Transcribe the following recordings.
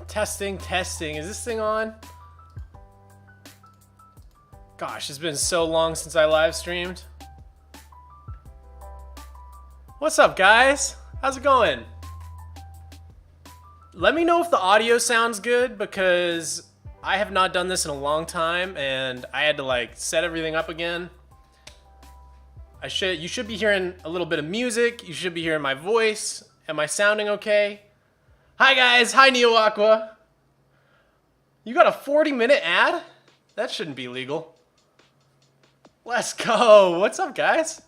Testing, testing. Is this thing on? Gosh, it's been so long since I live streamed. What's up, guys? How's it going? Let me know if the audio sounds good, because I have not done this in a long time and I had to like set everything up again. You should be hearing a little bit of music. You should be hearing my voice. Am I sounding okay? Hi guys, hi Neo Aqua. You got a 40-minute ad? That shouldn't be legal. Let's go. What's up, guys?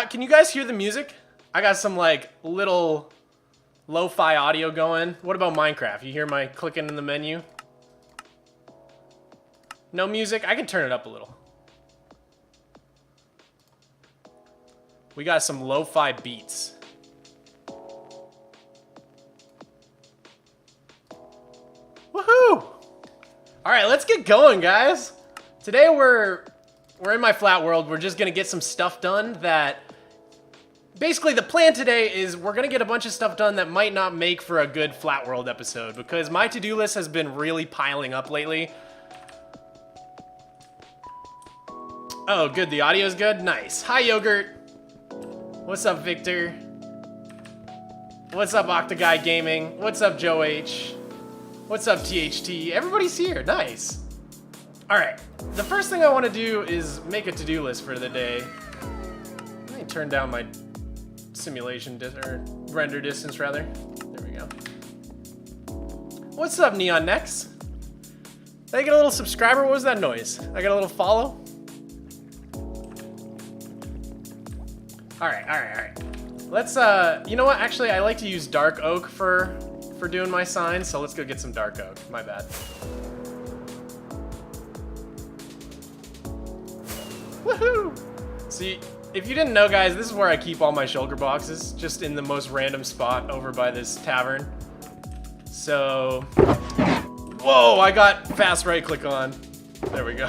Can you guys hear the music? I got some like little lo-fi audio going. What about Minecraft? You hear my clicking in the menu? No music? I can turn it up a little. We got some lo-fi beats. Woohoo! Alright, let's get going, guys. Today we're in my flat world. We're just gonna get some stuff done that... Basically, the plan today is we're gonna get a bunch of stuff done that might not make for a good flat world episode, because my to-do list has been really piling up lately. Oh, good. The audio's good? Nice. Hi, Yogurt. What's up, Victor? What's up, Octoguy Gaming? What's up, Joe H? What's up, THT? Everybody's here. Nice. All right. The first thing I want to do is make a to-do list for the day. Let me turn down my simulation or render distance, rather. There we go. What's up, Neon Nex? Did I get a little subscriber? What was that noise? I got a little follow? All right. Let's, you know what? Actually, I like to use dark oak for doing my signs, so let's go get some dark oak. My bad. Woohoo! See, if you didn't know, guys, this is where I keep all my shulker boxes, just in the most random spot over by this tavern. So, whoa, I got fast right click on. There we go.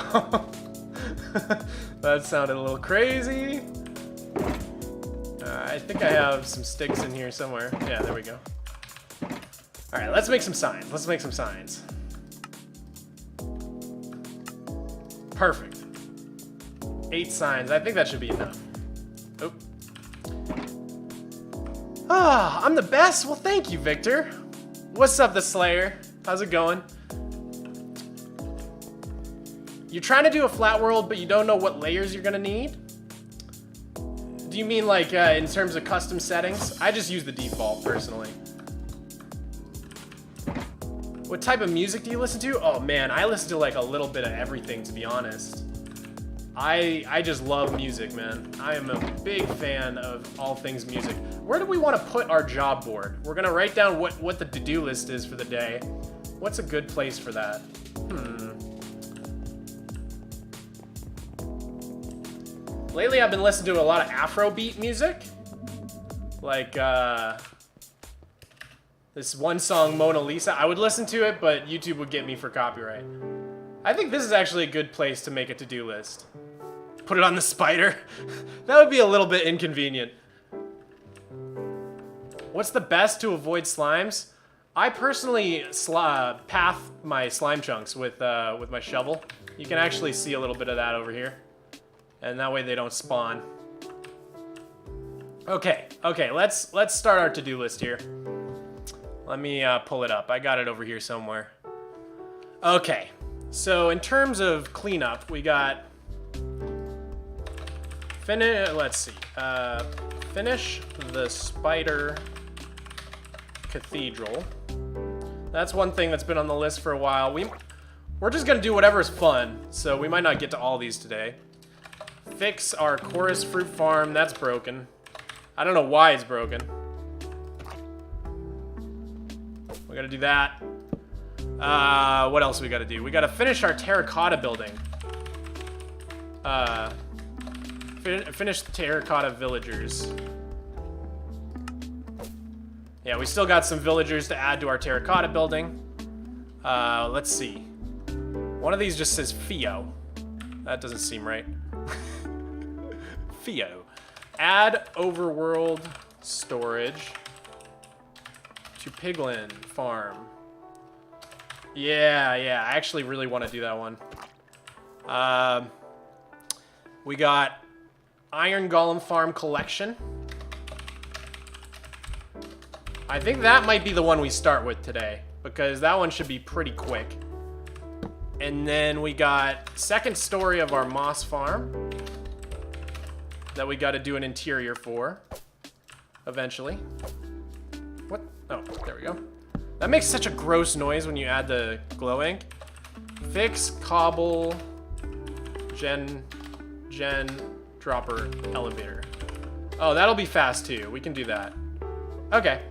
That sounded a little crazy. I think I have some sticks in here somewhere. Yeah, there we go. All right, let's make some signs. Let's make some signs. Perfect. 8 signs. I think that should be enough. Oh. Ah, I'm the best? Well, thank you, Victor. What's up, the Slayer? How's it going? You're trying to do a flat world, but you don't know what layers you're gonna need? Do you mean like in terms of custom settings? I just use the default personally. What type of music do you listen to? Oh man, I listen to like a little bit of everything, to be honest. I just love music, man. I am a big fan of all things music. Where do we want to put our job board? We're gonna write down what the to-do list is for the day. What's a good place for that? Lately, I've been listening to a lot of Afrobeat music. Like, this one song, Mona Lisa. I would listen to it, but YouTube would get me for copyright. I think this is actually a good place to make a to-do list. Put it on the spider. That would be a little bit inconvenient. What's the best to avoid slimes? I personally path my slime chunks with my shovel. You can actually see a little bit of that over here. And that way they don't spawn. Okay, let's start our to-do list here. Let me pull it up. I got it over here somewhere. Okay, so in terms of cleanup, we got let's see. Finish the spider cathedral. That's one thing that's been on the list for a while. We're just gonna do whatever's fun, so we might not get to all these today. Fix our chorus fruit farm. That's broken. I don't know why it's broken. We gotta do that. What else we gotta do? We gotta finish our terracotta building. Finish the terracotta villagers. Yeah, we still got some villagers to add to our terracotta building. Let's see. One of these just says Fio. That doesn't seem right. Fio. Add overworld storage to piglin farm. Yeah, I actually really want to do that one. We got iron golem farm collection. I think that might be the one we start with today, because that one should be pretty quick. And then we got second story of our moss farm that we got to do an interior for eventually. What? Oh, there we go. That makes such a gross noise when you add the glow ink. Fix, cobble, gen, dropper, elevator. Oh, that'll be fast too. We can do that. Okay.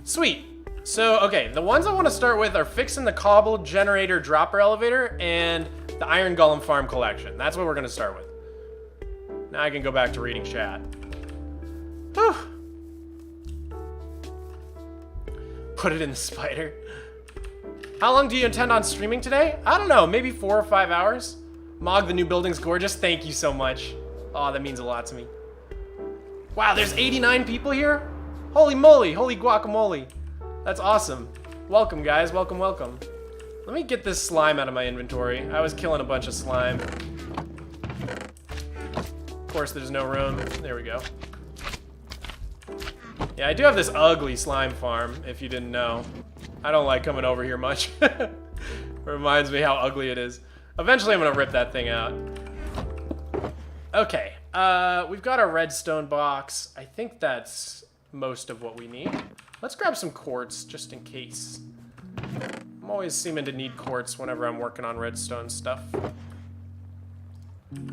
Sweet. So, okay, the ones I want to start with are fixing the cobble, generator, dropper, elevator, and the iron golem farm collection. That's what we're going to start with. Now I can go back to reading chat. Whew. Put it in the spider. How long do you intend on streaming today? I don't know, maybe 4 or 5 hours. Mog, the new building's gorgeous. Thank you so much. Oh, that means a lot to me. Wow, there's 89 people here? Holy moly, holy guacamole. That's awesome. Welcome, guys, welcome, welcome. Let me get this slime out of my inventory. I was killing a bunch of slime. Of course, there's no room. There we go. Yeah, I do have this ugly slime farm, if you didn't know. I don't like coming over here much. Reminds me how ugly it is. Eventually, I'm gonna rip that thing out. Okay, we've got our redstone box. I think that's most of what we need. Let's grab some quartz, just in case. I'm always seeming to need quartz whenever I'm working on redstone stuff.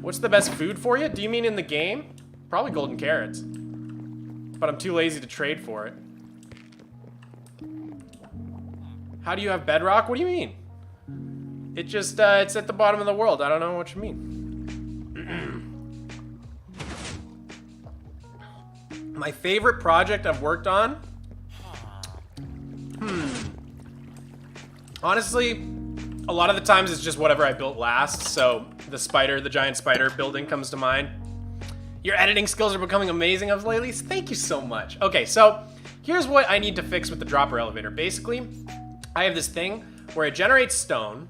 What's the best food for you? Do you mean in the game? Probably golden carrots. But I'm too lazy to trade for it. How do you have bedrock? What do you mean? It just, it's at the bottom of the world. I don't know what you mean. My favorite project I've worked on? Honestly, a lot of the times it's just whatever I built last. So the giant spider building comes to mind. Your editing skills are becoming amazing of lately. Thank you so much. Okay, so here's what I need to fix with the dropper elevator. Basically, I have this thing where it generates stone,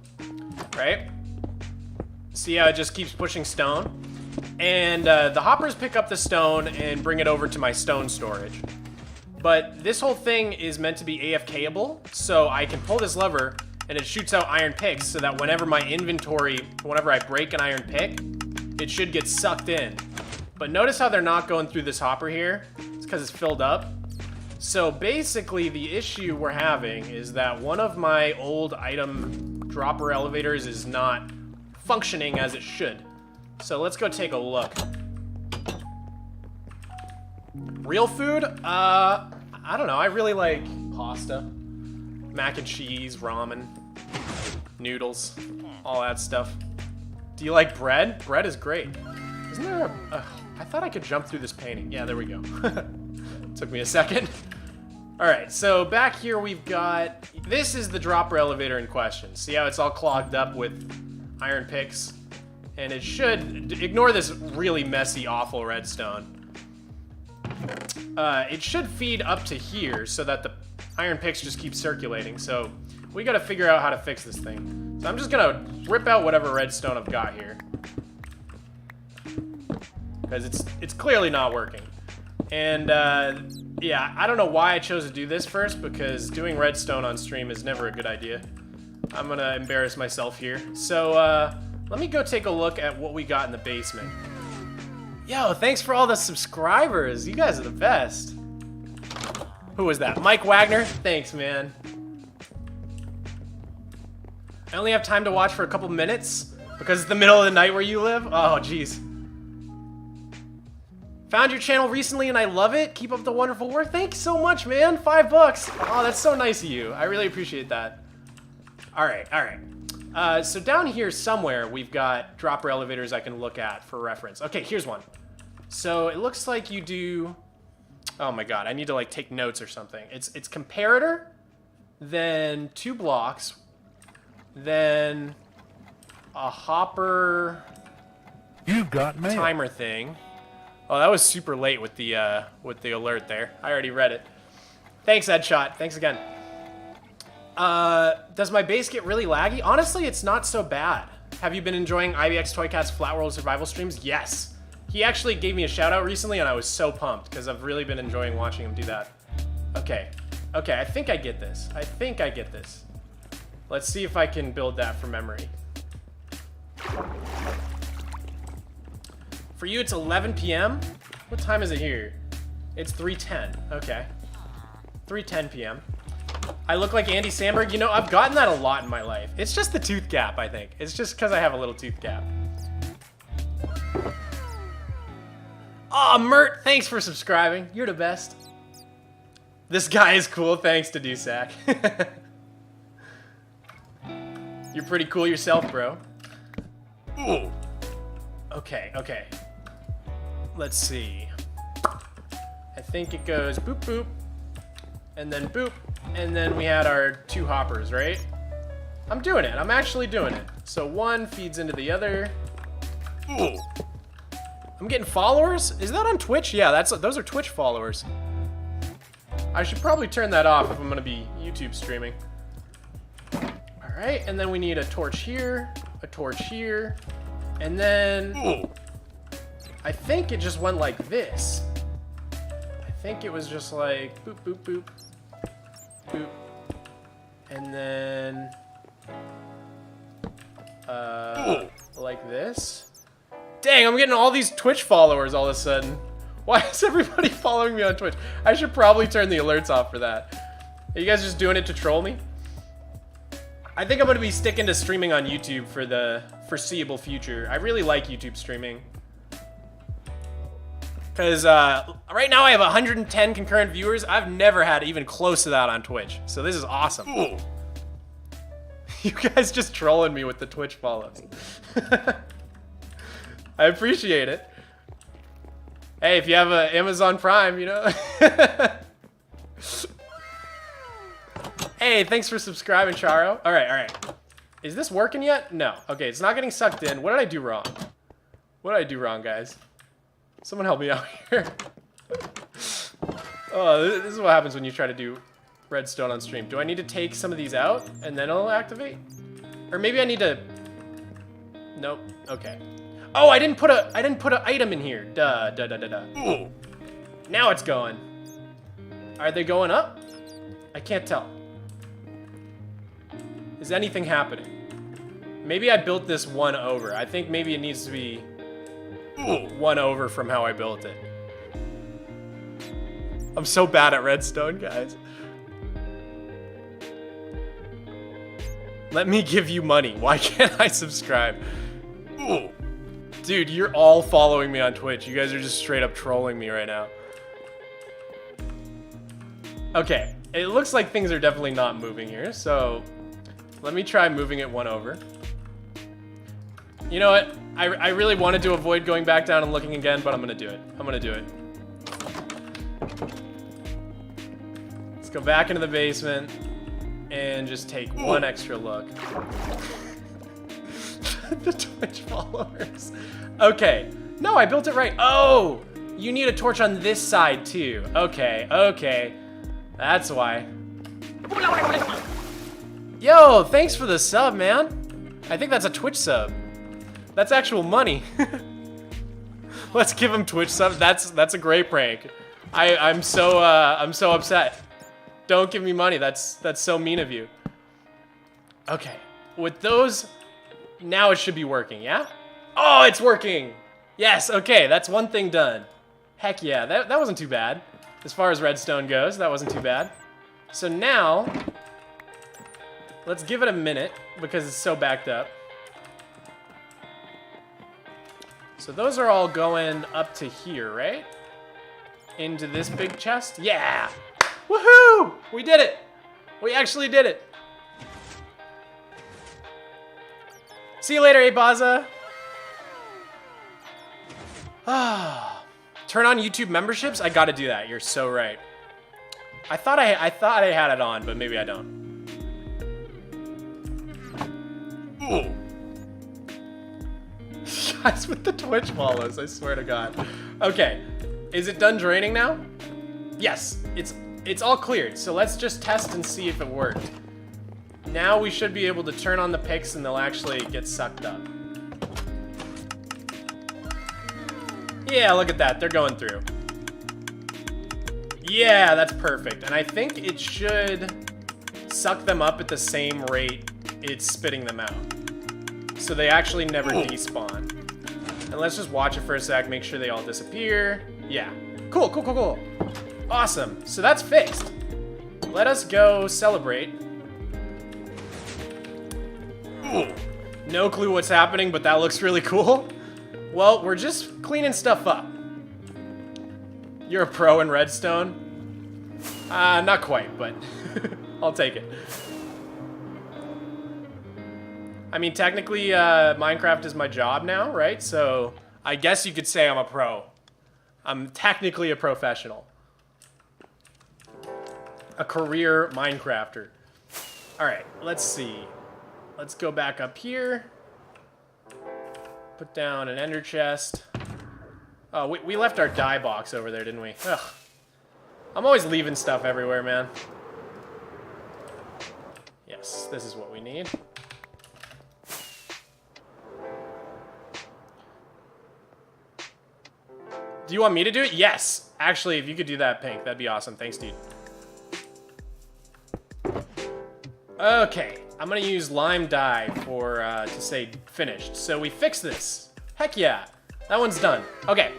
right? See how it just keeps pushing stone? And the hoppers pick up the stone and bring it over to my stone storage. But this whole thing is meant to be AFK-able, so I can pull this lever and it shoots out iron picks so that whenever I break an iron pick, it should get sucked in. But notice how they're not going through this hopper here? It's because it's filled up. So basically the issue we're having is that one of my old item dropper elevators is not functioning as it should. So let's go take a look. Real food? I don't know. I really like pasta, mac and cheese, ramen, noodles, all that stuff. Do you like bread? Bread is great. Isn't there a... I thought I could jump through this painting. Yeah, there we go. Took me a second. All right, so back here we've got... This is the dropper elevator in question. See how it's all clogged up with iron picks? And it should... Ignore this really messy, awful redstone. It should feed up to here so that the iron picks just keep circulating. So we got to figure out how to fix this thing. So I'm just going to rip out whatever redstone I've got here. Because it's clearly not working. And yeah, I don't know why I chose to do this first, because doing redstone on stream is never a good idea. I'm gonna embarrass myself here. So let me go take a look at what we got in the basement. Yo, thanks for all the subscribers. You guys are the best. Who was that? Mike Wagner? Thanks, man. I only have time to watch for a couple minutes because it's the middle of the night where you live? Oh, jeez. Found your channel recently and I love it. Keep up the wonderful work. Thank you so much, man. $5. Oh, that's so nice of you. I really appreciate that. All right, all right. So down here somewhere, we've got dropper elevators I can look at for reference. Okay, here's one. So it looks like you do... Oh my god, I need to like take notes or something. It's comparator, then 2 blocks, then a hopper... You've got mail. Timer thing. Oh, that was super late with the alert there. I already read it. Thanks, Edshot. Thanks again. Does my base get really laggy? Honestly, it's not so bad. Have you been enjoying IBX Toycat's Flatworld survival streams? Yes. He actually gave me a shout out recently and I was so pumped because I've really been enjoying watching him do that. Okay. Okay, I think I get this. I think I get this. Let's see if I can build that from memory. For you, it's 11 p.m.? What time is it here? It's 3:10. Okay. 3:10 p.m. I look like Andy Samberg. You know, I've gotten that a lot in my life. It's just the tooth gap, I think. It's just because I have a little tooth gap. Aw, Mert, thanks for subscribing. You're the best. This guy is cool, thanks to Dusac. You're pretty cool yourself, bro. Ooh. Okay, okay. Let's see. I think it goes boop, boop, and then boop, and then we had our 2 hoppers, right? I'm doing it. I'm actually doing it. So one feeds into the other. Ooh. I'm getting followers? Is that on Twitch? Yeah, those are Twitch followers. I should probably turn that off if I'm gonna be YouTube streaming. All right, and then we need a torch here, and then ooh. I think it just went like this. I think it was just like boop, boop, boop, boop, and then like this. Dang, I'm getting all these Twitch followers all of a sudden. Why is everybody following me on Twitch? I should probably turn the alerts off for that. Are you guys just doing it to troll me? I think I'm going to be sticking to streaming on YouTube for the foreseeable future. I really like YouTube streaming. Because right now I have 110 concurrent viewers. I've never had even close to that on Twitch. So this is awesome. Ooh. You guys just trolling me with the Twitch follows. I appreciate it. Hey, if you have an Amazon Prime, you know. Hey, thanks for subscribing, Charo. All right, all right. Is this working yet? No. Okay, it's not getting sucked in. What did I do wrong? What did I do wrong, guys? Someone help me out here. Oh, this is what happens when you try to do redstone on stream. Do I need to take some of these out and then it'll activate? Or maybe I need to... Nope. Okay. Oh, I didn't put an item in here. Duh. Ooh. Now it's going. Are they going up? I can't tell. Is anything happening? Maybe I built this one over. I think maybe it needs to be one over from how I built it. I'm so bad at redstone, guys. Let me give you money. Why can't I subscribe? Ooh. Dude, you're all following me on Twitch. You guys are just straight up trolling me right now. Okay, it looks like things are definitely not moving here, so let me try moving it one over. You know what? I really wanted to avoid going back down and looking again, but I'm gonna do it. I'm gonna do it. Let's go back into the basement and just take one extra look. The Twitch followers. Okay. No, I built it right. Oh, you need a torch on this side too. Okay, okay. That's why. Yo, thanks for the sub, man. I think that's a Twitch sub. That's actual money. Let's give him Twitch sub. That's a great prank. I'm so upset. Don't give me money. That's so mean of you. Okay. With those, now it should be working, yeah? Oh, it's working! Yes, okay, that's one thing done. Heck yeah, that wasn't too bad. As far as redstone goes, that wasn't too bad. So now, let's give it a minute because it's so backed up. So those are all going up to here, right? Into this big chest? Yeah! Woohoo! We did it! We actually did it! See you later, Abaza. Turn on YouTube memberships? I gotta do that. You're so right. I thought I had it on, but maybe I don't. Ooh. guys with the Twitch follows, I swear to God. Okay, is it done draining now? Yes, it's all cleared, so let's just test and see if it worked. Now we should be able to turn on the picks and they'll actually get sucked up. Yeah, look at that, they're going through. Yeah, that's perfect, and I think it should suck them up at the same rate it's spitting them out. So they actually never despawn. And let's just watch it for a sec, make sure they all disappear. Yeah. Cool, cool, cool, cool. Awesome. So that's fixed. Let us go celebrate. Ooh. No clue what's happening, but that looks really cool. Well, we're just cleaning stuff up. You're a pro in redstone? Not quite, but I'll take it. I mean, technically, Minecraft is my job now, right? So I guess you could say I'm a pro. I'm technically a professional. A career Minecrafter. All right, let's see. Let's go back up here. Put down an ender chest. Oh, we left our dye box over there, didn't we? Ugh. I'm always leaving stuff everywhere, man. Yes, this is what we need. Do you want me to do it? Yes. Actually, if you could do that, Pink, that'd be awesome. Thanks, dude. Okay, I'm gonna use lime dye for to say finished. So we fixed this. Heck yeah, that one's done. Okay.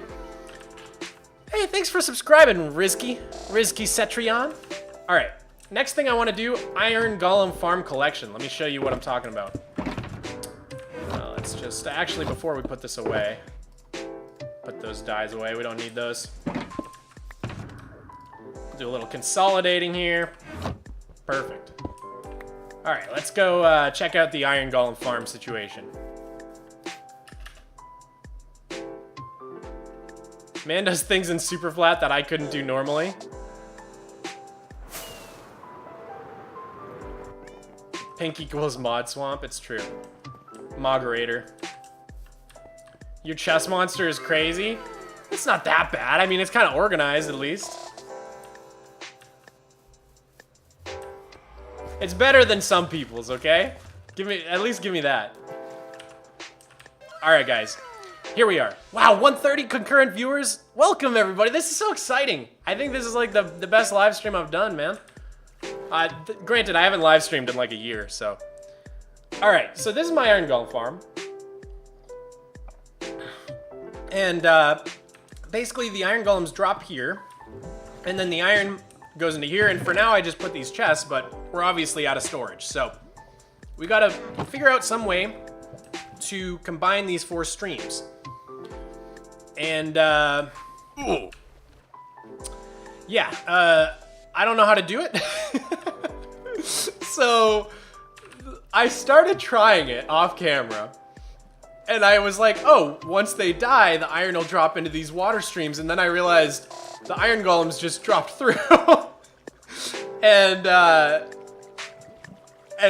Hey, thanks for subscribing, Rizky Cetrion. All right, next thing I want to do, Iron Golem Farm Collection. Let me show you what I'm talking about. Let's just actually before we put this away. Put those dyes away, we don't need those. Do a little consolidating here. Perfect. All right, let's go check out the Iron Golem farm situation. Man does things in Superflat that I couldn't do normally. Pink equals mod swamp, it's true. Moderator. Your chest monster is crazy? It's not that bad. I mean, it's kind of organized, at least. It's better than some people's, okay? At least give me that. All right, guys. Here we are. Wow, 130 concurrent viewers. Welcome, everybody. This is so exciting. I think this is like the best live stream I've done, man. Granted, I haven't live streamed in like a year, so. All right, so this is my Iron Golem farm. And basically the iron golems drop here, and then the iron goes into here, and for now I just put these chests, but we're obviously out of storage. So we gotta figure out some way to combine these 4 streams. And yeah, I don't know how to do it. So I started trying it off camera. And I was like, oh, once they die, the iron will drop into these water streams. And then I realized the iron golems just dropped through. and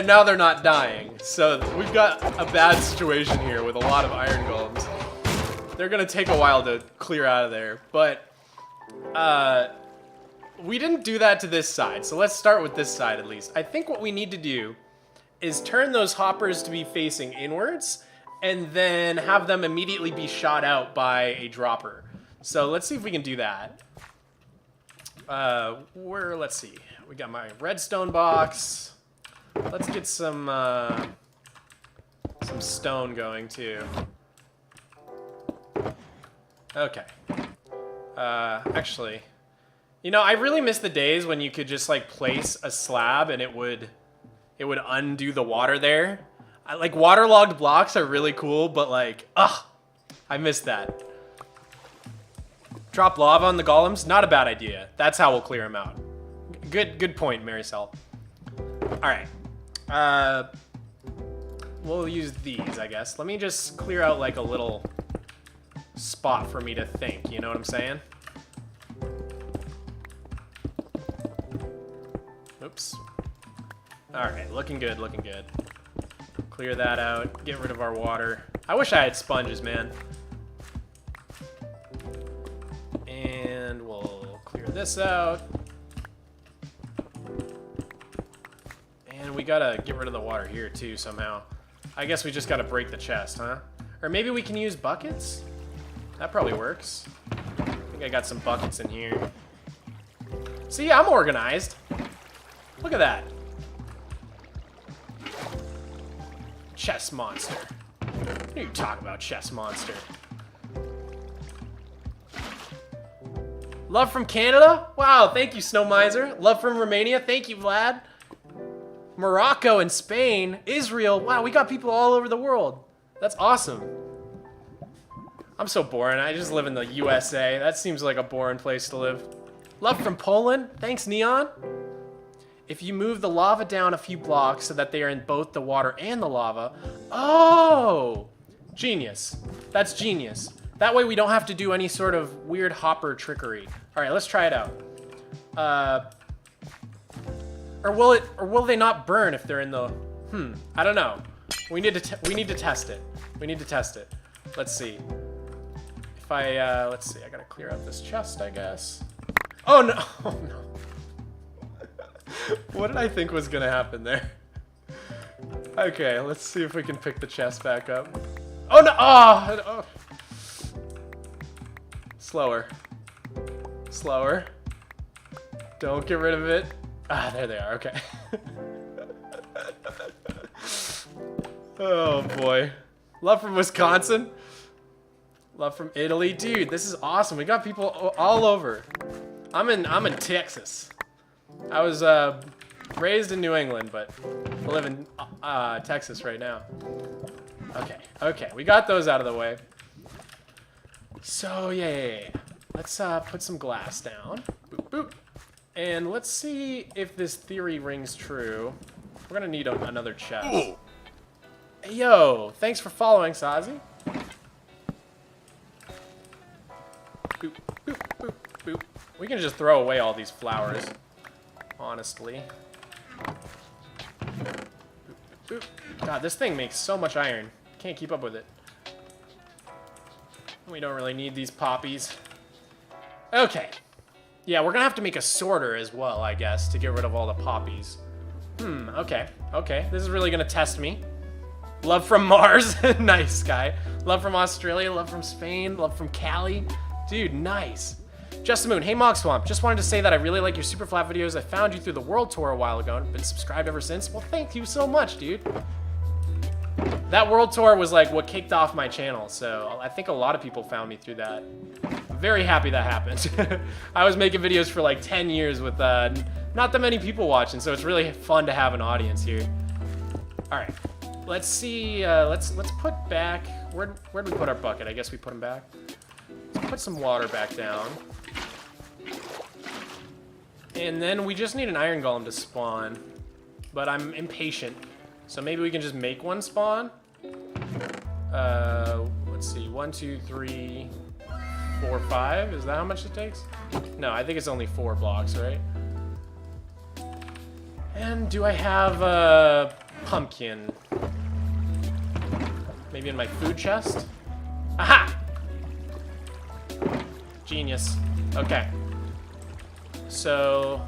now they're not dying. So we've got a bad situation here with a lot of iron golems. They're going to take a while to clear out of there. But we didn't do that to this side. So let's start with this side at least. I think what we need to do is turn those hoppers to be facing inwards, and then have them immediately be shot out by a dropper. So let's see if we can do that. Let's see. We got my redstone box. Let's get some stone going too. Okay. Actually, you know, I really miss the days when you could just like place a slab and it would undo the water there. Like, waterlogged blocks are really cool, but like, ugh, I miss that. Drop lava on the golems? Not a bad idea. That's how we'll clear them out. Good point, Maricel. All right. We'll use these, I guess. Let me just clear out like a little spot for me to think, you know what I'm saying? Oops. All right, looking good, looking good. Clear that out, get rid of our water. I wish I had sponges, man. And we'll clear this out. And we gotta get rid of the water here too somehow. I guess we just gotta break the chest, huh? Or maybe we can use buckets? That probably works. I think I got some buckets in here. See, I'm organized. Look at that. Chest monster. What are you talking about, chest monster? Love from Canada? Wow, thank you, Snow Miser. Love from Romania. Thank you, Vlad. Morocco and Spain. Israel. Wow, we got people all over the world. That's awesome. I'm so boring. I just live in the USA. That seems like a boring place to live. Love from Poland. Thanks, Neon. If you move the lava down a few blocks so that they are in both the water and the lava. Oh! Genius. That's genius. That way we don't have to do any sort of weird hopper trickery. All right, let's try it out. Or will they not burn if they're in the? I don't know. We need to test it. We need to test it. Let's see. If I let's see. I gotta clear out this chest, I guess. Oh no! Oh no! What did I think was gonna happen there? Okay, let's see if we can pick the chest back up. Oh no! Oh! Slower. Slower. Don't get rid of it. Ah, there they are. Okay. Oh boy. Love from Wisconsin. Love from Italy. Dude, this is awesome. We got people all over. I'm in Texas. I was raised in New England, but I live in Texas right now. Okay, we got those out of the way. So yeah. Let's put some glass down. Boop, boop. And let's see if this theory rings true. We're gonna need another chest. Hey, yo, thanks for following, Sazi. Boop, boop, boop, boop. We can just throw away all these flowers, honestly. Boop, boop, boop. God, this thing makes so much iron. Can't keep up with it. We don't really need these poppies. Okay. Yeah, we're gonna have to make a sorter as well, I guess, to get rid of all the poppies. Okay. Okay, this is really gonna test me. Love from Mars. Nice, guy. Love from Australia, love from Spain, love from Cali. Dude, nice. Just the Moon. Hey, Mog Swamp. Just wanted to say that I really like your Superflat videos. I found you through the World Tour a while ago and been subscribed ever since. Well, thank you so much, dude. That World Tour was like what kicked off my channel, so I think a lot of people found me through that. I'm very happy that happened. I was making videos for like 10 years with not that many people watching, so it's really fun to have an audience here. All right, let's see. Let's put back. Where'd we put our bucket? I guess we put him back. Let's put some water back down. And then we just need an iron golem to spawn, but I'm impatient. So maybe we can just make one spawn. Let's see, 1, 2, 3, 4, 5. Is that how much it takes? No, I think it's only 4 blocks, right? And do I have a pumpkin? Maybe in my food chest? Aha! Genius. Okay. So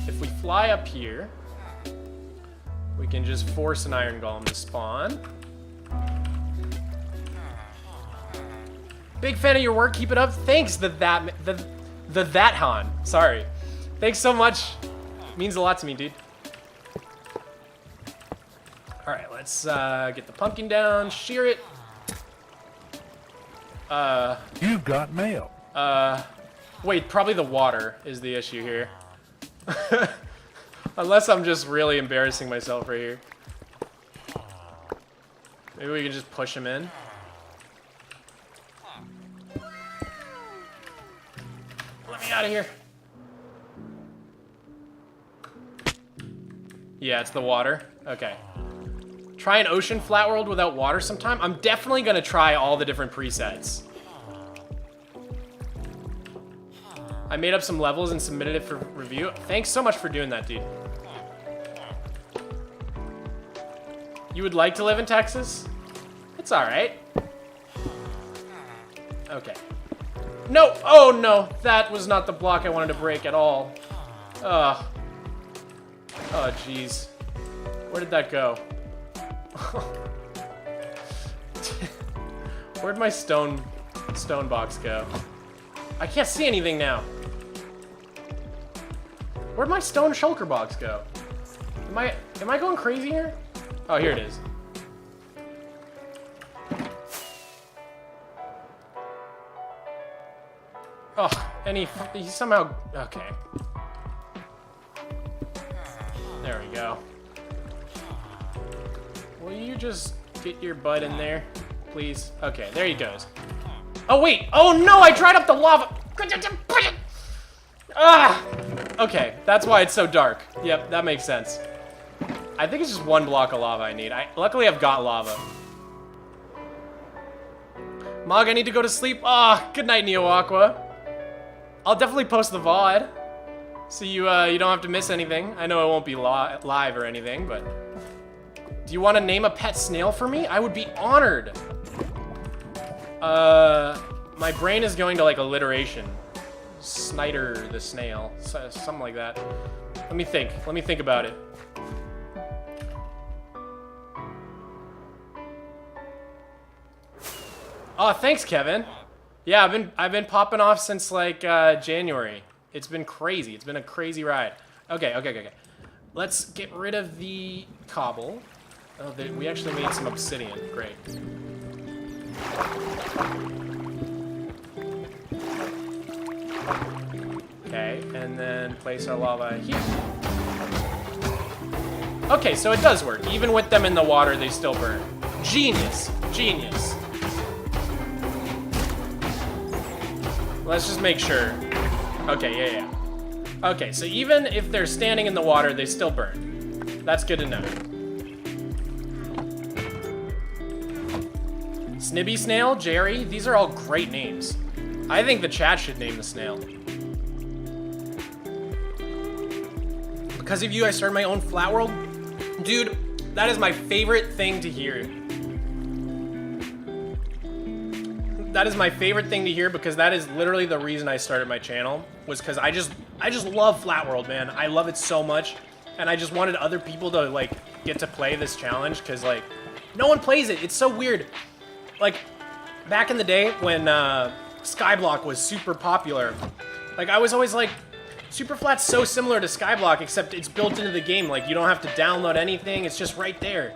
if we fly up here, we can just force an iron golem to spawn. Big fan of your work. Keep it up. Thanks, the that Han. Sorry. Thanks so much. Means a lot to me, dude. All right, let's get the pumpkin down. Shear it. You've got mail. Wait, probably the water is the issue here. Unless I'm just really embarrassing myself right here. Maybe we can just push him in. Let me out of here. Yeah, it's the water. Okay. Try an ocean Flatworld without water sometime. I'm definitely gonna try all the different presets. I made up some levels and submitted it for review. Thanks so much for doing that, dude. You would like to live in Texas? It's all right. Okay. No! Oh, no! That was not the block I wanted to break at all. Ugh. Oh, jeez. Where did that go? Where'd my stone box go? I can't see anything now. Where'd my stone shulker box go? Am I going crazy here? Oh, here it is. Oh, and he somehow... Okay. There we go. Will you just get your butt in there, please? Okay, there he goes. Oh, wait! Oh, no! I dried up the lava! Ah! Okay, that's why it's so dark. Yep, that makes sense. I think it's just one block of lava I need. Luckily, I've got lava. Mog, I need to go to sleep. Ah, good night, Neo Aqua. I'll definitely post the VOD, so you don't have to miss anything. I know it won't be live or anything, but... Do you want to name a pet snail for me? I would be honored. My brain is going to, like, alliteration. Snyder the snail. Something like that. Let me think. Let me think about it. Oh, thanks, Kevin. Yeah, I've been popping off since, like, January. It's been crazy. It's been a crazy ride. Okay. Let's get rid of the cobble. Oh, we actually made some obsidian. Great. Okay, and then place our lava here. Okay, so it does work. Even with them in the water, they still burn. Genius. Genius. Let's just make sure. Okay, yeah. Okay, so even if they're standing in the water, they still burn. That's good to know. Snibby Snail, Jerry, these are all great names. I think the chat should name the snail. Because of you, I started my own Flatworld. Dude, that is my favorite thing to hear. That is my favorite thing to hear because that is literally the reason I started my channel, was because I just love Flatworld, man. I love it so much, and I just wanted other people to, like, get to play this challenge because, like, no one plays it. It's so weird. Like, back in the day when Skyblock was super popular, like, I was always like, Superflat's so similar to Skyblock, except it's built into the game. Like, you don't have to download anything. It's just right there.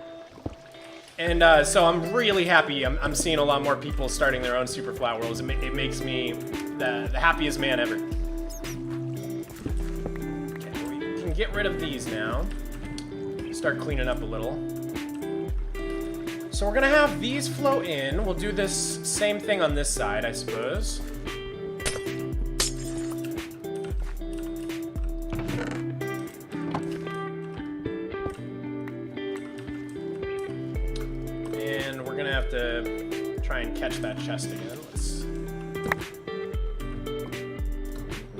And so I'm really happy. I'm seeing a lot more people starting their own Superflat worlds. It makes me the happiest man ever. Okay, we can get rid of these now. Start cleaning up a little. So we're gonna have these flow in. We'll do this same thing on this side, I suppose. And we're gonna have to try and catch that chest again. Let's...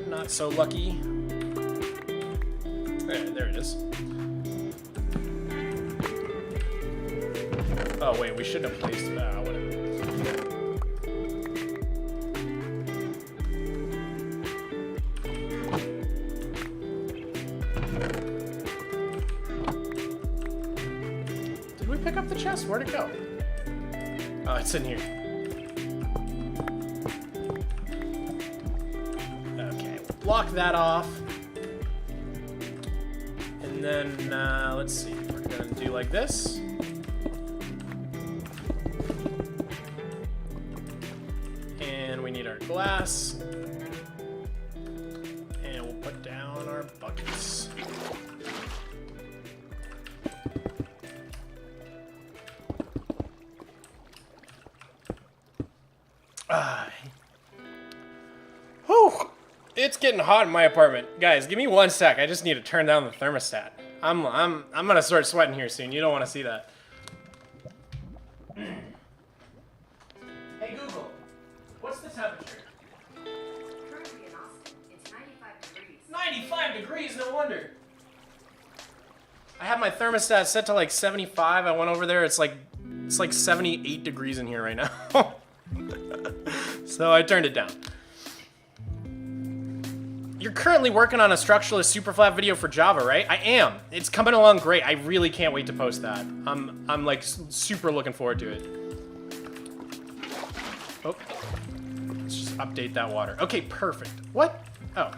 Not so lucky. There it is. Oh wait, we shouldn't have placed it. Whatever. Did we pick up the chest? Where'd it go? Oh, it's in here. Okay, we'll block that off. And then, let's see. We're gonna do like this. We need our glass, and we'll put down our buckets. Whew! It's getting hot in my apartment, guys. Give me 1 sec. I just need to turn down the thermostat. I'm gonna start sweating here soon. You don't want to see that. Hey Google. What's the temperature? Currently in Austin, it's 95 degrees. 95 degrees, no wonder. I have my thermostat set to like 75. I went over there, it's like 78 degrees in here right now. So I turned it down. You're currently working on a structuralist Superflat video for Java, right? I am. It's coming along great. I really can't wait to post that. I'm like super looking forward to it. Oh, let's just update that water. Okay, perfect. What? Oh,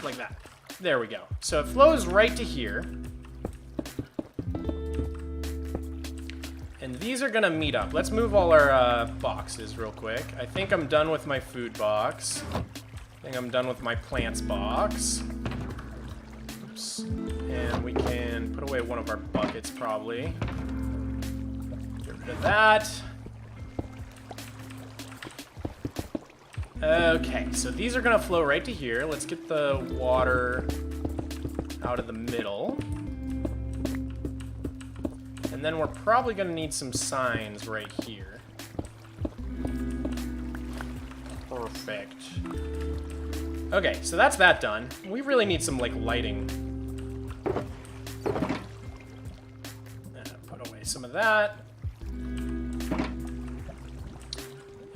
like that. There we go. So it flows right to here. And these are gonna meet up. Let's move all our boxes real quick. I think I'm done with my food box. I think I'm done with my plants box. Oops. And we can put away one of our buckets probably. Get rid of that. Okay, so these are gonna flow right to here. Let's get the water out of the middle. And then we're probably gonna need some signs right here. Perfect. Okay, so that's that done. We really need some, like, lighting. Put away some of that.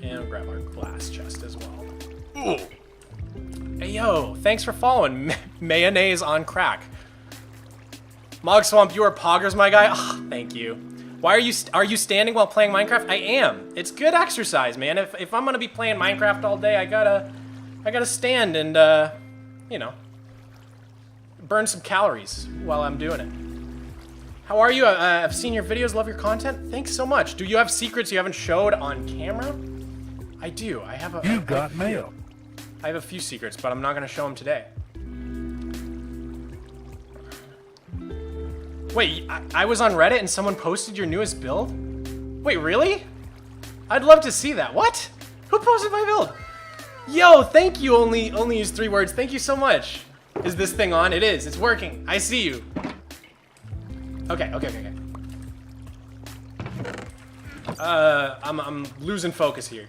And grab our glass chest as well. Ooh. Hey, yo, thanks for following. Mayonnaise on crack. Mog Swamp, you are poggers, my guy. Oh, thank you. Why are you standing while playing Minecraft? I am. It's good exercise, man. If I'm gonna be playing Minecraft all day, I gotta stand and you know, burn some calories while I'm doing it. How are you? I've seen your videos. Love your content. Thanks so much. Do you have secrets you haven't showed on camera? I do. I have a. You got mail. I have a few secrets, but I'm not gonna show them today. Wait, I was on Reddit and someone posted your newest build? Wait, really? I'd love to see that. What? Who posted my build? Yo, thank you. Only use 3 words. Thank you so much. Is this thing on? It is. It's working. I see you. Okay. I'm losing focus here.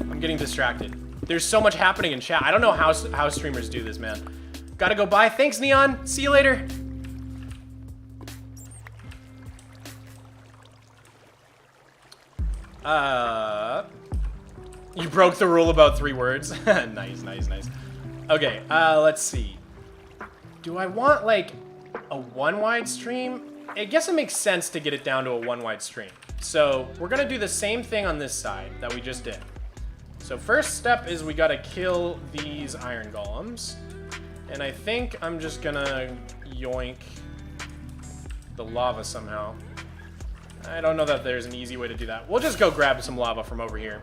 I'm getting distracted. There's so much happening in chat. I don't know how streamers do this, man. Gotta go bye. Thanks, Neon. See you later. You broke the rule about 3 words. Nice. Okay, let's see. Do I want, like, a 1-wide stream? I guess it makes sense to get it down to a 1-wide stream. So, we're gonna do the same thing on this side that we just did. So, first step is we gotta kill these iron golems. And I think I'm just gonna yoink the lava somehow. I don't know that there's an easy way to do that. We'll just go grab some lava from over here.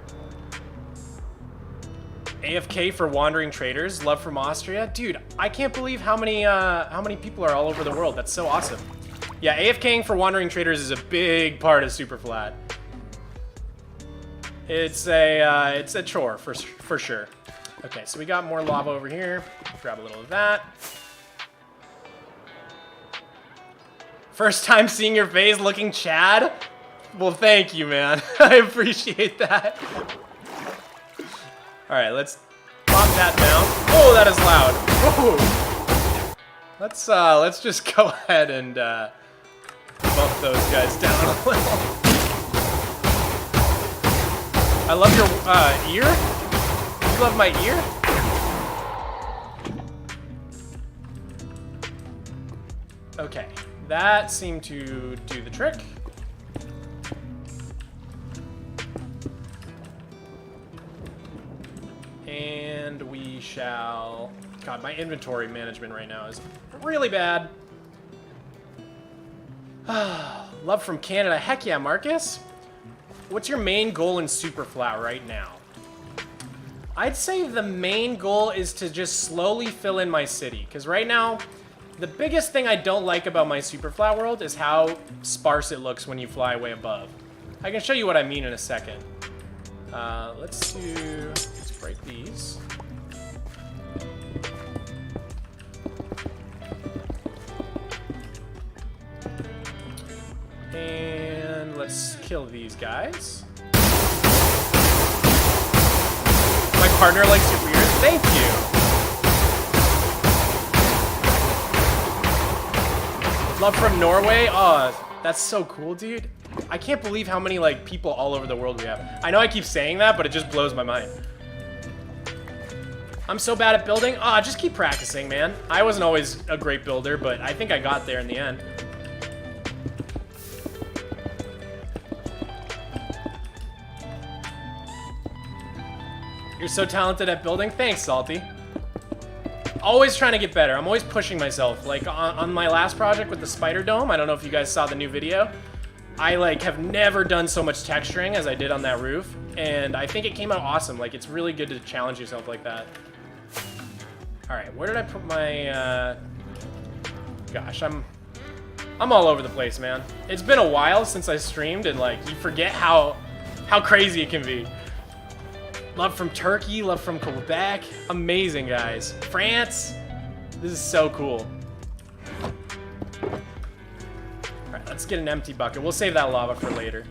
AFK for wandering traders. Love from Austria. Dude, I can't believe how many people are all over the world. That's so awesome. Yeah, AFKing for wandering traders is a big part of Superflat. It's a chore for sure. Okay, so we got more lava over here. Grab a little of that. First time seeing your face looking Chad? Well, thank you, man. I appreciate that. All right, let's pop that down. Oh, that is loud. Whoa. Let's just go ahead and bump those guys down a little. I love your ear. You love my ear? Okay. That seemed to do the trick. And we shall... God, my inventory management right now is really bad. Love from Canada. Heck yeah, Marcus. What's your main goal in Superflat right now? I'd say the main goal is to just slowly fill in my city. Because right now... The biggest thing I don't like about my Superflat world is how sparse it looks when you fly way above. I can show you what I mean in a second. Let's break these. And let's kill these guys. My partner likes your beard. Thank you. Love from Norway. Oh, that's so cool, dude. I can't believe how many like people all over the world we have. I know I keep saying that, but it just blows my mind. I'm so bad at building. Just keep practicing, man. I wasn't always a great builder, but I think I got there in the end. You're so talented at building. Thanks, Salty. Always trying to get better. I'm always pushing myself. Like on my last project with the spider dome, I don't know if you guys saw the new video. I like have never done so much texturing as I did on that roof, and I think it came out awesome. Like it's really good to challenge yourself like that. All right, where did I put my? Gosh, I'm all over the place, man. It's been a while since I streamed, and like you forget how crazy it can be. Love from Turkey, love from Quebec. Amazing, guys. France. This is so cool. All right, let's get an empty bucket. We'll save that lava for later.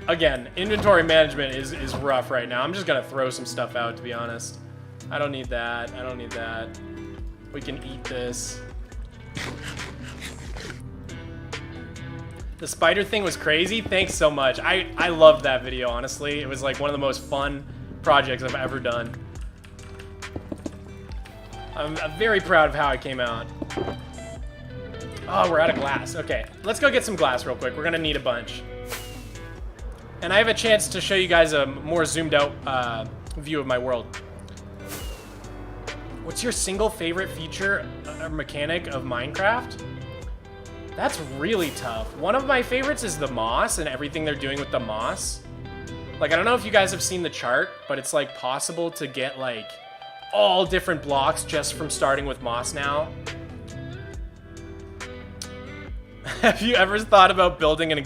Again, inventory management is rough right now. I'm just gonna throw some stuff out, to be honest. I don't need that. I don't need that. We can eat this. The spider thing was crazy. Thanks so much. I loved that video, honestly. It was like one of the most fun projects I've ever done. I'm very proud of how it came out. Oh, we're out of glass. Okay, let's go get some glass real quick. We're gonna need a bunch. And I have a chance to show you guys a more zoomed out view of my world. What's your single favorite feature or mechanic of Minecraft? That's really tough. One of my favorites is the moss and everything they're doing with the moss. Like, I don't know if you guys have seen the chart, but it's like possible to get like all different blocks just from starting with moss now. Have you ever thought about building an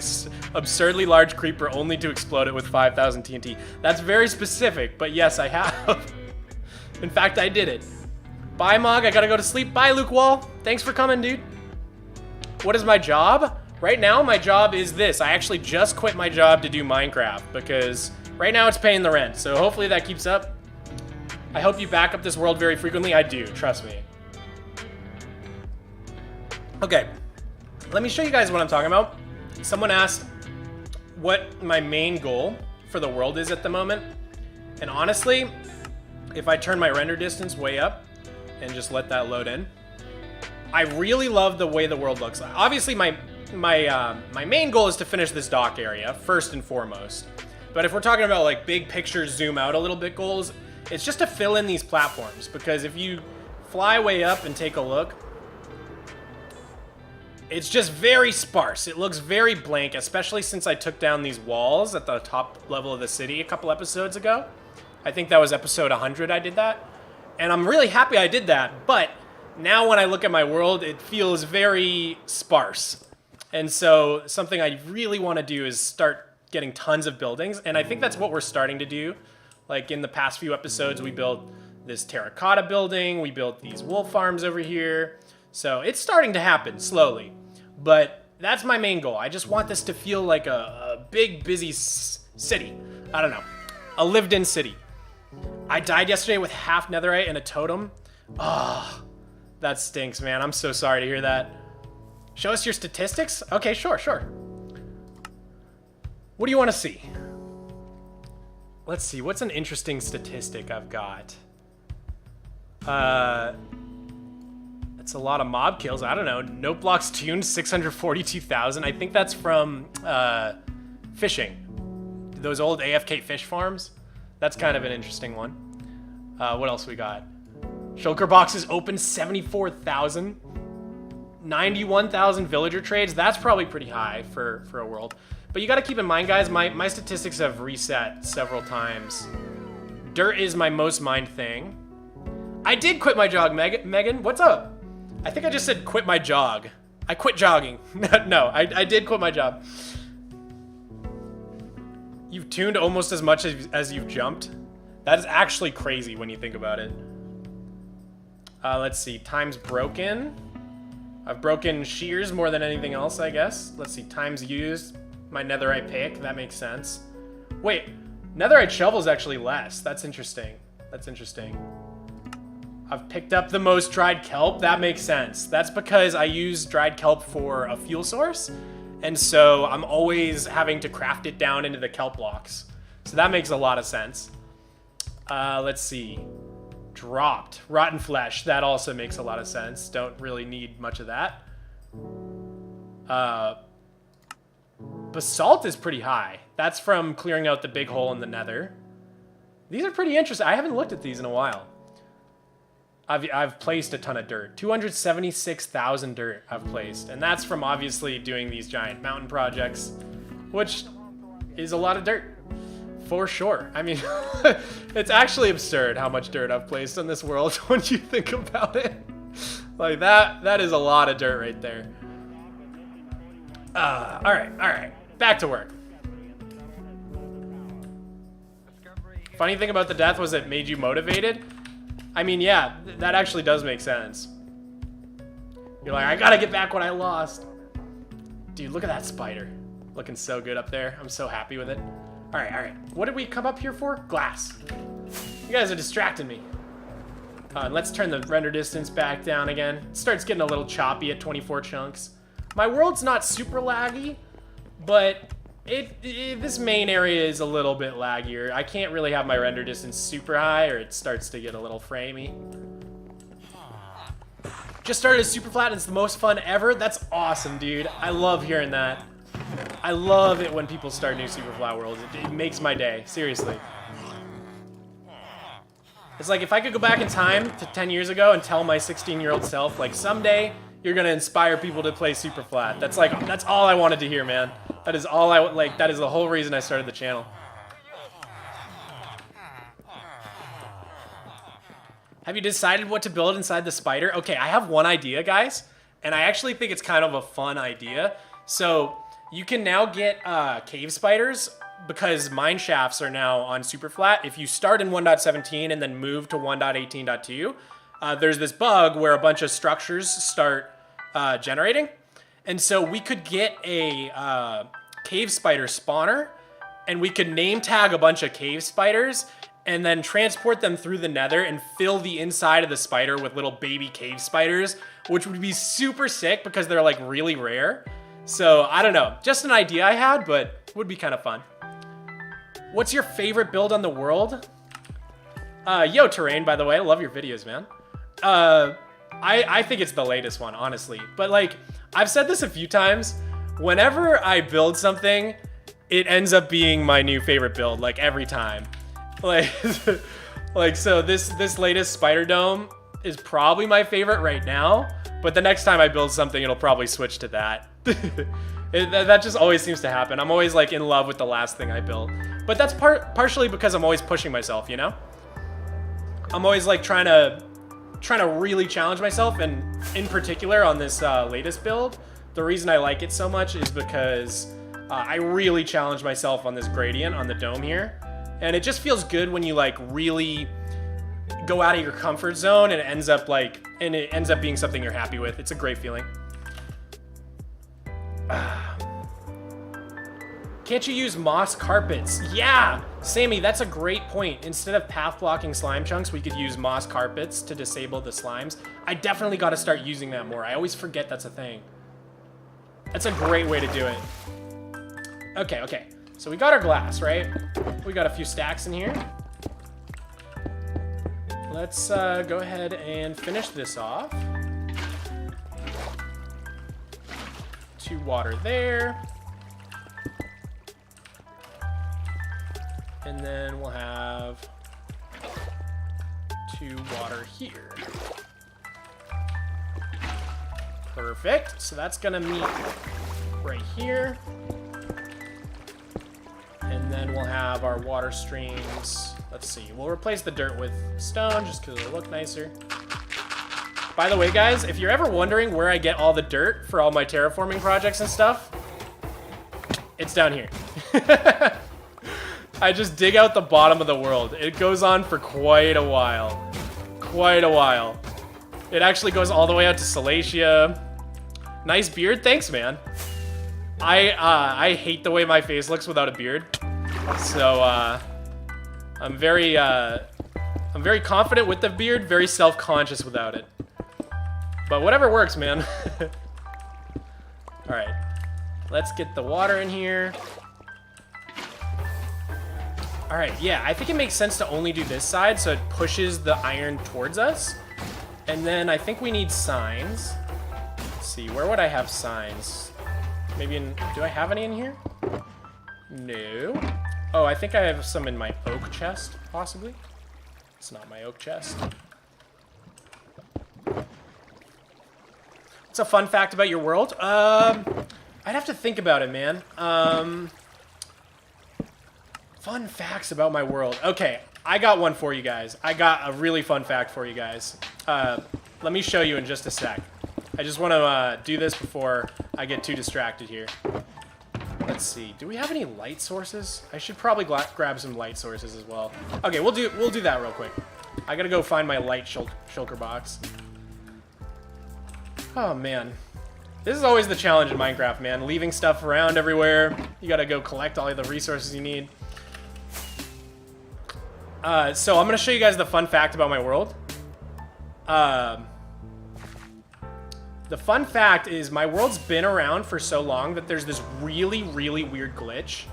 absurdly large creeper only to explode it with 5,000 TNT? That's very specific, but yes, I have. In fact, I did it. Bye, Mog. I gotta go to sleep. Bye, Luke Wall. Thanks for coming, dude. What is my job? Right now, my job is this. I actually just quit my job to do Minecraft because right now it's paying the rent. So hopefully that keeps up. I hope you back up this world very frequently. I do, trust me. Okay, let me show you guys what I'm talking about. Someone asked what my main goal for the world is at the moment. And honestly, if I turn my render distance way up and just let that load in, I really love the way the world looks. Obviously, my main goal is to finish this dock area, first and foremost. But if we're talking about like big picture, zoom out a little bit goals, it's just to fill in these platforms. Because if you fly way up and take a look, it's just very sparse. It looks very blank, especially since I took down these walls at the top level of the city a couple episodes ago. I think that was episode 100 I did that. And I'm really happy I did that, but now when I look at my world, it feels very sparse. And so something I really want to do is start getting tons of buildings. And I think that's what we're starting to do. Like in the past few episodes, we built this terracotta building. We built these wool farms over here. So it's starting to happen slowly. But that's my main goal. I just want this to feel like a big, busy city. I don't know. A lived-in city. I died yesterday with half netherite and a totem. Oh, that stinks, man. I'm so sorry to hear that. Show us your statistics? Okay, sure. What do you want to see? Let's see. What's an interesting statistic I've got? It's a lot of mob kills. I don't know. Note blocks tuned 642,000. I think that's from fishing. Those old AFK fish farms. That's kind of an interesting one. What else we got? Shulker boxes open 74,000. 91,000 villager trades. That's probably pretty high for a world. But you got to keep in mind, guys, my statistics have reset several times. Dirt is my most mined thing. I did quit my jog, Megan. What's up? I think I just said quit my jog. I quit jogging. No, I did quit my job. You've tuned almost as much as you've jumped. That is actually crazy when you think about it. Let's see. Times broken. I've broken shears more than anything else, I guess. Let's see. Times used. My netherite pick. That makes sense. Wait. Netherite shovel is actually less. That's interesting. That's interesting. I've picked up the most dried kelp. That makes sense. That's because I use dried kelp for a fuel source. And so I'm always having to craft it down into the kelp blocks. So that makes a lot of sense. Let's see. Dropped. Rotten flesh. That also makes a lot of sense. Don't really need much of that. Basalt is pretty high. That's from clearing out the big hole in the nether. These are pretty interesting. I haven't looked at these in a while. I've placed a ton of dirt. 276,000 dirt I've placed. And that's from obviously doing these giant mountain projects, which is a lot of dirt. For sure. I mean, it's actually absurd how much dirt I've placed in this world when you think about it. Like that is a lot of dirt right there. All right. Back to work. Funny thing about the death was it made you motivated. I mean, yeah, that actually does make sense. You're like, I gotta get back what I lost. Dude, look at that spider. Looking so good up there. I'm so happy with it. All right. What did we come up here for? Glass. You guys are distracting me. Let's turn the render distance back down again. It starts getting a little choppy at 24 chunks. My world's not super laggy, but this main area is a little bit laggier. I can't really have my render distance super high or it starts to get a little framey. Just started a Superflat and it's the most fun ever. That's awesome, dude. I love hearing that. I love it when people start new Superflat worlds. It makes my day, seriously. It's like if I could go back in time to 10 years ago and tell my 16-year-old self, like, someday you're gonna inspire people to play Superflat. That's all I wanted to hear, man. That is all that is the whole reason I started the channel. Have you decided what to build inside the spider? Okay, I have one idea, guys, and I actually think it's kind of a fun idea. So you can now get cave spiders because mine shafts are now on Superflat. If you start in 1.17 and then move to 1.18.2, there's this bug where a bunch of structures start generating. And so we could get a cave spider spawner and we could name tag a bunch of cave spiders and then transport them through the nether and fill the inside of the spider with little baby cave spiders, which would be super sick because they're like really rare. So I don't know, just an idea I had, but would be kind of fun. What's your favorite build on the world? Yo, Terrain, by the way, I love your videos, man. I think it's the latest one, honestly. But like, I've said this a few times. Whenever I build something, it ends up being my new favorite build, like every time. Like, so this latest Spider Dome is probably my favorite right now. But the next time I build something, it'll probably switch to that. That just always seems to happen. I'm always like in love with the last thing I built. But that's partially because I'm always pushing myself, you know? I'm always like trying to really challenge myself, and in particular on this latest build, the reason I like it so much is because I really challenge myself on this gradient on the dome here, and it just feels good when you like really go out of your comfort zone and it ends up being something you're happy with. It's a great feeling. Can't you use moss carpets? Yeah, Sammy, that's a great point. Instead of path blocking slime chunks, we could use moss carpets to disable the slimes. I definitely got to start using that more. I always forget that's a thing. That's a great way to do it. Okay. So we got our glass, right? We got a few stacks in here. Let's go ahead and finish this off. 2 water there. And then we'll have 2 water here. Perfect. So that's gonna meet right here. And then we'll have our water streams. Let's see, we'll replace the dirt with stone just because it'll look nicer. By the way, guys, if you're ever wondering where I get all the dirt for all my terraforming projects and stuff, it's down here. I just dig out the bottom of the world. It goes on for quite a while. It actually goes all the way out to Salacia. Nice beard, thanks, man. I hate the way my face looks without a beard. So, I'm very I'm very confident with the beard, very self-conscious without it. But whatever works, man. All right, let's get the water in here. All right, yeah, I think it makes sense to only do this side so it pushes the iron towards us. And then I think we need signs. Let's see, where would I have signs? Maybe in, do I have any in here? No. Oh, I think I have some in my oak chest, possibly. It's not my oak chest. What's a fun fact about your world? I'd have to think about it, man. Fun facts about my world. Okay, I got one for you guys. I got a really fun fact for you guys. Let me show you in just a sec. I just want to do this before I get too distracted here. Let's see. Do we have any light sources? I should probably grab some light sources as well. Okay, we'll do that real quick. I gotta go find my light shulker box. Oh man, this is always the challenge in Minecraft, man. Leaving stuff around everywhere. You gotta go collect all of the resources you need. So I'm gonna show you guys the fun fact about my world. The fun fact is my world's been around for so long that there's this really, really weird glitch.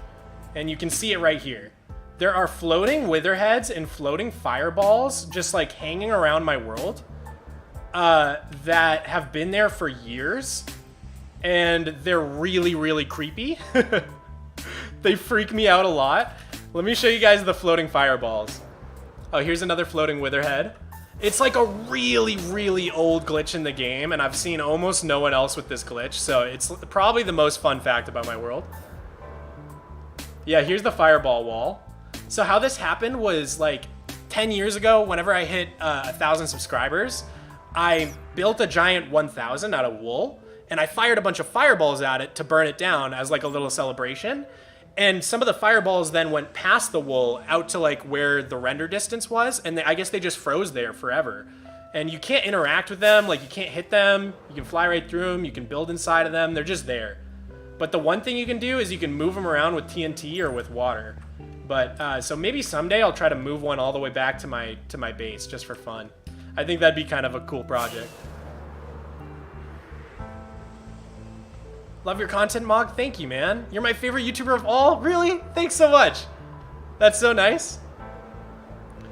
And you can see it right here. There are floating witherheads and floating fireballs just like hanging around my world that have been there for years. And they're really, really creepy. They freak me out a lot. Let me show you guys the floating fireballs. Oh, here's another floating witherhead. It's like a really, really old glitch in the game, and I've seen almost no one else with this glitch, so it's probably the most fun fact about my world. Yeah, here's the fireball wall. So how this happened was like 10 years ago, whenever I hit 1,000 subscribers, I built a giant 1,000 out of wool, and I fired a bunch of fireballs at it to burn it down as like a little celebration. And some of the fireballs then went past the wool out to like where the render distance was, and I guess they just froze there forever. And you can't interact with them, like you can't hit them, you can fly right through them, you can build inside of them, they're just there. But the one thing you can do is you can move them around with TNT or with water. But so maybe someday I'll try to move one all the way back to my base just for fun. I think that'd be kind of a cool project. Love your content, Mog. Thank you, man. You're my favorite YouTuber of all? Really? Thanks so much. That's so nice.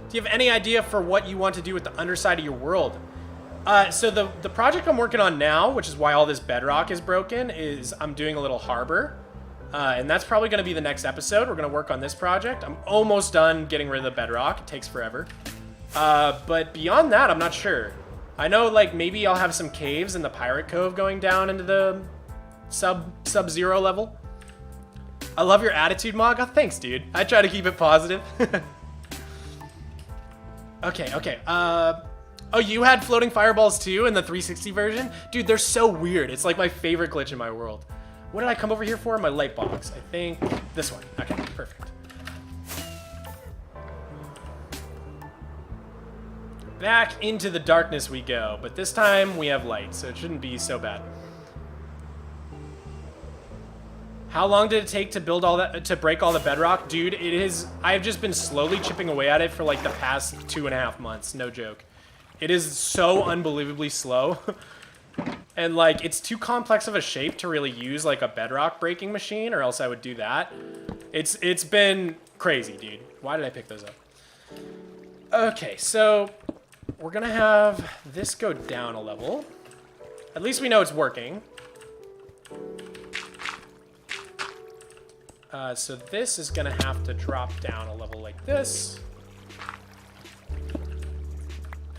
Do you have any idea for what you want to do with the underside of your world? So the project I'm working on now, which is why all this bedrock is broken, is I'm doing a little harbor. And that's probably going to be the next episode. We're going to work on this project. I'm almost done getting rid of the bedrock. It takes forever. But beyond that, I'm not sure. I know, like, maybe I'll have some caves in the Pirate Cove going down into the sub-zero level. I love your attitude, Mog. Oh, thanks, dude. I try to keep it positive. Okay. Oh, you had floating fireballs too in the 360 version? Dude, they're so weird. It's like my favorite glitch in my world. What did I come over here for? My light box. I think this one. Okay, perfect. Back into the darkness we go, but this time we have light, so it shouldn't be so bad. How long did it take to build all that, to break all the bedrock? Dude, it is, I've just been slowly chipping away at it for like the past 2.5 months, no joke. It is so unbelievably slow. And like, it's too complex of a shape to really use like a bedrock breaking machine, or else I would do that. It's been crazy, dude. Why did I pick those up? Okay, so we're gonna have this go down a level. At least we know it's working. So this is gonna have to drop down a level like this.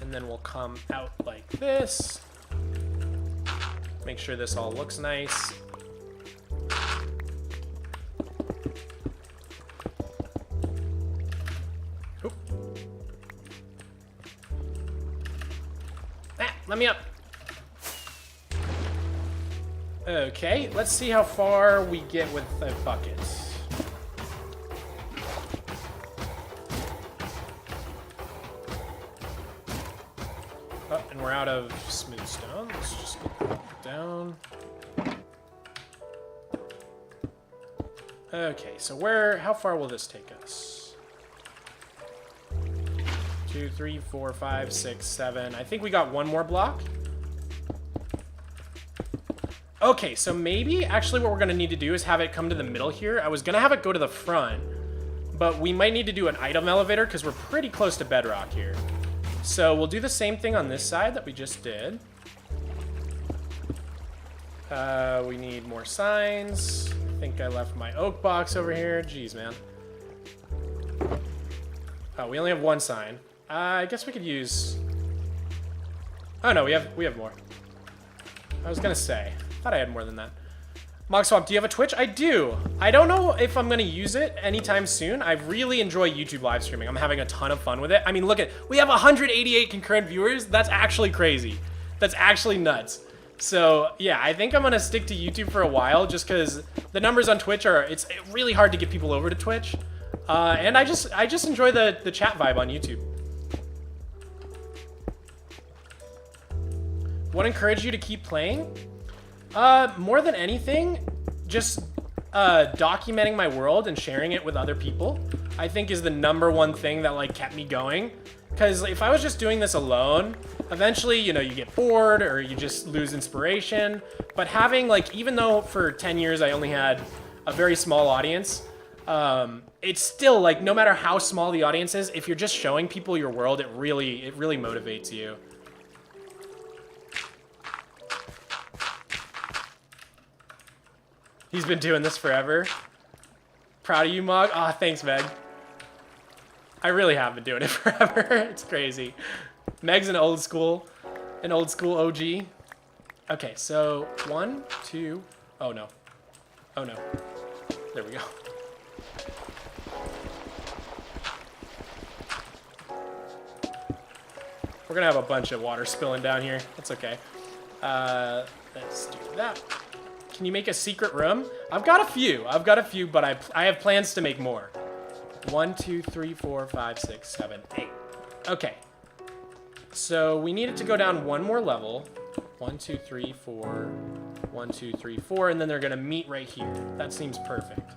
And then we'll come out like this. Make sure this all looks nice. Oop. Ah, let me up. Okay, let's see how far we get with the bucket. Oh, and we're out of smooth stone. Let's just get that down. Okay, so how far will this take us? 2, 3, 4, 5, 6, 7. I think we got one more block. Okay, so maybe actually what we're gonna need to do is have it come to the middle here. I was gonna have it go to the front, but we might need to do an item elevator because we're pretty close to bedrock here. So we'll do the same thing on this side that we just did. We need more signs. I think I left my oak box over here. Jeez, man. Oh, we only have one sign. I guess we could use... Oh no, we have more. I was gonna say. Thought I had more than that. Mogswap, do you have a Twitch? I do. I don't know if I'm gonna use it anytime soon. I really enjoy YouTube live streaming. I'm having a ton of fun with it. I mean, look at, we have 188 concurrent viewers. That's actually crazy. That's actually nuts. So yeah, I think I'm gonna stick to YouTube for a while just because the numbers on Twitch are, it's really hard to get people over to Twitch. And I just enjoy the chat vibe on YouTube. What encouraged you to keep playing? More than anything, just documenting my world and sharing it with other people, I think is the #1 thing that like kept me going. Because if I was just doing this alone, eventually, you know, you get bored or you just lose inspiration. But having like, even though for 10 years I only had a very small audience, it's still like, no matter how small the audience is, if you're just showing people your world, it really motivates you. He's been doing this forever. Proud of you, Mog. Aw, thanks, Meg. I really have been doing it forever. It's crazy. Meg's an old school OG. Okay, so 1, 2, oh no. Oh no. There we go. We're gonna have a bunch of water spilling down here. That's okay. Let's do that. Can you make a secret room? I've got a few, but I have plans to make more. 1, 2, 3, 4, 5, 6, 7, 8. Okay. So we need it to go down one more level. 1, 2, 3, 4. 1, 2, 3, 4, and then they're gonna meet right here. That seems perfect.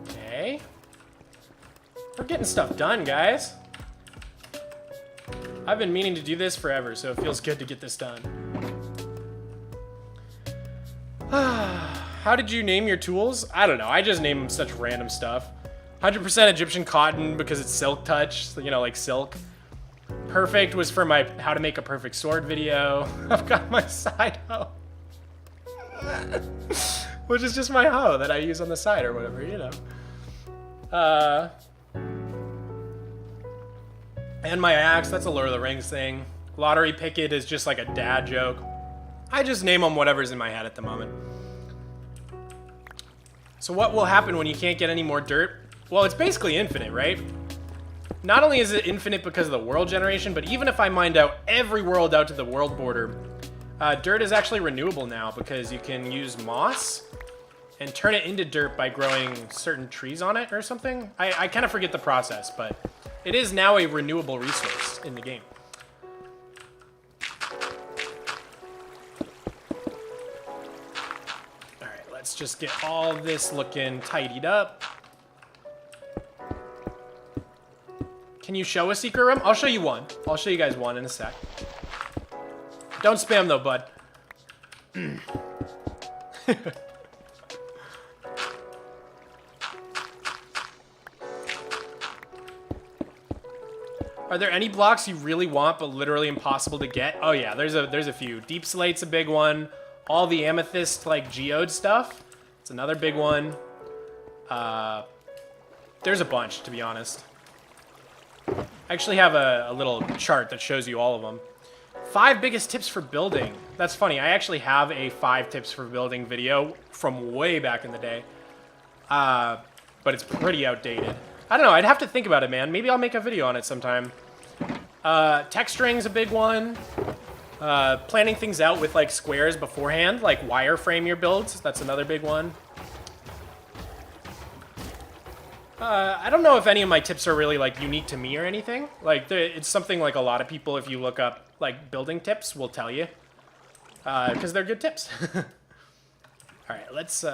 Okay. We're getting stuff done, guys. I've been meaning to do this forever, so it feels good to get this done. How did you name your tools? I don't know. I just name them such random stuff. 100% Egyptian cotton because it's silk touch, you know, like silk. Perfect was for my how to make a perfect sword video. I've got my side hoe. Which is just my hoe that I use on the side or whatever, you know. And my axe, that's a Lord of the Rings thing. Lottery Picket is just like a dad joke. I just name them whatever's in my head at the moment. So what will happen when you can't get any more dirt? Well, it's basically infinite, right? Not only is it infinite because of the world generation, but even if I mined out every world out to the world border, dirt is actually renewable now because you can use moss and turn it into dirt by growing certain trees on it or something. I kind of forget the process, but it is now a renewable resource in the game. All right, let's just get all of this looking tidied up. Can you show a secret room? I'll show you one. I'll show you guys one in a sec. Don't spam though, bud. Are there any blocks you really want but literally impossible to get? Oh yeah, there's a few. Deep Slate's a big one. All the amethyst like geode stuff. It's another big one. There's a bunch, to be honest. I actually have a little chart that shows you all of them. 5 biggest tips for building. That's funny. I actually have a 5 tips for building video from way back in the day. But it's pretty outdated. I don't know. I'd have to think about it, man. Maybe I'll make a video on it sometime. Texturing's a big one. Planning things out with like squares beforehand, like wireframe your builds. That's another big one. I don't know if any of my tips are really like unique to me or anything. Like it's something like a lot of people, if you look up like building tips, will tell you. Because they're good tips. All right, let's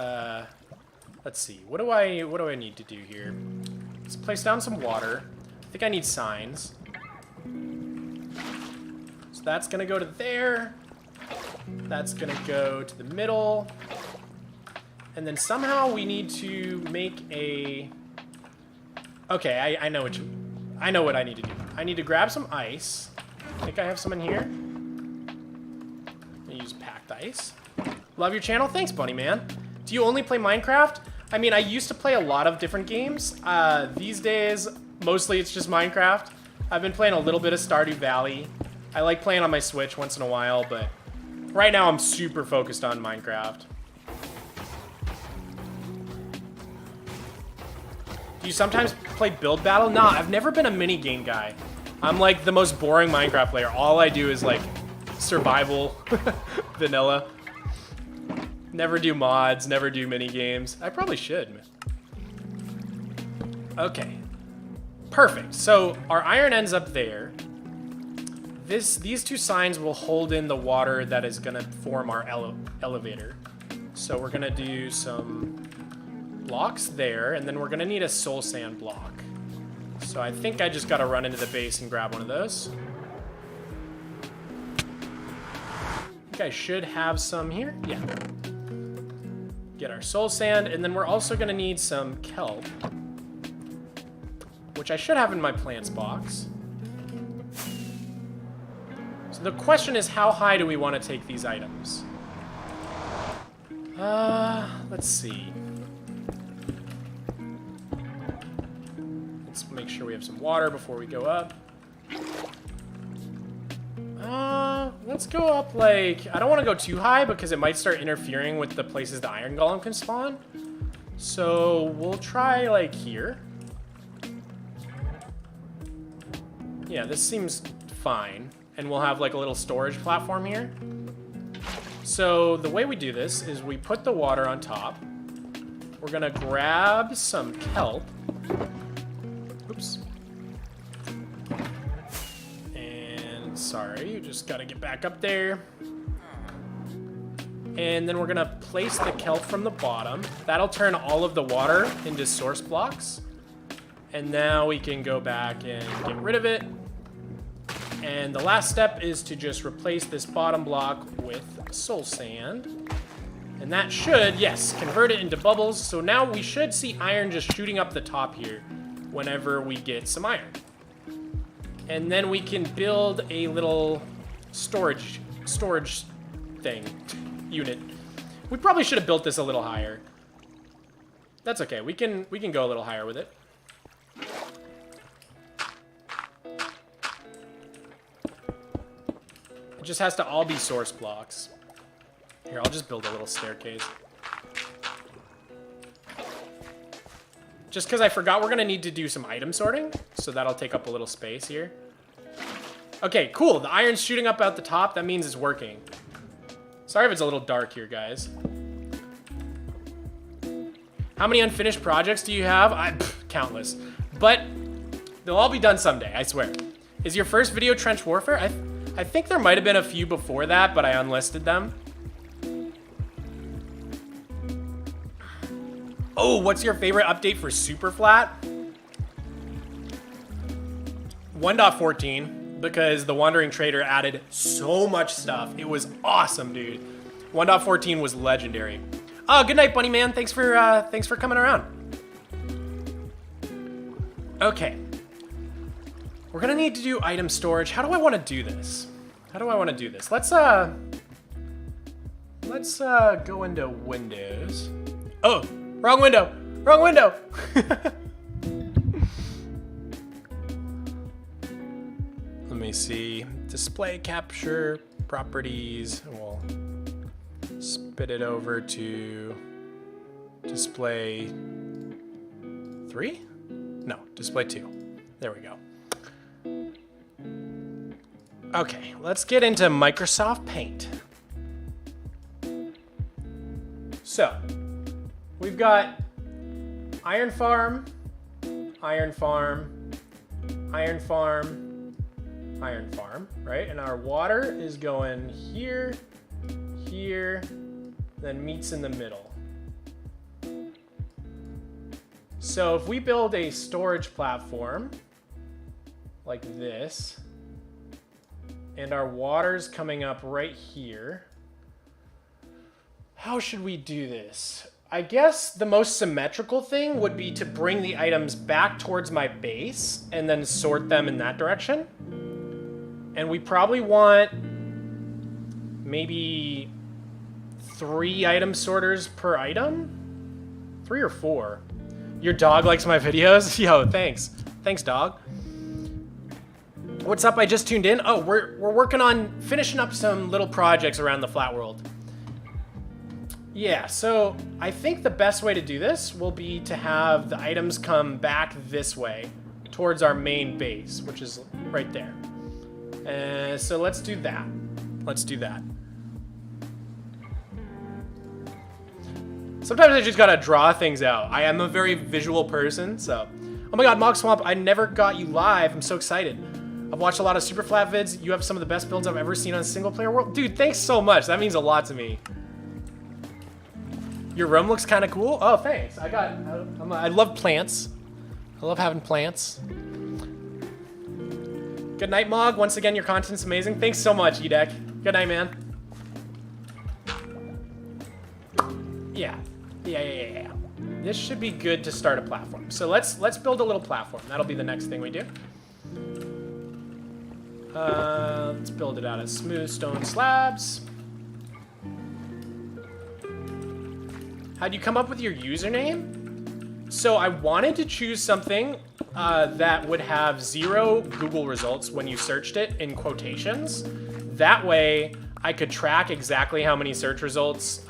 see. What do I need to do here? Let's place down some water. I think I need signs. So that's gonna go to there. That's gonna go to the middle. And then somehow we need to make a... Okay, I know what I need to do. I need to grab some ice. I think I have some in here. I use packed ice. Love your channel. Thanks, Bunny Man. Do you only play Minecraft? I mean, I used to play a lot of different games. These days, mostly it's just Minecraft. I've been playing a little bit of Stardew Valley. I like playing on my Switch once in a while, but right now I'm super focused on Minecraft. Do you sometimes play build battle? Nah, I've never been a mini game guy. I'm like the most boring Minecraft player. All I do is like survival, vanilla. Never do mods, never do mini games. I probably should. Okay, perfect. So our iron ends up there. These two signs will hold in the water that is gonna form our elevator. So we're gonna do some blocks there, and then we're gonna need a soul sand block. So I think I just gotta run into the base and grab one of those. I think I should have some here. Yeah. Get our soul sand, and then we're also gonna need some kelp, which I should have in my plants box. So the question is, how high do we want to take these items? Let's see. Let's make sure we have some water before we go up. Let's go up, like, I don't want to go too high because it might start interfering with the places the iron golem can spawn. So we'll try, like, here. Yeah, this seems fine. And we'll have, like, a little storage platform here. So the way we do this is we put the water on top. We're gonna grab some kelp. Oops. And sorry, you just gotta get back up there. And then we're gonna place the kelp from the bottom. That'll turn all of the water into source blocks. And now we can go back and get rid of it. And the last step is to just replace this bottom block with soul sand. And that should, yes, convert it into bubbles. So now we should see iron just shooting up the top here whenever we get some iron. And then we can build a little storage thing, unit. We probably should have built this a little higher. That's okay, we can go a little higher with it. It just has to all be source blocks. Here, I'll just build a little staircase. Just because I forgot we're gonna need to do some item sorting, so that'll take up a little space here. Okay, cool. The iron's shooting up out the top. That means it's working. Sorry if it's a little dark here, guys. How many unfinished projects do you have? Countless. But they'll all be done someday, I swear. Is your first video Trench Warfare? I think there might have been a few before that, but I unlisted them. Oh, what's your favorite update for Superflat? 1.14, because the Wandering Trader added so much stuff. It was awesome, dude. 1.14 was legendary. Oh, good night, Bunny Man. Thanks for coming around. Okay. We're gonna need to do item storage. How do I want to do this? Let's go into Windows. Oh, wrong window. Wrong window. Let me see. Display capture properties. We'll spit it over to display 3? No, display 2. There we go. Okay, let's get into Microsoft Paint. So, we've got iron farm, iron farm, iron farm, iron farm, right? And our water is going here, here, then meets in the middle. So if we build a storage platform like this, and our water's coming up right here, how should we do this? I guess the most symmetrical thing would be to bring the items back towards my base and then sort them in that direction. And we probably want maybe 3 item sorters per item? 3 or 4. Your dog likes my videos? Yo, thanks. Thanks, dog. What's up? I just tuned in. Oh, we're working on finishing up some little projects around the Flatworld. Yeah, so I think the best way to do this will be to have the items come back this way towards our main base, which is right there. So let's do that. Let's do that. Sometimes I just gotta draw things out. I am a very visual person, so. Oh my god, Mog Swamp, I never got you live. I'm so excited. I've watched a lot of Superflat vids. You have some of the best builds I've ever seen on a single player world. Dude, thanks so much. That means a lot to me. Your room looks kind of cool. Oh, thanks. I love plants. I love having plants. Good night, Mog. Once again, your content's amazing. Thanks so much, Edek. Good night, man. Yeah. This should be good to start a platform. So let's build a little platform. That'll be the next thing we do. Let's build it out of smooth stone slabs. How'd you come up with your username? So I wanted to choose something that would have 0 Google results when you searched it in quotations. That way I could track exactly how many search results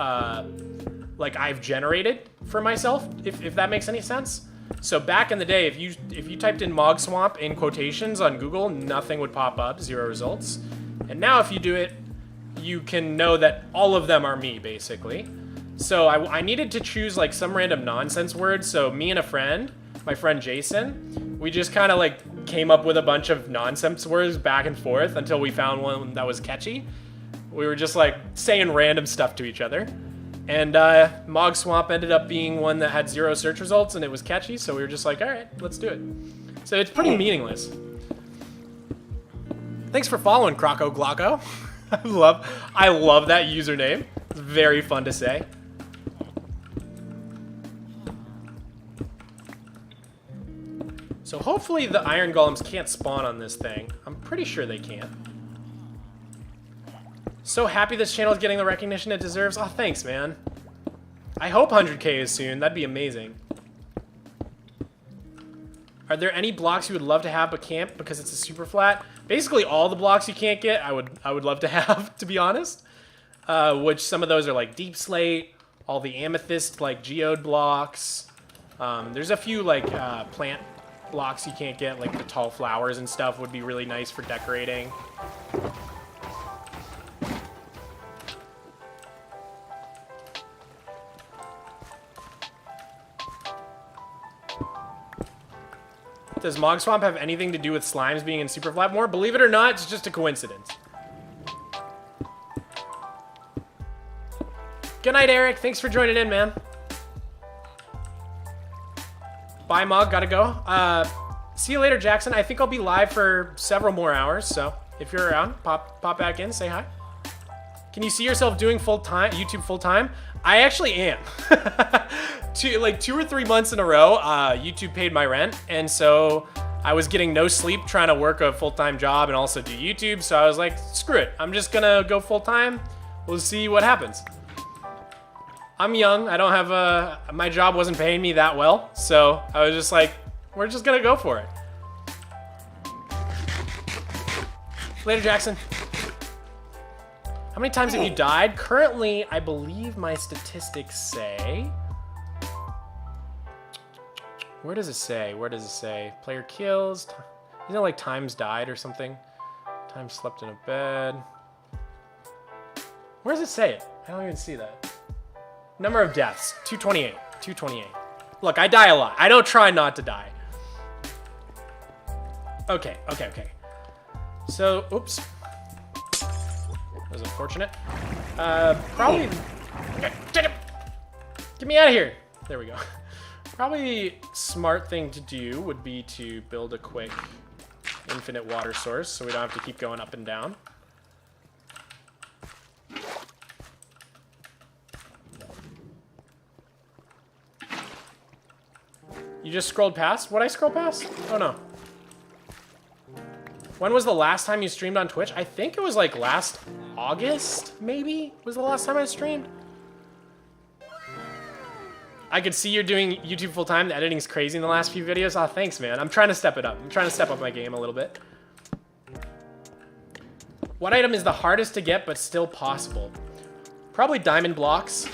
like I've generated for myself, if that makes any sense. So back in the day, if you typed in Mog Swamp in quotations on Google, nothing would pop up, 0 results. And now if you do it, you can know that all of them are me, basically. So I needed to choose like some random nonsense word. So me and a friend, my friend Jason, we just kind of like came up with a bunch of nonsense words back and forth until we found one that was catchy. We were just like saying random stuff to each other. And Mog Swamp ended up being one that had 0 search results and it was catchy. So we were just like, all right, let's do it. So it's pretty meaningless. Thanks for following, Croco Glocko. I love that username. It's very fun to say. So hopefully the iron golems can't spawn on this thing. I'm pretty sure they can't. So happy this channel is getting the recognition it deserves. Oh, thanks, man. I hope 100K is soon. That'd be amazing. Are there any blocks you would love to have but can't because it's a super flat? Basically all the blocks you can't get, I would love to have, to be honest. Which some of those are like deep slate, all the amethyst like geode blocks. There's a few like plant blocks you can't get, like the tall flowers and stuff would be really nice for decorating. Does Mog Swamp have anything to do with slimes being in Superflat more? Believe it or not, it's just a coincidence. Good night, Eric. Thanks for joining in, man. Bye, Mog. Gotta go. See you later, Jackson. I think I'll be live for several more hours, so if you're around, pop back in, say hi. Can you see yourself doing YouTube full-time? I actually am. 2 or 3 months in a row, YouTube paid my rent, and so I was getting no sleep trying to work a full-time job and also do YouTube, so I was like, screw it. I'm just gonna go full-time. We'll see what happens. I'm young. I don't have my job wasn't paying me that well, so I was just like, we're just gonna go for it. Later, Jackson. How many times have you died? Currently, I believe my statistics say... Where does it say? Where does it say? Player kills. Isn't it like times died or something? Time slept in a bed. Where does it say it? I don't even see that. Number of deaths. 228. 228. Look, I die a lot. I don't try not to die. Okay. So, oops. That was unfortunate. Probably... Okay. Get me out of here. There we go. Probably smart thing to do would be to build a quick infinite water source so we don't have to keep going up and down. You just scrolled past? What'd I scroll past? Oh no. When was the last time you streamed on Twitch? I think it was like last August, maybe, was the last time I streamed. I could see you're doing YouTube full time. The editing's crazy in the last few videos. Oh, thanks, man. I'm trying to step it up. I'm trying to step up my game a little bit. What item is the hardest to get but still possible? Probably diamond blocks.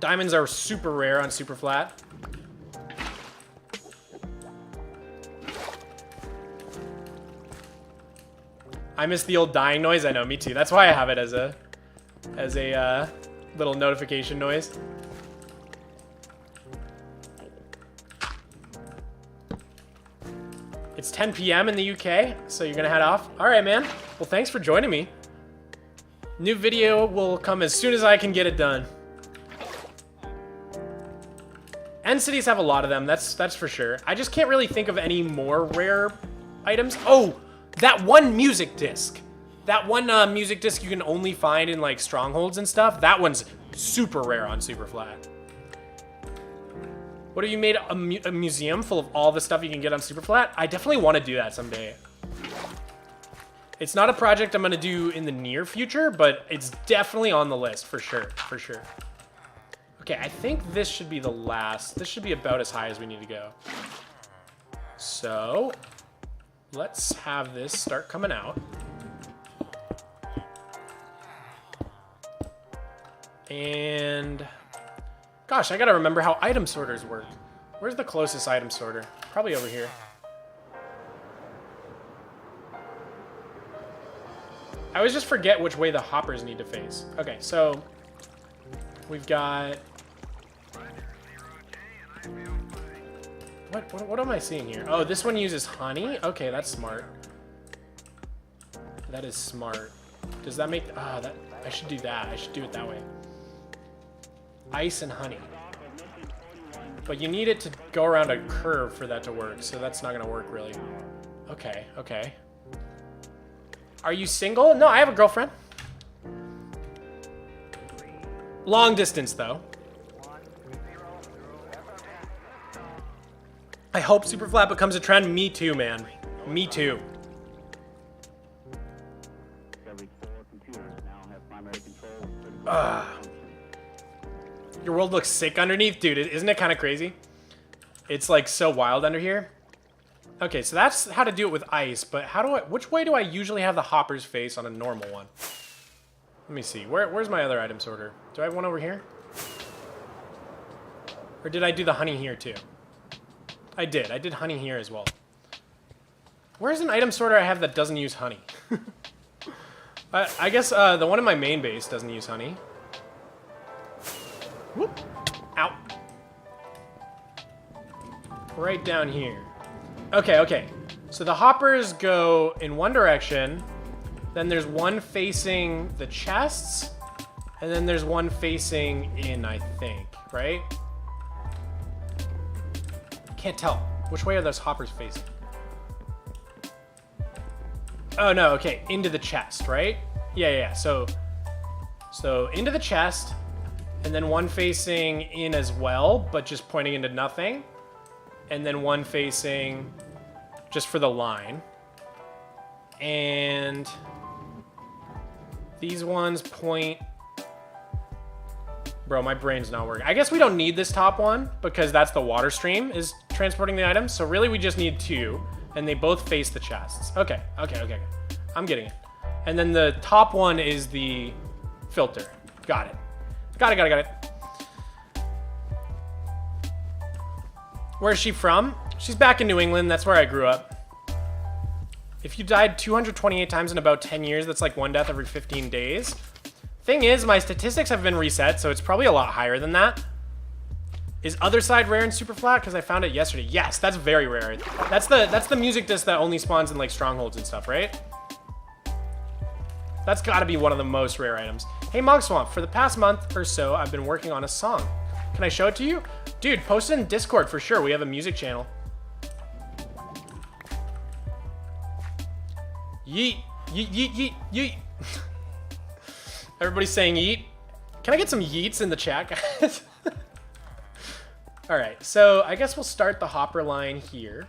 Diamonds are super rare on Superflat. I miss the old dying noise. I know, me too. That's why I have it as a little notification noise. It's 10 p.m. in the UK, so you're gonna head off. All right, man. Well, thanks for joining me. New video will come as soon as I can get it done. End cities have a lot of them. That's for sure. I just can't really think of any more rare items. Oh, that one music disc. That one music disc you can only find in like strongholds and stuff. That one's super rare on Superflat. What have you made a museum full of all the stuff you can get on Superflat? I definitely want to do that someday. It's not a project I'm going to do in the near future, but it's definitely on the list for sure, for sure. Okay, I think this should be the last. This should be about as high as we need to go. So, let's have this start coming out. And gosh, I gotta remember how item sorters work. Where's the closest item sorter? Probably over here. I always just forget which way the hoppers need to face. Okay, so we've got... What am I seeing here? Oh, this one uses honey? Okay, that's smart. That is smart. Does that make... Ah, that I should do that. I should do it that way. Ice and honey. But you need it to go around a curve for that to work, so that's not gonna work really. Okay, okay. Are you single? No, I have a girlfriend. Long distance, though. I hope Superflat becomes a trend. Me too, man. Me too. Your world looks sick underneath. Dude, isn't it kind of crazy? It's like so wild under here. Okay, so that's how to do it with ice, but how do I... Which way do I usually have the hoppers face on a normal one? Let me see. Where's my other item sorter? Do I have one over here? Or did I do the honey here too? I did. I did honey here as well. Where's an item sorter I have that doesn't use honey? I guess the one in my main base doesn't use honey. Whoop. Ow. Right down here. Okay, okay. So the hoppers go in one direction. Then there's one facing the chests. And then there's one facing in, I think. Right? Can't tell. Which way are those hoppers facing? Oh, no. Okay. Into the chest, right? Yeah, yeah, yeah. So into the chest. And then one facing in as well, but just pointing into nothing. And then one facing just for the line. And these ones point... Bro, my brain's not working. I guess we don't need this top one because that's the water stream is transporting the items. So really we just need two. And they both face the chests. Okay, okay, okay. I'm getting it. And then the top one is the filter. Got it. Got it. Where's she from? She's back in New England. That's where I grew up. If you died 228 times in about 10 years, that's like one death every 15 days. Thing is, my statistics have been reset, so it's probably a lot higher than that. Is Other Side rare in Superflat? Because I found it yesterday. Yes, that's very rare. That's the music disc that only spawns in like strongholds and stuff, right? That's got to be one of the most rare items. Hey, Mog Swamp, for the past month or so, I've been working on a song. Can I show it to you? Dude, post it in Discord for sure. We have a music channel. Yeet. Yeet, yeet, yeet, yeet. Everybody's saying yeet. Can I get some yeets in the chat, guys? Alright, so I guess we'll start the hopper line here.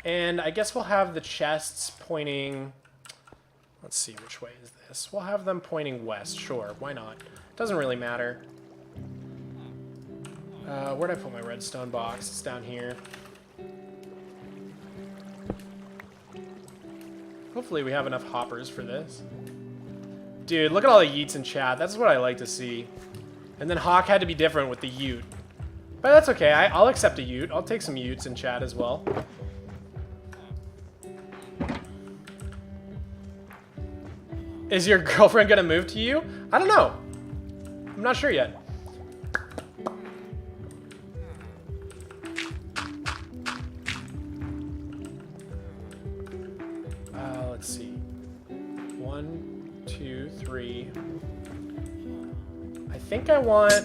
And I guess we'll have the chests pointing... Let's see, which way is this? We'll have them pointing west. Sure, why not? Doesn't really matter. Where'd I put my redstone box? It's down here. Hopefully we have enough hoppers for this. Dude, look at all the yeets in chat. That's what I like to see. And then Hawk had to be different with the ute. But that's okay. I'll accept a ute. I'll take some utes in chat as well. Is your girlfriend gonna move to you? I don't know. I'm not sure yet. Let's see. 1, 2, 3. I think I want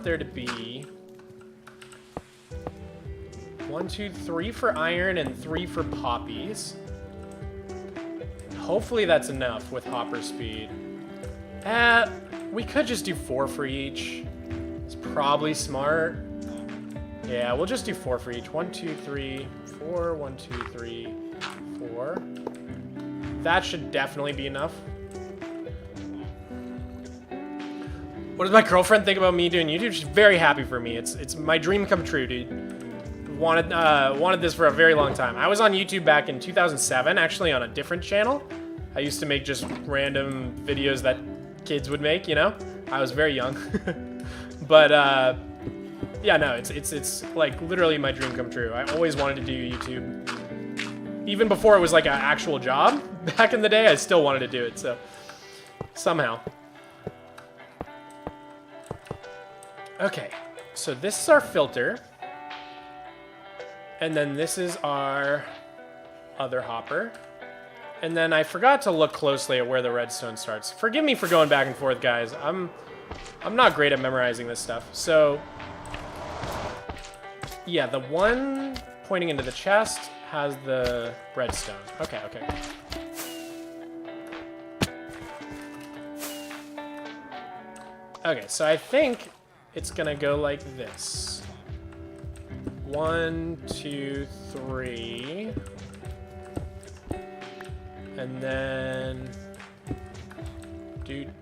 there to be 1, 2, 3 for iron and 3 for poppies. Hopefully that's enough with hopper speed. We could just do 4 for each. It's probably smart. Yeah, we'll just do 4 for each. 1, 2, 3, 4. 1, 2, 3, 4. That should definitely be enough. What does my girlfriend think about me doing YouTube? She's very happy for me. It's my dream come true, dude. Wanted this for a very long time. I was on YouTube back in 2007, actually on a different channel. I used to make just random videos that kids would make, you know? I was very young. But yeah, no, it's like literally my dream come true. I always wanted to do YouTube. Even before it was like an actual job back in the day, I still wanted to do it, so somehow. Okay, so this is our filter. And then this is our other hopper. And then I forgot to look closely at where the redstone starts. Forgive me for going back and forth, guys. I'm not great at memorizing this stuff. So, yeah, the one pointing into the chest has the redstone. Okay, okay. Okay, so I think it's gonna go like this. 1, 2, 3. And then... Dude.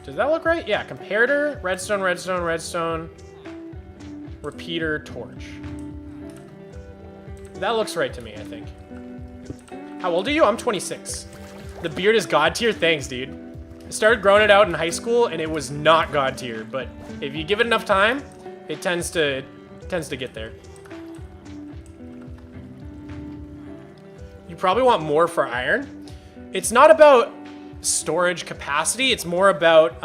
Does that look right? Yeah, comparator, redstone, redstone, redstone, repeater, torch. That looks right to me, I think. How old are you? I'm 26. The beard is god tier? Thanks, dude. I started growing it out in high school, and it was not god tier, but if you give it enough time, it tends to get there. You probably want more for iron. It's not about storage capacity, it's more about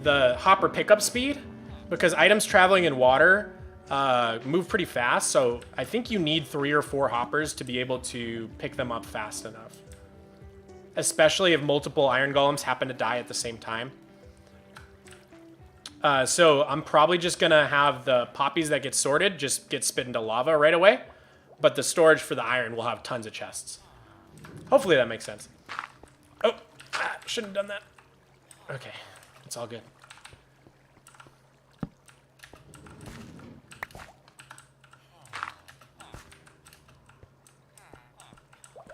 the hopper pickup speed, because items traveling in water move pretty fast, so I think you need 3 or 4 hoppers to be able to pick them up fast enough. Especially if multiple iron golems happen to die at the same time. So I'm probably just gonna have the poppies that get sorted just get spit into lava right away, but the storage for the iron will have tons of chests. Hopefully that makes sense. Oh, shouldn't have done that. Okay, it's all good.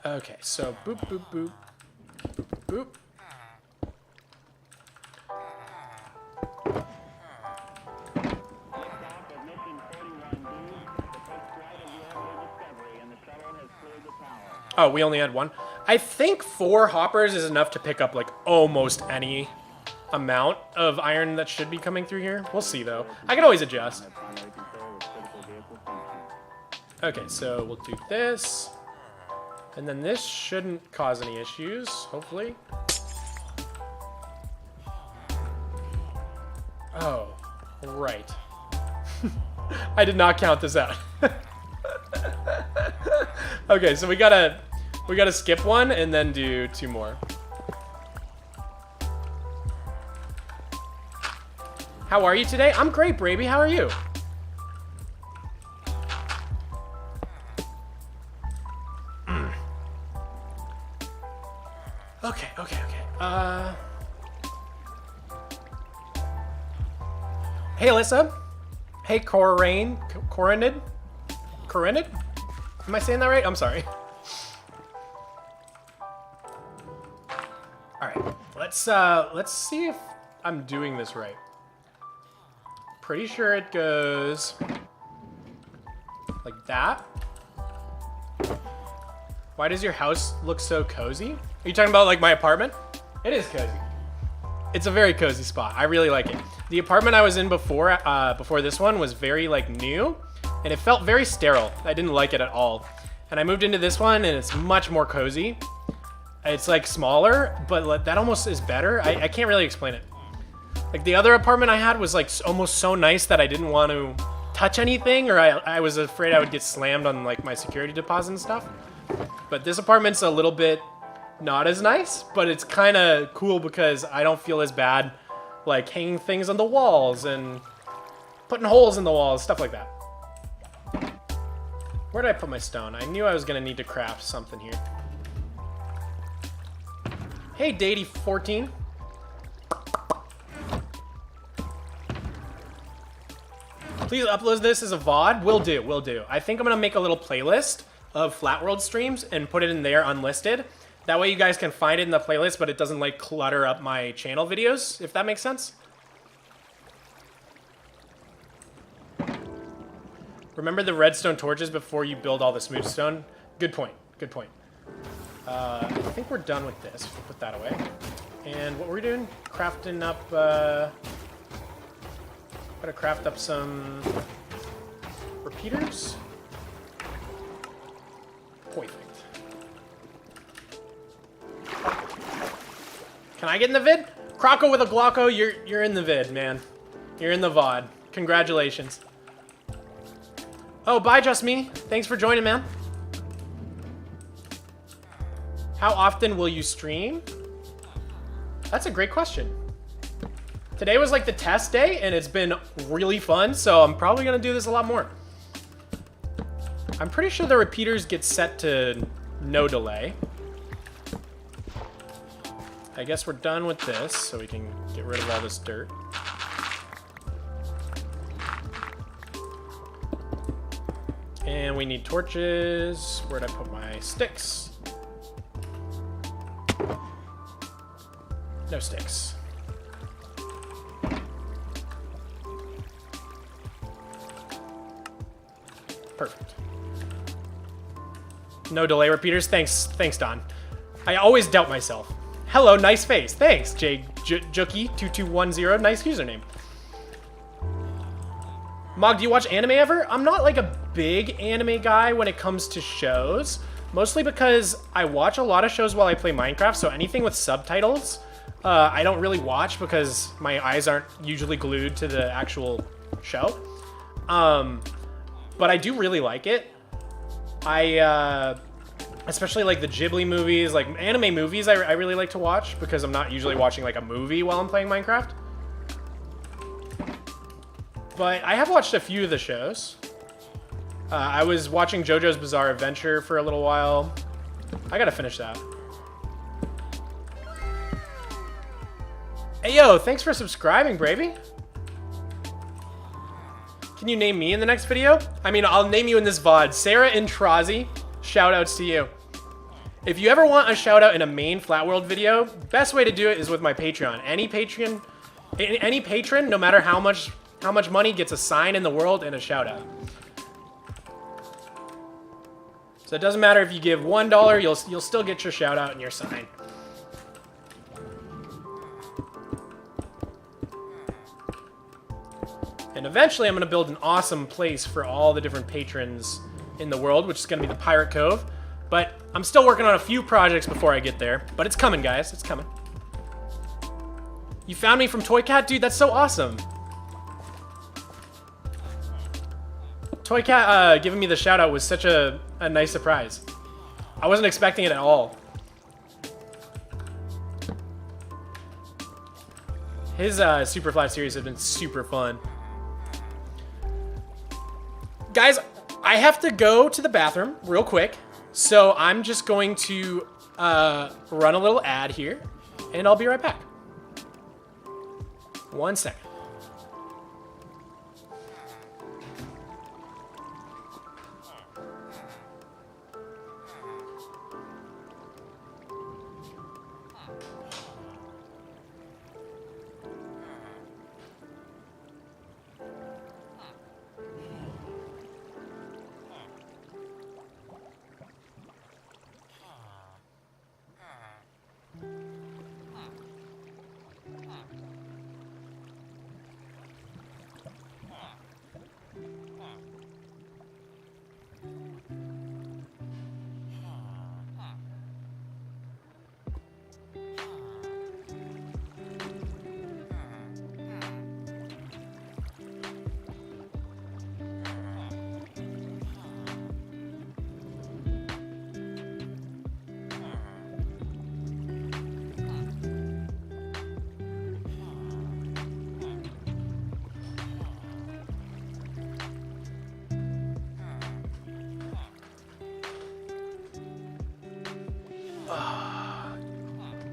Okay, so boop, boop, boop. Boop, boop, boop. Oh, we only had 1. I think 4 hoppers is enough to pick up like almost any amount of iron that should be coming through here. We'll see though. I can always adjust. Okay, so we'll do this. And then this shouldn't cause any issues, hopefully. Oh, right. I did not count this out. Okay, so we gotta skip one and then do 2 more. How are you today? I'm great, Braby. How are you? Okay. Hey, Alyssa. Hey, Corinid? Am I saying that right? I'm sorry. All right, let's see if I'm doing this right. Pretty sure it goes like that. Why does your house look so cozy? Are you talking about like my apartment? It is cozy. It's a very cozy spot. I really like it. The apartment I was in before this one was very like new, and it felt very sterile. I didn't like it at all. And I moved into this one, and it's much more cozy. It's like smaller, but that almost is better. I can't really explain it. Like the other apartment I had was like almost so nice that I didn't want to touch anything, or I was afraid I would get slammed on like my security deposit and stuff. But this apartment's a little bit not as nice, but it's kind of cool because I don't feel as bad like hanging things on the walls and putting holes in the walls, stuff like that. Where did I put my stone? I knew I was gonna need to craft something here. Hey, Datey14. Please upload this as a VOD. Will do. I think I'm gonna make a little playlist of Flatworld streams and put it in there unlisted. That way you guys can find it in the playlist, but it doesn't like clutter up my channel videos, if that makes sense. Remember the redstone torches before you build all the smooth stone? Good point. I think we're done with this. We'll put that away. And what we're doing, crafting up, gotta craft up some repeaters. Perfect. Can I get in the vid? Croco with a Glocko, you're in the vid, man. You're in the VOD. Congratulations. Oh, bye, Just Me. Thanks for joining, man. How often will you stream? That's a great question. Today was like the test day, and it's been really fun, so I'm probably gonna do this a lot more. I'm pretty sure the repeaters get set to no delay. I guess we're done with this, so we can get rid of all this dirt. And we need torches. Where'd I put my sticks? No sticks. Perfect. No delay repeaters. Thanks, Don. I always doubt myself. Hello, nice face. Thanks, Juki2210. Nice username. Mog, do you watch anime ever? I'm not like a big anime guy when it comes to shows, mostly because I watch a lot of shows while I play Minecraft, so anything with subtitles, I don't really watch because my eyes aren't usually glued to the actual show. But I do really like it. Especially like the Ghibli movies, like anime movies, I really like to watch because I'm not usually watching like a movie while I'm playing Minecraft. But I have watched a few of the shows. I was watching JoJo's Bizarre Adventure for a little while. I gotta finish that. Hey yo, thanks for subscribing, Bravey. Can you name me in the next video? I mean, I'll name you in this VOD. Sarah Intrazi, shout outs to you. If you ever want a shout out in a main Flatworld video, best way to do it is with my Patreon. Any patron, no matter how much money, gets a sign in the world and a shout out. So it doesn't matter if you give $1, you'll still get your shout out and your sign. And eventually I'm gonna build an awesome place for all the different patrons in the world, which is gonna be the Pirate Cove. But I'm still working on a few projects before I get there. But it's coming, guys, it's coming. You found me from Toycat? Dude, that's so awesome. Toycat giving me the shout out was such a nice surprise. I wasn't expecting it at all. His Superflat series have been super fun. Guys, I have to go to the bathroom real quick, so I'm just going to run a little ad here, and I'll be right back. 1 second.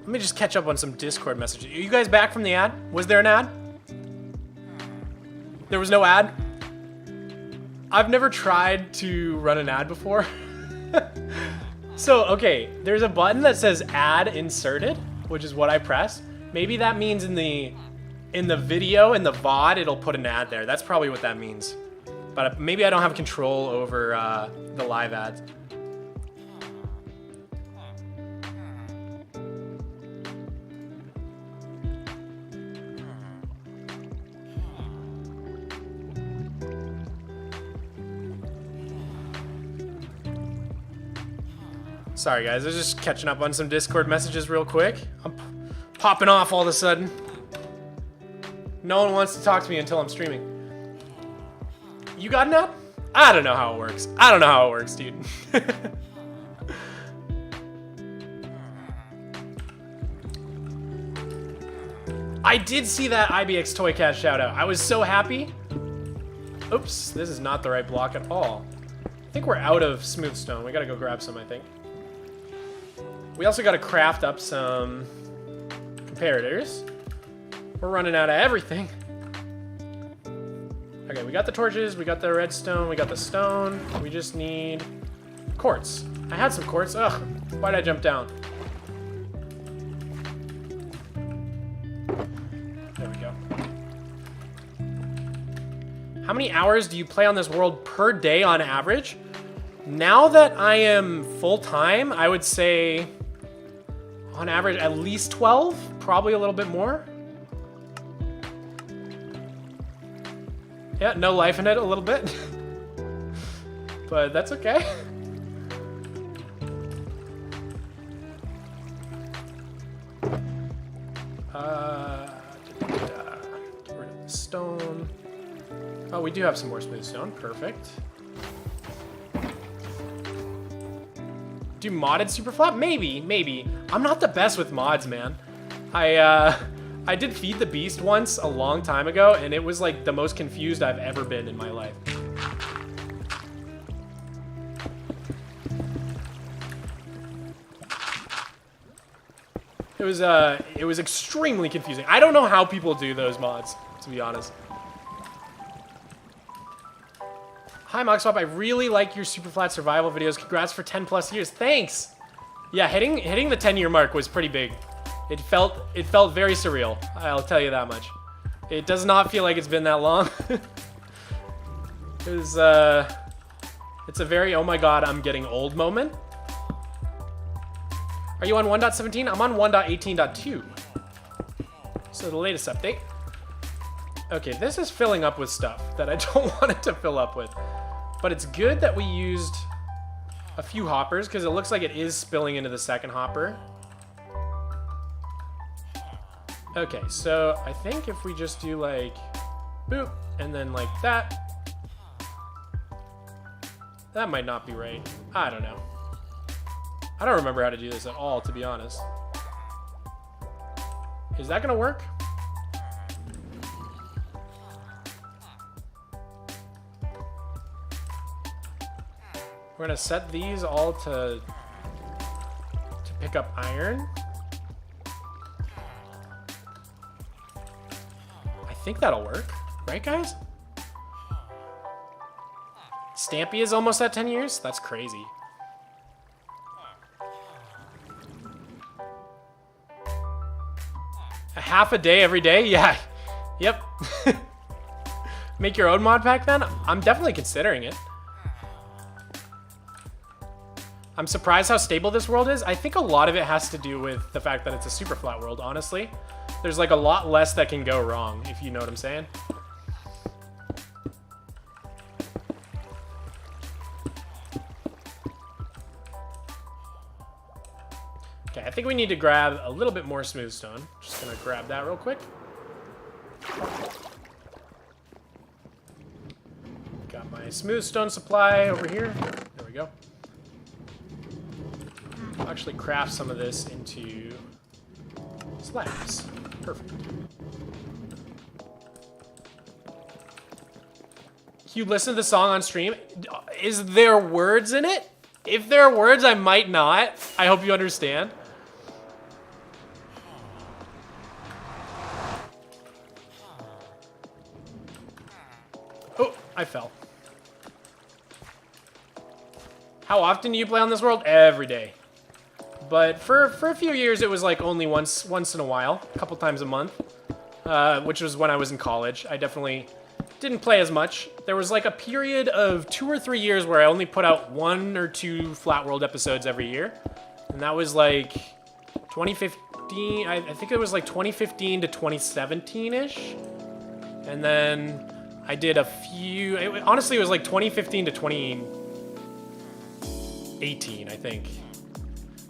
Let me just catch up on some Discord messages. Are you guys back from the ad? Was there an ad? There was no ad? I've never tried to run an ad before. So, okay, there's a button that says ad inserted, which is what I pressed. Maybe that means in the video, in the VOD, it'll put an ad there. That's probably what that means. But maybe I don't have control over the live ads. Sorry guys, I was just catching up on some Discord messages real quick. I'm popping off all of a sudden. No one wants to talk to me until I'm streaming. You got an app? I don't know how it works. I don't know how it works, dude. I did see that IBX Toycat shout out. I was so happy. Oops, this is not the right block at all. I think we're out of smooth stone. We gotta go grab some, I think. We also got to craft up some comparators. We're running out of everything. Okay, we got the torches, we got the redstone, we got the stone. We just need quartz. I had some quartz. Ugh, why'd I jump down? There we go. How many hours do you play on this world per day on average? Now that I am full-time, I would say on average at least 12, probably a little bit more. Yeah, no life in it a little bit. But that's okay. Get rid of the stone. Oh, we do have some more smooth stone. Perfect. Do modded Superflat? Maybe. I'm not the best with mods, man. I did Feed the Beast once a long time ago, and it was like the most confused I've ever been in my life. It was extremely confusing. I don't know how people do those mods, to be honest. Hi, Moxwap. I really like your Superflat survival videos. Congrats for 10 plus years. Thanks. Yeah, hitting the 10-year mark was pretty big. It felt very surreal. I'll tell you that much. It does not feel like it's been that long. It's a very oh my god, I'm getting old moment. Are you on 1.17? I'm on 1.18.2. So the latest update. Okay, this is filling up with stuff that I don't want it to fill up with. But it's good that we used a few hoppers, because it looks like it is spilling into the second hopper. Okay, so I think if we just do like boop and then like that, that might not be right. I don't know. I don't remember how to do this at all, to be honest. Is that gonna work? We're gonna set these all to pick up iron. I think that'll work, right guys? Stampy is almost at 10 years? That's crazy. A half a day every day? Yeah. Yep. Make your own mod pack then? I'm definitely considering it. I'm surprised how stable this world is. I think a lot of it has to do with the fact that it's a super flat world, honestly. There's like a lot less that can go wrong, if you know what I'm saying. Okay, I think we need to grab a little bit more smooth stone. Just gonna grab that real quick. Got my smooth stone supply over here. There we go. I'll actually craft some of this into slabs. Perfect. You listen to the song on stream? Is there words in it? If there are words, I might not. I hope you understand. Oh, I fell. How often do you play on this world? Every day. But for a few years, it was like only once in a while, a couple times a month, which was when I was in college. I definitely didn't play as much. There was like a period of 2 or 3 years where I only put out 1 or 2 Flatworld episodes every year. And that was like 2015, I think it was like 2015 to 2017-ish. And then I did a few, honestly, it was like 2015 to 2018, I think.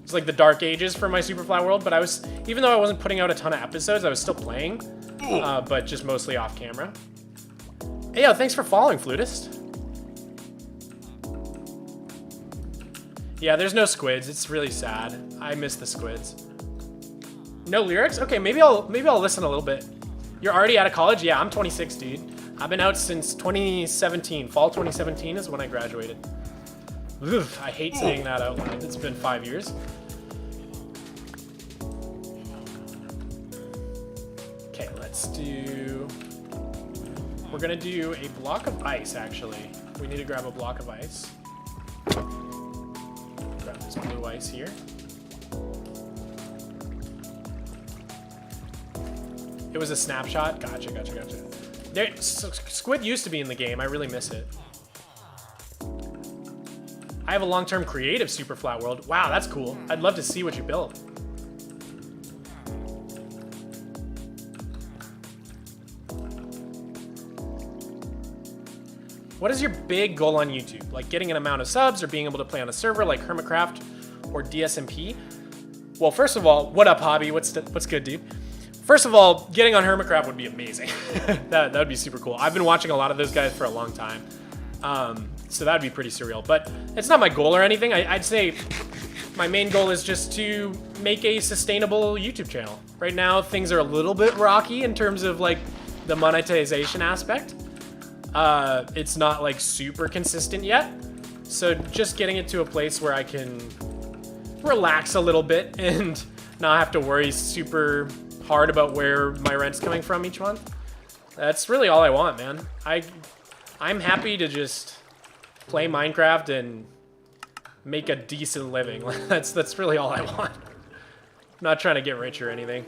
It's like the dark ages for my Super Flatworld, but I was, even though I wasn't putting out a ton of episodes, I was still playing, but just mostly off camera. Hey, yo, thanks for following, Flutist. Yeah, there's no squids. It's really sad. I miss the squids. No lyrics? Okay, maybe I'll listen a little bit. You're already out of college? Yeah, I'm 26, dude. I've been out since 2017. Fall 2017 is when I graduated. Oof, I hate saying that out loud. It's been 5 years. Okay, let's do... We're gonna do a block of ice, actually. We need to grab a block of ice. Grab this blue ice here. It was a snapshot? Gotcha, gotcha, gotcha. Squid used to be in the game. I really miss it. I have a long-term creative Super Flat World. Wow, that's cool. I'd love to see what you build. What is your big goal on YouTube? Like getting an amount of subs or being able to play on a server like Hermitcraft or DSMP? Well, first of all, what up, Hobby? What's good, dude? First of all, getting on Hermitcraft would be amazing. that would be super cool. I've been watching a lot of those guys for a long time. So that would be pretty surreal. But it's not my goal or anything. I'd say my main goal is just to make a sustainable YouTube channel. Right now, things are a little bit rocky in terms of like the monetization aspect. It's not like super consistent yet. So just getting it to a place where I can relax a little bit and not have to worry super hard about where my rent's coming from each month. That's really all I want, man. I'm happy to just play Minecraft and make a decent living. That's really all I want. I'm not trying to get rich or anything.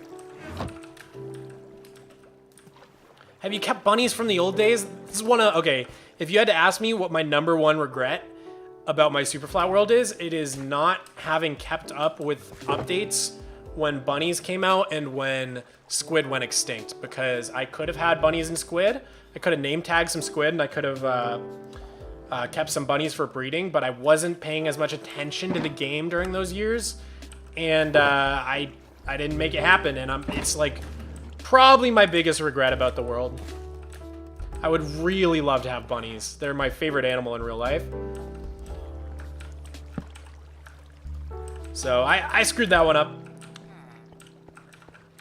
Have you kept bunnies from the old days? This is okay, if you had to ask me what my #1 regret about my Super Flat World is, it is not having kept up with updates when bunnies came out and when squid went extinct, because I could have had bunnies and squid. I could have name tagged some squid and I could have kept some bunnies for breeding, but I wasn't paying as much attention to the game during those years, and I didn't make it happen, and it's like probably my biggest regret about the world. I would really love to have bunnies. They're my favorite animal in real life. So I screwed that one up.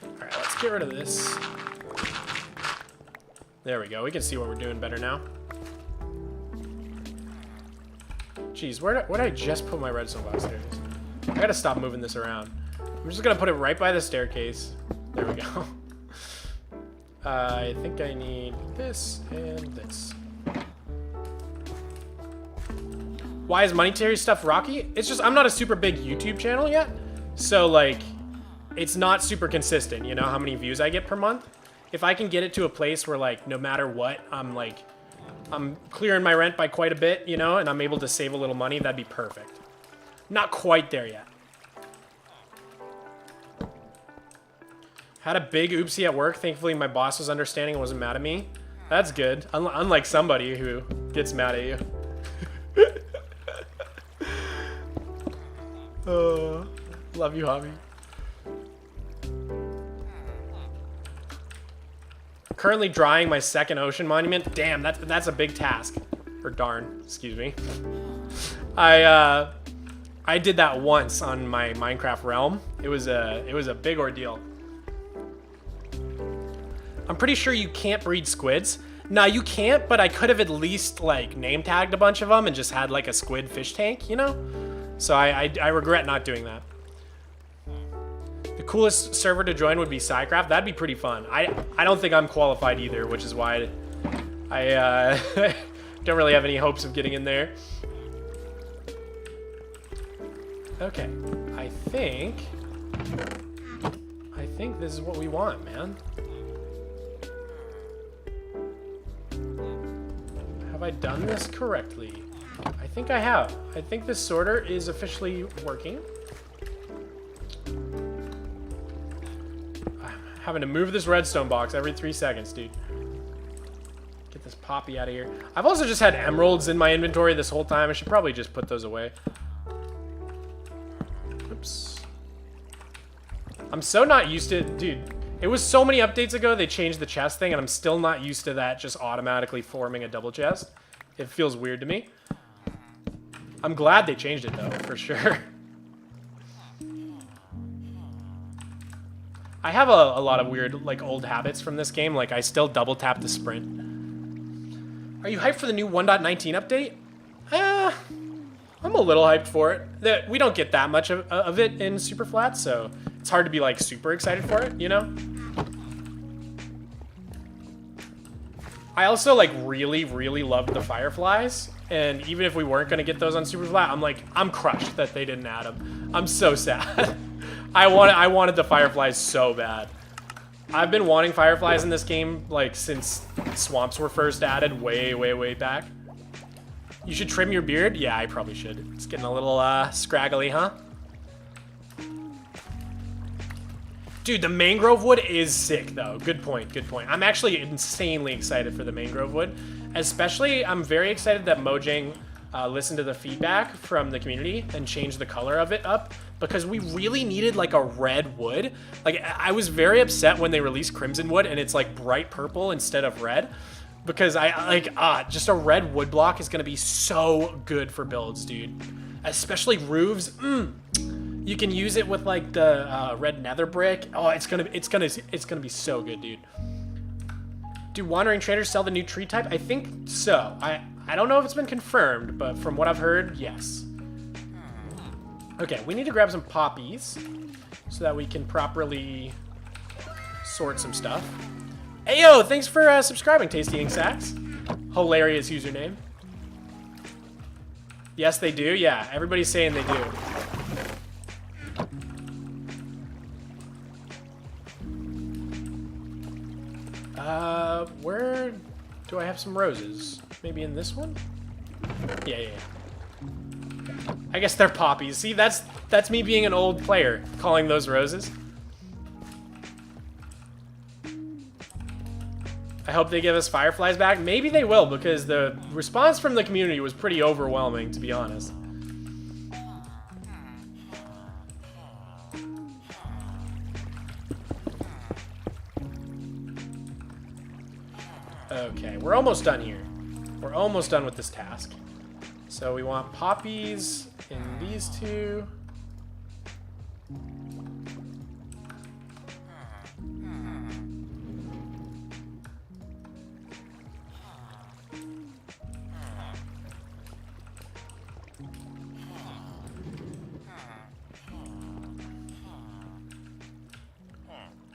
Alright, let's get rid of this. There we go. We can see what we're doing better now. Jeez, where did I just put my redstone box? There it is. I gotta stop moving this around. I'm just gonna put it right by the staircase. There we go. I think I need this and this. Why is monetary stuff rocky? It's just I'm not a super big YouTube channel yet. So like, it's not super consistent, you know, how many views I get per month. If I can get it to a place where like, no matter what, I'm clearing my rent by quite a bit, you know, and I'm able to save a little money, that'd be perfect. Not quite there yet. Had a big oopsie at work. Thankfully, my boss was understanding and wasn't mad at me. That's good. Unlike somebody who gets mad at you. Love you, hobby. Currently drawing my second ocean monument. Damn, that's a big task. Or darn, excuse me. I did that once on my Minecraft realm. It was a big ordeal. I'm pretty sure you can't breed squids. No, you can't, but I could have at least like name tagged a bunch of them and just had like a squid fish tank, you know? So I regret not doing that. The coolest server to join would be Psycraft. That'd be pretty fun. I don't think I'm qualified either, which is why I don't really have any hopes of getting in there. Okay, I think this is what we want, man. Have I done this correctly? I think I have. I think this sorter is officially working. I'm having to move this redstone box every 3 seconds, dude. Get this poppy out of here. I've also just had emeralds in my inventory this whole time. I should probably just put those away. Oops. I'm so not used to, dude. It was so many updates ago they changed the chest thing, and I'm still not used to that just automatically forming a double chest. It feels weird to me. I'm glad they changed it though, for sure. I have a lot of weird, like, old habits from this game. Like, I still double tap to sprint. Are you hyped for the new 1.19 update? I'm a little hyped for it. We don't get that much of it in Superflat, so it's hard to be, like, super excited for it, you know? I also, like, really, really loved the Fireflies. And even if we weren't going to get those on Superflat, I'm crushed that they didn't add them. I'm so sad. I wanted the Fireflies so bad. I've been wanting Fireflies in this game, like, since swamps were first added way, way, way back. You should trim your beard? Yeah, I probably should. It's getting a little, scraggly, huh? Dude, the mangrove wood is sick, though. Good point, good point. I'm actually insanely excited for the mangrove wood. Especially, I'm very excited that Mojang listened to the feedback from the community and changed the color of it up, because we really needed like a red wood. Like, I was very upset when they released Crimson Wood and it's like bright purple instead of red, because just a red wood block is gonna be so good for builds, dude. Especially roofs. You can use it with like the red nether brick. Oh, it's gonna be so good, dude. Do wandering traders sell the new tree type? I think so. I don't know if it's been confirmed, but from what I've heard, yes. Okay, we need to grab some poppies so that we can properly sort some stuff. Hey, yo, thanks for subscribing, Tasty Ink Sacks. Hilarious username. Yes, they do. Yeah, everybody's saying they do. Where do I have some roses? Maybe in this one? Yeah. I guess they're poppies. See, that's me being an old player, calling those roses. I hope they give us fireflies back. Maybe they will, because the response from the community was pretty overwhelming, to be honest. Okay, we're almost done here. We're almost done with this task. So we want poppies in these two.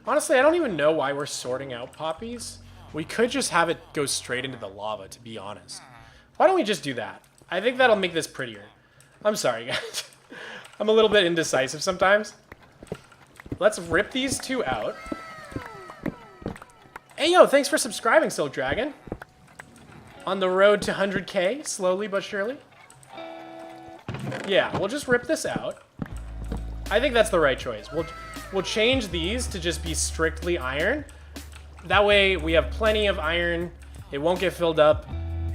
Honestly, I don't even know why we're sorting out poppies. We could just have it go straight into the lava, to be honest. Why don't we just do that? I think that'll make this prettier. I'm sorry, guys. I'm a little bit indecisive sometimes. Let's rip these two out. Hey, yo, thanks for subscribing, Silk Dragon. On the road to 100K, slowly but surely. Yeah, we'll just rip this out. I think that's the right choice. We'll change these to just be strictly iron. That way we have plenty of iron. It won't get filled up.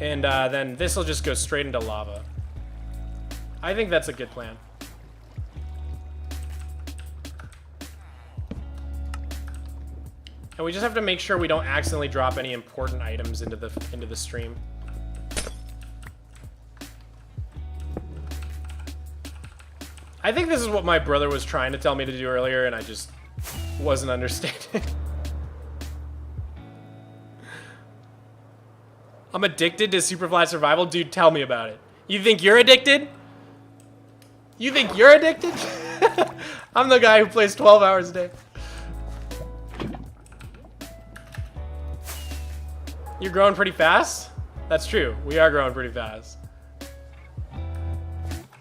And then this will just go straight into lava. I think that's a good plan. And we just have to make sure we don't accidentally drop any important items into the stream. I think this is what my brother was trying to tell me to do earlier, and I just wasn't understanding. I'm addicted to Superflat Survival. Dude, tell me about it. You think you're addicted? You think you're addicted? I'm the guy who plays 12 hours a day. You're growing pretty fast? That's true. We are growing pretty fast.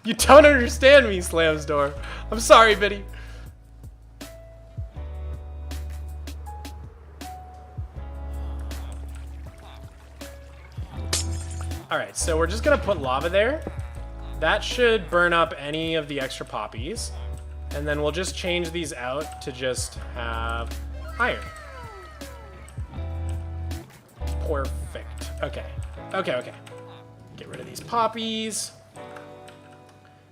You don't understand me, Slams Door. I'm sorry, Biddy. Alright, so we're just gonna put lava there. That should burn up any of the extra poppies. And then we'll just change these out to just have iron. Perfect. Okay. Okay. Get rid of these poppies.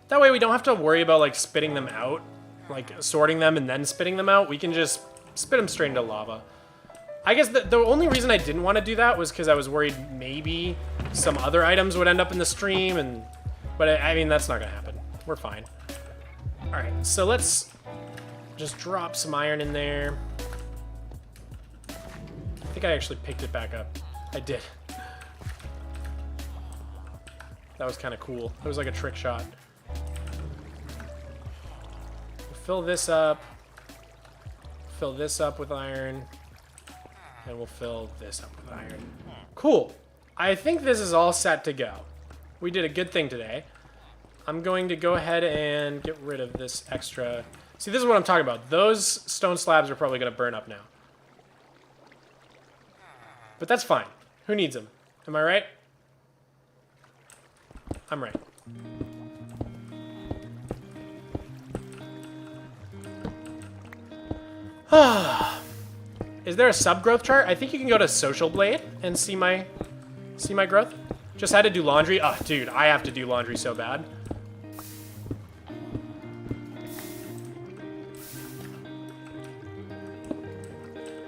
That way we don't have to worry about like spitting them out, like sorting them and then spitting them out. We can just spit them straight into lava. I guess the only reason I didn't want to do that was because I was worried maybe some other items would end up in the stream, but I mean, that's not gonna happen. We're fine. All right, so let's just drop some iron in there. I think I actually picked it back up. I did. That was kind of cool. It was like a trick shot. Fill this up. Fill this up with iron. And we'll fill this up with iron. Cool. I think this is all set to go. We did a good thing today. I'm going to go ahead and get rid of this extra. See, this is what I'm talking about. Those stone slabs are probably going to burn up now. But that's fine. Who needs them? Am I right? I'm right. Is there a sub growth chart? I think you can go to Social Blade and see my growth. Just had to do laundry. Oh, dude, I have to do laundry so bad.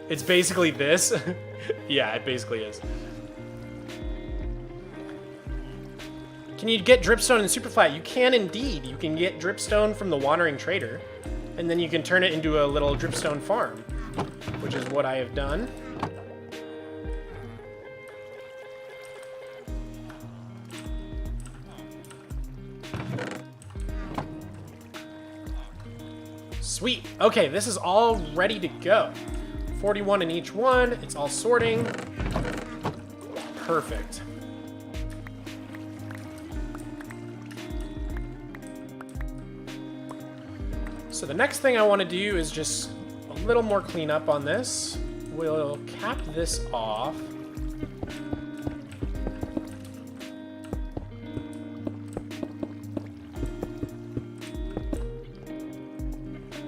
It's basically this. Yeah, it basically is. Can you get dripstone in Superflat? You can indeed. You can get dripstone from the Wandering Trader, and then you can turn it into a little dripstone farm, which is what I have done. Sweet. Okay, this is all ready to go. 41 in each one. It's all sorting. Perfect. So the next thing I want to do is just a little more cleanup on this. We'll cap this off.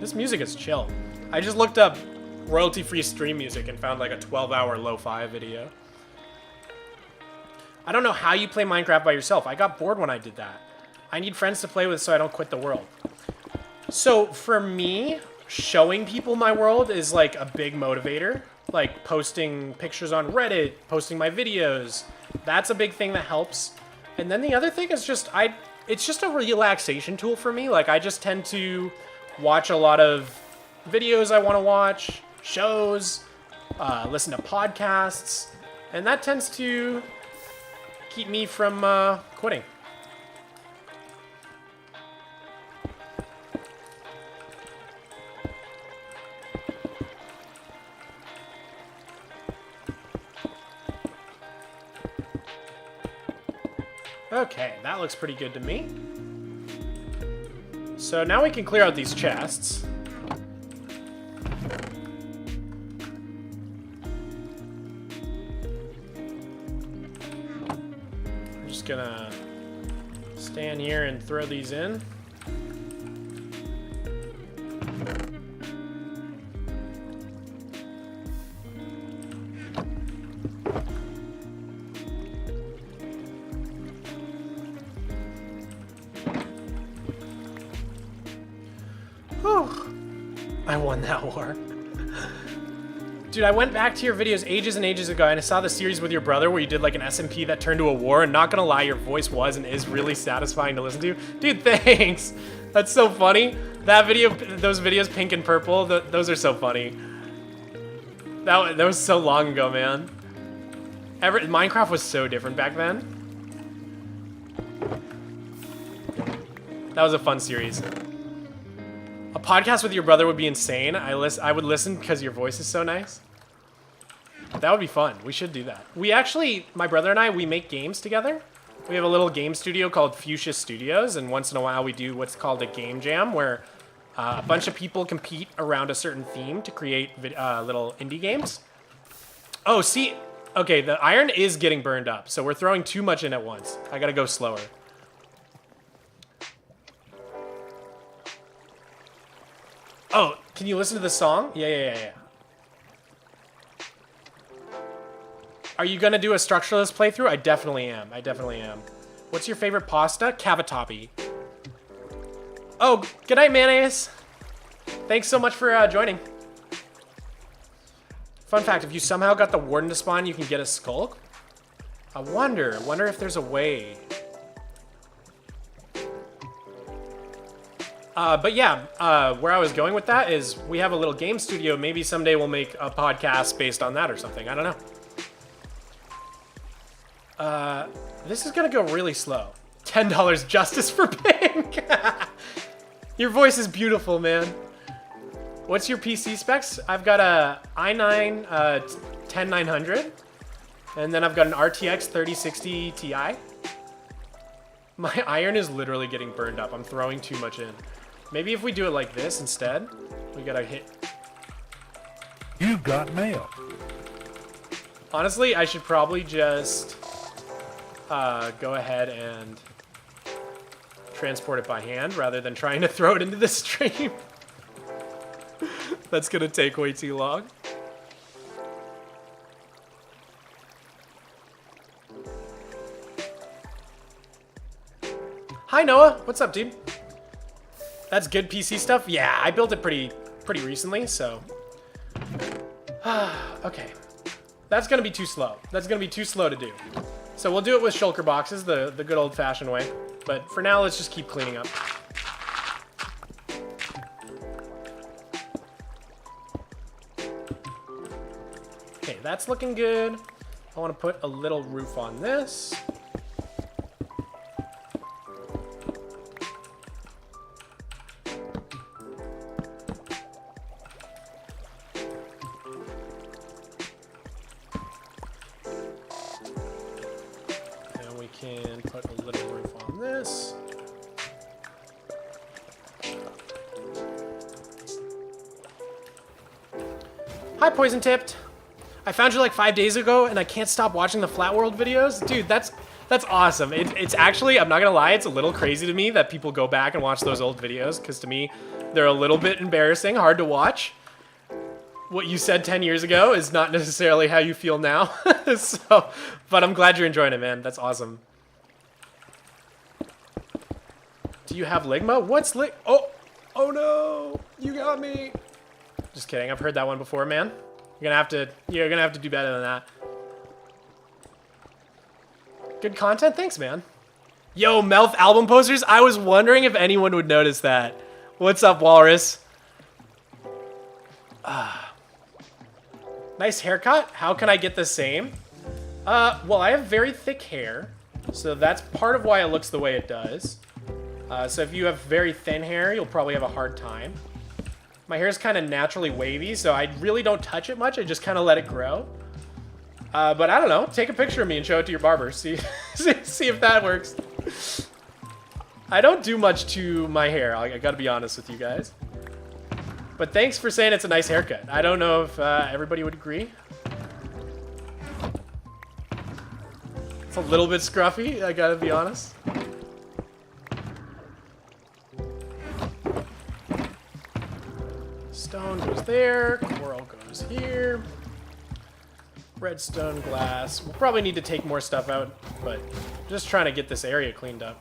This music is chill. I just looked up royalty-free stream music and found like a 12-hour lo-fi video. I don't know how you play Minecraft by yourself. I got bored when I did that. I need friends to play with so I don't quit the world. So for me, showing people my world is like a big motivator. Like posting pictures on Reddit, posting my videos. That's a big thing that helps. And then the other thing is just, it's just a relaxation tool for me. Like I just tend to watch a lot of videos I want to watch, shows, listen to podcasts, and that tends to keep me from quitting. Okay, that looks pretty good to me. So now we can clear out these chests. I'm just gonna stand here and throw these in. I won that war. Dude, I went back to your videos ages and ages ago and I saw the series with your brother where you did like an SMP that turned to a war, and not gonna lie, your voice was and is really satisfying to listen to. Dude, thanks! That's so funny. That video, those videos, pink and purple, those are so funny. That was so long ago, man. Minecraft was so different back then. That was a fun series. A podcast with your brother would be insane. I would listen because your voice is so nice. That would be fun. We should do that. We actually, my brother and I, we make games together. We have a little game studio called Fuchsia Studios, and once in a while we do what's called a game jam, where a bunch of people compete around a certain theme to create little indie games. Oh, see, okay, the iron is getting burned up, so we're throwing too much in at once. I gotta go slower. Oh, can you listen to the song? Yeah. Are you gonna do a structuralist playthrough? I definitely am. What's your favorite pasta? Cavatappi. Oh, good night, mayonnaise. Thanks so much for joining. Fun fact, if you somehow got the warden to spawn, you can get a skulk. I wonder if there's a way. But yeah, where I was going with that is we have a little game studio. Maybe someday we'll make a podcast based on that or something. I don't know. This is gonna go really slow. $10 justice for pink. Your voice is beautiful, man. What's your PC specs? I've got a i9 10900, and then I've got an RTX 3060 Ti. My iron is literally getting burned up. I'm throwing too much in. Maybe if we do it like this instead, we gotta hit. You got mail. Honestly, I should probably just go ahead and transport it by hand rather than trying to throw it into the stream. That's gonna take way too long. Hi Noah, what's up, dude? That's good PC stuff. Yeah, I built it pretty recently, so. Okay, that's gonna be too slow. That's gonna be too slow to do. So we'll do it with shulker boxes, the good old-fashioned way. But for now, let's just keep cleaning up. Okay, that's looking good. I want to put a little roof on this. Can put a little roof on this. Hi, Poison Tipped. I found you like 5 days ago, and I can't stop watching the Flatworld videos. Dude, that's awesome. It's actually, I'm not gonna lie, it's a little crazy to me that people go back and watch those old videos, because to me, they're a little bit embarrassing, hard to watch. What you said 10 years ago is not necessarily how you feel now. So, but I'm glad you're enjoying it, man. That's awesome. Do you have Ligma? What's Oh no! You got me. Just kidding. I've heard that one before, man. You're gonna have to do better than that. Good content. Thanks, man. Yo, Melf album posters. I was wondering if anyone would notice that. What's up, Walrus? Nice haircut. How can I get the same? Well, I have very thick hair, so that's part of why it looks the way it does. So if you have very thin hair, you'll probably have a hard time. My hair is kind of naturally wavy, so I really don't touch it much. I just kind of let it grow. But I don't know. Take a picture of me and show it to your barber. See if that works. I don't do much to my hair. I gotta be honest with you guys. But thanks for saying it's a nice haircut. I don't know if everybody would agree. It's a little bit scruffy, I gotta be honest. Stone goes there, coral goes here. Redstone, glass. We'll probably need to take more stuff out, but just trying to get this area cleaned up.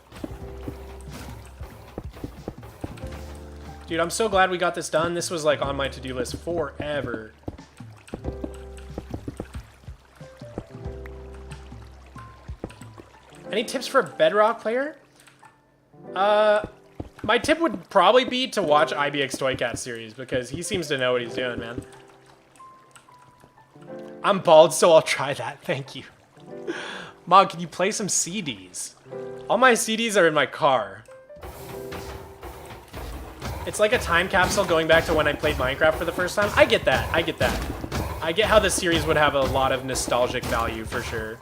Dude, I'm so glad we got this done. This was like on my to-do list forever. Any tips for a Bedrock player? My tip would probably be to watch IBX Toycat series because he seems to know what he's doing, man. I'm bald, so I'll try that. Thank you. Mom, can you play some CDs? All my CDs are in my car. It's like a time capsule going back to when I played Minecraft for the first time. I get that. I get that. I get how the series would have a lot of nostalgic value for sure.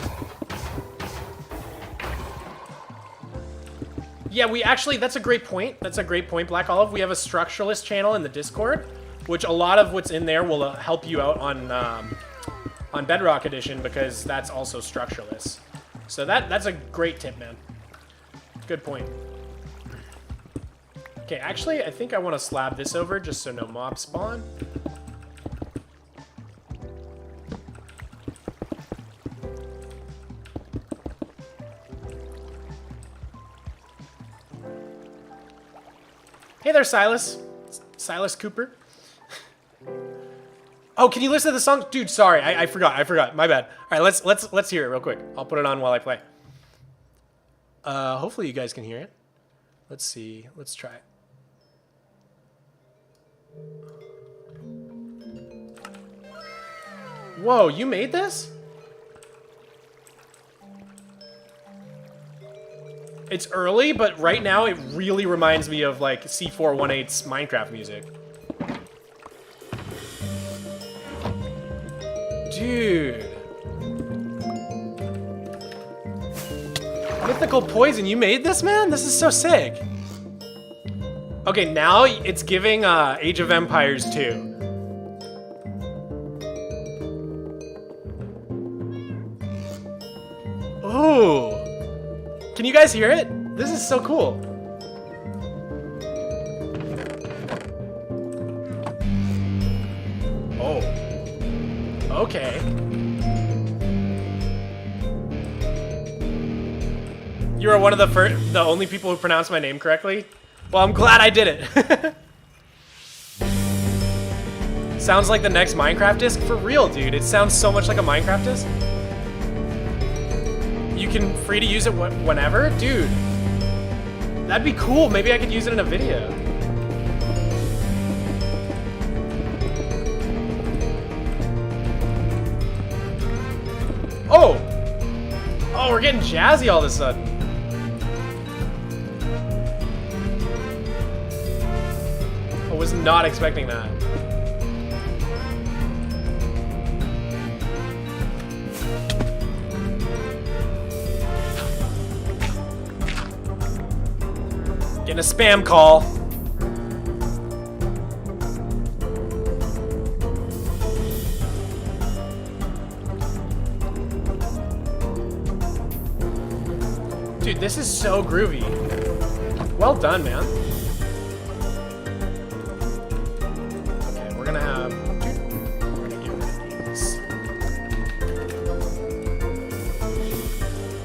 Yeah, we actually, that's a great point. That's a great point, Black Olive. We have a structuralist channel in the Discord, which a lot of what's in there will help you out on Bedrock Edition because that's also structuralist. So that's a great tip, man. Good point. Okay, actually, I think I want to slab this over just so no mobs spawn. Hey there, Silas. Silas Cooper. Oh, can you listen to the song? Dude, sorry, I forgot. My bad. All right, let's hear it real quick. I'll put it on while I play. Hopefully you guys can hear it. Let's see. Let's try it. Whoa, you made this? It's early, but right now it really reminds me of like C418's Minecraft music. Dude. Mythical Poison, you made this, man? This is so sick. Okay, now it's giving Age of Empires 2. Ooh. Can you guys hear it? This is so cool. Oh. Okay. You are one of the only people who pronounced my name correctly? Well, I'm glad I did it. Sounds like the next Minecraft disc? For real, dude. It sounds so much like a Minecraft disc. You can free to use it whenever? Dude. That'd be cool. Maybe I could use it in a video. Oh! Oh, we're getting jazzy all of a sudden. I was not expecting that. Getting a spam call. Dude, this is so groovy. Well done, man. Okay, we're gonna have... We're gonna get rid of these.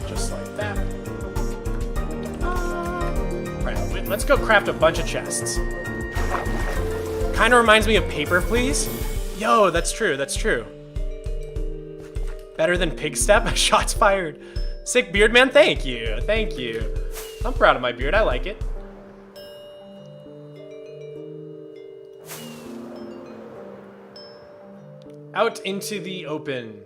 Just like that. Right, let's go craft a bunch of chests. Kinda reminds me of Paper Please. Yo, that's true, that's true. Better than Pig Step? Shots fired. Sick beard, man. Thank you. Thank you. I'm proud of my beard. I like it. Out into the open.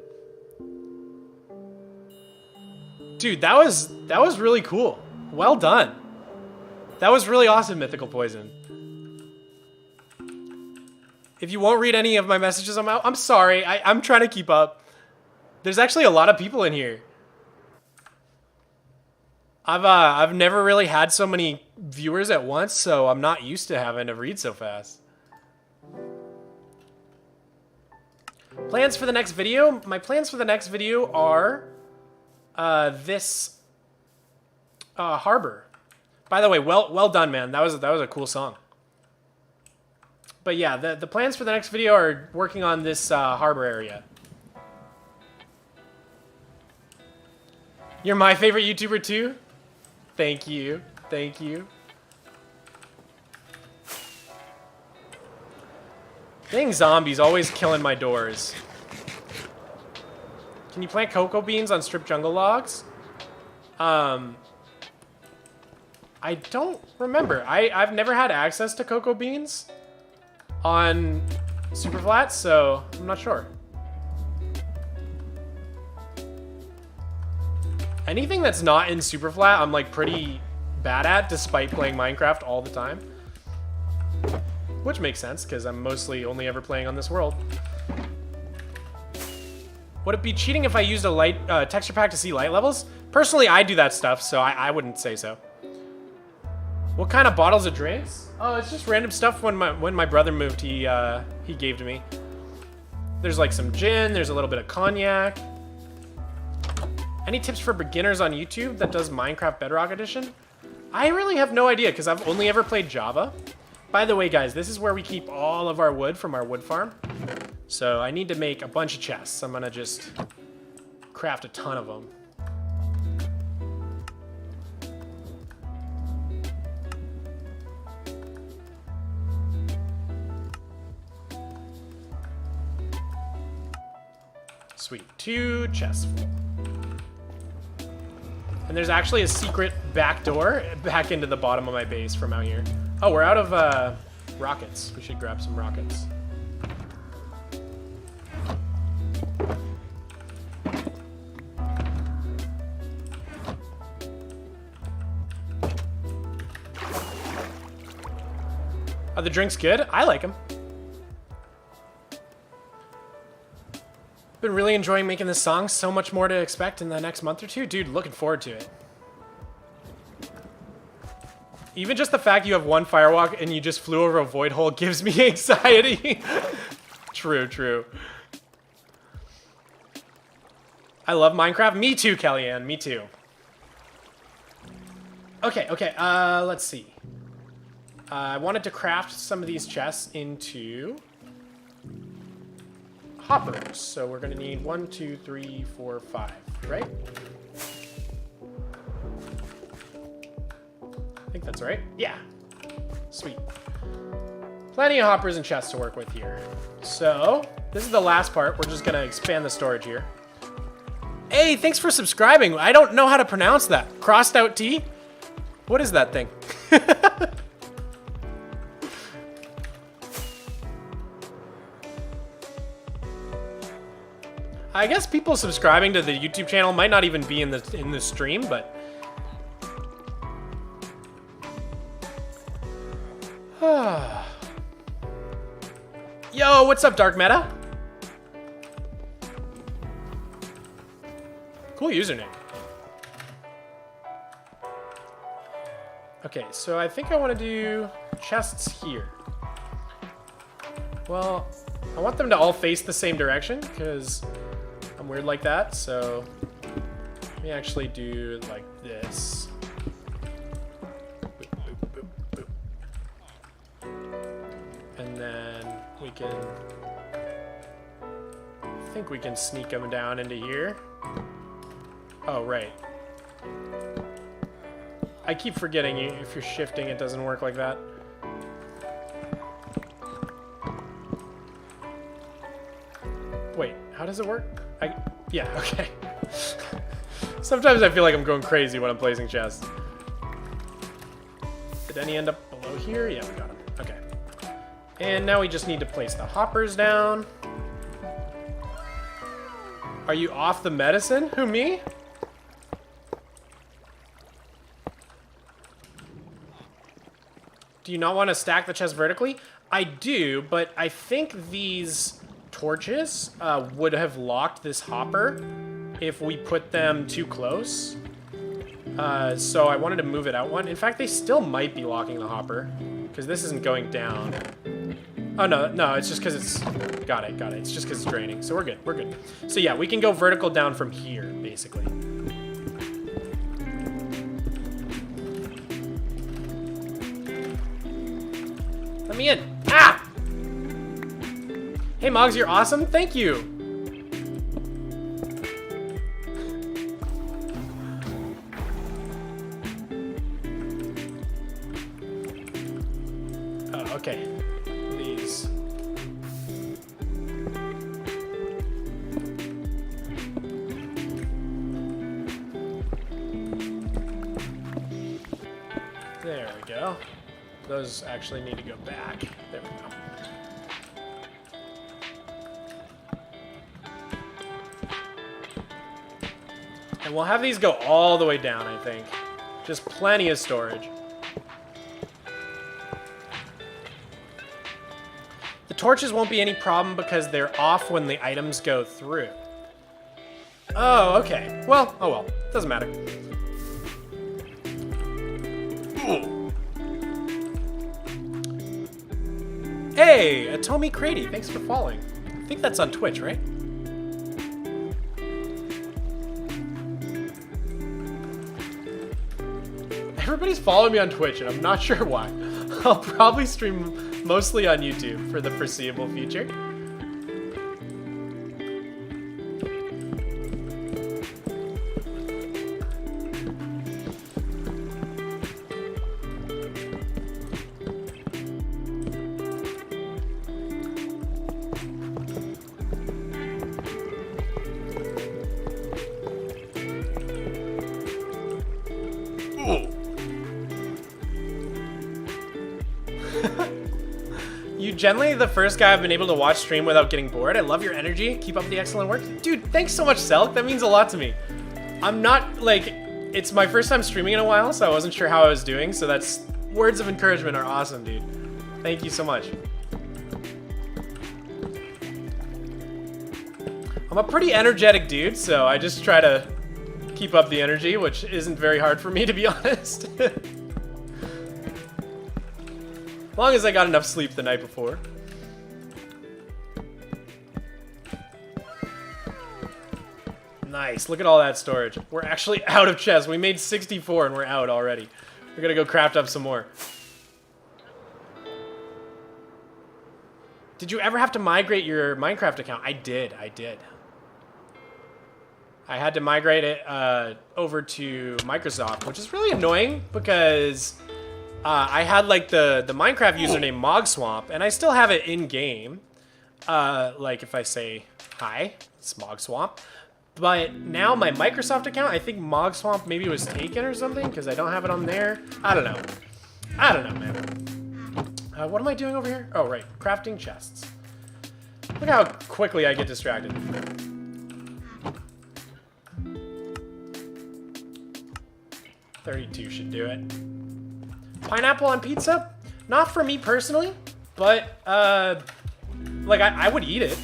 Dude, that was really cool. Well done. That was really awesome, Mythical Poison. If you won't read any of my messages, I'm sorry. I'm trying to keep up. There's actually a lot of people in here. I've never really had so many viewers at once, so I'm not used to having to read so fast. Plans for the next video? My plans for the next video are this harbor. By the way, well done, man. That was a cool song. But yeah, the plans for the next video are working on this harbor area. You're my favorite YouTuber too? Thank you. Thank you. Dang zombies always killing my doors. Can you plant cocoa beans on stripped jungle logs? I don't remember. I've never had access to cocoa beans on Superflat, so I'm not sure. Anything that's not in Superflat, I'm like pretty bad at, despite playing Minecraft all the time. Which makes sense, because I'm mostly only ever playing on this world. Would it be cheating if I used a light texture pack to see light levels? Personally, I do that stuff, so I wouldn't say so. What kind of bottles of drinks? Oh, it's just random stuff when my brother moved, he gave to me. There's like some gin, there's a little bit of cognac. Any tips for beginners on YouTube that does Minecraft Bedrock Edition? I really have no idea, because I've only ever played Java. By the way, guys, this is where we keep all of our wood from our wood farm. So I need to make a bunch of chests. I'm going to just craft a ton of them. Sweet. 2 chests full. And there's actually a secret back door back into the bottom of my base from out here. Oh, we're out of rockets. We should grab some rockets. Are the drinks good? I like them. Been really enjoying making this song. So much more to expect in the next month or two. Dude, looking forward to it. Even just the fact you have one firewalk and you just flew over a void hole gives me anxiety. True, true. I love Minecraft. Me too, Kellyanne. Me too. Okay, let's see. I wanted to craft some of these chests into hoppers. So we're gonna need 1, 2, 3, 4, 5, right? I think that's right. Yeah. Sweet. Plenty of hoppers and chests to work with here. So this is the last part. We're just gonna expand the storage here. Hey, thanks for subscribing. I don't know how to pronounce that. Crossed out T? What is that thing? I guess people subscribing to the YouTube channel might not even be in the stream, but yo, what's up, Dark Meta? Cool username. Okay, so I think I want to do chests here. Well, I want them to all face the same direction because I'm weird like that, so let me actually do like this. Boop, boop, boop, boop. And then we can, I think we can sneak them down into here. Oh, right. I keep forgetting if you're shifting, it doesn't work like that. Wait, how does it work? Yeah, okay. Sometimes I feel like I'm going crazy when I'm placing chests. Did any end up below here? Yeah, we got them. Okay. And now we just need to place the hoppers down. Are you off the medicine? Who, me? Do you not want to stack the chest vertically? I do, but I think these torches would have locked this hopper if we put them too close. So I wanted to move it out one. In fact, they still might be locking the hopper because this isn't going down. Oh, no, it's just because it's... Got it. It's just because it's draining. So we're good. So yeah, we can go vertical down from here, basically. Let me in. Ah! Hey, Moggs, you're awesome. Thank you. Oh, okay. These. There we go. Those actually need to go back. There we go. And we'll have these go all the way down, I think. Just plenty of storage. The torches won't be any problem because they're off when the items go through. Oh, okay. Well, oh well. Doesn't matter. Ooh. Hey, Atomi Crady, thanks for following. I think that's on Twitch, right? Everybody's following me on Twitch, and I'm not sure why. I'll probably stream mostly on YouTube for the foreseeable future. You generally the first guy I've been able to watch stream without getting bored. I love your energy. Keep up the excellent work. Dude, thanks so much, Selk. That means a lot to me. I'm not, like, it's my first time streaming in a while, so I wasn't sure how I was doing, so that's, words of encouragement are awesome, dude. Thank you so much. I'm a pretty energetic dude, so I just try to keep up the energy, which isn't very hard for me, to be honest. As long as I got enough sleep the night before. Nice, look at all that storage. We're actually out of chests. We made 64 and we're out already. We're gonna go craft up some more. Did you ever have to migrate your Minecraft account? I did. I had to migrate it over to Microsoft, which is really annoying because I had like the Minecraft username Mogswamp, and I still have it in game. Like if I say hi, it's Mogswamp. But now my Microsoft account, I think Mogswamp maybe was taken or something because I don't have it on there. I don't know, man. What am I doing over here? Oh, right, crafting chests. Look how quickly I get distracted. $32 should do it. Pineapple on pizza? Not for me personally, but like I would eat it.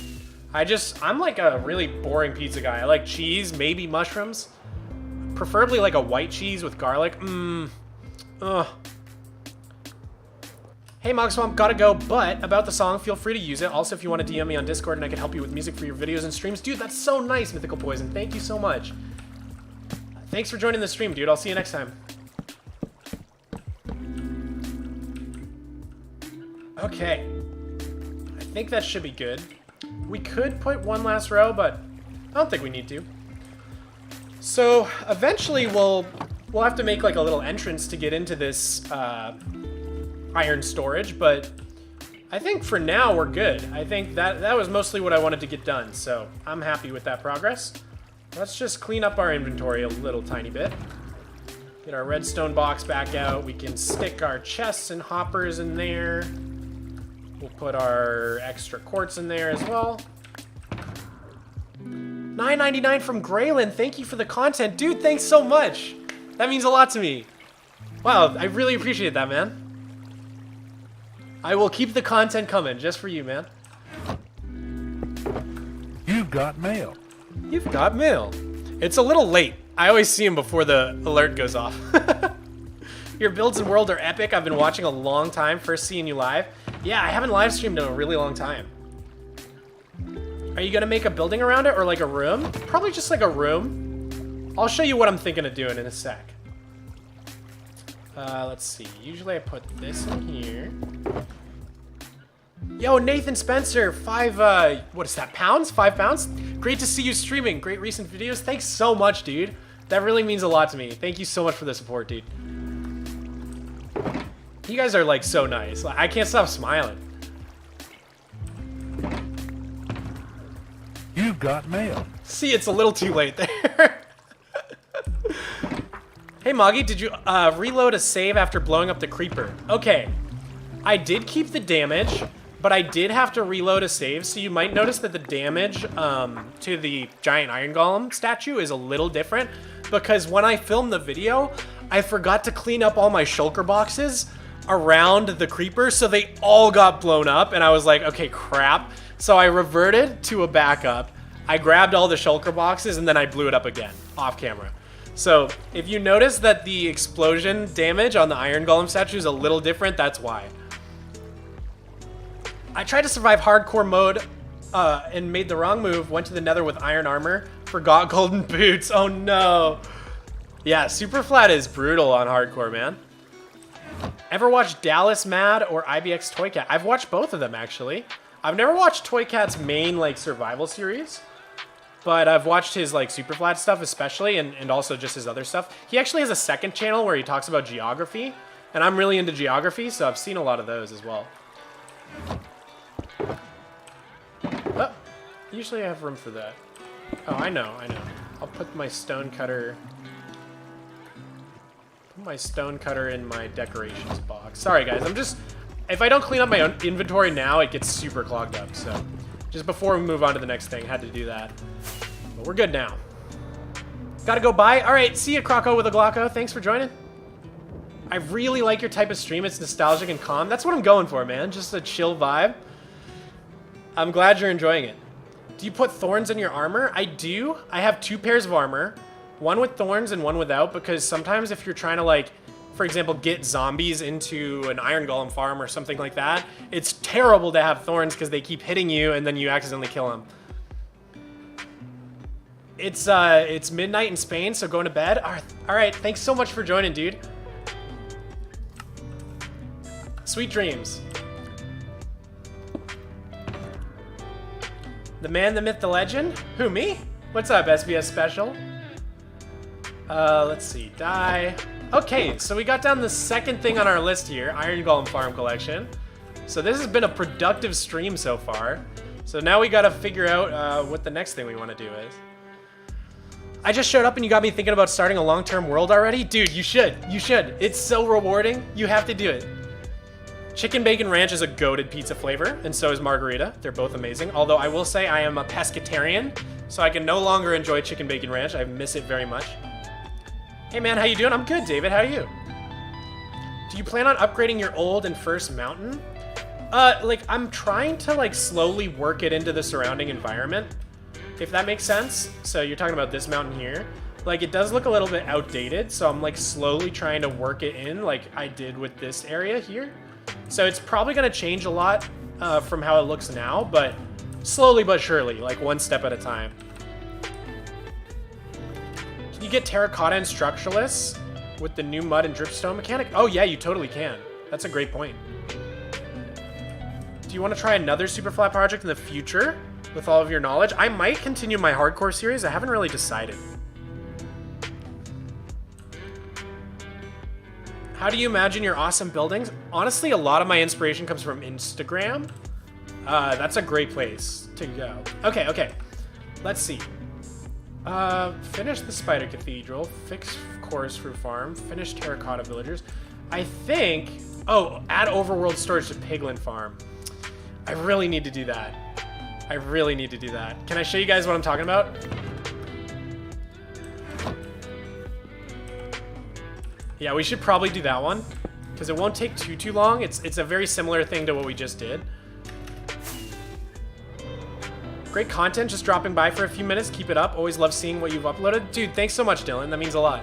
I'm like a really boring pizza guy. I like cheese, maybe mushrooms. Preferably like a white cheese with garlic. Ugh. Hey Mogswamp, gotta go, but about the song, feel free to use it. Also, if you want to DM me on Discord and I can help you with music for your videos and streams. Dude, that's so nice, Mythical Poison. Thank you so much. Thanks for joining the stream, dude. I'll see you next time. Okay. I think that should be good. We could put one last row, but I don't think we need to. So eventually we'll have to make like a little entrance to get into this iron storage, but I think for now we're good. I think that was mostly what I wanted to get done, so I'm happy with that progress. Let's just clean up our inventory a little tiny bit. Get our redstone box back out. We can stick our chests and hoppers in there. We'll put our extra quartz in there as well. $9.99 from Graylin. Thank you for the content. Dude, thanks so much. That means a lot to me. Wow, I really appreciate that, man. I will keep the content coming just for you, man. You've got mail. You've got mail. It's a little late. I always see him before the alert goes off. Your builds and world are epic. I've been watching a long time. First seeing you live. Yeah, I haven't live streamed in a really long time. Are you gonna make a building around it or like a room? Probably just like a room. I'll show you what I'm thinking of doing in a sec. Let's see. Usually I put this in here. Yo, Nathan Spencer, what is that, pounds? 5 pounds? Great to see you streaming. Great recent videos. Thanks so much, dude. That really means a lot to me. Thank you so much for the support, dude. You guys are like so nice. Like, I can't stop smiling. You've got mail. See, it's a little too late there. Hey, Moggy, did you reload a save after blowing up the creeper? Okay, I did keep the damage, but I did have to reload a save, so you might notice that the damage to the giant iron golem statue is a little different, because when I filmed the video, I forgot to clean up all my shulker boxes around the creeper, so they all got blown up, and I was like, okay, crap. So I reverted to a backup, I grabbed all the shulker boxes, and then I blew it up again, off camera. So if you notice that the explosion damage on the iron golem statue is a little different, that's why. I tried to survive hardcore mode and made the wrong move, went to the nether with iron armor, forgot golden boots, oh no. Yeah, Superflat is brutal on hardcore, man. Ever watched Dallas Mad or IBX Toy Cat? I've watched both of them, actually. I've never watched Toy Cat's main, like, survival series, but I've watched his, like, Superflat stuff especially, and also just his other stuff. He actually has a second channel where he talks about geography, and I'm really into geography, so I've seen a lot of those as well. Oh, usually I have room for that. Oh, I know. I'll put my stone cutter... in my decorations box. Sorry, guys. If I don't clean up my own inventory now, it gets super clogged up. So just before we move on to the next thing, I had to do that. But we're good now. Gotta go bye. All right, see ya, Croco with a Glocko. Thanks for joining. I really like your type of stream. It's nostalgic and calm. That's what I'm going for, man. Just a chill vibe. I'm glad you're enjoying it. Do you put thorns in your armor? I do. I have 2 pairs of armor. One with thorns and one without, because sometimes if you're trying to, like, for example, get zombies into an iron golem farm or something like that, it's terrible to have thorns because they keep hitting you and then you accidentally kill them. It's midnight in Spain, so going to bed. All right, thanks so much for joining, dude. Sweet dreams. The man, the myth, the legend? Who, me? What's up, SBS Special? Let's see, die. Okay, so we got down the second thing on our list here, Iron Golem Farm Collection. So this has been a productive stream so far. So now we gotta figure out what the next thing we want to do is. I just showed up and you got me thinking about starting a long-term world already? Dude, you should. You should. It's so rewarding. You have to do it. Chicken Bacon Ranch is a goated pizza flavor, and so is Margarita. They're both amazing. Although I will say I am a pescatarian, so I can no longer enjoy Chicken Bacon Ranch. I miss it very much. Hey man, how you doing? I'm good, David. How are you? Do you plan on upgrading your old and first mountain? Like, I'm trying to, like, slowly work it into the surrounding environment, if that makes sense. So you're talking about this mountain here. Like, it does look a little bit outdated, so I'm, like, slowly trying to work it in, like I did with this area here. So it's probably going to change a lot from how it looks now, but slowly but surely, like, one step at a time. Can you get terracotta and structuralists with the new mud and dripstone mechanic? Oh yeah, you totally can. That's a great point. Do you want to try another Superflat project in the future with all of your knowledge? I might continue my hardcore series. I haven't really decided. How do you imagine your awesome buildings? Honestly, a lot of my inspiration comes from Instagram. That's a great place to go. Okay. Let's see. Finish the Spider Cathedral, fix Chorus Fruit Farm, finish Terracotta Villagers. I think... Oh, add Overworld Storage to Piglin Farm. I really need to do that. Can I show you guys what I'm talking about? Yeah, we should probably do that one, because it won't take too long. It's a very similar thing to what we just did. Great content, just dropping by for a few minutes. Keep it up. Always love seeing what you've uploaded. Dude, thanks so much, Dylan. That means a lot.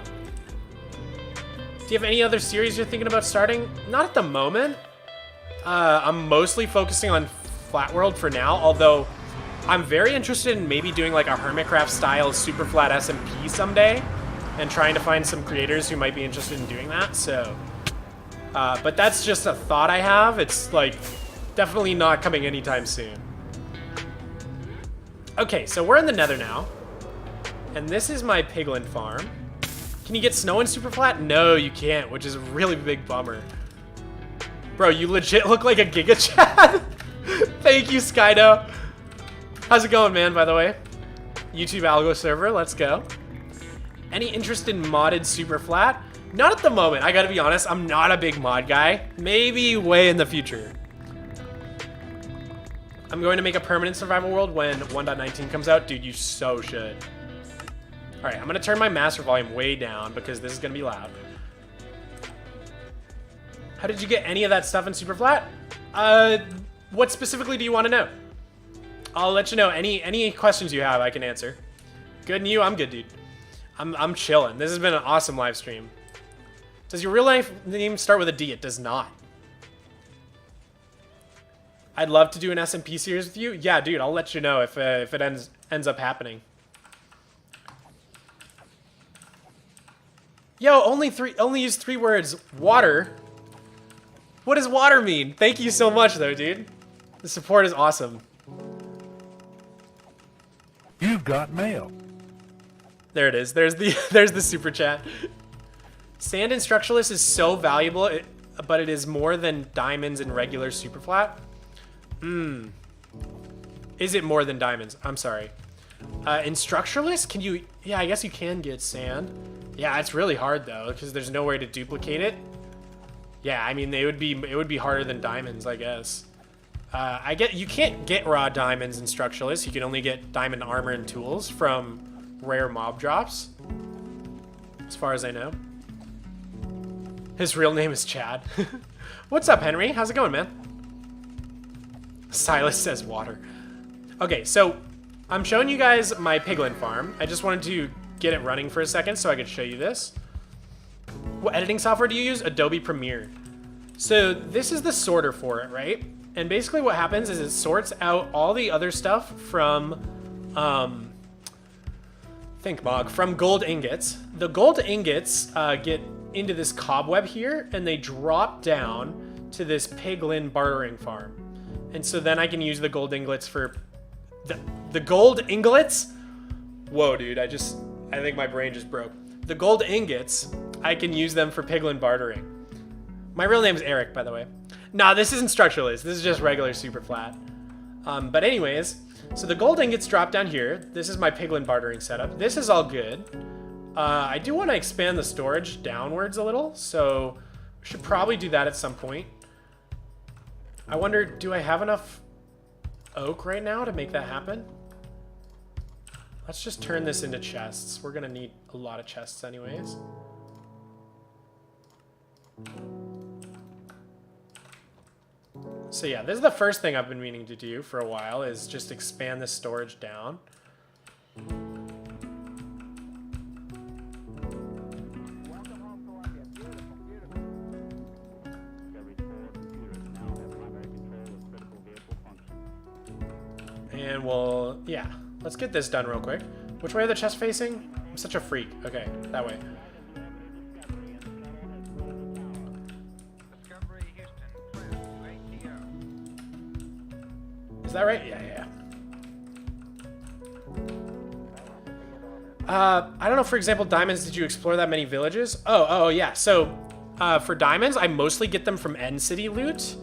Do you have any other series you're thinking about starting? Not at the moment. I'm mostly focusing on Flatworld for now, although I'm very interested in maybe doing like a Hermitcraft style Superflat SMP someday and trying to find some creators who might be interested in doing that, so... but that's just a thought I have. It's like definitely not coming anytime soon. Okay, so we're in the Nether now. And this is my piglin farm. Can you get snow in Superflat? No, you can't, which is a really big bummer. Bro, you legit look like a Giga Chad. Thank you, Skydo. How's it going, man, by the way? YouTube algo server, let's go. Any interest in modded Superflat? Not at the moment, I gotta be honest, I'm not a big mod guy. Maybe way in the future. I'm going to make a permanent survival world when 1.19 comes out. Dude, you so should. All right, I'm gonna turn my master volume way down because this is gonna be loud. How did you get any of that stuff in Superflat? What specifically do you want to know? I'll let you know. Any questions you have, I can answer. Good and you? I'm good, dude. I'm chilling. This has been an awesome live stream. Does your real life name start with a D? It does not. I'd love to do an SMP series with you. Yeah, dude, I'll let you know if it ends up happening. Yo, only use 3 words. Water. What does water mean? Thank you so much, though, dude. The support is awesome. You've got mail. There it is. There's the super chat. Sand in Structuralist is so valuable, but it is more than diamonds in regular Superflat. Is it more than diamonds? I'm sorry. In Structuralist, can you... Yeah, I guess you can get sand. Yeah, it's really hard, though, because there's no way to duplicate it. Yeah, I mean, it would be harder than diamonds, I guess. You can't get raw diamonds in Structuralist. You can only get diamond armor and tools from rare mob drops, as far as I know. His real name is Chad. What's up, Henry? How's it going, man? Silas says water. Okay, so I'm showing you guys my piglin farm. I just wanted to get it running for a second so I could show you this. What editing software do you use? Adobe Premiere. So this is the sorter for it, right? And basically what happens is it sorts out all the other stuff from, from gold ingots. The gold ingots get into this cobweb here, and they drop down to this piglin bartering farm. And so then I can use the gold ingots for... The gold ingots? Whoa, dude, I think my brain just broke. The gold ingots, I can use them for piglin bartering. My real name is Eric, by the way. Nah, this isn't Structuralist. This is just regular Superflat. But anyways, so the gold ingots drop down here. This is my piglin bartering setup. This is all good. I do want to expand the storage downwards a little, so we should probably do that at some point. I wonder, do I have enough oak right now to make that happen? Let's just turn this into chests. We're gonna need a lot of chests anyways. So yeah, this is the first thing I've been meaning to do for a while, is just expand this storage down. And we'll, yeah, let's get this done real quick. Which way are the chests facing? I'm such a freak. Okay, that way. Is that right? Yeah. I don't know, for example, diamonds, did you explore that many villages? Oh, yeah. So, for diamonds, I mostly get them from End City loot.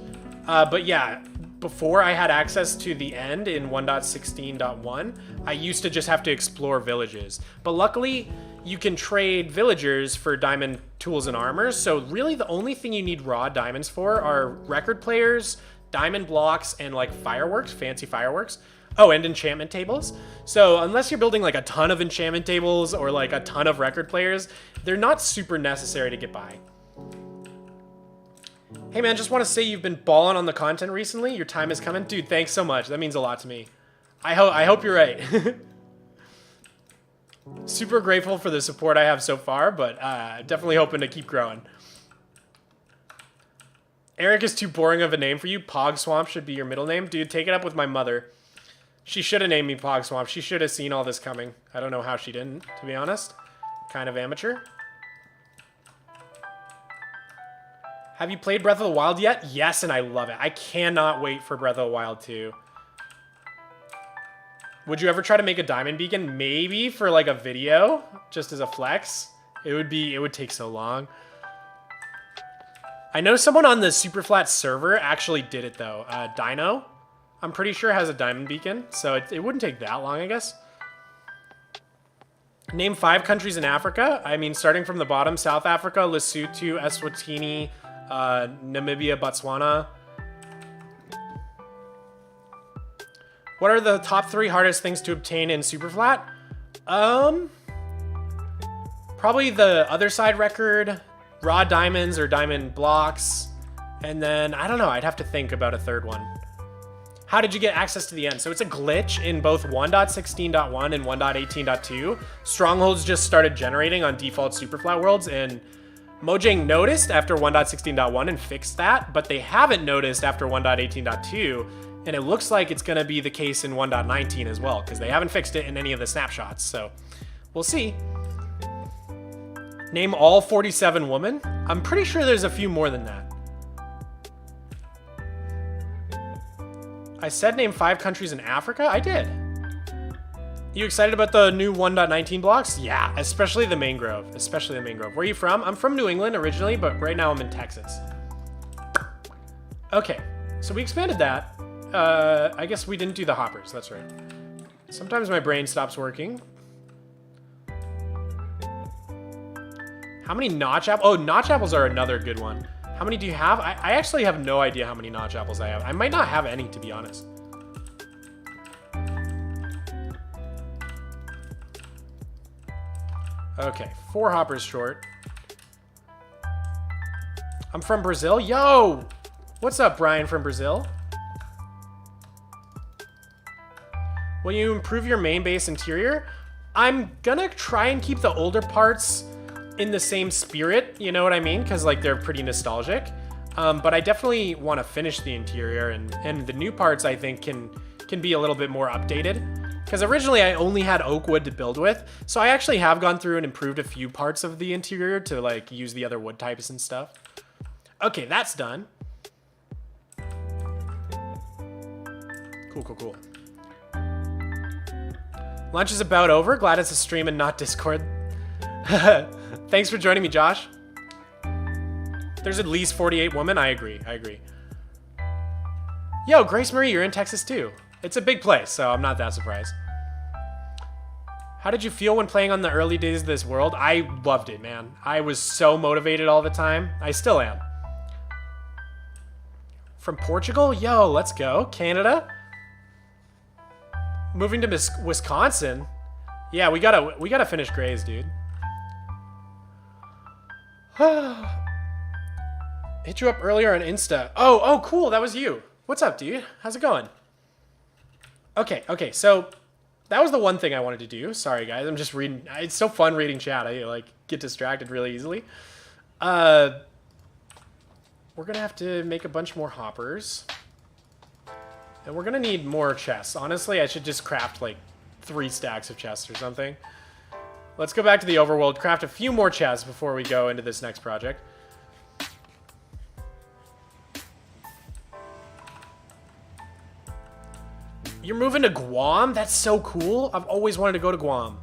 But yeah, before I had access to the end in 1.16.1, I used to just have to explore villages. But luckily, you can trade villagers for diamond tools and armor. So really the only thing you need raw diamonds for are record players, diamond blocks, and like fireworks, fancy fireworks. Oh, and enchantment tables. So unless you're building like a ton of enchantment tables or like a ton of record players, they're not super necessary to get by. Hey man, just want to say you've been balling on the content recently. Your time is coming. Dude, thanks so much. That means a lot to me. I hope you're right. Super grateful for the support I have so far, but definitely hoping to keep growing. Eric is too boring of a name for you. Pog Swamp should be your middle name. Dude, take it up with my mother. She should have named me Pog Swamp. She should have seen all this coming. I don't know how she didn't, to be honest. Kind of amateur. Have you played Breath of the Wild yet? Yes, and I love it. I cannot wait for Breath of the Wild 2. Would you ever try to make a diamond beacon? Maybe for like a video, just as a flex. It would take so long. I know someone on the Superflat server actually did it though. Dino, I'm pretty sure has a diamond beacon, so it wouldn't take that long, I guess. Name 5 countries in Africa. I mean, starting from the bottom: South Africa, Lesotho, Eswatini, Namibia, Botswana. What are the top 3 hardest things to obtain in Superflat? Probably the other side record, raw diamonds or diamond blocks, and then I don't know. I'd have to think about a third one. How did you get access to the end? So it's a glitch in both 1.16.1 and 1.18.2. Strongholds just started generating on default Superflat worlds, and Mojang noticed after 1.16.1 and fixed that, but they haven't noticed after 1.18.2, and it looks like it's going to be the case in 1.19 as well, because they haven't fixed it in any of the snapshots, so we'll see. Name all 47 women? I'm pretty sure there's a few more than that. I said name 5 countries in Africa? I did. You excited about the new 1.19 blocks? Yeah, especially the mangrove. Especially the mangrove. Where are you from? I'm from New England originally, but right now I'm in Texas. Okay, so we expanded that. I guess we didn't do the hoppers, that's right. Sometimes my brain stops working. How many notch apples? Oh, notch apples are another good one. How many do you have? I actually have no idea how many notch apples I have. I might not have any, to be honest. Okay, 4 hoppers short. I'm from Brazil. Yo! What's up, Brian from Brazil? Will you improve your main base interior? I'm gonna try and keep the older parts in the same spirit, you know what I mean? Because like they're pretty nostalgic. But I definitely want to finish the interior, and the new parts I think can be a little bit more updated. Because originally I only had oak wood to build with, so I actually have gone through and improved a few parts of the interior to like use the other wood types and stuff. Okay, that's done. Cool, cool, cool. Lunch is about over. Glad it's a stream and not Discord. Thanks for joining me, Josh. There's at least 48 women. I agree. I agree. Yo, Grace Marie, you're in Texas too. It's a big place, so I'm not that surprised. How did you feel when playing on the early days of this world? I loved it, man. I was so motivated all the time. I still am. From Portugal? Yo, let's go. Canada? Moving to Wisconsin? Yeah, we gotta finish Grays, dude. Hit you up earlier on Insta. Oh, cool. That was you. What's up, dude? How's it going? Okay. So that was the one thing I wanted to do. Sorry, guys. I'm just reading. It's so fun reading chat. I like get distracted really easily. We're gonna have to make a bunch more hoppers, and we're gonna need more chests. Honestly, I should just craft like 3 stacks of chests or something. Let's go back to the overworld, craft a few more chests before we go into this next project. You're moving to Guam? That's so cool. I've always wanted to go to Guam.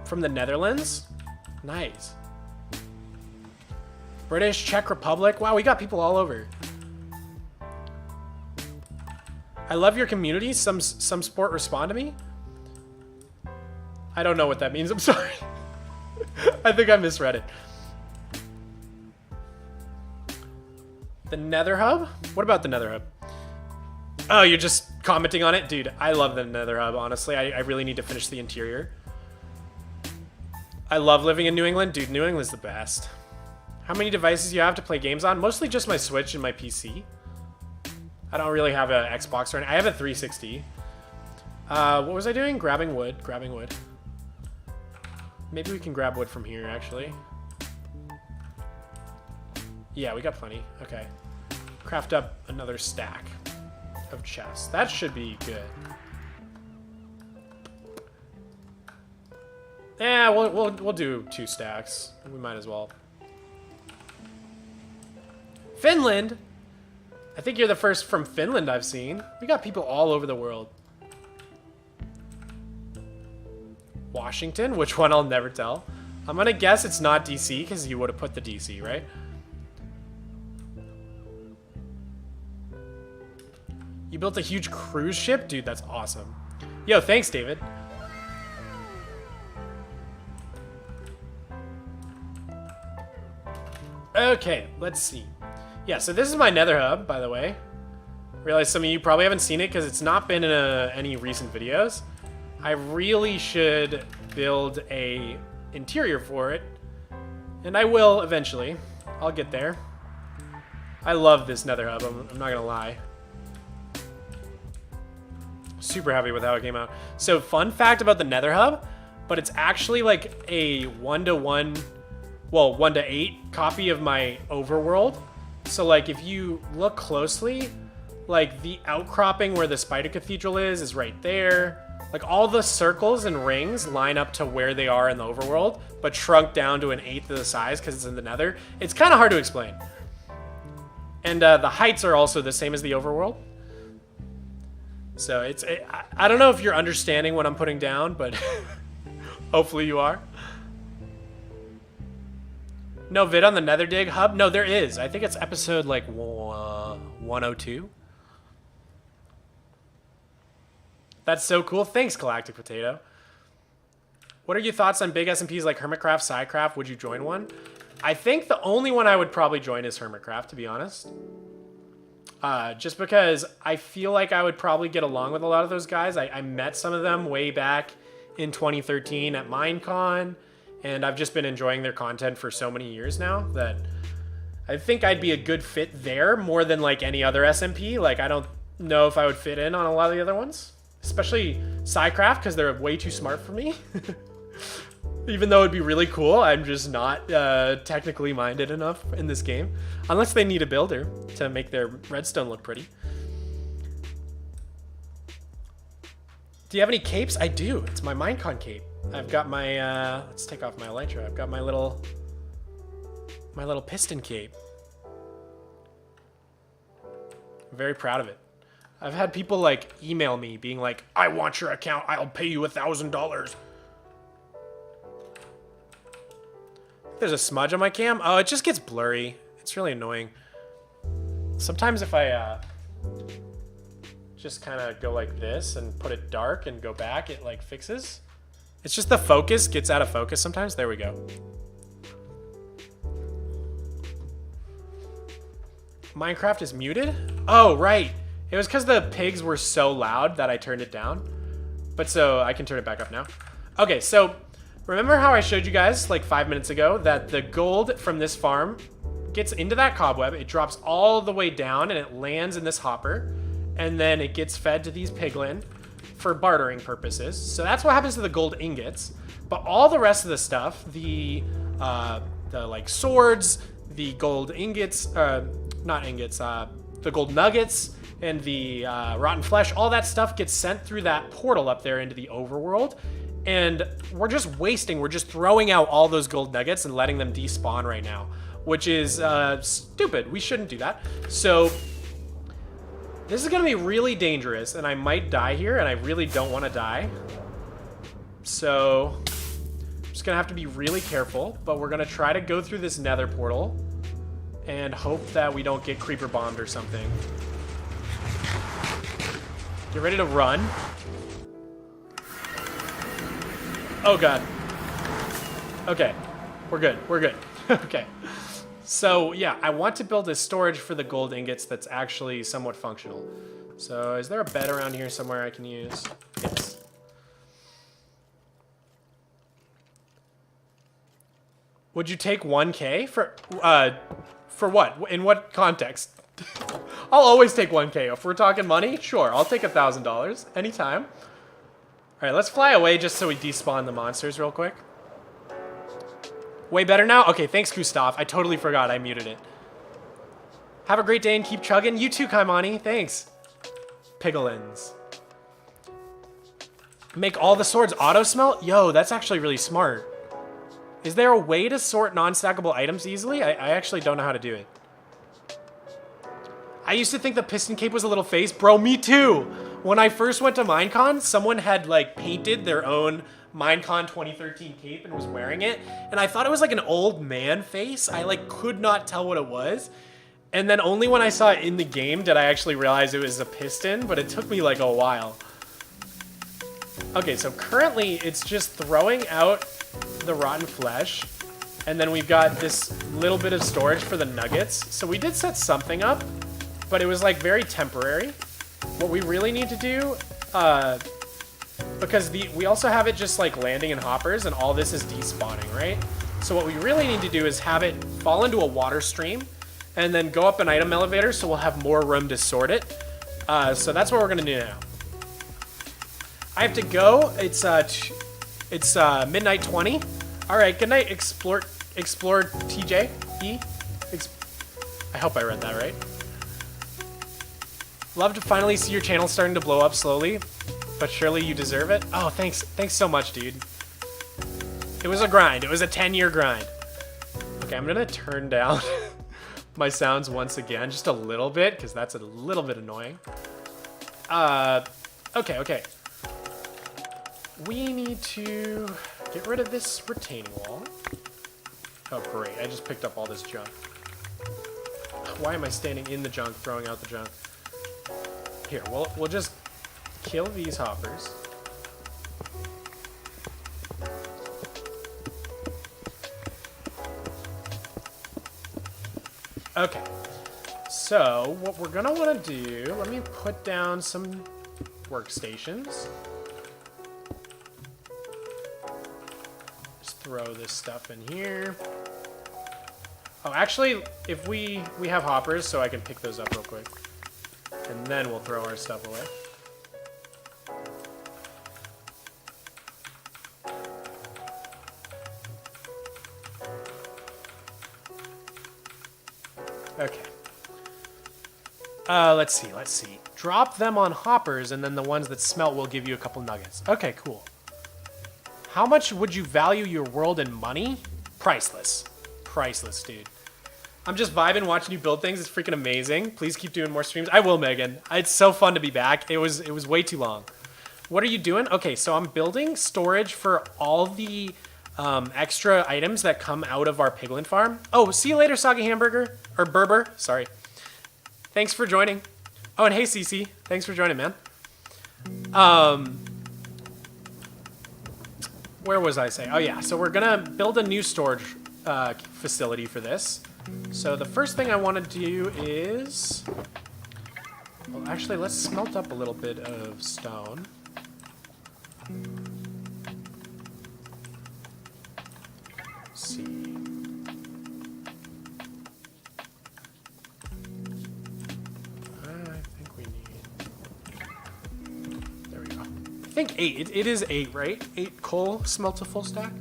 From the Netherlands? Nice. British, Czech Republic. Wow, we got people all over. I love your community. Some sport respond to me. I don't know what that means. I'm sorry. I think I misread it. The Nether Hub? What about the Nether Hub? Oh, you're just commenting on it? Dude, I love the Nether Hub, honestly. I really need to finish the interior. I love living in New England. Dude, New England's the best. How many devices do you have to play games on? Mostly just my Switch and my PC. I don't really have an Xbox or anything. I have a 360. What was I doing? Grabbing wood. Grabbing wood. Maybe we can grab wood from here, actually. Yeah, we got plenty. Okay. Craft up another stack of chests. That should be good. Yeah, we'll do 2 stacks. We might as well. Finland! I think you're the first from Finland I've seen. We got people all over the world. Washington? Which one? I'll never tell. I'm gonna guess it's not DC because you would have put the DC, right? You built a huge cruise ship? Dude, that's awesome. Yo, thanks, David. Okay, let's see. Yeah, so this is my nether hub, by the way. Realize some of you probably haven't seen it because it's not been in any recent videos. I really should build a interior for it, and I will eventually. I'll get there. I love this nether hub, I'm not gonna lie. Super happy with how it came out. So fun fact about the nether hub, but it's actually like a 1-to-1, well, 1-to-8 copy of my overworld. So like if you look closely, like the outcropping where the spider cathedral is right there. Like all the circles and rings line up to where they are in the overworld, but shrunk down to an 1/8 of the size because it's in the nether. It's kind of hard to explain. And the heights are also the same as the overworld. So I don't know if you're understanding what I'm putting down, but hopefully you are. No vid on the nether dig hub? No, there is. I think it's episode like 102. That's so cool. Thanks, Galactic Potato. What are your thoughts on big SMPs like Hermitcraft, Psycraft? Would you join one? I think the only one I would probably join is Hermitcraft, to be honest. Just because I feel like I would probably get along with a lot of those guys. I met some of them way back in 2013 at Minecon, and I've just been enjoying their content for so many years now that I think I'd be a good fit there more than like any other SMP. Like I don't know if I would fit in on a lot of the other ones. Especially Psycraft, because they're way too smart for me. Even though it'd be really cool, I'm just not technically minded enough in this game. Unless they need a builder to make their redstone look pretty. Do you have any capes? I do. It's my Minecon cape. I've got my, let's take off my elytra. I've got my little piston cape. I'm very proud of it. I've had people like email me being like, I want your account, I'll pay you $1,000. There's a smudge on my cam. Oh, it just gets blurry. It's really annoying. Sometimes if I just kind of go like this and put it dark and go back, it like fixes. It's just the focus gets out of focus sometimes. There we go. Minecraft is muted? Oh, right. It was because the pigs were so loud that I turned it down. But so I can turn it back up now. Okay, so remember how I showed you guys like 5 minutes ago that the gold from this farm gets into that cobweb, it drops all the way down and it lands in this hopper, and then it gets fed to these piglin for bartering purposes. So that's what happens to the gold ingots. But all the rest of the stuff, the like swords, the gold ingots, not ingots, the gold nuggets, and the rotten flesh, all that stuff gets sent through that portal up there into the overworld. And we're just wasting, we're just throwing out all those gold nuggets and letting them despawn right now, which is stupid. We shouldn't do that. So this is gonna be really dangerous, and I might die here, and I really don't wanna die. So I'm just gonna have to be really careful, but we're gonna try to go through this nether portal and hope that we don't get creeper bombed or something. Get ready to run. Oh god. Okay, we're good, we're good. Okay. So yeah, I want to build a storage for the gold ingots that's actually somewhat functional. So is there a bed around here somewhere I can use? Yes. Would you take 1K for what? In what context? I'll always take 1K. If we're talking money, sure, I'll take $1,000 anytime. All right, let's fly away just so we despawn the monsters real quick. Way better now? Okay, thanks, Gustav. I totally forgot I muted it. Have a great day and keep chugging. You too, Kaimani. Thanks. Piglins. Make all the swords auto-smelt? Yo, that's actually really smart. Is there a way to sort non-stackable items easily? I actually don't know how to do it. I used to think the piston cape was a little face. Bro, me too. When I first went to Minecon, someone had like painted their own Minecon 2013 cape and was wearing it. And I thought it was like an old man face. I like could not tell what it was. And then only when I saw it in the game did I actually realize it was a piston, but it took me like a while. Okay, so currently it's just throwing out the rotten flesh. And then we've got this little bit of storage for the nuggets. So we did set something up, but it was like very temporary. What we really need to do, because we also have it just like landing in hoppers and all this is despawning, right? So what we really need to do is have it fall into a water stream and then go up an item elevator so we'll have more room to sort it. So that's what we're gonna do now. I have to go. It's midnight 20. All right, good night, Explore TJ. I hope I read that right. Love to finally see your channel starting to blow up slowly, but surely you deserve it. Oh, thanks so much, dude. It was a grind. It was a 10-year grind. Okay, I'm gonna turn down my sounds once again, just a little bit, because that's a little bit annoying. Okay. We need to get rid of this retaining wall. Oh, great. I just picked up all this junk. Why am I standing in the junk, throwing out the junk? Here, we'll just kill these hoppers. Okay. So, what we're gonna want to do, let me put down some workstations. Just throw this stuff in here. Oh, actually, if we have hoppers, so I can pick those up real quick. And then we'll throw our stuff away. Okay. Let's see. Drop them on hoppers, and then the ones that smelt will give you a couple nuggets. Okay, cool. How much would you value your world in money? Priceless. Priceless, dude. I'm just vibing watching you build things. It's freaking amazing. Please keep doing more streams. I will, Megan. It's so fun to be back. It was way too long. What are you doing? Okay, so I'm building storage for all the extra items that come out of our piglin farm. Oh, see you later, Soggy Hamburger. Or Berber, sorry. Thanks for joining. Oh, and hey, Cece. Thanks for joining, man. Where was I saying? Oh, yeah. So we're going to build a new storage facility for this. So the first thing I want to do is... Well, actually, let's smelt up a little bit of stone. Let's see. I think we need... There we go. I think 8. It is 8, right? 8 coal smelt a full stack.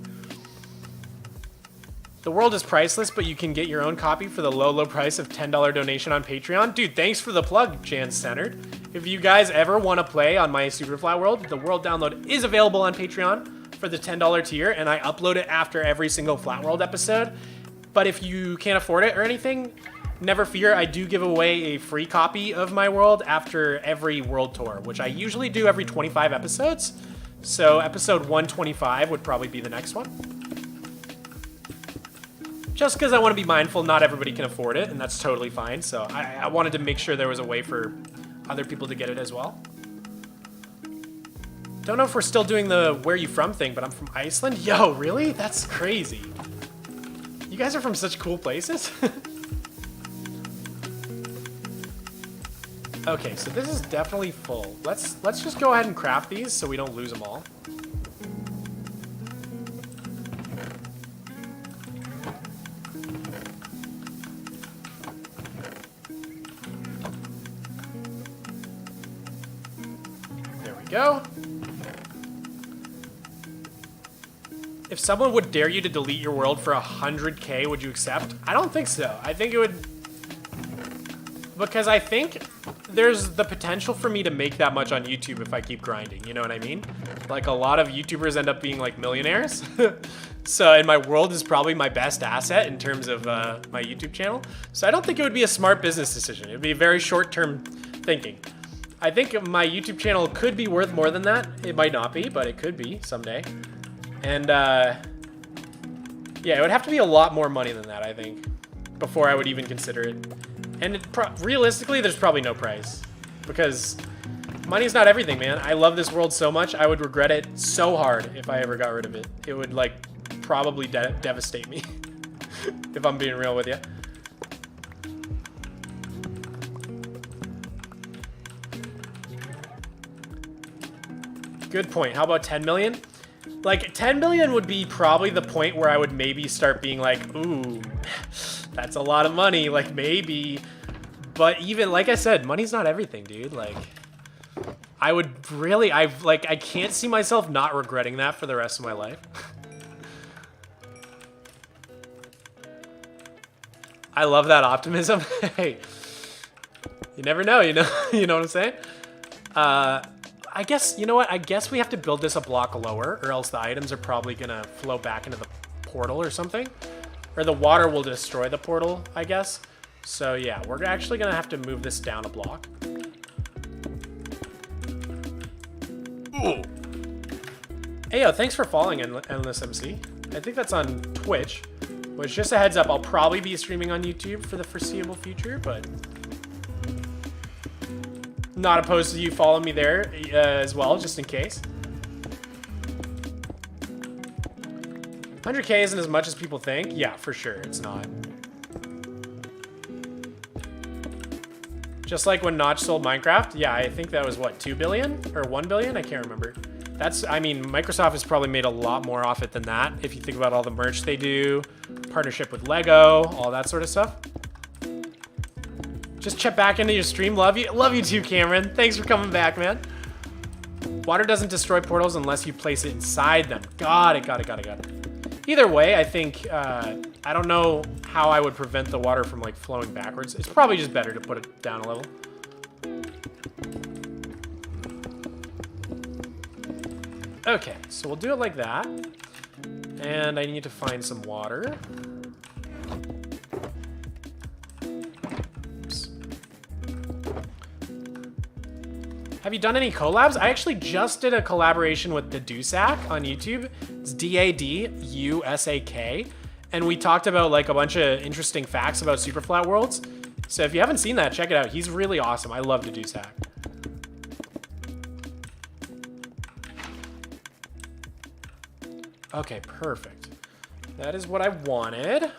The world is priceless, but you can get your own copy for the low price of $10 donation on Patreon. Dude, thanks for the plug, Jan Centered. If you guys ever want to play on my Superflat world, the world download is available on Patreon for the $10 tier, and I upload it after every single Flatworld episode. But if you can't afford it or anything, never fear, I do give away a free copy of my world after every world tour, which I usually do every 25 episodes. So episode 125 would probably be the next one. Just because I want to be mindful, not everybody can afford it, and that's totally fine. So I wanted to make sure there was a way for other people to get it as well. Don't know if we're still doing the where you from thing, but I'm from Iceland. Yo, really? That's crazy. You guys are from such cool places. Okay, so this is definitely full. Let's just go ahead and craft these so we don't lose them all. Go. If someone would dare you to delete your world for 100K, would you accept? I don't think so. I think it would... Because I think there's the potential for me to make that much on YouTube if I keep grinding, you know what I mean? Like, a lot of YouTubers end up being, like, millionaires. So, and my world is probably my best asset in terms of my YouTube channel. So I don't think it would be a smart business decision. It would be very short-term thinking. I think my YouTube channel could be worth more than that. It might not be, but it could be someday. And, yeah, it would have to be a lot more money than that, I think, before I would even consider it. And realistically, there's probably no price. Because money's not everything, man. I love this world so much, I would regret it so hard if I ever got rid of it. It would, like, probably devastate me, if I'm being real with you. Good point. How about 10 million? Like, 10 million would be probably the point where I would maybe start being like, ooh, that's a lot of money, like, maybe. But even, like I said, money's not everything, dude. Like, I would really, I can't see myself not regretting that for the rest of my life. I love that optimism. Hey, you never know, you know, you know what I'm saying? I guess, you know what? I guess we have to build this a block lower, or else the items are probably gonna flow back into the portal or something. Or the water will destroy the portal, I guess. So yeah, we're actually gonna have to move this down a block. Ooh. Hey, yo, thanks for following Endless MC. I think that's on Twitch. Which, just a heads up, I'll probably be streaming on YouTube for the foreseeable future, but not opposed to you following me there as well, just in case. 100K isn't as much as people think. Yeah, for sure, it's not. Just like when Notch sold Minecraft. Yeah, I think that was, what, 2 billion? Or 1 billion? I can't remember. That's, I mean, Microsoft has probably made a lot more off it than that, if you think about all the merch they do, partnership with Lego, all that sort of stuff. Just check back into your stream. Love you too, Cameron. Thanks for coming back, man. Water doesn't destroy portals unless you place it inside them. Got it. Either way, I think, I don't know how I would prevent the water from, like, flowing backwards. It's probably just better to put it down a level. Okay, so we'll do it like that. And I need to find some water. Oops. Have you done any collabs? I actually just did a collaboration with the Dusak on YouTube. It's DADUSAK. And we talked about, like, a bunch of interesting facts about Superflat worlds. So if you haven't seen that, check it out. He's really awesome. I love the Dusak. Okay, perfect. That is what I wanted.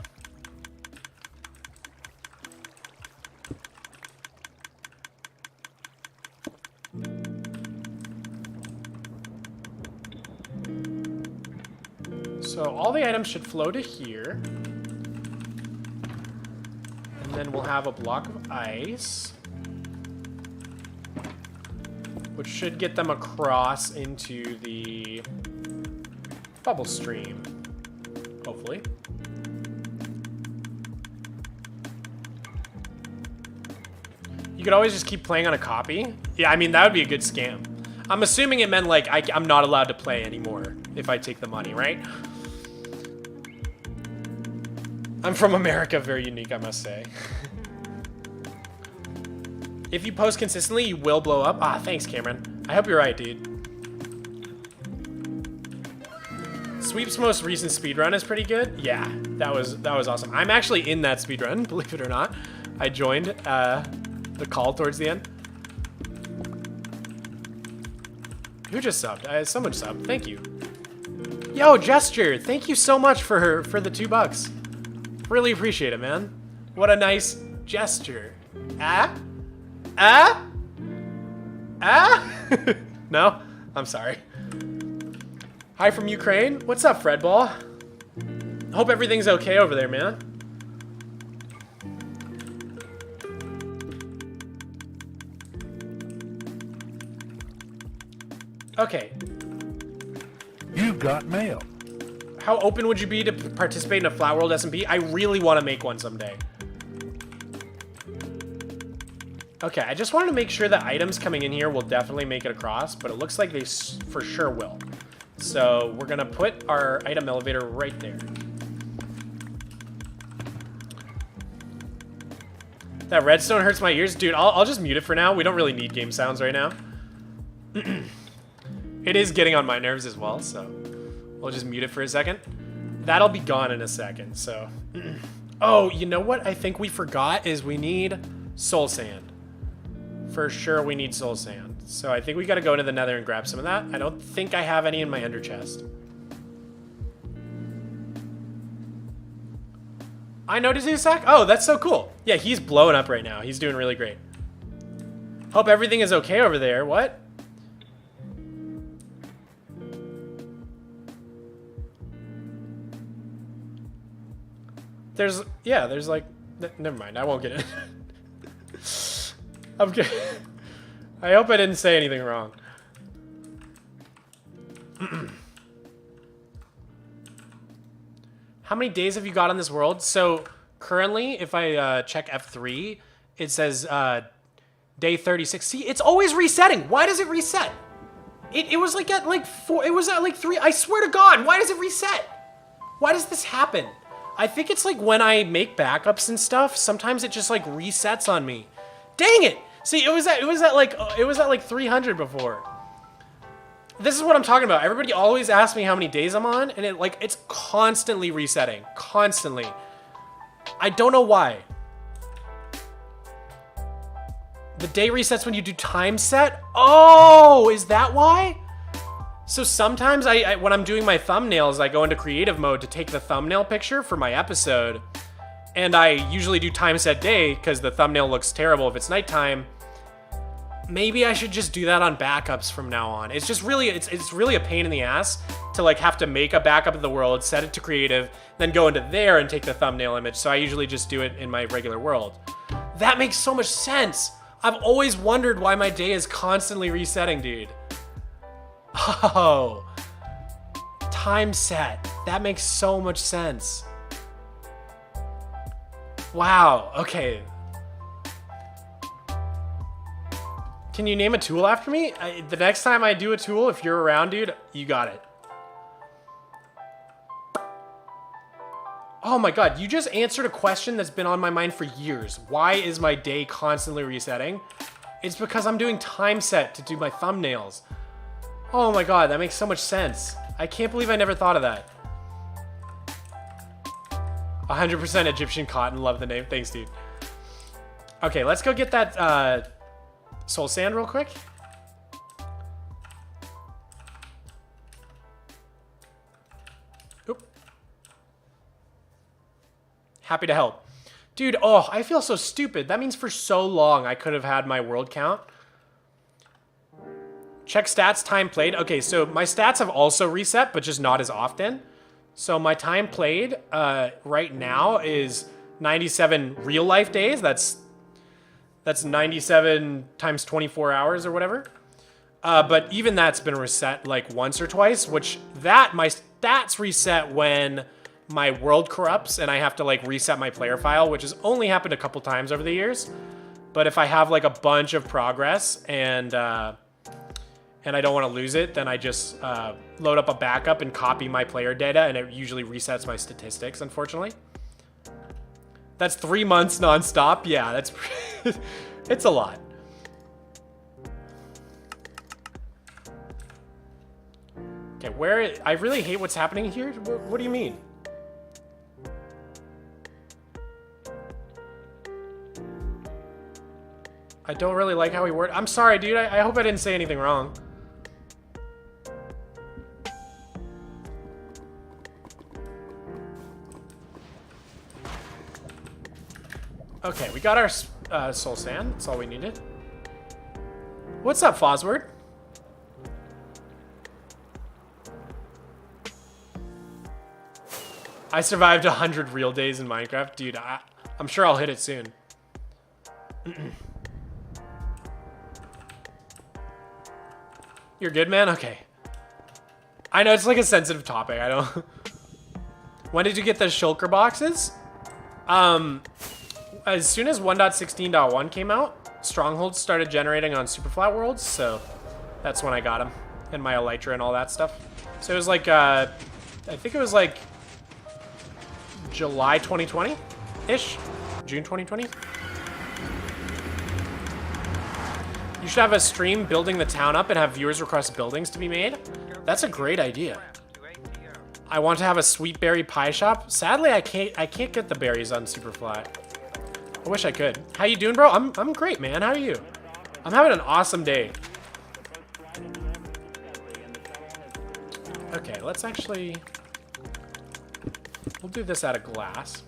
So all the items should flow to here. And then we'll have a block of ice, which should get them across into the bubble stream, hopefully. You could always just keep playing on a copy. Yeah, I mean, that would be a good scam. I'm assuming it meant, like, I'm not allowed to play anymore if I take the money, right? I'm from America, very unique, I must say. If you post consistently, you will blow up. Ah, thanks, Cameron. I hope you're right, dude. Sweep's most recent speedrun is pretty good. Yeah, that was awesome. I'm actually in that speedrun, believe it or not. I joined the call towards the end. Who just subbed? Someone subbed. Thank you. Yo, Gesture, thank you so much for the $2. Really appreciate it, man. What a nice gesture. No? I'm sorry. Hi from Ukraine. What's up, Fredball? Hope everything's okay over there, man. Okay. You got mail. How open would you be to participate in a Flatworld SMP? I really want to make one someday. Okay, I just wanted to make sure that items coming in here will definitely make it across, but it looks like they for sure will. So we're gonna put our item elevator right there. That redstone hurts my ears. Dude, I'll just mute it for now. We don't really need game sounds right now. It is getting on my nerves as well, so we'll just mute it for a second. That'll be gone in a second, so. Oh, you know what I think we forgot is we need soul sand. For sure we need soul sand. So I think we gotta go into the nether and grab some of that. I don't think I have any in my ender chest. I noticed Isak. Oh, that's so cool. Yeah, he's blowing up right now. He's doing really great. Hope everything is okay over there. What? There's like, never mind. I won't get it. I'm kidding. I hope I didn't say anything wrong. How many days have you got on this world? So currently, if I check F3, it says day 36. See, it's always resetting. Why does it reset? It was like at like 4. It was at like 3. I swear to God, why does it reset? Why does this happen? I think it's like when I make backups and stuff. Sometimes it just like resets on me. Dang it! See, it was at like 300 before. This is what I'm talking about. Everybody always asks me how many days I'm on, and it's constantly resetting. Constantly. I don't know why. The day resets when you do time set? Oh, is that why? So sometimes when I'm doing my thumbnails, I go into creative mode to take the thumbnail picture for my episode. And I usually do time set day because the thumbnail looks terrible if it's nighttime. Maybe I should just do that on backups from now on. It's just really, it's really a pain in the ass to like have to make a backup of the world, set it to creative, then go into there and take the thumbnail image. So I usually just do it in my regular world. That makes so much sense. I've always wondered why my day is constantly resetting, dude. Oh, time set. That makes so much sense. Wow, okay. Can you name a tool after me? The next time I do a tool, if you're around, dude, you got it. Oh my God, you just answered a question that's been on my mind for years. Why is my day constantly resetting? It's because I'm doing time set to do my thumbnails. Oh my God, that makes so much sense. I can't believe I never thought of that. 100% Egyptian cotton, love the name. Thanks, dude. Okay, let's go get that soul sand real quick. Oop. Happy to help. Dude, oh, I feel so stupid. That means for so long I could have had my world count. Check stats, time played. Okay, so my stats have also reset, but just not as often. So my time played right now is 97 real life days. That's 97 times 24 hours or whatever. But even that's been reset like once or twice, which my stats reset when my world corrupts and I have to like reset my player file, which has only happened a couple times over the years. But if I have like a bunch of progress and I don't want to lose it, then I just load up a backup and copy my player data, and it usually resets my statistics, unfortunately. That's 3 months nonstop. Yeah, that's it's a lot. Okay, I really hate what's happening here. What do you mean? I don't really like how he worded. I'm sorry, dude. I hope I didn't say anything wrong. Okay, we got our soul sand. That's all we needed. What's up, Fosword? I survived 100 real days in Minecraft. Dude, I'm sure I'll hit it soon. You're good, man? Okay. I know it's like a sensitive topic. When did you get the shulker boxes? As soon as 1.16.1 came out, strongholds started generating on Superflat worlds, so that's when I got them, and my elytra and all that stuff. So it was like, I think it was like July 2020-ish, June 2020. You should have a stream building the town up and have viewers request buildings to be made. That's a great idea. I want to have a sweet berry pie shop. Sadly, I can't get the berries on Superflat. I wish I could. How you doing, bro? I'm great, man. How are you? I'm having an awesome day. Okay, let's actually... We'll do this out of glass.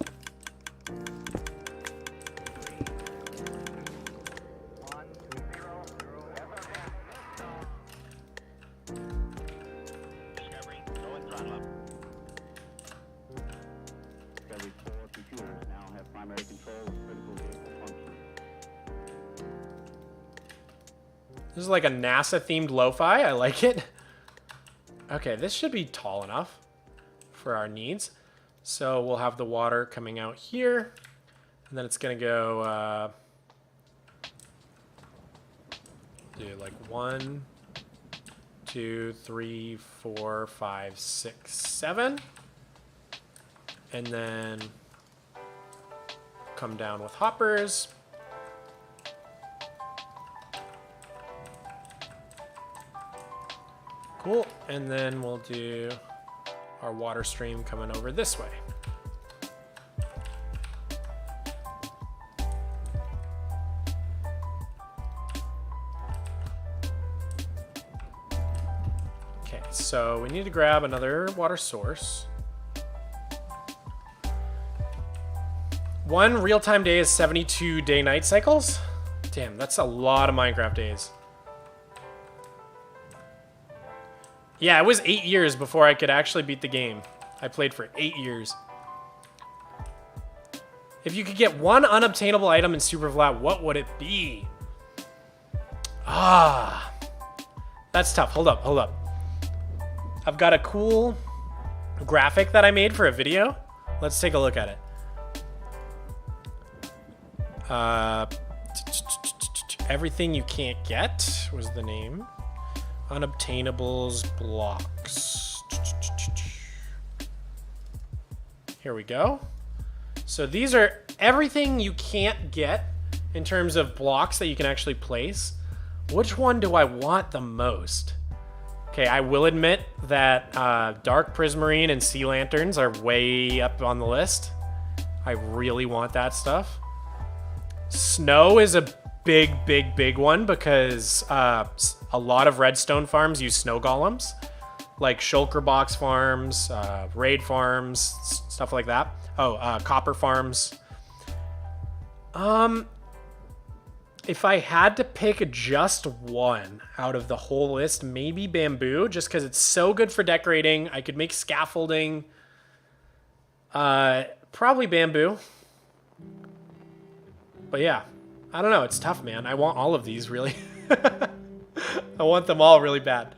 This is like a NASA-themed lo-fi. I like it. Okay, this should be tall enough for our needs. So we'll have the water coming out here. And then it's going to go... do like 1, 2, 3, 4, 5, 6, 7. And then come down with hoppers. Cool, and then we'll do our water stream coming over this way. Okay, so we need to grab another water source. One real-time day is 72 day-night cycles. Damn, that's a lot of Minecraft days. Yeah, it was 8 years before I could actually beat the game. I played for 8 years. If you could get one unobtainable item in Superflat, what would it be? Ah, that's tough. Hold up, hold up. I've got a cool graphic that I made for a video. Let's take a look at it. Everything you can't get was the name. Unobtainables blocks. Here we go. So these are everything you can't get in terms of blocks that you can actually place. Which one do I want the most? Okay, I will admit that dark prismarine and sea lanterns are way up on the list. I really want that stuff. Snow is a big one because a lot of redstone farms use snow golems, like shulker box farms, raid farms, stuff like that. Oh, copper farms. If I had to pick just one out of the whole list, maybe bamboo, just because it's so good for decorating. I could make scaffolding. Probably bamboo. But yeah, I don't know. It's tough, man. I want all of these, really. I want them all really bad.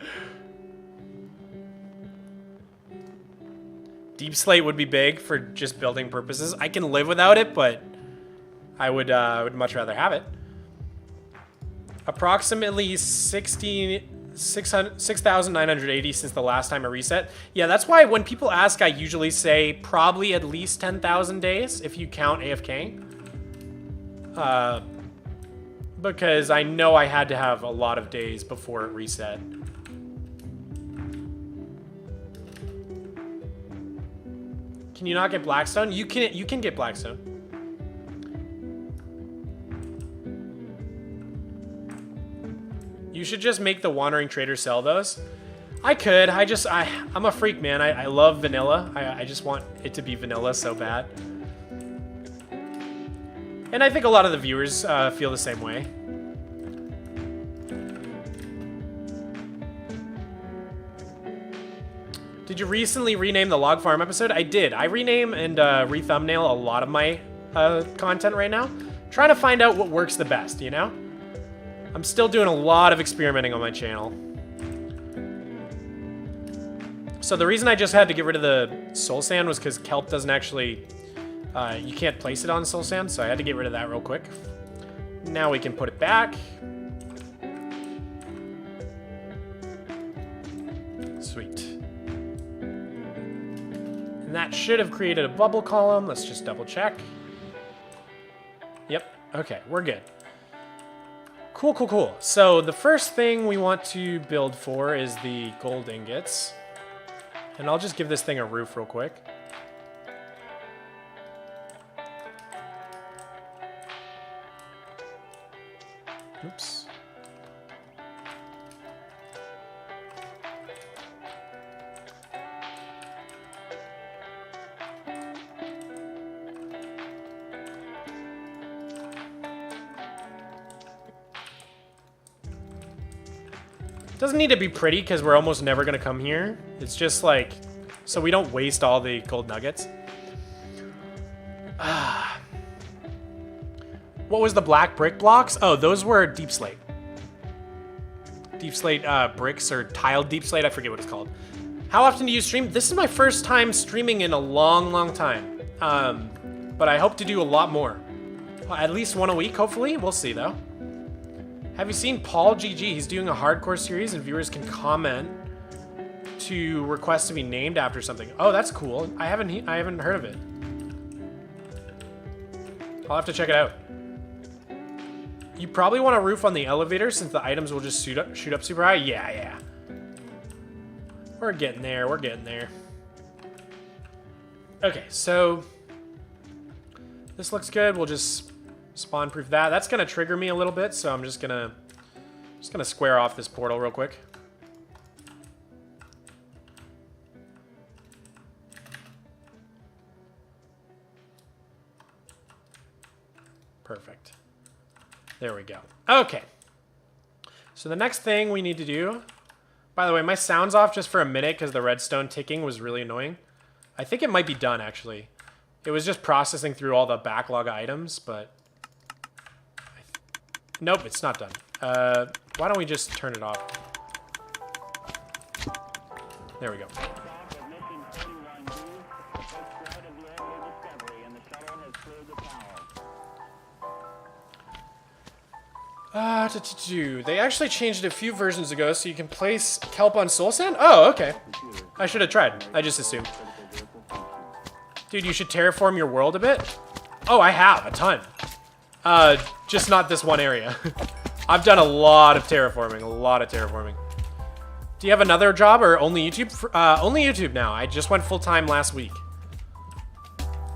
Deep slate would be big for just building purposes. I can live without it, but I would much rather have it. Approximately 6,980 since the last time I reset. Yeah, that's why when people ask, I usually say probably at least 10,000 days if you count AFK. Because I know I had to have a lot of days before it reset. Can you not get Blackstone? You can get Blackstone. You should just make the Wandering Trader sell those. I could. I'm a freak, man. I love vanilla. I just want it to be vanilla so bad. And I think a lot of the viewers feel the same way. Did you recently rename the log farm episode? I did. I rename and re-thumbnail a lot of my content right now. Trying to find out what works the best, you know? I'm still doing a lot of experimenting on my channel. So the reason I just had to get rid of the soul sand was because kelp doesn't actually, you can't place it on soul sand, so I had to get rid of that real quick. Now we can put it back. Sweet. And that should have created a bubble column. Let's just double check. Yep, okay, we're good. Cool, cool, cool. So the first thing we want to build for is the gold ingots. And I'll just give this thing a roof real quick. Oops. Doesn't need to be pretty because we're almost never going to come here. It's just like, so we don't waste all the gold nuggets. What was the black brick blocks? Oh, those were deep slate. Deep slate bricks or tiled deep slate. I forget what it's called. How often do you stream? This is my first time streaming in a long, long time. But I hope to do a lot more. Well, at least one a week, hopefully. We'll see, though. Have you seen Paul GG? He's doing a hardcore series and viewers can comment to request to be named after something. Oh, that's cool. I haven't heard of it. I'll have to check it out. You probably want a roof on the elevator since the items will just shoot up super high. Yeah, yeah. We're getting there. We're getting there. Okay, so this looks good. We'll just spawn proof that. That's gonna trigger me a little bit, so I'm just gonna square off this portal real quick. Perfect. There we go. Okay. So the next thing we need to do, by the way, my sound's off just for a minute because the redstone ticking was really annoying. I think it might be done actually. It was just processing through all the backlog items, but nope, it's not done. Why don't we just turn it off? There we go. They actually changed it a few versions ago, so you can place kelp on soul sand? Oh, okay. I should have tried. I just assumed. Dude, you should terraform your world a bit. Oh, I have, a ton. Just not this one area. I've done a lot of terraforming, Do you have another job or only YouTube? Only YouTube now. I just went full-time last week.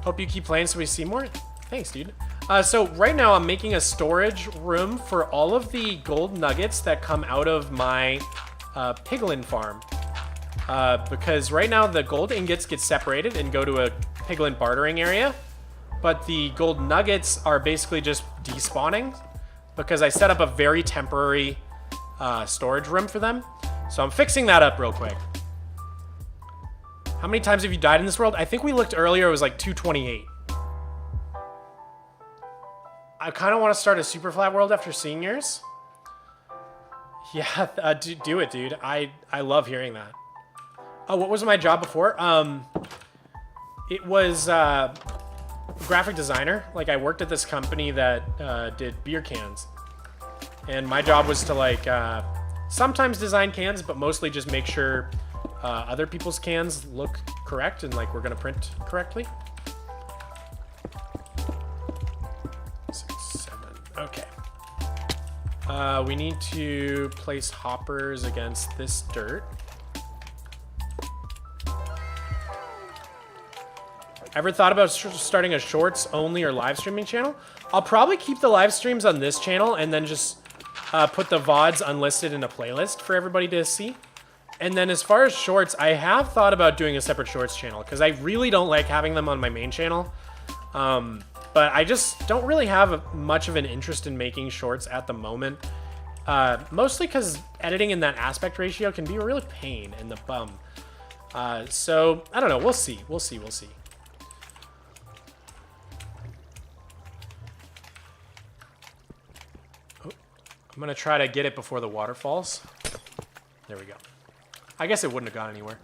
Hope you keep playing so we see more. Thanks, dude. So right now I'm making a storage room for all of the gold nuggets that come out of my piglin farm. Because right now the gold ingots get separated and go to a piglin bartering area. But the gold nuggets are basically just despawning because I set up a very temporary storage room for them. So I'm fixing that up real quick. How many times have you died in this world? I think we looked earlier, it was like 228. I kind of want to start a Superflat world after seeing yours. Yeah, do it, dude. I love hearing that. Oh, what was my job before? It was graphic designer. Like, I worked at this company that did beer cans. And my job was to, like, sometimes design cans, but mostly just make sure other people's cans look correct and, like, we're going to print correctly. 6, 7. Okay. We need to place hoppers against this dirt. Ever thought about starting a shorts only or live streaming channel? I'll probably keep the live streams on this channel and then just put the VODs unlisted in a playlist for everybody to see. And then as far as shorts, I have thought about doing a separate shorts channel because I really don't like having them on my main channel. But I just don't really have much of an interest in making shorts at the moment. Mostly because editing in that aspect ratio can be a real pain in the bum. So, I don't know. We'll see. We'll see. Oh, I'm going to try to get it before the water falls. There we go. I guess it wouldn't have gone anywhere.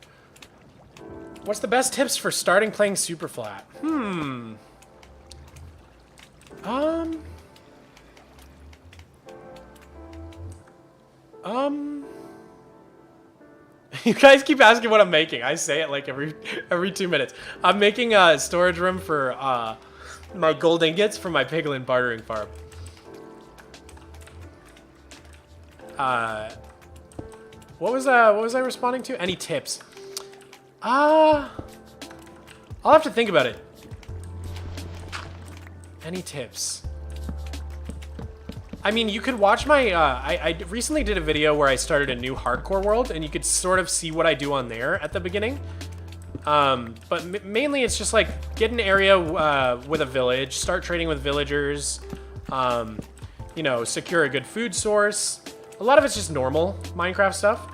What's the best tips for starting playing Superflat? You guys keep asking what I'm making. I say it like every 2 minutes. I'm making a storage room for my gold ingots for my piglin bartering farm. What was I responding to? Any tips? I'll have to think about it. Any tips? I mean, you could watch my, I recently did a video where I started a new hardcore world, and you could sort of see what I do on there at the beginning. But mainly it's just like, get an area with a village, start trading with villagers, you know, secure a good food source. A lot of it's just normal Minecraft stuff.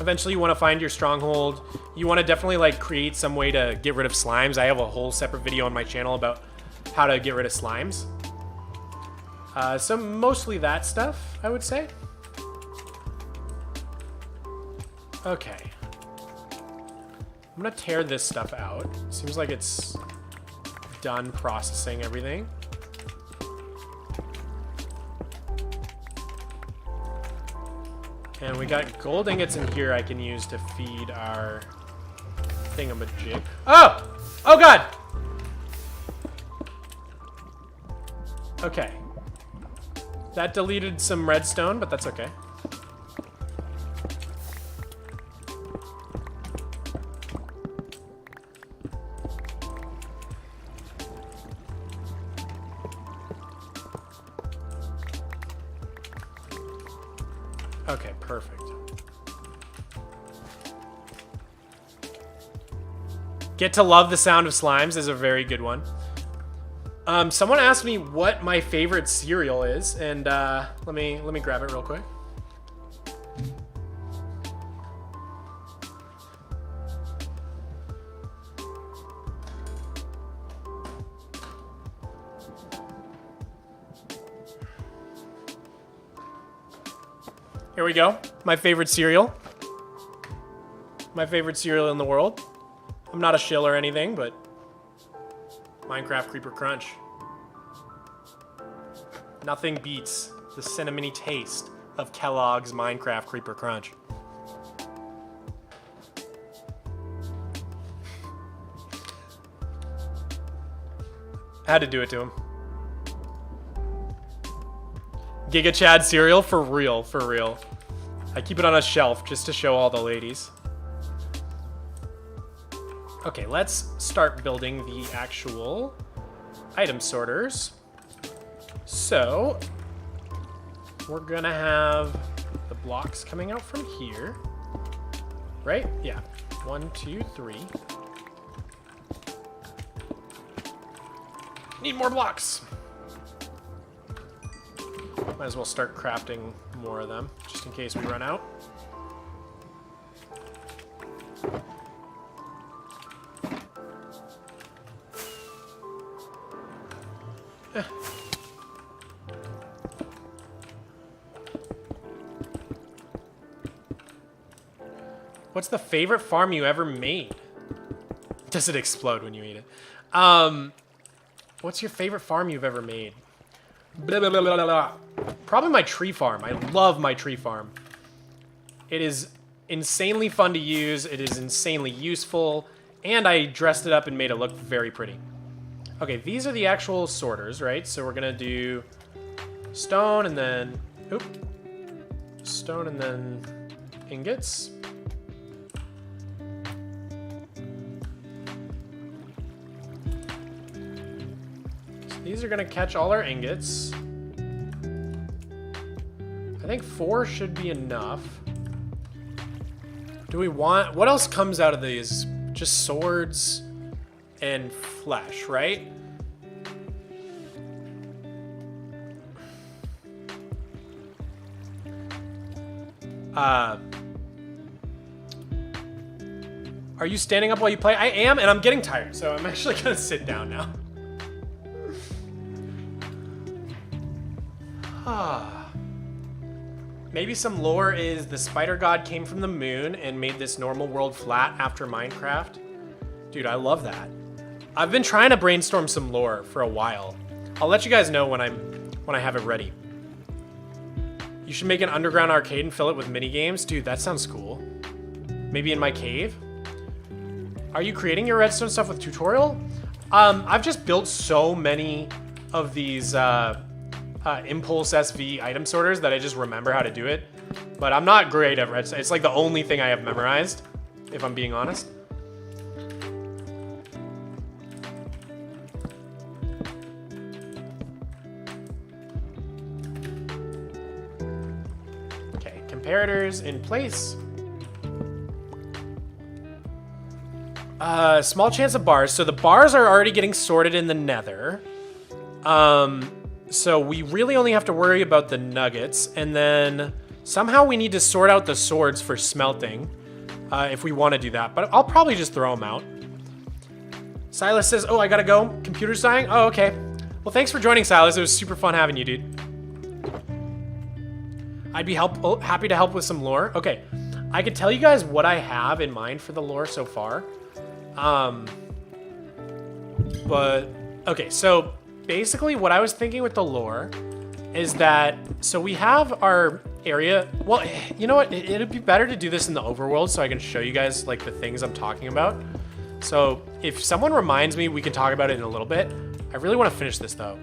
Eventually you want to find your stronghold. You want to definitely like create some way to get rid of slimes. I have a whole separate video on my channel about how to get rid of slimes. So mostly that stuff, I would say. Okay. I'm gonna tear this stuff out. Seems like it's done processing everything. And we got gold ingots in here I can use to feed our thingamajig. Oh! Oh god! Okay. That deleted some redstone, but that's okay. Okay, perfect. Get to love the sound of slimes is a very good one. Someone asked me what my favorite cereal is, and let me grab it real quick. Here we go. My favorite cereal. My favorite cereal in the world. I'm not a shill or anything, but Minecraft Creeper Crunch. Nothing beats the cinnamony taste of Kellogg's Minecraft Creeper Crunch. I had to do it to him. Giga Chad cereal? For real, for real. I keep it on a shelf just to show all the ladies. Okay, let's start building the actual item sorters. So, we're gonna have the blocks coming out from here. Right? Yeah. 1, 2, 3. Need more blocks. Might as well start crafting more of them, just in case we run out. What's the favorite farm you ever made? Does it explode when you eat it? What's your favorite farm you've ever made? Blah, blah, blah, blah, blah. Probably my tree farm. I love my tree farm. It is insanely fun to use. It is insanely useful. And I dressed it up and made it look very pretty. Okay, these are the actual sorters, right? So we're gonna do stone and then, oop, stone and then ingots. So these are gonna catch all our ingots. I think 4 should be enough. Do we want, what else comes out of these? Just swords and flesh, right? Are you standing up while you play? I am, and I'm getting tired, so I'm actually gonna sit down now. Maybe some lore is the spider god came from the moon and made this normal world flat after Minecraft. Dude, I love that. I've been trying to brainstorm some lore for a while. I'll let you guys know when I have it ready. You should make an underground arcade and fill it with mini games. Dude, that sounds cool. Maybe in my cave? Are you creating your redstone stuff with tutorial? I've just built so many of these Impulse SV item sorters that I just remember how to do it. But I'm not great at redstone. It's like the only thing I have memorized, if I'm being honest. Okay, comparators in place. Small chance of bars. So the bars are already getting sorted in the nether. So we really only have to worry about the nuggets. And then somehow we need to sort out the swords for smelting. If we want to do that. But I'll probably just throw them out. Silas says, oh, I gotta go. Computer's dying? Oh, okay. Well, thanks for joining, Silas. It was super fun having you, dude. I'd be happy to help with some lore. Okay. I could tell you guys what I have in mind for the lore so far. But okay, so basically what I was thinking with the lore is that, so we have our area. Well, you know what? It'd be better to do this in the overworld so I can show you guys like the things I'm talking about. So if someone reminds me, we can talk about it in a little bit. I really want to finish this though.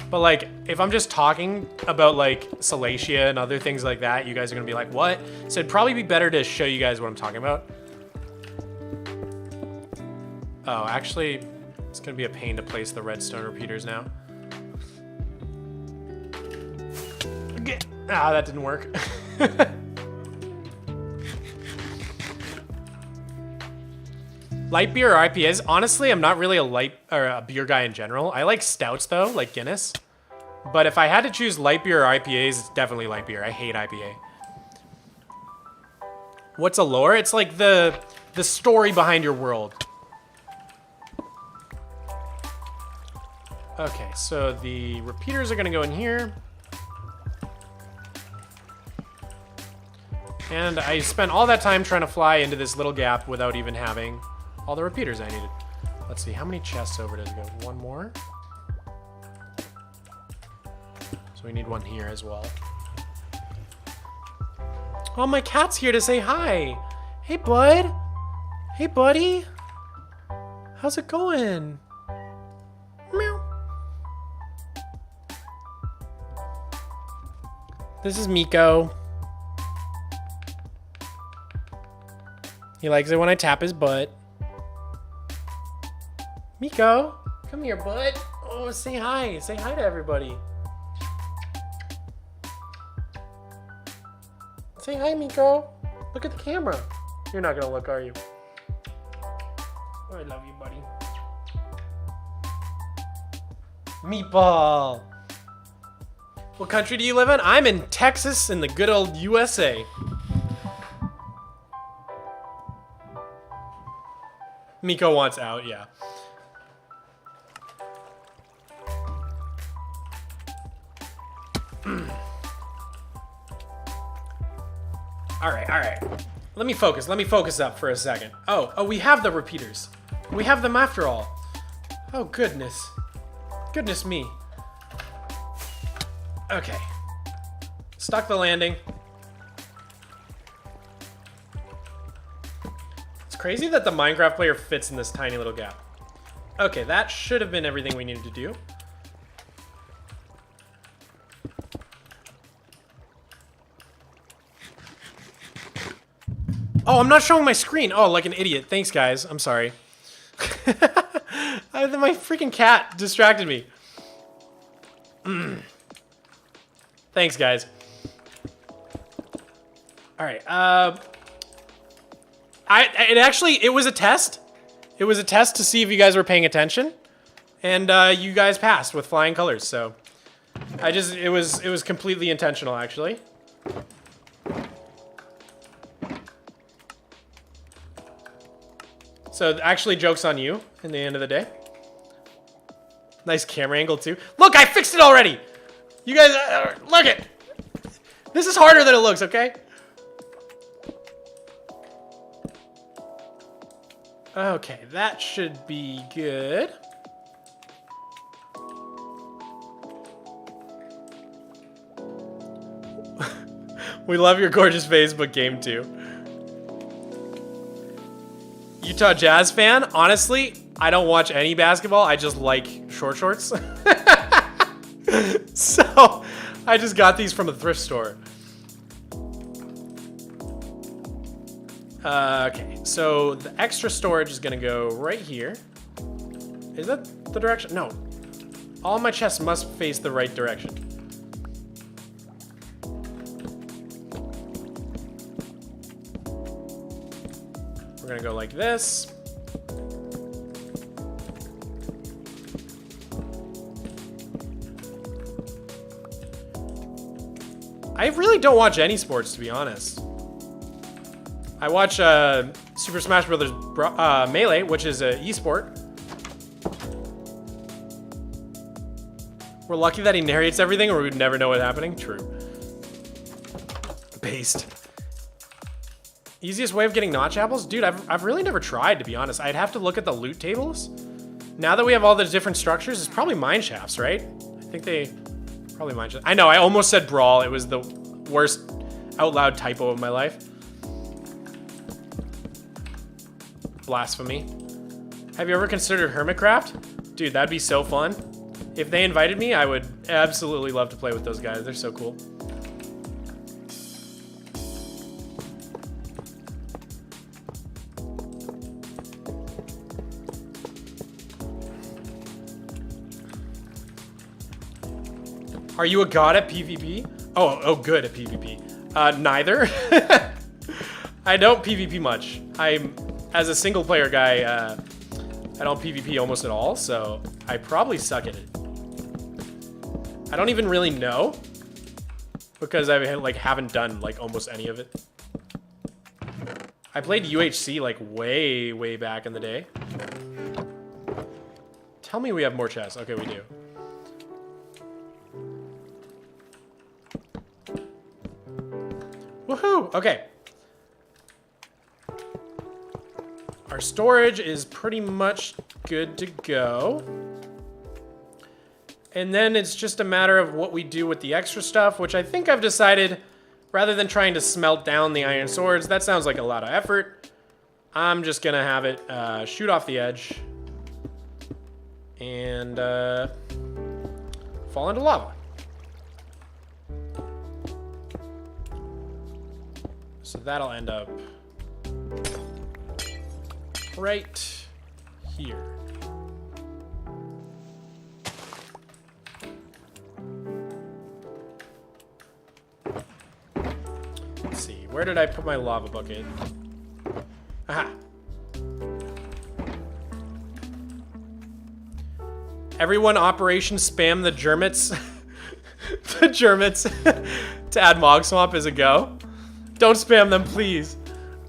But like, if I'm just talking about like Salacia and other things like that, you guys are gonna be like, what? So it'd probably be better to show you guys what I'm talking about. Oh, actually, it's gonna be a pain to place the redstone repeaters now. Okay. Ah, that didn't work. Light beer or IPAs? Honestly, I'm not really a beer guy in general. I like stouts though, like Guinness. But if I had to choose light beer or IPAs, it's definitely light beer. I hate IPA. What's a lore? It's like the story behind your world. Okay, so the repeaters are gonna go in here. And I spent all that time trying to fly into this little gap without even having all the repeaters I needed. Let's see, how many chests over does it go? One more. So we need one here as well. Oh, my cat's here to say hi. Hey, bud. Hey, buddy. How's it going? Meow. This is Miko. He likes it when I tap his butt. Miko, come here, bud. Oh, say hi. Say hi to everybody. Say hi, Miko. Look at the camera. You're not gonna look, are you? Oh, I love you, buddy. Meatball. What country do you live in? I'm in Texas in the good old USA. Miko wants out, yeah. All right. Let me focus up for a second. Oh, we have the repeaters. We have them after all. Oh, goodness. Goodness me. Okay. Stuck the landing. It's crazy that the Minecraft player fits in this tiny little gap. Okay, that should have been everything we needed to do. Oh, I'm not showing my screen. Oh, like an idiot. Thanks, guys. I'm sorry. My freaking cat distracted me. Thanks, guys. All right. It was a test. It was a test to see if you guys were paying attention, and you guys passed with flying colors. So, it was completely intentional, actually. So actually, joke's on you in the end of the day. Nice camera angle too. Look, I fixed it already. You guys, look it. This is harder than it looks, okay? Okay, that should be good. We love your gorgeous face, but game 2. Utah Jazz fan? Honestly, I don't watch any basketball. I just like short shorts. So, I just got these from a thrift store. Okay, so the extra storage is gonna go right here. Is that the direction? No. All my chests must face the right direction. We're gonna go like this. I really don't watch any sports, to be honest. I watch Super Smash Brothers Melee, which is an esport. We're lucky that he narrates everything, or we'd never know what's happening. True. Based. Easiest way of getting notch apples? Dude, I've really never tried, to be honest. I'd have to look at the loot tables. Now that we have all the different structures, it's probably mine shafts, right? I think they... Probably mine shafts. I know, I almost said brawl. It was the worst out loud typo of my life. Blasphemy. Have you ever considered Hermitcraft? Dude, that'd be so fun. If they invited me, I would absolutely love to play with those guys. They're so cool. Are you a god at PvP? Oh, good at PvP. Neither. I don't PvP much. As a single player guy, I don't PvP almost at all, so I probably suck at it. I don't even really know because I haven't done like almost any of it. I played UHC like way back in the day. Tell me we have more chests. Okay, we do. Woohoo! Okay. Our storage is pretty much good to go. And then it's just a matter of what we do with the extra stuff, which I think I've decided, rather than trying to smelt down the iron swords, that sounds like a lot of effort. I'm just gonna have it shoot off the edge and fall into lava. So that'll end up right here. Let's see, where did I put my lava bucket? Aha. Everyone, Operation Spam the Germits. The Germits to add Mog Swamp is a go. Don't spam them, please.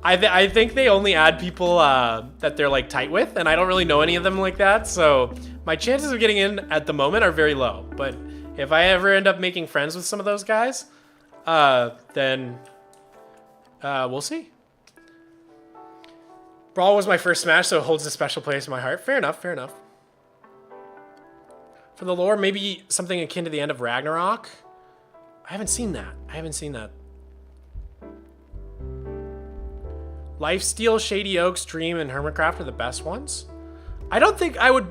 I think they only add people that they're like tight with, and I don't really know any of them like that, so my chances of getting in at the moment are very low. But if I ever end up making friends with some of those guys, then we'll see. Brawl was my first Smash, so it holds a special place in my heart. Fair enough, fair enough. For the lore, maybe something akin to the end of Ragnarok. I haven't seen that. I haven't seen that. Lifesteal, Shady Oaks, Dream, and Hermitcraft are the best ones. I don't think I would...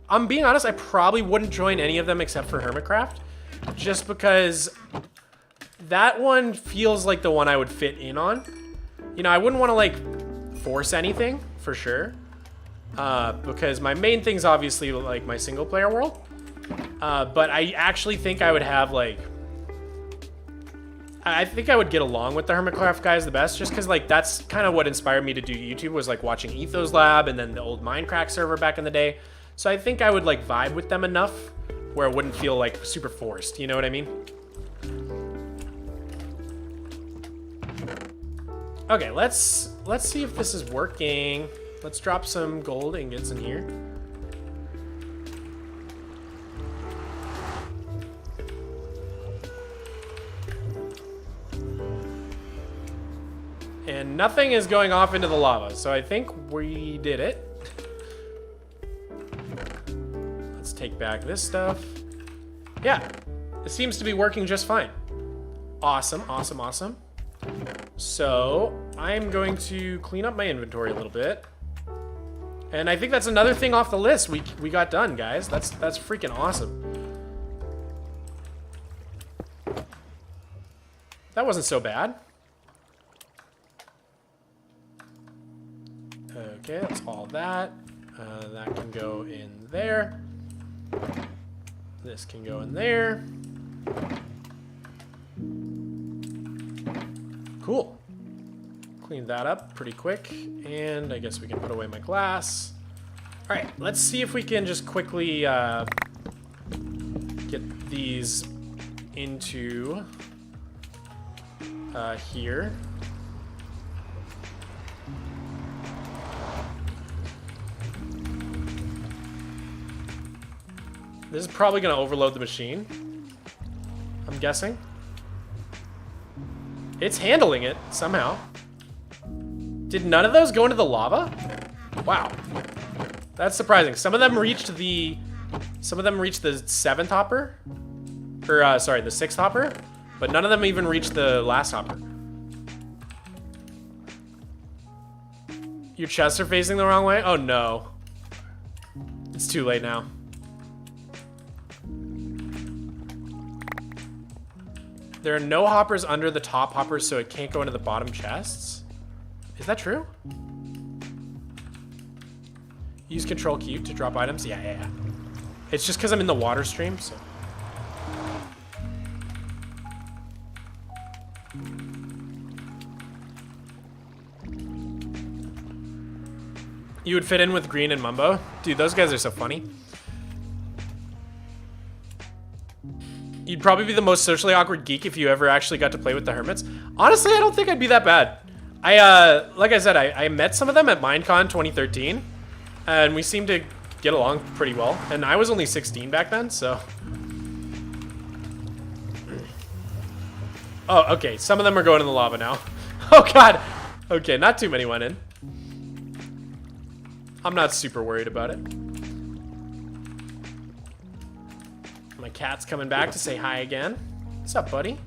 I'm being honest, I probably wouldn't join any of them except for Hermitcraft. Just because that one feels like the one I would fit in on. You know, I wouldn't want to, like, force anything, for sure. Because my main thing's obviously, like, my single-player world. But I actually think I would have, like... I think I would get along with the Hermitcraft guys the best, just because, like, that's kind of what inspired me to do YouTube, was, like, watching Ethos Lab and then the old Minecraft server back in the day. So I think I would, like, vibe with them enough where it wouldn't feel, like, super forced. You know what I mean? Okay, let's see if this is working. Let's drop some gold ingots in here. nothing is going off into the lava, so I think we did it. Let's take back this stuff. Yeah, it seems to be working just fine. Awesome, awesome, awesome. So I'm going to clean up my inventory a little bit. And I think that's another thing off the list we got done, guys. That's freaking awesome. That wasn't so bad. Okay, that's all that. That can go in there. This can go in there. Cool. Clean that up pretty quick. And I guess we can put away my glass. All right, let's see if we can just quickly get these into here. This is probably going to overload the machine, I'm guessing. It's handling it somehow. Did none of those go into the lava? Wow. That's surprising. Some of them reached the 7th hopper. Or, sorry, the 6th hopper. But none of them even reached the last hopper. Your chests are facing the wrong way? Oh no. It's too late now. There are no hoppers under the top hoppers, so it can't go into the bottom chests. Is that true? Use Control Q to drop items? Yeah. It's just because I'm in the water stream, so. You would fit in with Green and Mumbo? Dude, those guys are so funny. You'd probably be the most socially awkward geek if you ever actually got to play with the hermits. Honestly, I don't think I'd be that bad. Like I said, I met some of them at Minecon 2013, and we seemed to get along pretty well. And I was only 16 back then, so. Oh, okay. Some of them are going in the lava now. Oh God. Okay, not too many went in. I'm not super worried about it. My cat's coming back to say hi again. What's up, buddy?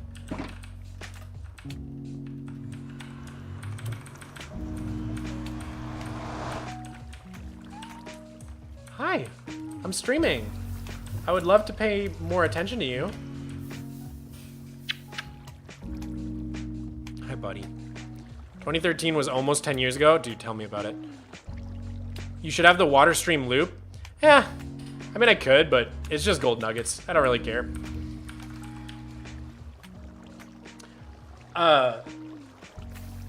Hi, I'm streaming. I would love to pay more attention to you. Hi, buddy. 2013 was almost 10 years ago. Dude, tell me about it. You should have the water stream loop. Yeah, I mean, I could, but it's just gold nuggets. I don't really care.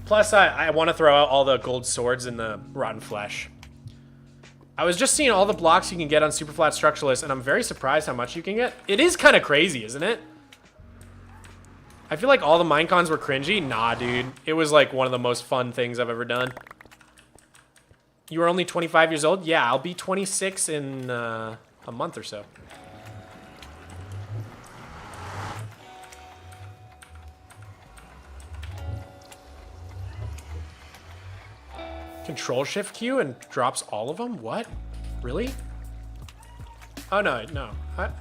Plus, I want to throw out all the gold swords and the rotten flesh. I was just seeing all the blocks you can get on Superflat Structuralist, and I'm very surprised how much you can get. It is kind of crazy, isn't it? I feel like all the Minecons were cringy. Nah, dude. It was like one of the most fun things I've ever done. You were only 25 years old? Yeah, I'll be 26 in a month or so. Control Shift Q and drops all of them? What? Really? Oh, no.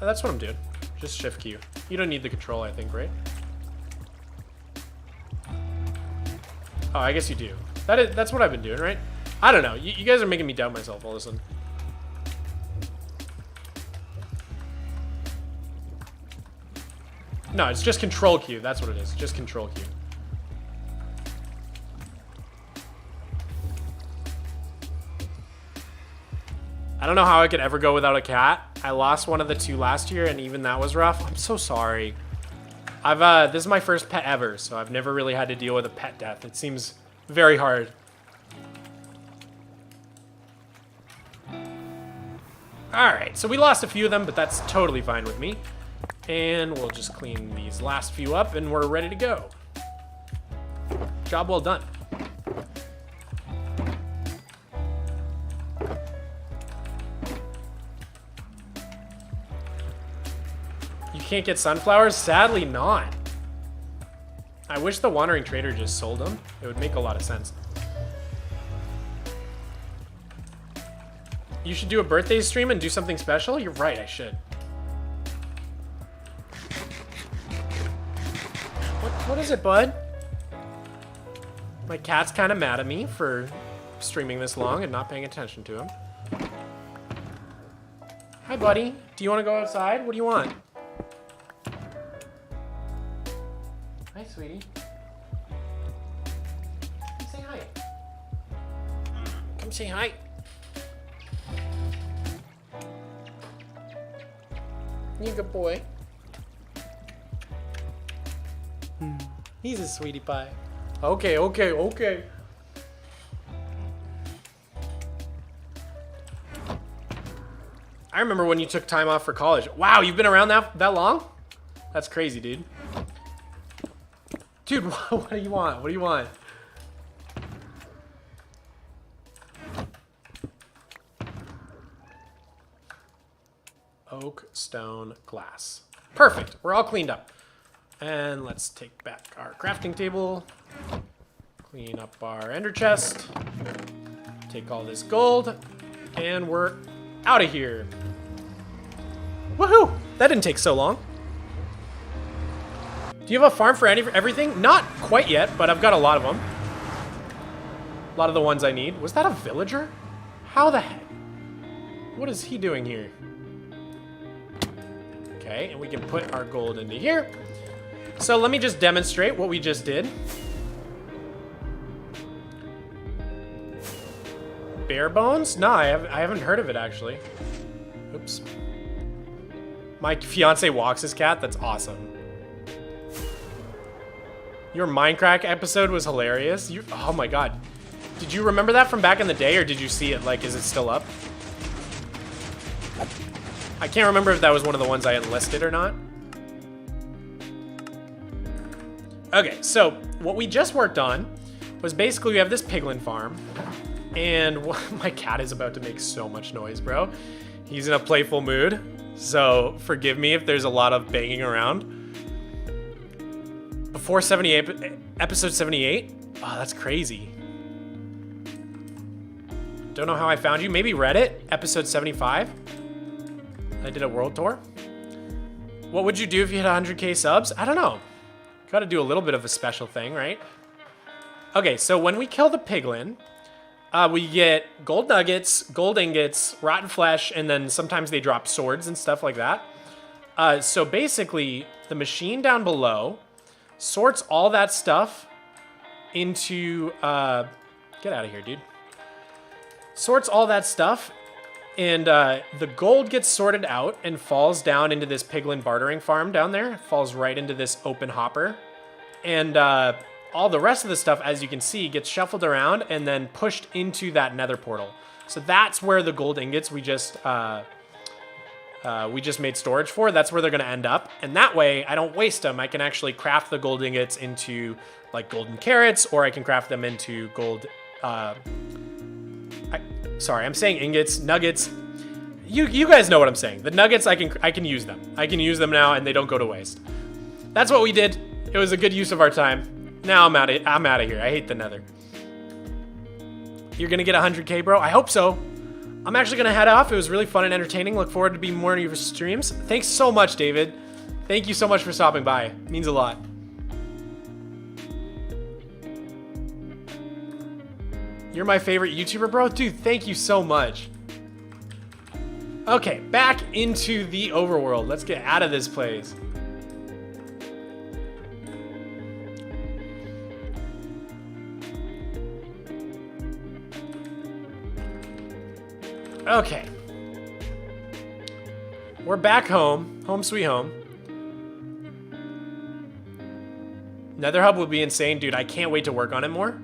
That's what I'm doing. Just Shift Q. You don't need the control, I think, right? Oh, I guess you do. That's what I've been doing, right? I don't know. You guys are making me doubt myself all of a sudden. No, it's just Control Q. That's what it is. Just Control Q. I don't know how I could ever go without a cat. I lost one of the 2 last year, and even that was rough. I'm so sorry. This is my first pet ever, so I've never really had to deal with a pet death. It seems very hard. Alright, so we lost a few of them, but that's totally fine with me. And we'll just clean these last few up, and we're ready to go. Job well done. You can't get sunflowers? Sadly not. I wish the Wandering Trader just sold them. It would make a lot of sense. You should do a birthday stream and do something special? You're right, I should. What is it, bud? My cat's kind of mad at me for streaming this long and not paying attention to him. Hi, buddy. Do you want to go outside? What do you want? Hi, sweetie. Say hi. Come say hi. You good boy. He's a sweetie pie. Okay, okay, okay. I remember when you took time off for college. Wow, you've been around that long? That's crazy, dude. Dude, what do you want? What do you want? Oak, stone, glass. Perfect. We're all cleaned up. And let's take back our crafting table. Clean up our ender chest. Take all this gold. And we're out of here. Woohoo! That didn't take so long. Do you have a farm for everything? Not quite yet, but I've got a lot of them. A lot of the ones I need. Was that a villager? How the heck? What is he doing here? Okay, and we can put our gold into here. So let me just demonstrate what we just did. Bare bones? No, I haven't heard of it, actually. Oops. My fiance walks his cat. That's awesome. Your Minecraft episode was hilarious. Oh my god. Did you remember that from back in the day, or did you see it? Like, is it still up? I can't remember if that was one of the ones I enlisted or not. Okay, so what we just worked on was basically we have this piglin farm, and my cat is about to make so much noise, bro. He's in a playful mood, so forgive me if there's a lot of banging around. Before 78, episode 78? Oh, that's crazy. Don't know how I found you. Maybe Reddit, episode 75. I did a world tour. What would you do if you hit 100k subs? I don't know. Gotta do a little bit of a special thing, right? Okay, so when we kill the piglin, we get gold nuggets, gold ingots, rotten flesh, and then sometimes they drop swords and stuff like that. So basically, the machine down below sorts all that stuff into... get out of here, dude. Sorts all that stuff, and the gold gets sorted out and falls down into this piglin bartering farm down there. Falls right into this open hopper. And all the rest of the stuff, as you can see, gets shuffled around and then pushed into that nether portal. So that's where the gold ingots we just made storage for, that's where they're going to end up. And that way, I don't waste them. I can actually craft the gold ingots into, like, golden carrots, or I can craft them into gold... Sorry, I'm saying ingots, nuggets. You guys know what I'm saying. The nuggets, I can use them. I can use them now, and they don't go to waste. That's what we did. It was a good use of our time. Now I'm out of here. I hate the nether. You're gonna get 100k, bro? I hope so. I'm actually gonna head off. It was really fun and entertaining. Look forward to being more of your streams. Thanks so much, David. Thank you so much for stopping by. It means a lot. You're my favorite YouTuber, bro? Dude, thank you so much. Okay, back into the overworld. Let's get out of this place. Okay. We're back home. Home sweet home. Nether hub would be insane. Dude, I can't wait to work on it more.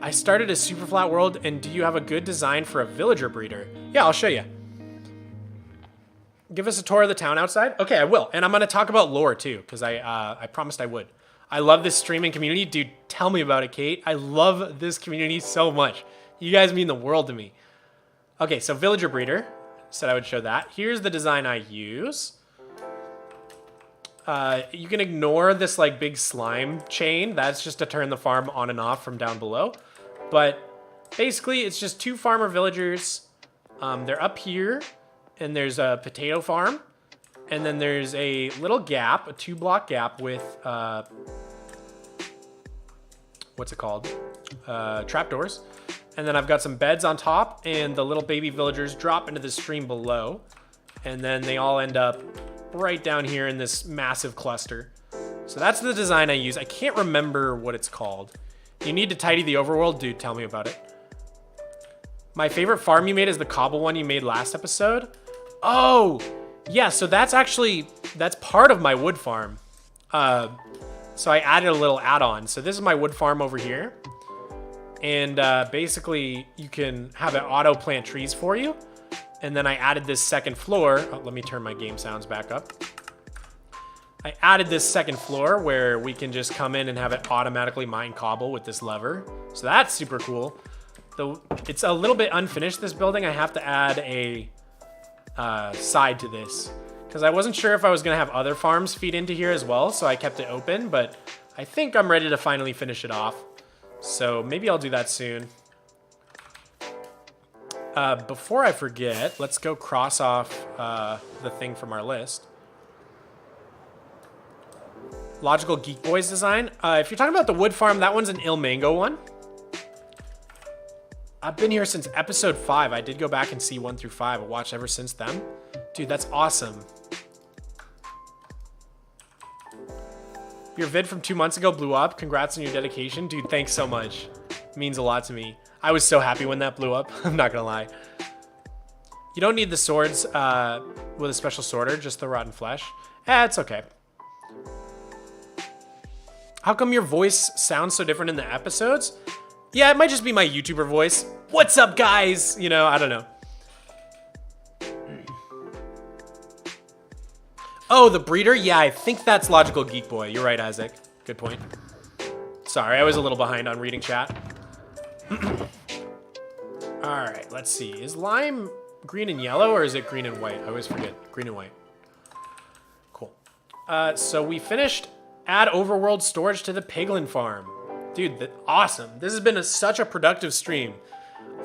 I started a Superflat world, and do you have a good design for a villager breeder? Yeah, I'll show you. Give us a tour of the town outside? Okay, I will. And I'm going to talk about lore, too, because I promised I would. I love this streaming community. Dude, tell me about it, Kate. I love this community so much. You guys mean the world to me. Okay, so villager breeder. Said I would show that. Here's the design I use. You can ignore this like big slime chain. That's just to turn the farm on and off from down below. But basically, it's just 2 farmer villagers. They're up here, and there's a potato farm. And then there's a little gap, a 2-block gap with, what's it called? Trapdoors. And then I've got some beds on top, and the little baby villagers drop into the stream below. And then they all end up right down here in this massive cluster. So that's the design I use. I can't remember what it's called. You need to tidy the overworld? Dude, tell me about it. My favorite farm you made is the cobble one you made last episode. Oh, yeah, so that's part of my wood farm. So I added a little add-on. So this is my wood farm over here. And basically, you can have it auto-plant trees for you. And then I added this second floor. Oh, let me turn my game sounds back up. I added this second floor where we can just come in and have it automatically mine cobble with this lever. So that's super cool. Though it's a little bit unfinished, this building. I have to add a side to this because I wasn't sure if I was going to have other farms feed into here as well. So I kept it open, but I think I'm ready to finally finish it off. So maybe I'll do that soon. Before I forget, let's go cross off the thing from our list. Logical Geek Boys design. If you're talking about the wood farm, that one's an Il Mango one. I've been here since episode 5. I did go back and see 1 through 5. I watched ever since then. Dude, that's awesome. Your vid from 2 months ago blew up. Congrats on your dedication. Dude, thanks so much. It means a lot to me. I was so happy when that blew up. I'm not gonna lie. You don't need the swords with a special sorter, just the rotten flesh. It's okay. How come your voice sounds so different in the episodes? Yeah, it might just be my YouTuber voice. What's up, guys? You know, I don't know. Oh, the breeder? Yeah, I think that's Logical Geek Boy. You're right, Isaac. Good point. Sorry, I was a little behind on reading chat. All right, let's see. Is lime green and yellow or is it green and white? I always forget. Green and white. Cool. So we finished add overworld storage to the piglin farm. Dude, awesome. This has been such a productive stream.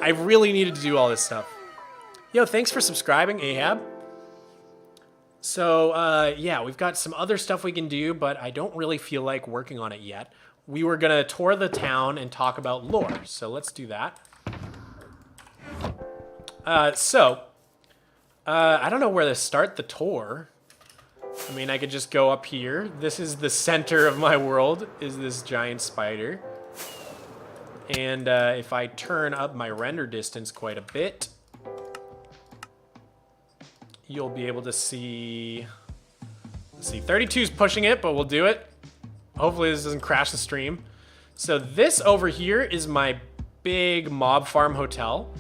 I really needed to do all this stuff. Yo, thanks for subscribing, Ahab. So, yeah, we've got some other stuff we can do, but I don't really feel like working on it yet. We were going to tour the town and talk about lore, so let's do that. I don't know where to start the tour. I mean, I could just go up here. This is the center of my world, is this giant spider. And if I turn up my render distance quite a bit, you'll be able to see, let's see, 32 is pushing it, but we'll do it. Hopefully this doesn't crash the stream. So this over here is my big mob farm hotel.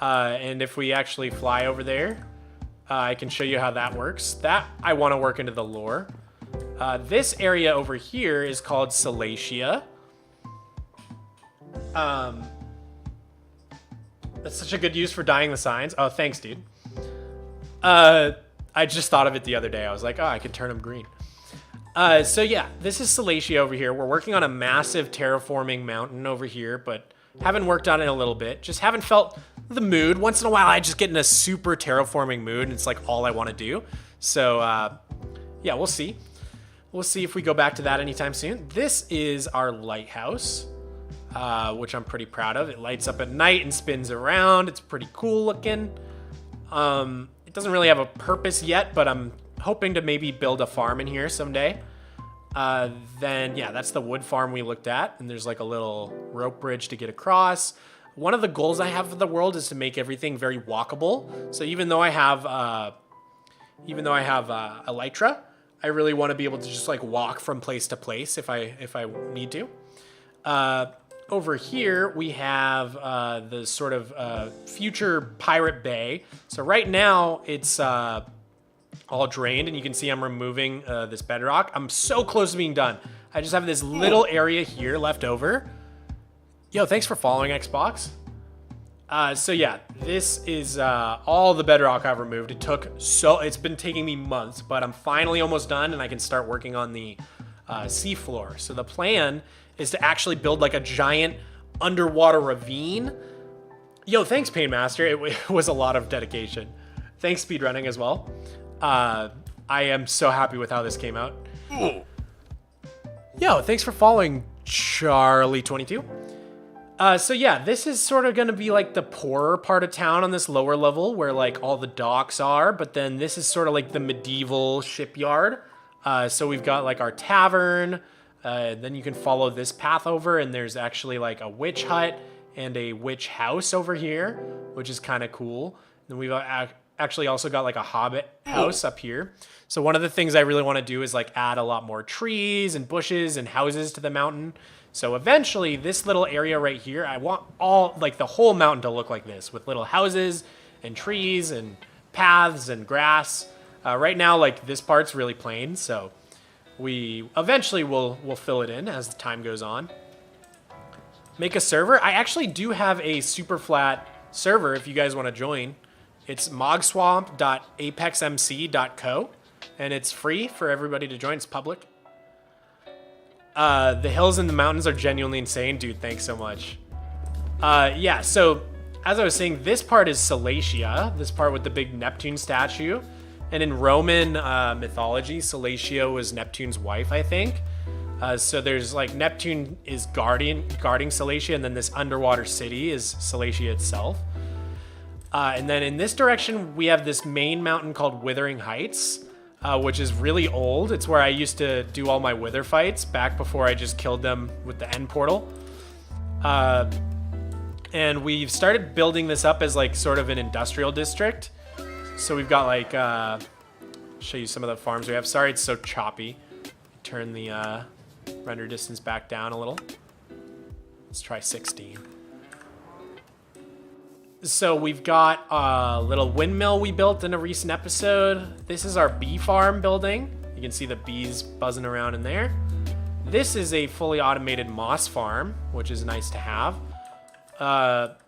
And if we actually fly over there, I can show you how that works. That I want to work into the lore. This area over here is called Salacia. That's such a good use for dyeing the signs. Oh, thanks, dude. I just thought of it the other day. I was like, oh, I could turn them green. So yeah, this is Salacia over here. We're working on a massive terraforming mountain over here, but haven't worked on it in a little bit. Just haven't felt the mood. Once in a while, I just get in a super terraforming mood, and it's like all I want to do. So yeah, we'll see. We'll see if we go back to that anytime soon. This is our lighthouse, which I'm pretty proud of. It lights up at night and spins around. It's pretty cool looking. It doesn't really have a purpose yet, but I'm hoping to maybe build a farm in here someday. Then, yeah, that's the wood farm we looked at, and there's like a little rope bridge to get across. One of the goals I have for the world is to make everything very walkable. So even though I have elytra, I really want to be able to just like walk from place to place if I need to. Over here we have the sort of future pirate bay. So right now it's all drained, and you can see I'm removing this bedrock. I'm so close to being done. I just have this little area here left over. Yo, thanks for following, Xbox. So yeah, this is all the bedrock I've removed. It's been taking me months, but I'm finally almost done and I can start working on the seafloor. So the plan is to actually build like a giant underwater ravine. Yo, thanks Pain Master. It was a lot of dedication. Thanks speedrunning as well. I am so happy with how this came out. Ooh. Yo, thanks for following Charlie22. So yeah, this is sort of going to be like the poorer part of town on this lower level where like all the docks are, but then this is sort of like the medieval shipyard. So we've got like our tavern, then you can follow this path over and there's actually like a witch hut and a witch house over here, which is kind of cool. Then we've actually also got like a hobbit house up here. So one of the things I really want to do is like add a lot more trees and bushes and houses to the mountain. So eventually this little area right here, I want all like the whole mountain to look like this with little houses and trees and paths and grass. Right now, like this part's really plain. So we eventually will fill it in as the time goes on. Make a server. I actually do have a Superflat server if you guys want to join. It's mogswamp.apexmc.co and it's free for everybody to join. It's public. The hills and the mountains are genuinely insane. Dude, thanks so much. Yeah, so as I was saying, this part is Salacia, this part with the big Neptune statue. And in Roman mythology, Salacia was Neptune's wife, I think. So there's like Neptune is guarding Salacia, and then this underwater city is Salacia itself. And then in this direction, we have this main mountain called Withering Heights, which is really old. It's where I used to do all my wither fights back before I just killed them with the end portal. And we've started building this up as like sort of an industrial district. So we've got like, show you some of the farms we have. Sorry, it's so choppy. Turn the render distance back down a little. Let's try 16. So we've got a little windmill we built in a recent episode. This is our bee farm building. You can see the bees buzzing around in there. This is a fully automated moss farm, which is nice to have.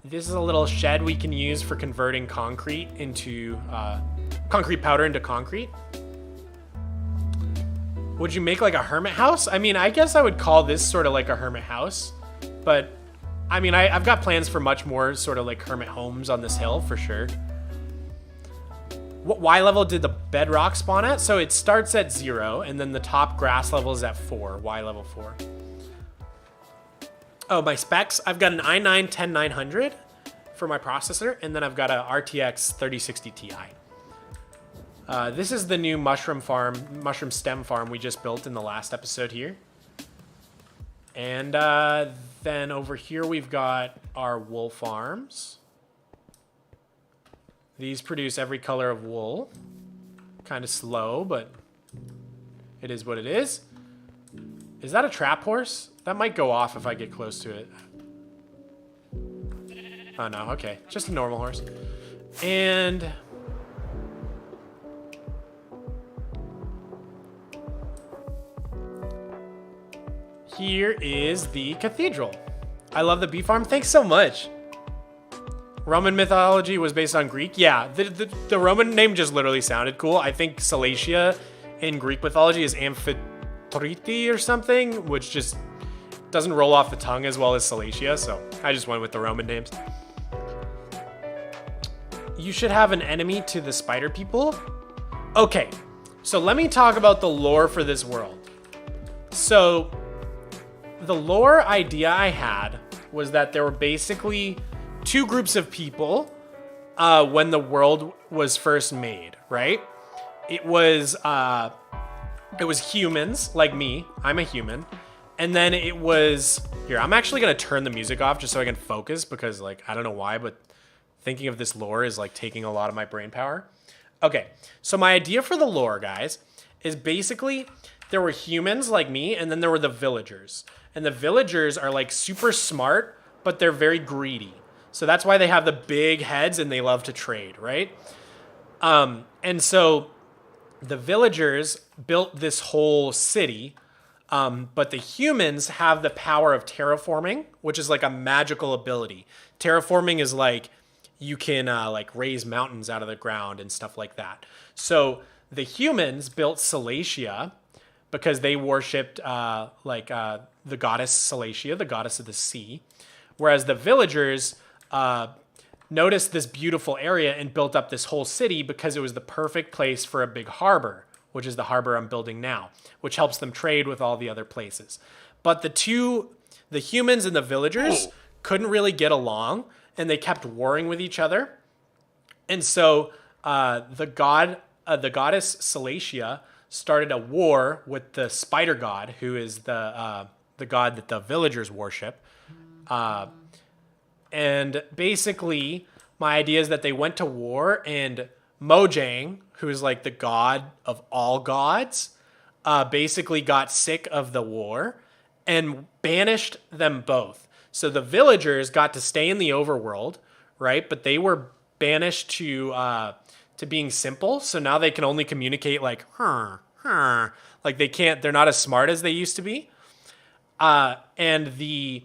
This is a little shed we can use for converting concrete into concrete powder into concrete. Would you make like a hermit house? I mean, I guess I would call this sort of like a hermit house, but I mean, I've got plans for much more sort of like hermit homes on this hill for sure. What Y level did the bedrock spawn at? So it starts at 0 and then the top grass level is at 4, Y level 4. Oh, my specs, I've got an i9 10900 for my processor, and then I've got a RTX 3060 Ti. This is the new mushroom stem farm we just built in the last episode here. And then over here we've got our wool farms. These produce every color of wool. Kind of slow, but it is what it is. Is that a trap horse? That might go off if I get close to it. Oh no, okay. Just a normal horse. And here is the cathedral. I love the bee farm. Thanks so much. Roman mythology was based on Greek. Yeah, the Roman name just literally sounded cool. I think Salacia in Greek mythology is Amphitrite or something, which just doesn't roll off the tongue as well as Salacia, so I just went with the Roman names. You should have an enemy to the spider people. Okay, so let me talk about the lore for this world. So the lore idea I had was that there were basically two groups of people when the world was first made, right? It was humans like me. I'm a human. And then it was here. I'm actually going to turn the music off just so I can focus because like, I don't know why, but thinking of this lore is like taking a lot of my brain power. Okay. So my idea for the lore, guys, is basically there were humans like me and then there were the villagers. And the villagers are like super smart, but they're very greedy. So that's why they have the big heads and they love to trade, right? And so the villagers built this whole city But the humans have the power of terraforming, which is like a magical ability. Terraforming is like you can like raise mountains out of the ground and stuff like that. So the humans built Salacia because they worshipped the goddess Salacia, the goddess of the sea, whereas the villagers noticed this beautiful area and built up this whole city because it was the perfect place for a big harbor, which is the harbor I'm building now, which helps them trade with all the other places. But the humans and the villagers couldn't really get along, and they kept warring with each other. And so the goddess Salacia started a war with the spider god, who is the god that the villagers worship. And basically, my idea is that they went to war, and Mojang, who is like the god of all gods, basically got sick of the war and banished them both. So the villagers got to stay in the overworld, right? But they were banished to being simple. So now they can only communicate like, like they're not as smart as they used to be. And the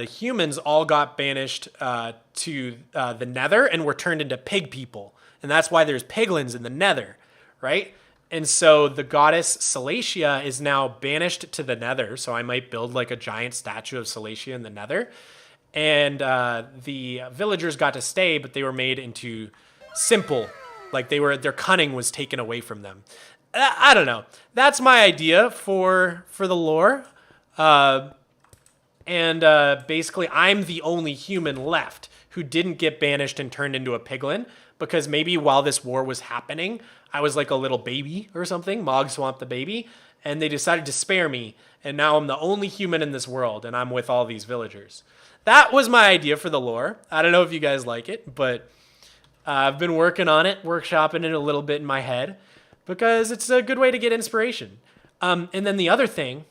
humans all got banished to the nether and were turned into pig people. And that's why there's piglins in the nether, right? And so the goddess Salacia is now banished to the nether. So I might build like a giant statue of Salacia in the nether. And the villagers got to stay, but they were made into simple. Like their cunning was taken away from them. I don't know. That's my idea for the lore. And basically, I'm the only human left who didn't get banished and turned into a piglin, because maybe while this war was happening, I was like a little baby or something. Mog swamped the baby, and they decided to spare me. And now I'm the only human in this world, and I'm with all these villagers. That was my idea for the lore. I don't know if you guys like it, but I've been working on it, workshopping it a little bit in my head, because it's a good way to get inspiration. And then the other thing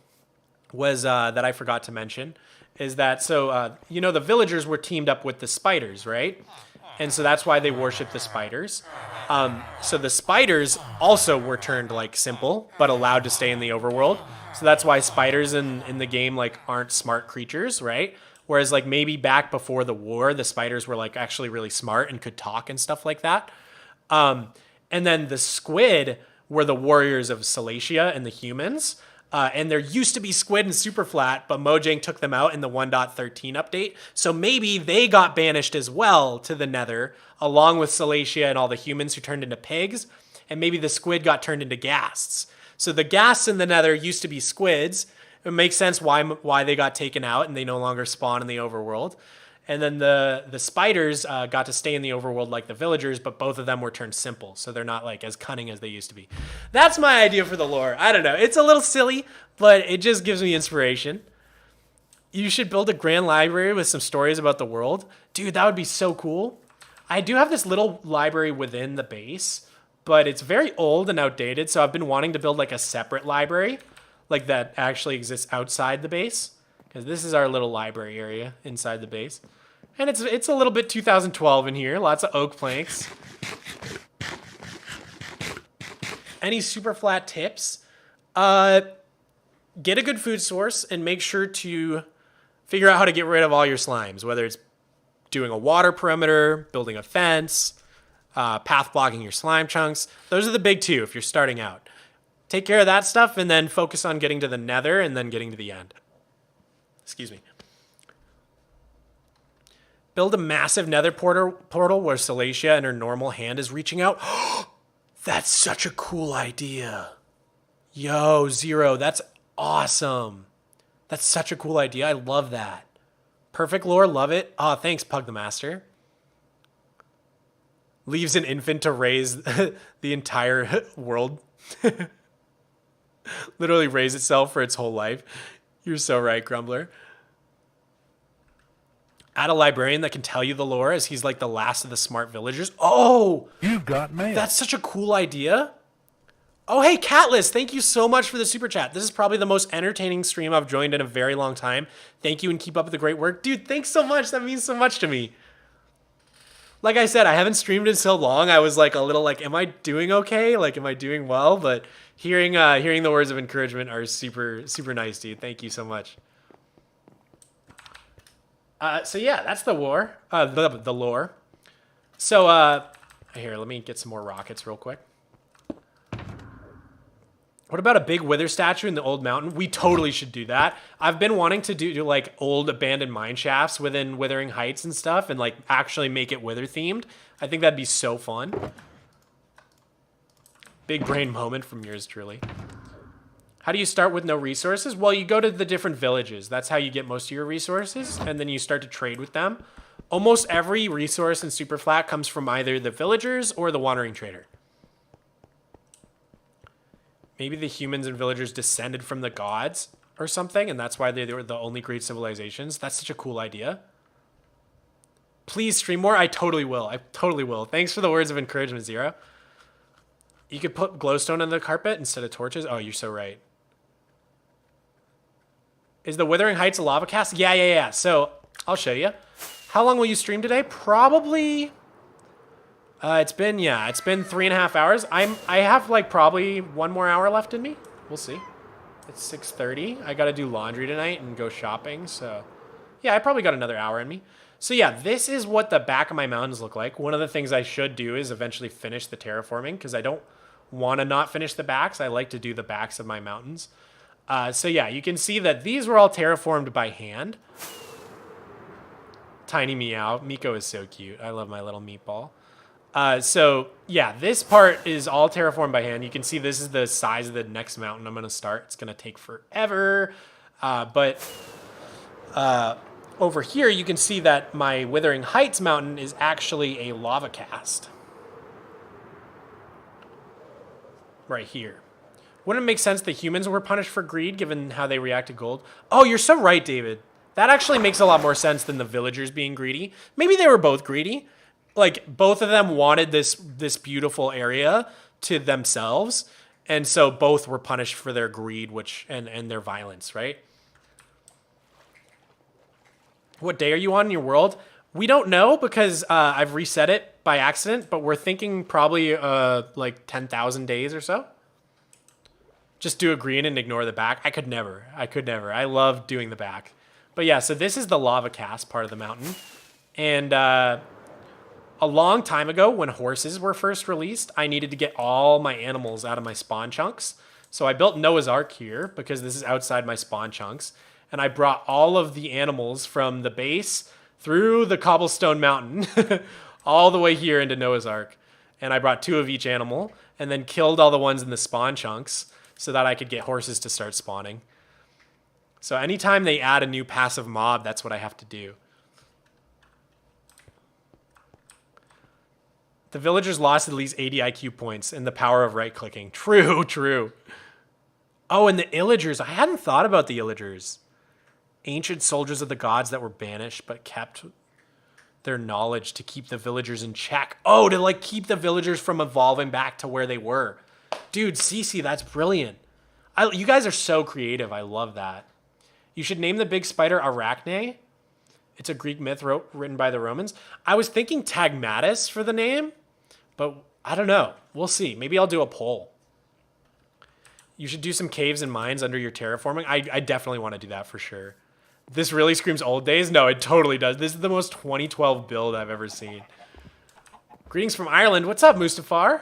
was that I forgot to mention is that, the villagers were teamed up with the spiders, right? And so that's why they worship the spiders. So the spiders also were turned like simple, but allowed to stay in the overworld. So that's why spiders in the game like aren't smart creatures, right? Whereas like maybe back before the war, the spiders were like actually really smart and could talk and stuff like that. And then the squid were the warriors of Salacia and the humans. And there used to be squid in Superflat, but Mojang took them out in the 1.13 update. So maybe they got banished as well to the nether, along with Salacia and all the humans who turned into pigs. And maybe the squid got turned into ghasts. So the ghasts in the nether used to be squids. It makes sense why they got taken out and they no longer spawn in the overworld. And then the spiders got to stay in the overworld like the villagers, but both of them were turned simple. So they're not like as cunning as they used to be. That's my idea for the lore. I don't know. It's a little silly, but it just gives me inspiration. You should build a grand library with some stories about the world. Dude, that would be so cool. I do have this little library within the base, but it's very old and outdated. So I've been wanting to build like a separate library, like that actually exists outside the base. Because this is our little library area inside the base. And it's a little bit 2012 in here. Lots of oak planks. Any Superflat tips? Get a good food source and make sure to figure out how to get rid of all your slimes. Whether it's doing a water perimeter, building a fence, path blocking your slime chunks. Those are the big two if you're starting out. Take care of that stuff and then focus on getting to the nether and then getting to the end. Excuse me. Build a massive nether portal where Salacia and her normal hand is reaching out. That's such a cool idea. Yo, Zero, that's awesome. That's such a cool idea. I love that. Perfect lore, love it. Oh, thanks, Pug the Master. Leaves an infant to raise the entire world. Literally raise itself for its whole life. You're so right, Grumbler. Add a librarian that can tell you the lore as he's like the last of the smart villagers. Oh! You've got mail. That's such a cool idea. Oh, hey, Catless, thank you so much for the super chat. This is probably the most entertaining stream I've joined in a very long time. Thank you and keep up the great work. Dude, thanks so much. That means so much to me. like I said, I haven't streamed in so long. I was like a little like, am I doing okay? Like, am I doing well? But hearing the words of encouragement are super nice, dude. Thank you so much. So yeah, that's the war. The lore. So here, let me get some more rockets real quick. What about a big wither statue in the old mountain? We totally should do that. I've been wanting to do like old abandoned mine shafts within Withering Heights and stuff and like actually make it wither themed. I think that'd be so fun. Big brain moment from yours truly. How do you start with no resources? Well, you go to the different villages. That's how you get most of your resources. And then you start to trade with them. Almost every resource in Superflat comes from either the villagers or the wandering trader. Maybe the humans and villagers descended from the gods or something, and that's why they were the only great civilizations. That's such a cool idea. Please stream more. I totally will. I totally will. Thanks for the words of encouragement, Zero. You could put glowstone on the carpet instead of torches. Oh, you're so right. Is the Withering Heights a lava cast? Yeah. So I'll show you. How long will you stream today? Probably... It's been 3.5 hours. I have like probably 1 more hour left in me. We'll see. It's 6:30. I got to do laundry tonight and go shopping. So yeah, I probably got another hour in me. So yeah, this is what the back of my mountains look like. One of the things I should do is eventually finish the terraforming because I don't want to not finish the backs. I like to do the backs of my mountains. So yeah, you can see that these were all terraformed by hand. Tiny meow. Miko is so cute. I love my little meatball. So yeah, this part is all terraformed by hand. You can see this is the size of the next mountain I'm going to start. It's going to take forever. But over here, you can see that my Withering Heights mountain is actually a lava cast. Right here. Wouldn't it make sense that humans were punished for greed given how they react to gold? Oh, you're so right, David. That actually makes a lot more sense than the villagers being greedy. Maybe they were both greedy. Like, both of them wanted this beautiful area to themselves, and so both were punished for their greed and their violence, right? What day are you on in your world? We don't know because I've reset it by accident, but we're thinking probably like 10,000 days or so. Just do a green and ignore the back. I could never. I love doing the back. But yeah, so this is the lava cast part of the mountain. And a long time ago, when horses were first released, I needed to get all my animals out of my spawn chunks. So I built Noah's Ark here because this is outside my spawn chunks. And I brought all of the animals from the base through the cobblestone mountain all the way here into Noah's Ark. And I brought 2 of each animal and then killed all the ones in the spawn chunks so that I could get horses to start spawning. So anytime they add a new passive mob, that's what I have to do. The villagers lost at least 80 IQ points in the power of right-clicking. True. Oh, and the Illagers. I hadn't thought about the Illagers. Ancient soldiers of the gods that were banished but kept their knowledge to keep the villagers in check. Oh, to like keep the villagers from evolving back to where they were. Dude, Cece, that's brilliant. You guys are so creative. I love that. You should name the big spider Arachne. It's a Greek myth written by the Romans. I was thinking Tagmatis for the name, but I don't know. We'll see. Maybe I'll do a poll. You should do some caves and mines under your terraforming. I definitely want to do that for sure. This really screams old days? No, it totally does. This is the most 2012 build I've ever seen. Greetings from Ireland. What's up, Mustafar?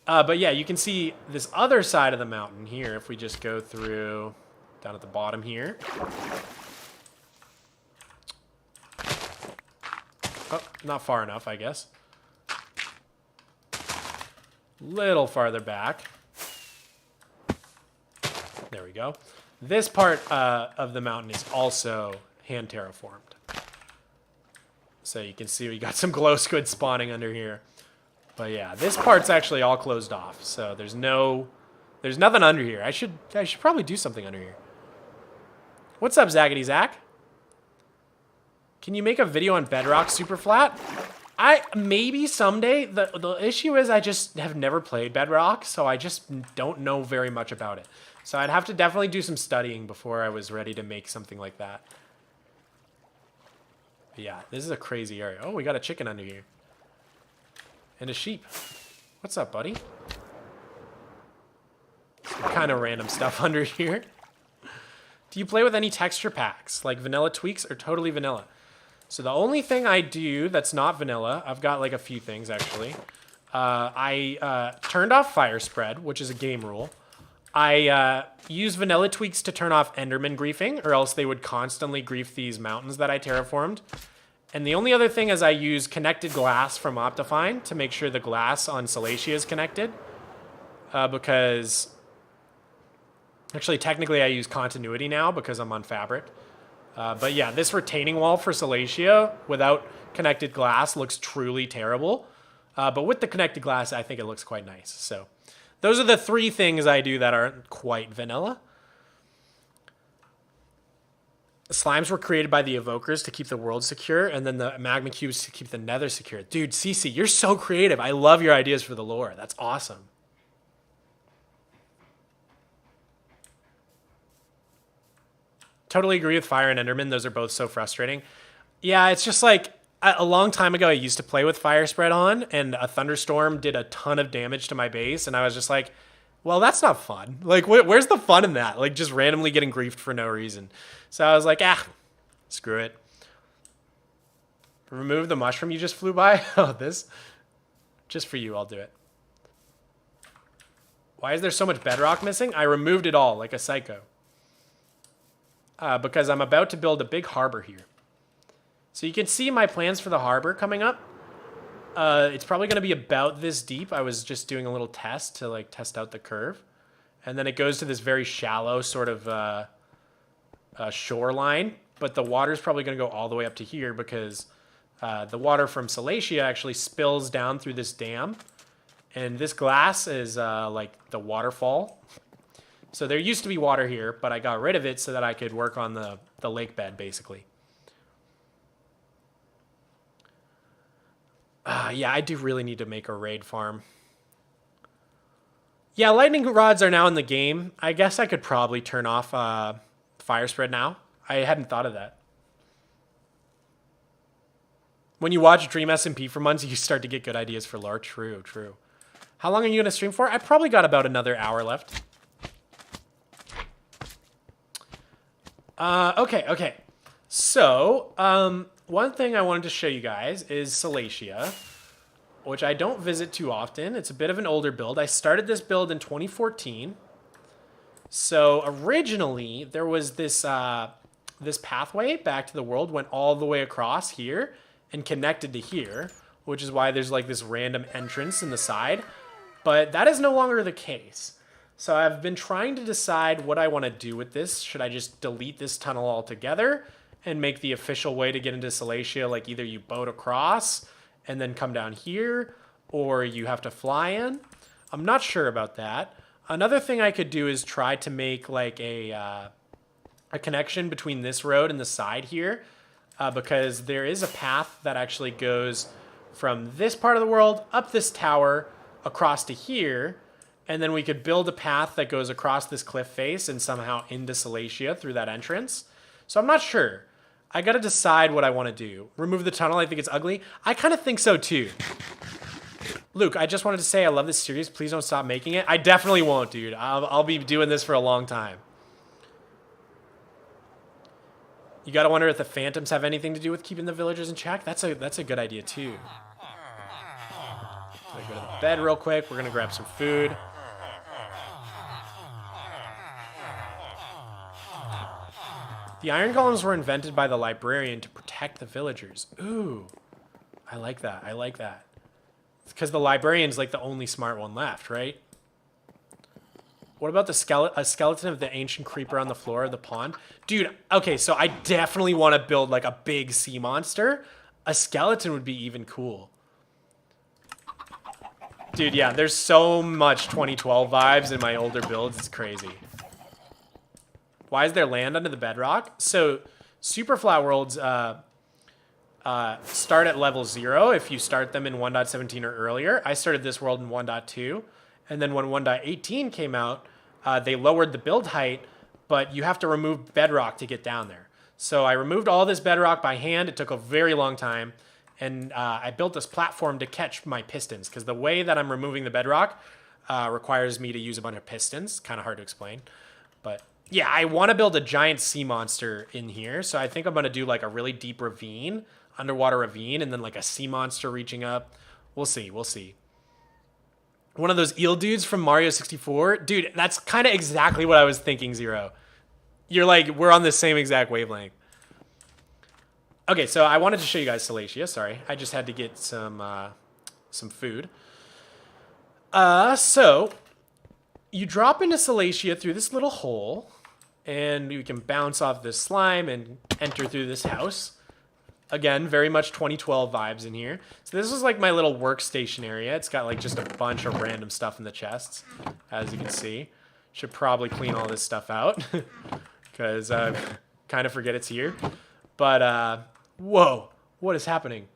But yeah, you can see this other side of the mountain here if we just go through down at the bottom here. Oh, not far enough, I guess. Little farther back. There we go. This part of the mountain is also hand terraformed. So you can see we got some glow squid spawning under here. But yeah, this part's actually all closed off. So there's nothing under here. I should probably do something under here. What's up, Zaggity Zach? Can you make a video on Bedrock Superflat? Maybe someday. The issue is I just have never played Bedrock, so I just don't know very much about it. So I'd have to definitely do some studying before I was ready to make something like that. Yeah, this is a crazy area. Oh, we got a chicken under here. And a sheep. What's up, buddy? Some kind of random stuff under here. Do you play with any texture packs, like vanilla tweaks or totally vanilla? So the only thing I do that's not vanilla, I've got like a few things actually. I turned off fire spread, which is a game rule. I use vanilla tweaks to turn off Enderman griefing, or else they would constantly grief these mountains that I terraformed. And the only other thing is I use connected glass from Optifine to make sure the glass on Salacia is connected. Because... Actually, technically I use continuity now because I'm on fabric. But yeah, this retaining wall for Salacia without connected glass looks truly terrible. But with the connected glass, I think it looks quite nice. So those are the 3 things I do that aren't quite vanilla. The slimes were created by the evokers to keep the world secure, and then the magma cubes to keep the nether secure. Dude, Cece, you're so creative. I love your ideas for the lore. That's awesome. Totally agree with Fire and Enderman. Those are both so frustrating. Yeah, it's just like a long time ago I used to play with Fire Spread on, and a thunderstorm did a ton of damage to my base, and I was just like, well, that's not fun. Like, where's the fun in that? Like, just randomly getting griefed for no reason. So I was like, screw it. Remove the mushroom you just flew by? Oh, this? Just for you, I'll do it. Why is there so much bedrock missing? I removed it all like a psycho. Because I'm about to build a big harbor here. So you can see my plans for the harbor coming up. It's probably going to be about this deep. I was just doing a little test to like test out the curve. And then it goes to this very shallow sort of shoreline. But the water is probably going to go all the way up to here because the water from Salacia actually spills down through this dam. And this glass is like the waterfall. So there used to be water here, but I got rid of it so that I could work on the lake bed, basically. Yeah, I do really need to make a raid farm. Yeah, lightning rods are now in the game. I guess I could probably turn off fire spread now. I hadn't thought of that. When you watch Dream SMP for months, you start to get good ideas for lore. True, true. How long are you going to stream for? I probably got about another hour left. Okay. So, one thing I wanted to show you guys is Salacia, which I don't visit too often. It's a bit of an older build. I started this build in 2014. So originally there was this this pathway back to the world went all the way across here and connected to here, which is why there's like this random entrance in the side. But that is no longer the case. So I've been trying to decide what I want to do with this. Should I just delete this tunnel altogether and make the official way to get into Salacia, like either you boat across and then come down here, or you have to fly in? I'm not sure about that. Another thing I could do is try to make like a connection between this road and the side here, because there is a path that actually goes from this part of the world up this tower across to here. And then we could build a path that goes across this cliff face and somehow into Salacia through that entrance. So I'm not sure. I got to decide what I want to do. Remove the tunnel. I think it's ugly. I kind of think so too. Luke, I just wanted to say I love this series. Please don't stop making it. I definitely won't, dude. I'll be doing this for a long time. You got to wonder if the phantoms have anything to do with keeping the villagers in check. That's a good idea too. So I go to the bed real quick. We're going to grab some food. The iron golems were invented by the librarian to protect the villagers. Ooh, I like that. I like that. Because the librarian's like the only smart one left, right? What about the a skeleton of the ancient creeper on the floor of the pond? Dude, okay, so I definitely want to build like a big sea monster. A skeleton would be even cool. Dude, yeah, there's so much 2012 vibes in my older builds. It's crazy. Why is there land under the bedrock? So Superflat worlds start at level 0 if you start them in 1.17 or earlier. I started this world in 1.2. And then when 1.18 came out, they lowered the build height, but you have to remove bedrock to get down there. So I removed all this bedrock by hand. It took a very long time. And I built this platform to catch my pistons, because the way that I'm removing the bedrock requires me to use a bunch of pistons. Kind of hard to explain. But yeah, I want to build a giant sea monster in here. So I think I'm going to do like a really deep ravine, underwater ravine, and then like a sea monster reaching up. We'll see. We'll see. One of those eel dudes from Mario 64. Dude, that's kind of exactly what I was thinking, Zero. You're like, we're on the same exact wavelength. Okay, so I wanted to show you guys Salacia. Sorry, I just had to get some food. So you drop into Salacia through this little hole, and you can bounce off this slime and enter through this house. Again, very much 2012 vibes in here. So this is like my little workstation area. It's got like just a bunch of random stuff in the chests, as you can see. Should probably clean all this stuff out because I kind of forget it's here. But whoa, what is happening?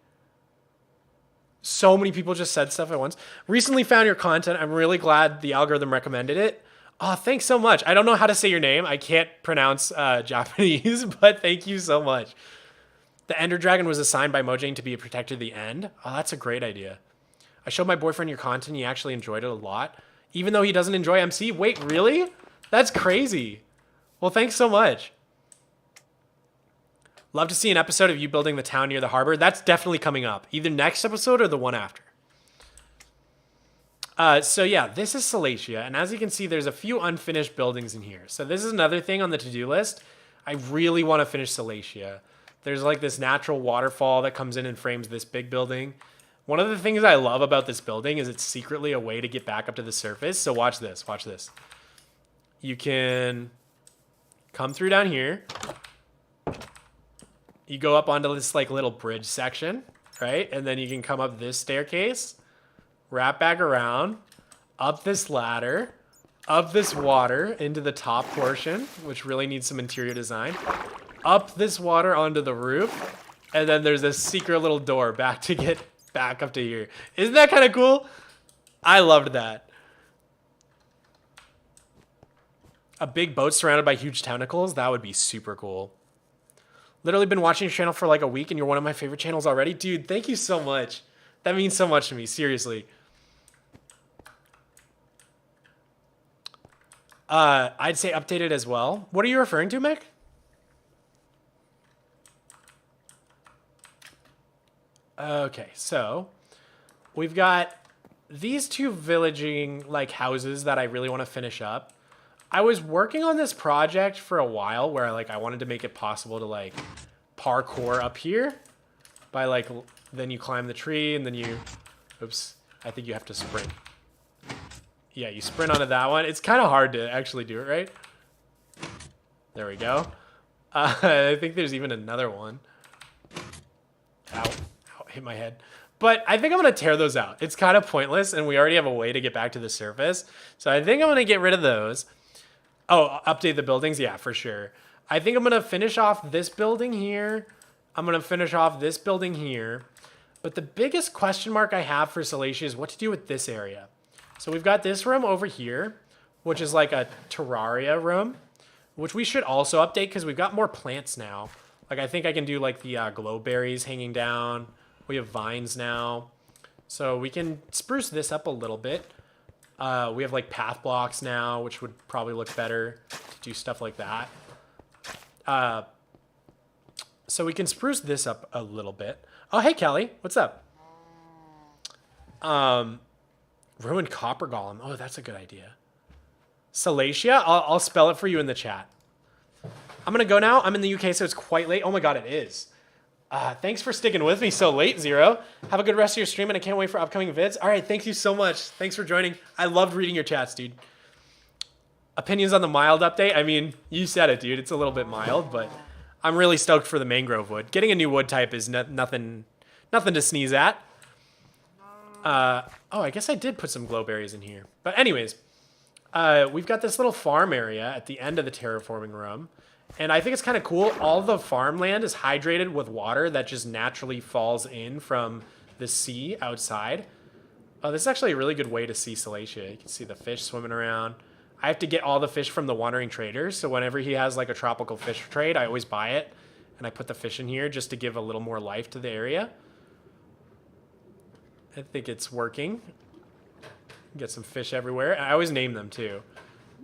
So many people just said stuff at once. Recently found your content. I'm really glad the algorithm recommended it. Oh, thanks so much. I don't know how to say your name. I can't pronounce Japanese, but thank you so much. The Ender Dragon was assigned by Mojang to be a protector of the end. Oh, that's a great idea. I showed my boyfriend your content. He actually enjoyed it a lot, even though he doesn't enjoy MC. Wait, really? That's crazy. Well, thanks so much. Love to see an episode of you building the town near the harbor. That's definitely coming up. Either next episode or the one after. So yeah, this is Salacia. And as you can see, there's a few unfinished buildings in here. So this is another thing on the to-do list. I really want to finish Salacia. There's like this natural waterfall that comes in and frames this big building. One of the things I love about this building is it's secretly a way to get back up to the surface. So watch this, watch this. You can come through down here. You go up onto this like little bridge section, right? And then you can come up this staircase, wrap back around, up this ladder, up this water into the top portion, which really needs some interior design, up this water onto the roof, and then there's a secret little door back to get back up to here. Isn't that kind of cool? I loved that. A big boat surrounded by huge tentacles, that would be super cool. Literally been watching your channel for like a week and you're one of my favorite channels already. Dude, thank you so much. That means so much to me, seriously. I'd say updated as well. What are you referring to, Mick? Okay, so we've got these two villaging like houses that I really want to finish up. I was working on this project for a while where I wanted to make it possible to like parkour up here by like, then you climb the tree and then you, oops, I think you have to sprint. Yeah, you sprint onto that one. It's kind of hard to actually do it, right? There we go. I think there's even another one. Ow, ow, hit my head. But I think I'm going to tear those out. It's kind of pointless and we already have a way to get back to the surface. So I think I'm going to get rid of those. Oh, update the buildings? Yeah, for sure. I think I'm going to finish off this building here. I'm going to finish off this building here. But the biggest question mark I have for Salacia is what to do with this area. So we've got this room over here, which is like a Terraria room, which we should also update because we've got more plants now. Like I think I can do like the glow berries hanging down. We have vines now. So we can spruce this up a little bit. We have like path blocks now, which would probably look better to do stuff like that. So we can spruce this up a little bit. Oh, hey, Kelly. What's up? Ruined copper golem. Oh, that's a good idea. Salacia? I'll spell it for you in the chat. I'm going to go now. I'm in the UK, so it's quite late. Oh my God, it is. Thanks for sticking with me so late, Zero. Have a good rest of your stream, and I can't wait for upcoming vids. All right, thank you so much. Thanks for joining. I loved reading your chats, dude. Opinions on the mild update? I mean, you said it, dude. It's a little bit mild, but I'm really stoked for the mangrove wood. Getting a new wood type is nothing to sneeze at. Oh, I guess I did put some glowberries in here. But anyways, we've got this little farm area at the end of the terraforming room. And I think it's kind of cool. All the farmland is hydrated with water that just naturally falls in from the sea outside. Oh, this is actually a really good way to see Salacia. You can see the fish swimming around. I have to get all the fish from the wandering traders. So whenever he has like a tropical fish trade, I always buy it. and I put the fish in here just to give a little more life to the area. I think it's working. Get some fish everywhere. I always name them too.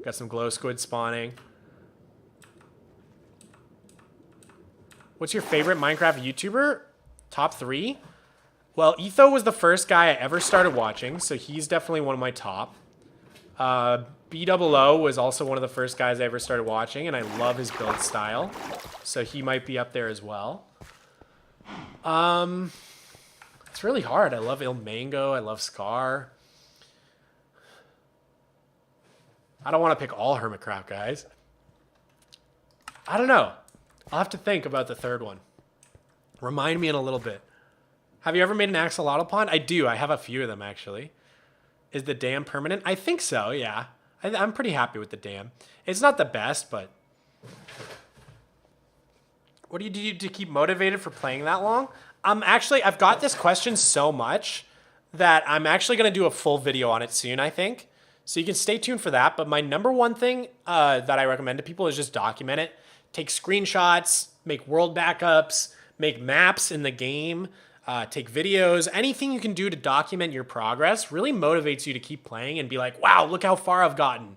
Got some glow squid spawning. What's your favorite Minecraft YouTuber? Top 3? Well, Etho was the first guy I ever started watching, so he's definitely one of my top. BOO was also one of the first guys I ever started watching, and I love his build style, so he might be up there as well. It's really hard. I love Il Mango. I love Scar. I don't want to pick all Hermitcraft guys. I don't know. I'll have to think about the third one. Remind me in a little bit. Have you ever made an axolotl pond? I do. I have a few of them, actually. Is the dam permanent? I think so, yeah. I'm pretty happy with the dam. It's not the best, but... What do you do to keep motivated for playing that long? Actually, I've got this question so much that I'm actually going to do a full video on it soon, I think. So you can stay tuned for that. But my number one thing that I recommend to people is just document it. Take screenshots, make world backups, make maps in the game, take videos. Anything you can do to document your progress really motivates you to keep playing and be like, wow, look how far I've gotten.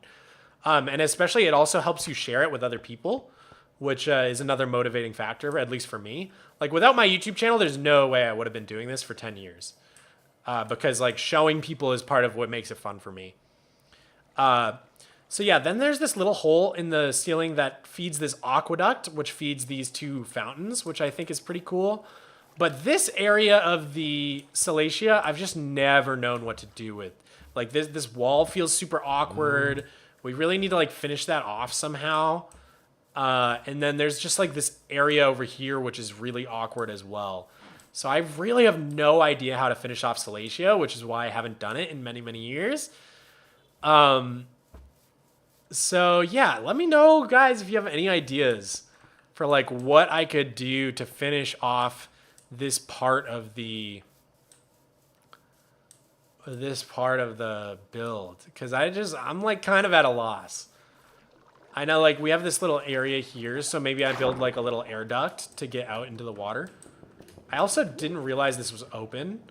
And especially it also helps you share it with other people, which is another motivating factor, at least for me. Like without my YouTube channel, there's no way I would have been doing this for 10 years. Because like showing people is part of what makes it fun for me. So yeah, then there's this little hole in the ceiling that feeds this aqueduct, which feeds these 2 fountains, which I think is pretty cool. But this area of the Salacia, I've just never known what to do with. Like this wall feels super awkward. We really need to like finish that off somehow. And then there's just like this area over here, which is really awkward as well. So I really have no idea how to finish off Salacia, which is why I haven't done it in many, many years. So yeah, let me know, guys, if you have any ideas for like what I could do to finish off this part of the build, because I'm like kind of at a loss. I know like we have this little area here, so maybe I build like a little air duct to get out into the water. I also didn't realize this was open.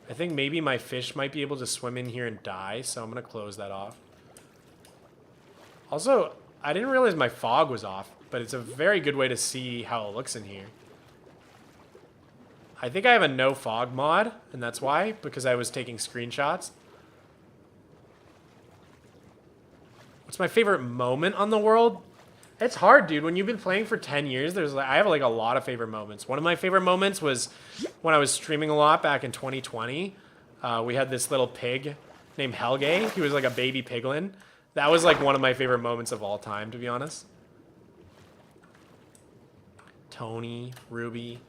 I think maybe my fish might be able to swim in here and die, so I'm gonna close that off. Also, I didn't realize my fog was off, but it's a very good way to see how it looks in here. I think I have a no fog mod, and that's why, because I was taking screenshots. What's my favorite moment on the world? It's hard, dude. When you've been playing for 10 years, I have like a lot of favorite moments. One of my favorite moments was when I was streaming a lot back in 2020. We had this little pig named Helge. He was like a baby piglin. That was like one of my favorite moments of all time, to be honest. Tony, Ruby,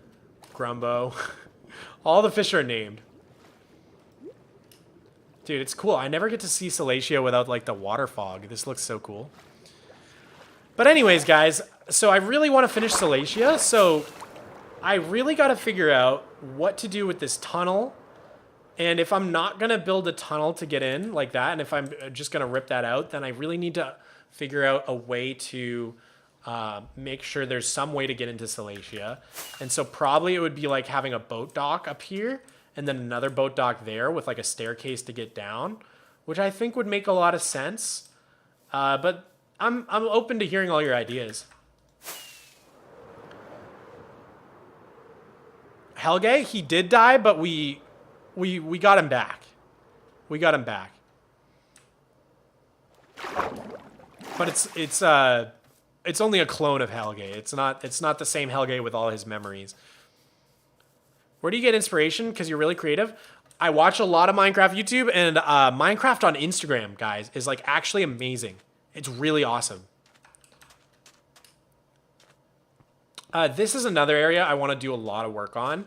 Grumbo. All the fish are named. Dude, it's cool. I never get to see Salacia without like the water fog. This looks so cool. But anyways, guys, so I really want to finish Salacia, so I really got to figure out what to do with this tunnel. And if I'm not going to build a tunnel to get in like that, and if I'm just going to rip that out, then I really need to figure out a way to make sure there's some way to get into Salacia. And so probably it would be like having a boat dock up here and then another boat dock there with like a staircase to get down, which I think would make a lot of sense. But I'm open to hearing all your ideas. Helge, he did die, but we got him back. We got him back. But it's only a clone of Helge. It's not the same Helge with all his memories. Where do you get inspiration? Because you're really creative. I watch a lot of Minecraft YouTube, and Minecraft on Instagram, guys, is like actually amazing. It's really awesome. This is another area I want to do a lot of work on.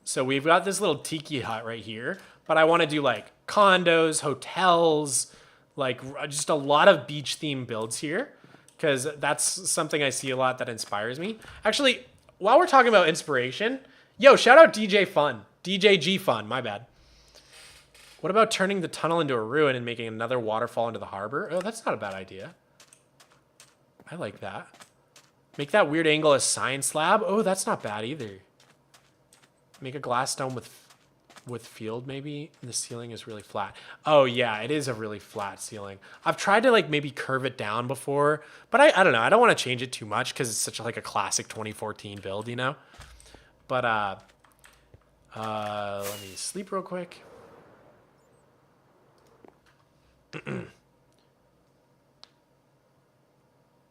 So we've got this little tiki hut right here, but I want to do like condos, hotels, like just a lot of beach themed builds here, because that's something I see a lot that inspires me. Actually, while we're talking about inspiration, yo, shout out DJ Fun, DJ G Fun, my bad. What about turning the tunnel into a ruin and making another waterfall into the harbor? Oh, that's not a bad idea. I like that. Make that weird angle a sign slab. Oh, that's not bad either. Make a glass dome with field maybe. And the ceiling is really flat. Oh yeah, it is a really flat ceiling. I've tried to like maybe curve it down before, but I don't know. I don't want to change it too much because it's such like a classic 2014 build, you know. But let me sleep real quick.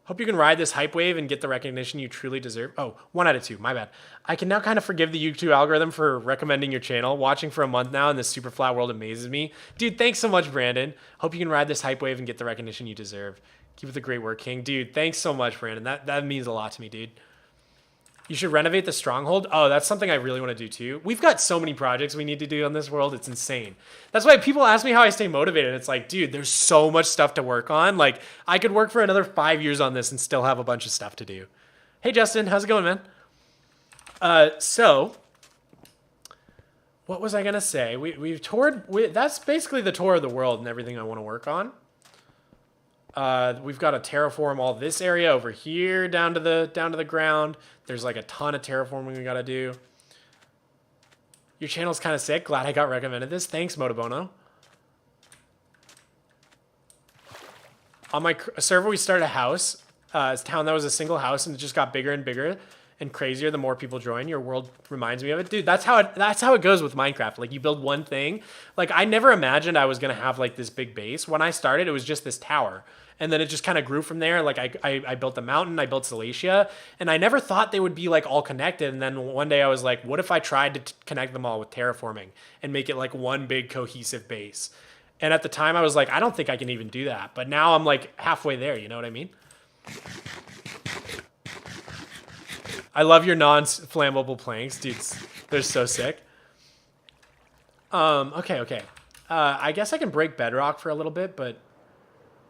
Hope you can ride this hype wave and get the recognition you truly deserve. Oh, 1 out of 2. My bad. I can now kind of forgive the YouTube algorithm for recommending your channel. Watching for a month now and this super flat world amazes me. Dude, thanks so much, Brandon. Hope you can ride this hype wave and get the recognition you deserve. Keep up the great work, King. Dude, thanks so much, Brandon. That means a lot to me, dude. You should renovate the stronghold. Oh, that's something I really want to do too. We've got so many projects we need to do on this world. It's insane. That's why people ask me how I stay motivated. It's like, dude, there's so much stuff to work on. Like, I could work for another 5 years on this and still have a bunch of stuff to do. Hey, Justin, how's it going, man? So, what was I gonna say? We've toured. That's basically the tour of the world and everything I want to work on. We've got to terraform all this area over here down to the ground. There's like a ton of terraforming we got to do. Your channel's kind of sick. Glad I got recommended this. Thanks, Motobono. On my server, we started a house. It's a town that was a single house, and it just got bigger and bigger and crazier the more people join. Your world reminds me of it. Dude, that's how it goes with Minecraft. Like, you build one thing. Like, I never imagined I was going to have like this big base. When I started, it was just this tower. And then it just kind of grew from there. Like I built a mountain, I built Salacia, and I never thought they would be like all connected. And then one day I was like, what if I tried to connect them all with terraforming and make it like one big cohesive base? And at the time I was like, I don't think I can even do that. But now I'm like halfway there, you know what I mean? I love your non-flammable planks, dude. They're so sick. Okay. I guess I can break bedrock for a little bit, but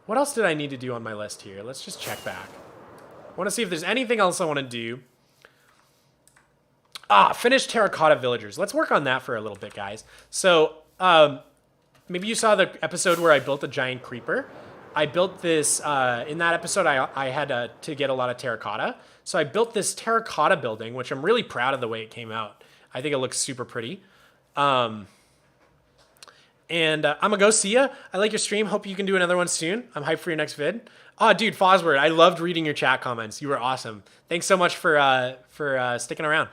what else did I need to do on my list here? Let's just check back. I want to see if there's anything else I want to do. Finish terracotta villagers. Let's work on that for a little bit, guys. So, maybe you saw the episode where I built a giant creeper. I built this, in that episode, I had to get a lot of terracotta. So I built this terracotta building, which I'm really proud of the way it came out. I think it looks super pretty. And I'm gonna go see ya. I like your stream. Hope you can do another one soon. I'm hyped for your next vid. Oh, dude, Fosword, I loved reading your chat comments. You were awesome. Thanks so much for sticking around.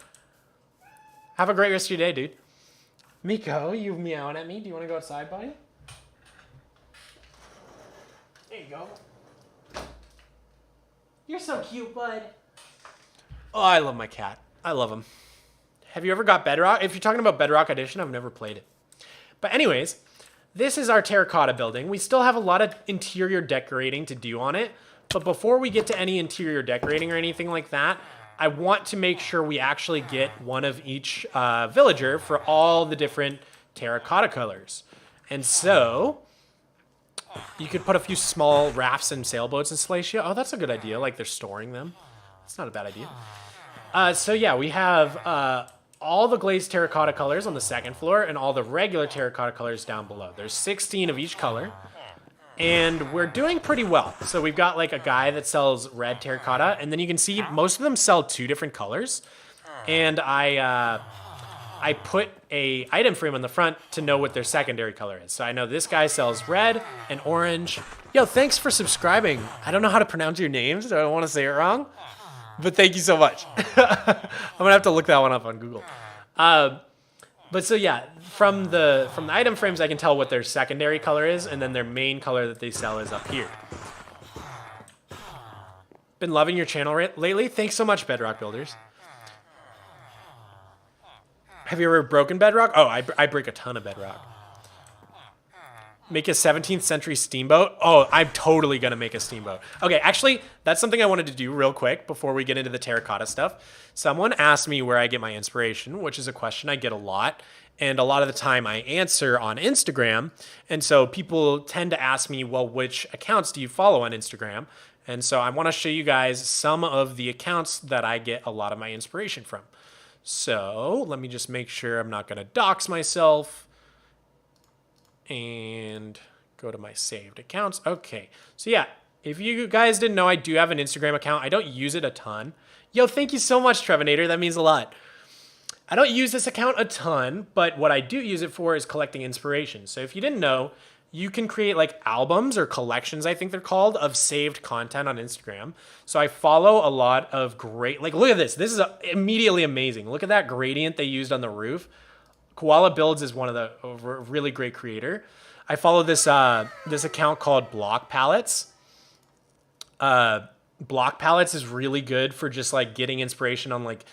Have a great rest of your day, dude. Miko, you meowing at me. Do you want to go outside, buddy? There you go. You're so cute, bud. Oh, I love my cat. I love him. Have you ever got Bedrock? If you're talking about Bedrock Edition, I've never played it. But anyways, this is our terracotta building. We still have a lot of interior decorating to do on it. But before we get to any interior decorating or anything like that, I want to make sure we actually get one of each villager for all the different terracotta colors. And so you could put a few small rafts and sailboats in Salacia. Oh, that's a good idea. Like they're storing them. That's not a bad idea. So yeah, we have all the glazed terracotta colors on the second floor and all the regular terracotta colors down below. There's 16 of each color. And we're doing pretty well. So we've got like a guy that sells red terracotta, and then you can see most of them sell 2 different colors. And I put a item frame on the front to know what their secondary color is. So I know this guy sells red and orange. Yo, thanks for subscribing. I don't know how to pronounce your names, so I don't want to say it wrong. But thank you so much. I'm gonna have to look that one up on Google. But so yeah, from the item frames, I can tell what their secondary color is, and then their main color that they sell is up here. Been loving your channel lately. Thanks so much, Bedrock Builders. Have you ever broken bedrock? Oh, I break a ton of bedrock. Make a 17th century steamboat? Oh, I'm totally gonna make a steamboat. Okay, actually, that's something I wanted to do real quick before we get into the terracotta stuff. Someone asked me where I get my inspiration, which is a question I get a lot. And a lot of the time I answer on Instagram. And so people tend to ask me, well, which accounts do you follow on Instagram? And so I wanna show you guys some of the accounts that I get a lot of my inspiration from. So let me just make sure I'm not gonna dox myself. And go to my saved accounts. Okay, so yeah, If you guys didn't know, I do have an Instagram account. I don't use it a ton. Yo, thank you so much, Trevinator. That means a lot. I don't use this account a ton, but what I do use it for is collecting inspiration. So if you didn't know, you can create like albums or collections, I think they're called, of saved content on Instagram. So I follow a lot of great, like look at this. This is immediately amazing. Look at that gradient they used on the roof. Koala Builds is one of the really great creator. I follow this this account called Block Palettes. Block Palettes is really good for just like getting inspiration on like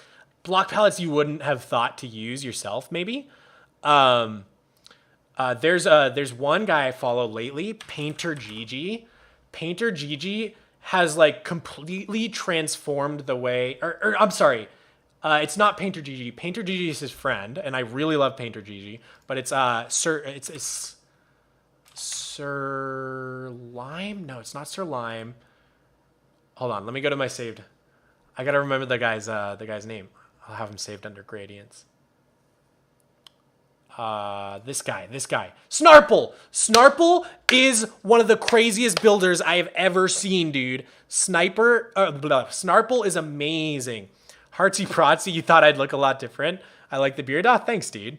block palettes you wouldn't have thought to use yourself, maybe. There's one guy I follow lately, Painter Gigi. Painter Gigi has like completely transformed the way, or I'm sorry, it's not Painter Gigi. Painter Gigi is his friend, and I really love Painter Gigi. But it's Sir Lime. No, it's not Sir Lime. Hold on, let me go to my saved. I gotta remember the guy's name. I'll have him saved under gradients. This guy. Snarple! Snarple is one of the craziest builders I have ever seen, dude. Snarple is amazing. Heartsy Protsy, you thought I'd look a lot different. I like the beard. Thanks, dude.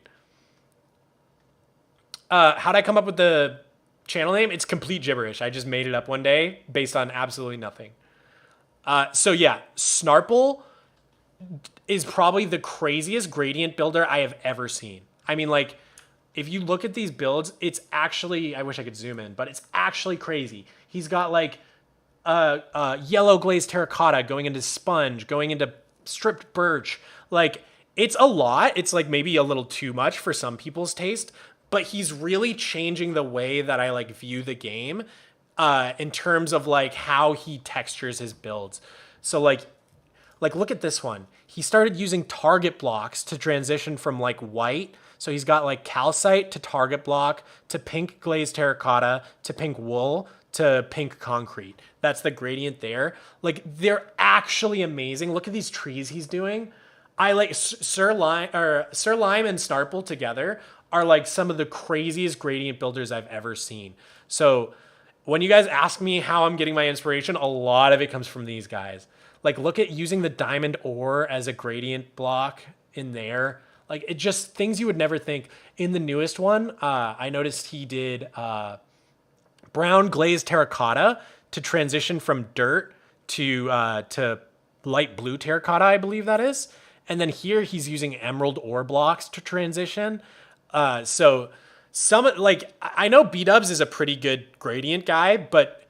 How'd I come up with the channel name? It's complete gibberish. I just made it up one day based on absolutely nothing. So yeah, Snarple is probably the craziest gradient builder I have ever seen. I mean, like, if you look at these builds, it's actually, I wish I could zoom in, but it's actually crazy. He's got like yellow glazed terracotta going into sponge, going into stripped birch. Like, it's a lot. It's like maybe a little too much for some people's taste, but he's really changing the way that I like view the game in terms of like how he textures his builds. So like look at this one. He started using target blocks to transition from like white. So he's got like calcite to target block to pink glazed terracotta to pink wool to pink concrete. That's the gradient there. Like, they're actually amazing. Look at these trees he's doing. I like Sir Lime and Snarple together are like some of the craziest gradient builders I've ever seen. So when you guys ask me how I'm getting my inspiration, a lot of it comes from these guys. Like, look at using the diamond ore as a gradient block in there. Like, it just things you would never think. In the newest one, I noticed he did brown glazed terracotta to transition from dirt to light blue terracotta, I believe that is. And then here he's using emerald ore blocks to transition. So some, like, I know B-Dubs is a pretty good gradient guy, but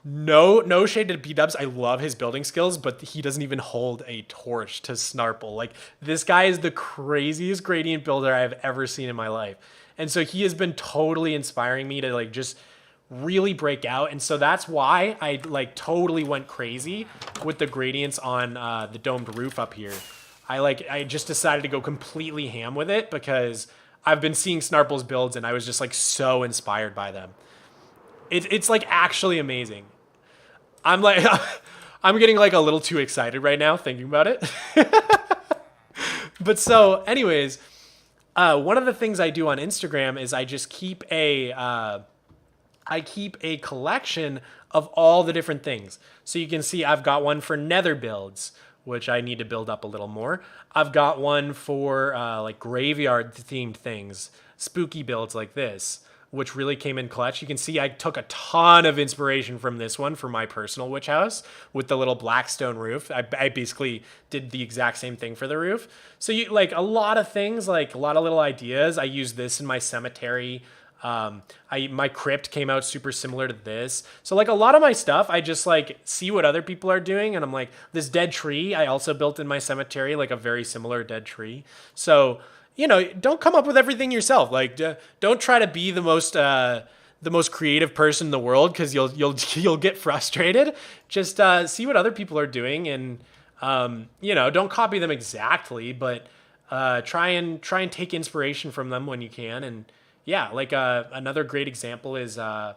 no shade to B-Dubs. I love his building skills, but he doesn't even hold a torch to Snarple. Like, this guy is the craziest gradient builder I've ever seen in my life. And so he has been totally inspiring me to like just really break out. And so that's why I like totally went crazy with the gradients on the domed roof up here. I just decided to go completely ham with it because I've been seeing Snarple's builds and I was just like so inspired by them. It's like actually amazing. I'm like, I'm getting like a little too excited right now thinking about it. But so anyways, one of the things I do on Instagram is I just keep a collection of all the different things. So you can see I've got one for nether builds, which I need to build up a little more. I've got one for like graveyard themed things, spooky builds like this, which really came in clutch. You can see I took a ton of inspiration from this one for my personal witch house with the little black stone roof. I basically did the exact same thing for the roof. So you like a lot of things, like a lot of little ideas. I use this in my cemetery. My crypt came out super similar to this. So like a lot of my stuff, I just like see what other people are doing. And I'm like, this dead tree, I also built in my cemetery, like a very similar dead tree. So, you know, don't come up with everything yourself. Like, don't try to be the most creative person in the world, because you'll get frustrated. Just see what other people are doing, and you know, don't copy them exactly, but try and take inspiration from them when you can. And yeah, like another great example is I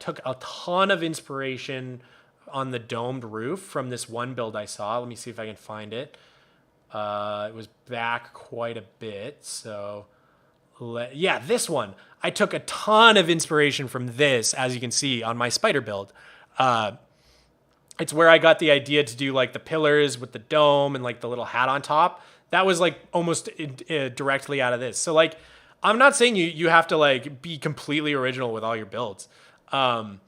took a ton of inspiration on the domed roof from this one build I saw. Let me see if I can find it. It was back quite a bit, so yeah, this one. I took a ton of inspiration from this, as you can see, on my spider build. It's where I got the idea to do like the pillars with the dome and like the little hat on top. That was like almost directly out of this. So like, I'm not saying you have to like be completely original with all your builds. And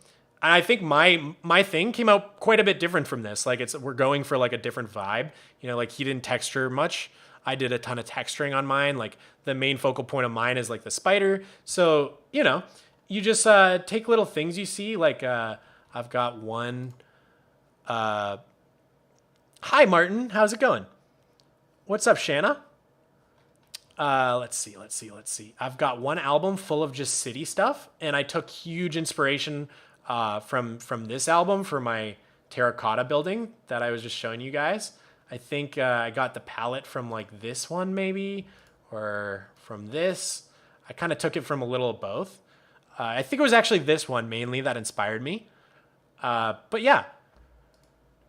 I think my thing came out quite a bit different from this. Like we're going for like a different vibe. You know, like he didn't texture much. I did a ton of texturing on mine. Like the main focal point of mine is like the spider. So, you know, you just take little things you see. Like I've got one. Hi, Martin. How's it going? What's up, Shanna? Let's see. I've got one album full of just city stuff, and I took huge inspiration from this album for my terracotta building that I was just showing you guys. I think I got the palette from like this one maybe, or from this. I kind of took it from a little of both. I think it was actually this one mainly that inspired me. But yeah.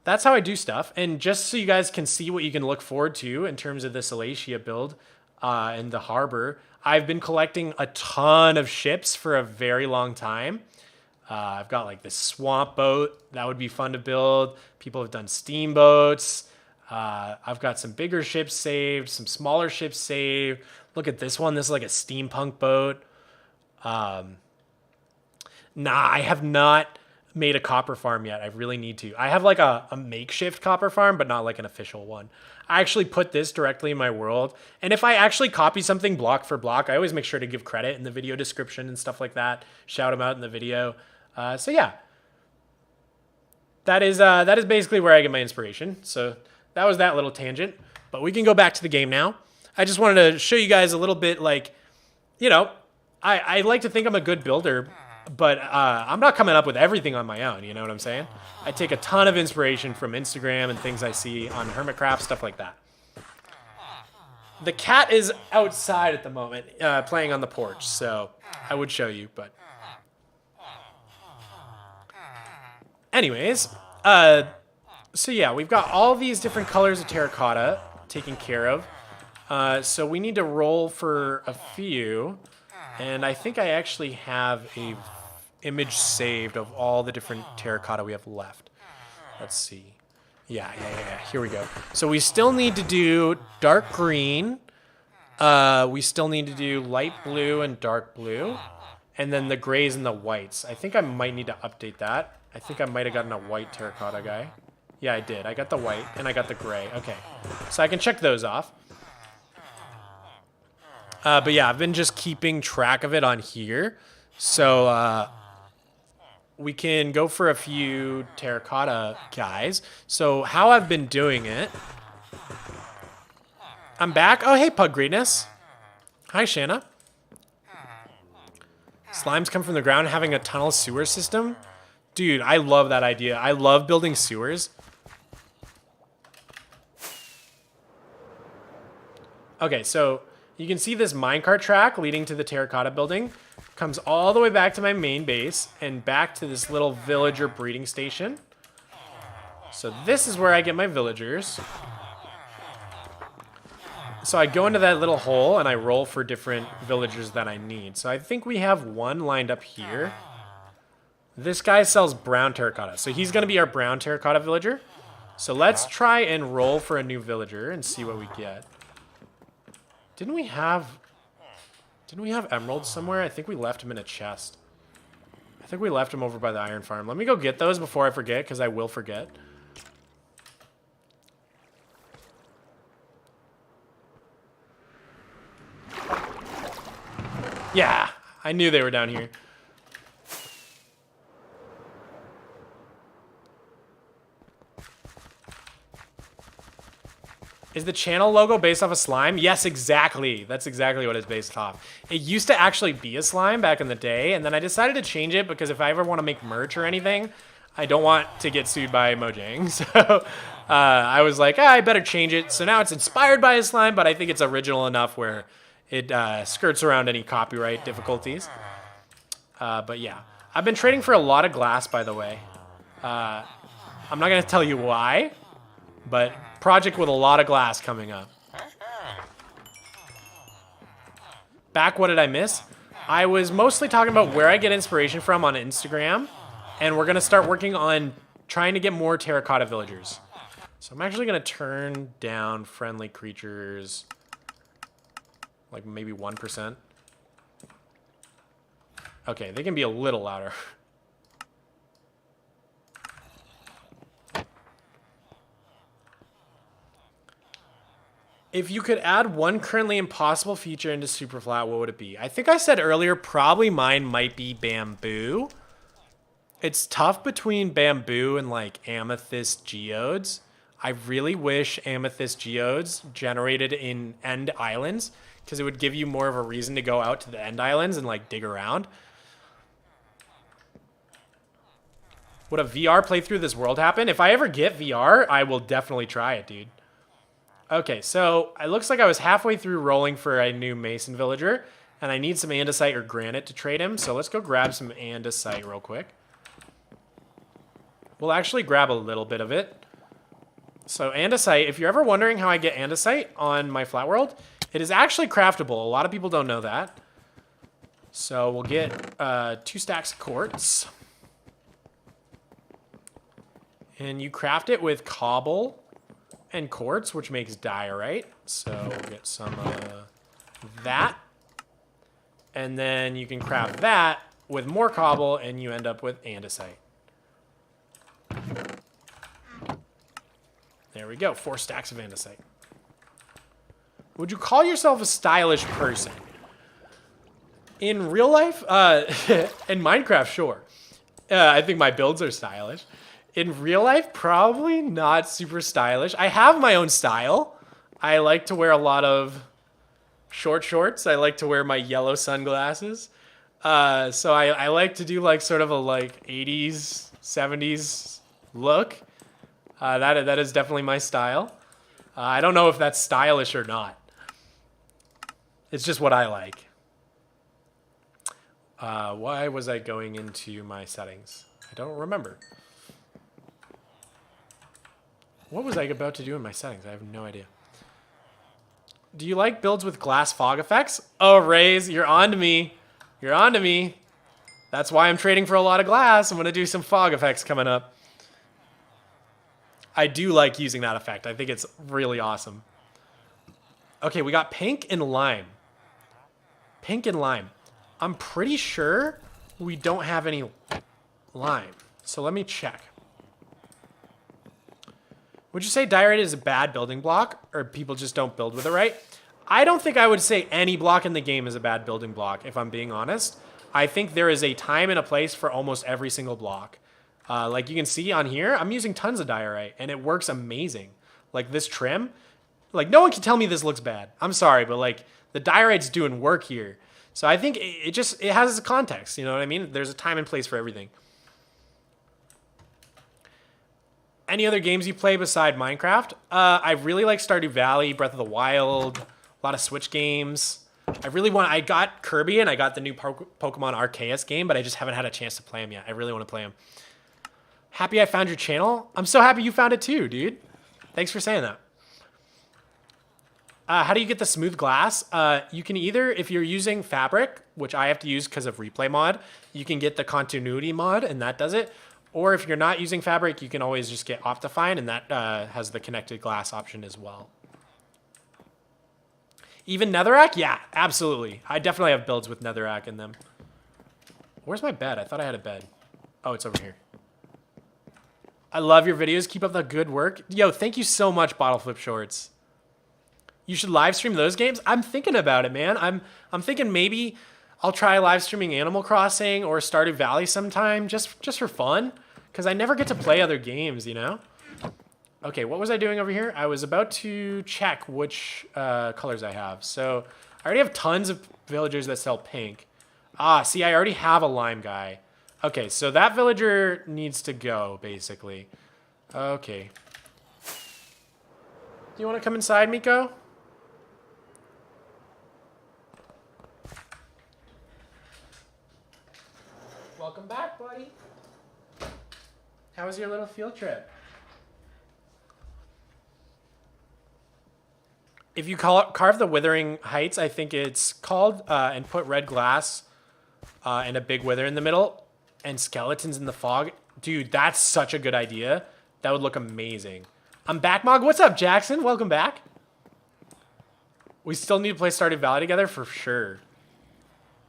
That's how I do stuff. And just so you guys can see what you can look forward to in terms of this Alatia build and the harbor, I've been collecting a ton of ships for a very long time. I've got like this swamp boat. That would be fun to build. People have done steamboats. I've got some bigger ships saved, some smaller ships saved. Look at this one. This is like a steampunk boat. Nah, I have not made a copper farm yet. I really need to. I have like a makeshift copper farm, but not like an official one. I actually put this directly in my world. And if I actually copy something block for block, I always make sure to give credit in the video description and stuff like that. Shout them out in the video. So yeah, that is basically where I get my inspiration. So that was that little tangent, but we can go back to the game now. I just wanted to show you guys a little bit, like, you know, I like to think I'm a good builder, but I'm not coming up with everything on my own. You know what I'm saying? I take a ton of inspiration from Instagram and things I see on Hermitcraft, stuff like that. The cat is outside at the moment, playing on the porch, so I would show you, but anyways, so yeah, we've got all these different colors of terracotta taken care of. So we need to roll for a few. And I think I actually have a image saved of all the different terracotta we have left. Let's see. Yeah. Here we go. So we still need to do dark green. We still need to do light blue and dark blue. And then the grays and the whites. I think I might need to update that. I think I might have gotten a white terracotta guy. Yeah, I did. I got the white and I got the gray. Okay. So I can check those off. But yeah, I've been just keeping track of it on here. So we can go for a few terracotta guys. So how I've been doing it. I'm back. Oh, hey, Pug Greatness. Hi, Shanna. Slimes come from the ground having a tunnel sewer system. Dude, I love that idea. I love building sewers. Okay, so you can see this minecart track leading to the terracotta building. Comes all the way back to my main base and back to this little villager breeding station. So this is where I get my villagers. So I go into that little hole and I roll for different villagers that I need. So I think we have one lined up here. This guy sells brown terracotta. So he's going to be our brown terracotta villager. So let's try and roll for a new villager and see what we get. Didn't we have emeralds somewhere? I think we left them in a chest. I think we left them over by the iron farm. Let me go get those before I forget, because I will forget. Yeah, I knew they were down here. Is the channel logo based off a slime? Yes, exactly. That's exactly what it's based off. It used to actually be a slime back in the day, and then I decided to change it because if I ever want to make merch or anything, I don't want to get sued by Mojang. So I was like, I better change it. So now it's inspired by a slime, but I think it's original enough where it skirts around any copyright difficulties. But yeah, I've been trading for a lot of glass, by the way. I'm not going to tell you why, but project with a lot of glass coming up. Back, what did I miss? I was mostly talking about where I get inspiration from on Instagram And we're going to start working on trying to get more terracotta villagers. So I'm actually going to turn down friendly creatures like maybe 1%. Okay, they can be a little louder. If you could add one currently impossible feature into Superflat, what would it be? I think I said earlier, probably mine might be bamboo. It's tough between bamboo and like amethyst geodes. I really wish amethyst geodes generated in end islands because it would give you more of a reason to go out to the end islands and like dig around. Would a VR playthrough of this world happen? If I ever get VR, I will definitely try it, dude. Okay, so it looks like I was halfway through rolling for a new Mason villager, and I need some andesite or granite to trade him, so let's go grab some andesite real quick. We'll actually grab a little bit of it. So andesite, if you're ever wondering how I get andesite on my Flatworld, it is actually craftable. A lot of people don't know that. So we'll get 2 stacks of quartz. And you craft it with cobble and quartz, which makes diorite. So we'll get some that. And then you can craft that with more cobble, and you end up with andesite. There we go, 4 stacks of andesite. Would you call yourself a stylish person? In real life? In Minecraft, sure. I think my builds are stylish. In real life, probably not super stylish. I have my own style. I like to wear a lot of short shorts. I like to wear my yellow sunglasses. So I like to do like sort of a like 80s, 70s look. That is definitely my style. I don't know if that's stylish or not. It's just what I like. Why was I going into my settings? I don't remember. What was I about to do in my settings? I have no idea. Do you like builds with glass fog effects? Oh, Raze, you're on to me. You're on to me. That's why I'm trading for a lot of glass. I'm going to do some fog effects coming up. I do like using that effect. I think it's really awesome. Okay, we got pink and lime. Pink and lime. I'm pretty sure we don't have any lime. So let me check. Would you say diorite is a bad building block, or people just don't build with it right? I don't think I would say any block in the game is a bad building block, if I'm being honest. I think there is a time and a place for almost every single block. Like you can see on here, I'm using tons of diorite, and it works amazing. Like this trim, like no one can tell me this looks bad. I'm sorry, but like the diorite's doing work here. So I think it has a context, you know what I mean? There's a time and place for everything. Any other games you play beside Minecraft? I really like Stardew Valley, Breath of the Wild, a lot of Switch games. I got Kirby and I got the new Pokemon Arceus game, but I just haven't had a chance to play them yet. I really want to play them. Happy I found your channel. I'm so happy you found it too, dude. Thanks for saying that. How do you get the smooth glass? You can either, if you're using Fabric, which I have to use because of Replay mod, you can get the Continuity mod and that does it. Or if you're not using Fabric, you can always just get Optifine, and that has the connected glass option as well. Even Netherrack? Yeah, absolutely. I definitely have builds with Netherrack in them. Where's my bed? I thought I had a bed. Oh, it's over here. I love your videos. Keep up the good work. Yo, thank you so much, Bottle Flip Shorts. You should live stream those games. I'm thinking about it, man. I'm thinking maybe I'll try live streaming Animal Crossing or Stardew Valley sometime, just for fun, because I never get to play other games, you know? Okay, what was I doing over here? I was about to check which colors I have. So I already have tons of villagers that sell pink. Ah, see, I already have a lime guy. Okay, so that villager needs to go, basically. Okay. Do you want to come inside, Miko? Welcome back, buddy. How was your little field trip? If you carve the Withering Heights, I think it's called, and put red glass and a big wither in the middle, and skeletons in the fog. Dude, that's such a good idea. That would look amazing. I'm back, Mog. What's up, Jackson? Welcome back. We still need to play Stardew Valley together for sure.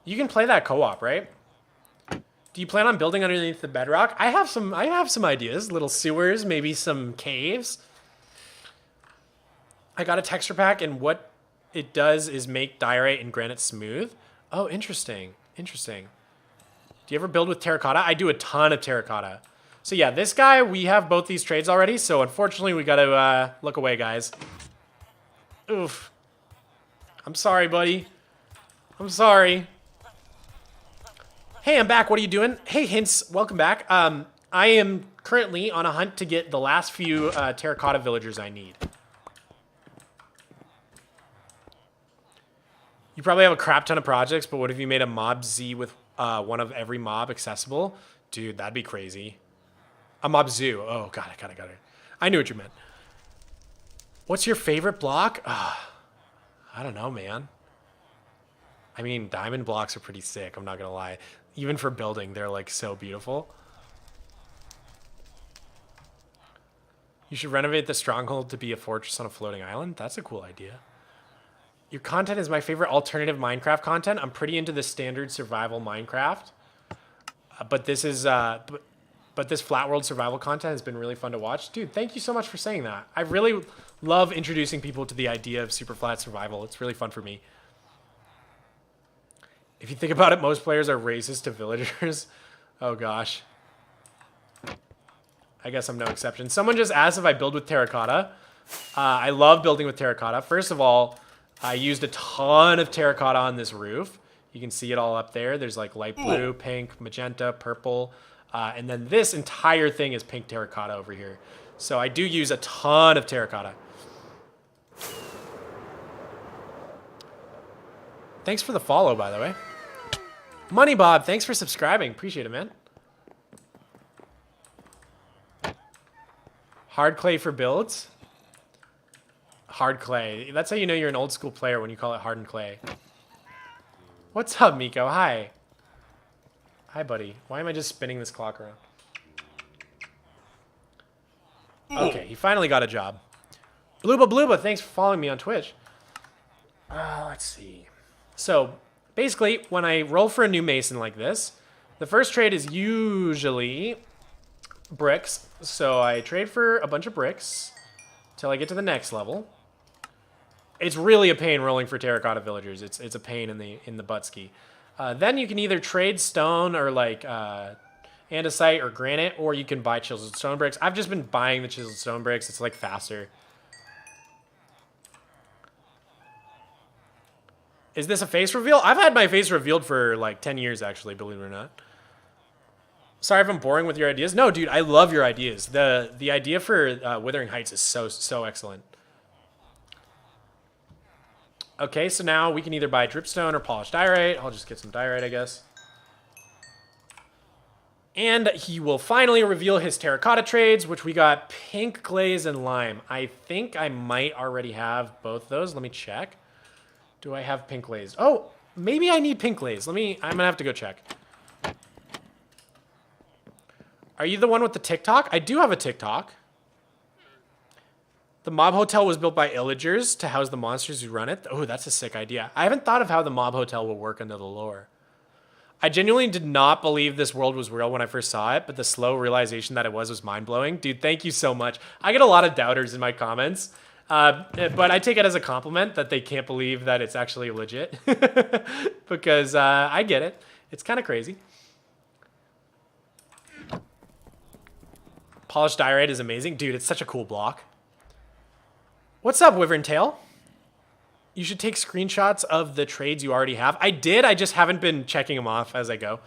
You can play that co-op, right? Do you plan on building underneath the bedrock? I have some ideas. Little sewers, maybe some caves. I got a texture pack, and what it does is make diorite and granite smooth. Oh, interesting. Interesting. Do you ever build with terracotta? I do a ton of terracotta. So yeah, this guy, we have both these trades already, so unfortunately we gotta look away, guys. Oof. I'm sorry, buddy. I'm sorry. Hey, I'm back. What are you doing? Hey, Hints, welcome back. I am currently on a hunt to get the last few terracotta villagers I need. You probably have a crap ton of projects, but what if you made a mob Z with one of every mob accessible? Dude, that'd be crazy. A mob zoo. Oh, got it. I knew what you meant. What's your favorite block? I don't know, man. I mean, diamond blocks are pretty sick, I'm not gonna lie. Even for building, they're like so beautiful. You should renovate the stronghold to be a fortress on a floating island. That's a cool idea. Your content is my favorite alternative Minecraft content. I'm pretty into the standard survival Minecraft. But this is but this Flatworld survival content has been really fun to watch. Dude, thank you so much for saying that. I really love introducing people to the idea of Superflat survival. It's really fun for me. If you think about it, most players are racist to villagers. Oh gosh. I guess I'm no exception. Someone just asked if I build with terracotta. I love building with terracotta. First of all, I used a ton of terracotta on this roof. You can see it all up there. There's like light blue, pink, magenta, purple. And then this entire thing is pink terracotta over here. So I do use a ton of terracotta. Thanks for the follow, by the way. Money Bob, thanks for subscribing. Appreciate it, man. Hard clay for builds. Hard clay. That's how you know you're an old school player, when you call it hardened clay. What's up, Miko? Hi. Hi, buddy. Why am I just spinning this clock around? Okay, he finally got a job. Blooba, thanks for following me on Twitch. Let's see. So, basically, when I roll for a new mason like this, the first trade is usually bricks. So I trade for a bunch of bricks till I get to the next level. It's really a pain rolling for terracotta villagers. It's a pain in the butt ski. Then you can either trade stone or like andesite or granite, or you can buy chiseled stone bricks. I've just been buying the chiseled stone bricks. It's like faster. Is this a face reveal? I've had my face revealed for like 10 years, actually, believe it or not. Sorry if I'm boring with your ideas. No, dude, I love your ideas. The idea for Withering Heights is so excellent. Okay, so now we can either buy dripstone or polished diorite. I'll just get some diorite, I guess. And he will finally reveal his terracotta trades, which we got pink glaze and lime. I think I might already have both those. Let me check. Do I have pink glaze? Oh, maybe I need pink glaze. I'm gonna have to go check. Are you the one with the TikTok? I do have a TikTok. The mob hotel was built by illagers to house the monsters who run it. Oh, that's a sick idea. I haven't thought of how the mob hotel will work under the lore. I genuinely did not believe this world was real when I first saw it, but the slow realization that it was mind-blowing. Dude, thank you so much. I get a lot of doubters in my comments, but I take it as a compliment that they can't believe that it's actually legit. Because I get it. It's kind of crazy. Polished diorite is amazing. Dude, it's such a cool block. What's up, Wyvern Tail? You should take screenshots of the trades you already have. I did, I just haven't been checking them off as I go.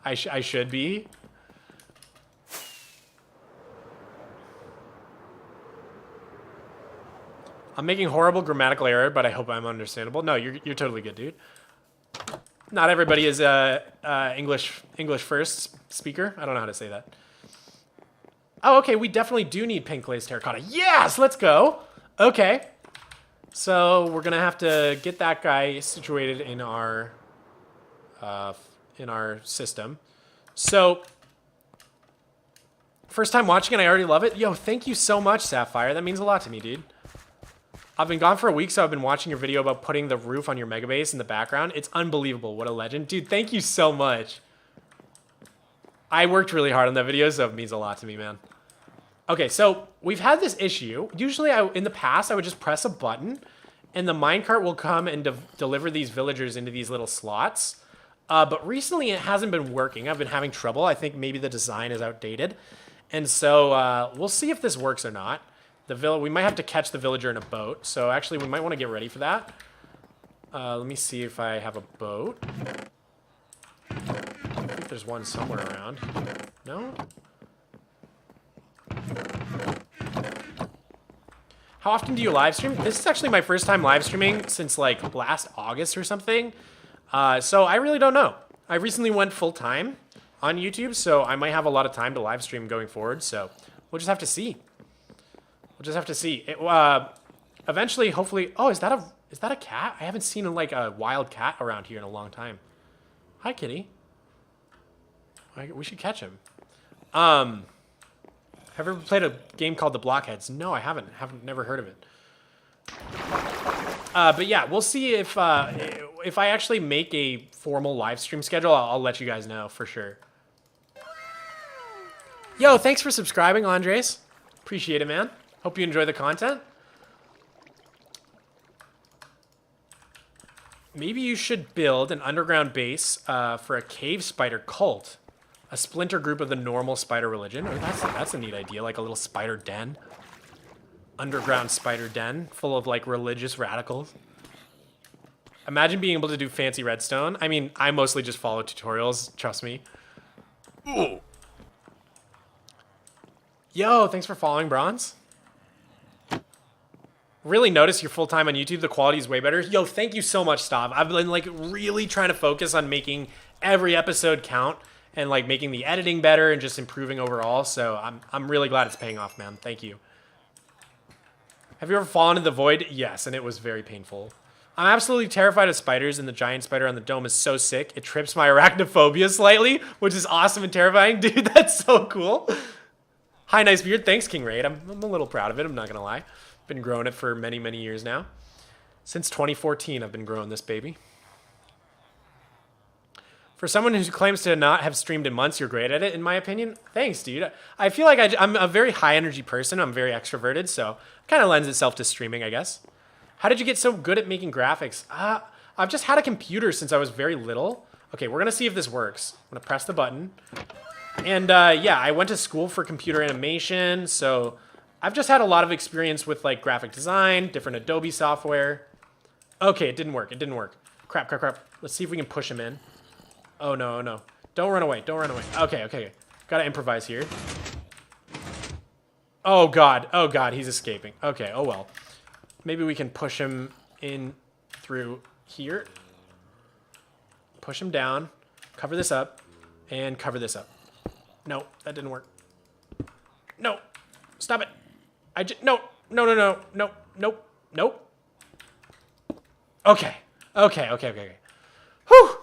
I should be. I'm making horrible grammatical error, but I hope I'm understandable. No, you're totally good, dude. Not everybody is English first speaker. I don't know how to say that. Oh, okay, we definitely do need pink glaze terracotta. Yes, let's go. Okay, so we're gonna have to get that guy situated in our system. So, first time watching and I already love it. Yo, thank you so much, Sapphire. That means a lot to me, dude. I've been gone for a week, so I've been watching your video about putting the roof on your mega base in the background. It's unbelievable. What a legend. Dude, thank you so much. I worked really hard on that video, so it means a lot to me, man. Okay, so we've had this issue. Usually, in the past, I would just press a button, and the minecart will come and deliver these villagers into these little slots. But recently, it hasn't been working. I've been having trouble. I think maybe the design is outdated. And so we'll see if this works or not. We might have to catch the villager in a boat. So actually, we might want to get ready for that. Let me see if I have a boat. I think there's one somewhere around. No? How often do you live stream? This is actually my first time live streaming since like last August or something. So I really don't know. I recently went full time on YouTube, so I might have a lot of time to live stream going forward. So we'll just have to see. We'll just have to see. Eventually, hopefully. Oh, is that a cat? I haven't seen like a wild cat around here in a long time. Hi, kitty. We should catch him. Have you ever played a game called The Blockheads? No, I haven't. Never heard of it. But yeah, we'll see if I actually make a formal live stream schedule. I'll let you guys know for sure. Yo, thanks for subscribing, Andres. Appreciate it, man. Hope you enjoy the content. Maybe you should build an underground base for a cave spider cult. A splinter group of the normal spider religion. Oh, that's a neat idea, like a little spider den. Underground spider den full of like religious radicals. Imagine being able to do fancy redstone. I mean, I mostly just follow tutorials, trust me. Ooh. Yo, thanks for following, Bronze. Really notice you're full-time on YouTube. The quality is way better. Yo, thank you so much, Stav. I've been like really trying to focus on making every episode count and like making the editing better and just improving overall. So I'm really glad it's paying off, man. Thank you. Have you ever fallen in the void? Yes, and it was very painful. I'm absolutely terrified of spiders, and the giant spider on the dome is so sick. It trips my arachnophobia slightly, which is awesome and terrifying. Dude, that's so cool. Hi, nice beard. Thanks, King Raid. I'm a little proud of it. I'm not going to lie. Been growing it for many, many years now. Since 2014, I've been growing this baby. For someone who claims to not have streamed in months, you're great at it, in my opinion. Thanks, dude. I feel like I'm a very high-energy person. I'm very extroverted, so kind of lends itself to streaming, I guess. How did you get so good at making graphics? I've just had a computer since I was very little. Okay, we're going to see if this works. I'm going to press the button. And, yeah, I went to school for computer animation, so I've just had a lot of experience with, like, graphic design, different Adobe software. Okay, it didn't work. It didn't work. Crap, crap, crap. Let's see if we can push him in. Oh, no, oh, no. Don't run away. Don't run away. Okay, okay. Gotta improvise here. Oh, God. Oh, God. He's escaping. Okay, oh, well. Maybe we can push him in through here. Push him down. Cover this up. And cover this up. No, that didn't work. No. Stop it. No. No, no, no. No. Nope. Nope. Okay. Okay, okay, okay, okay. Whew.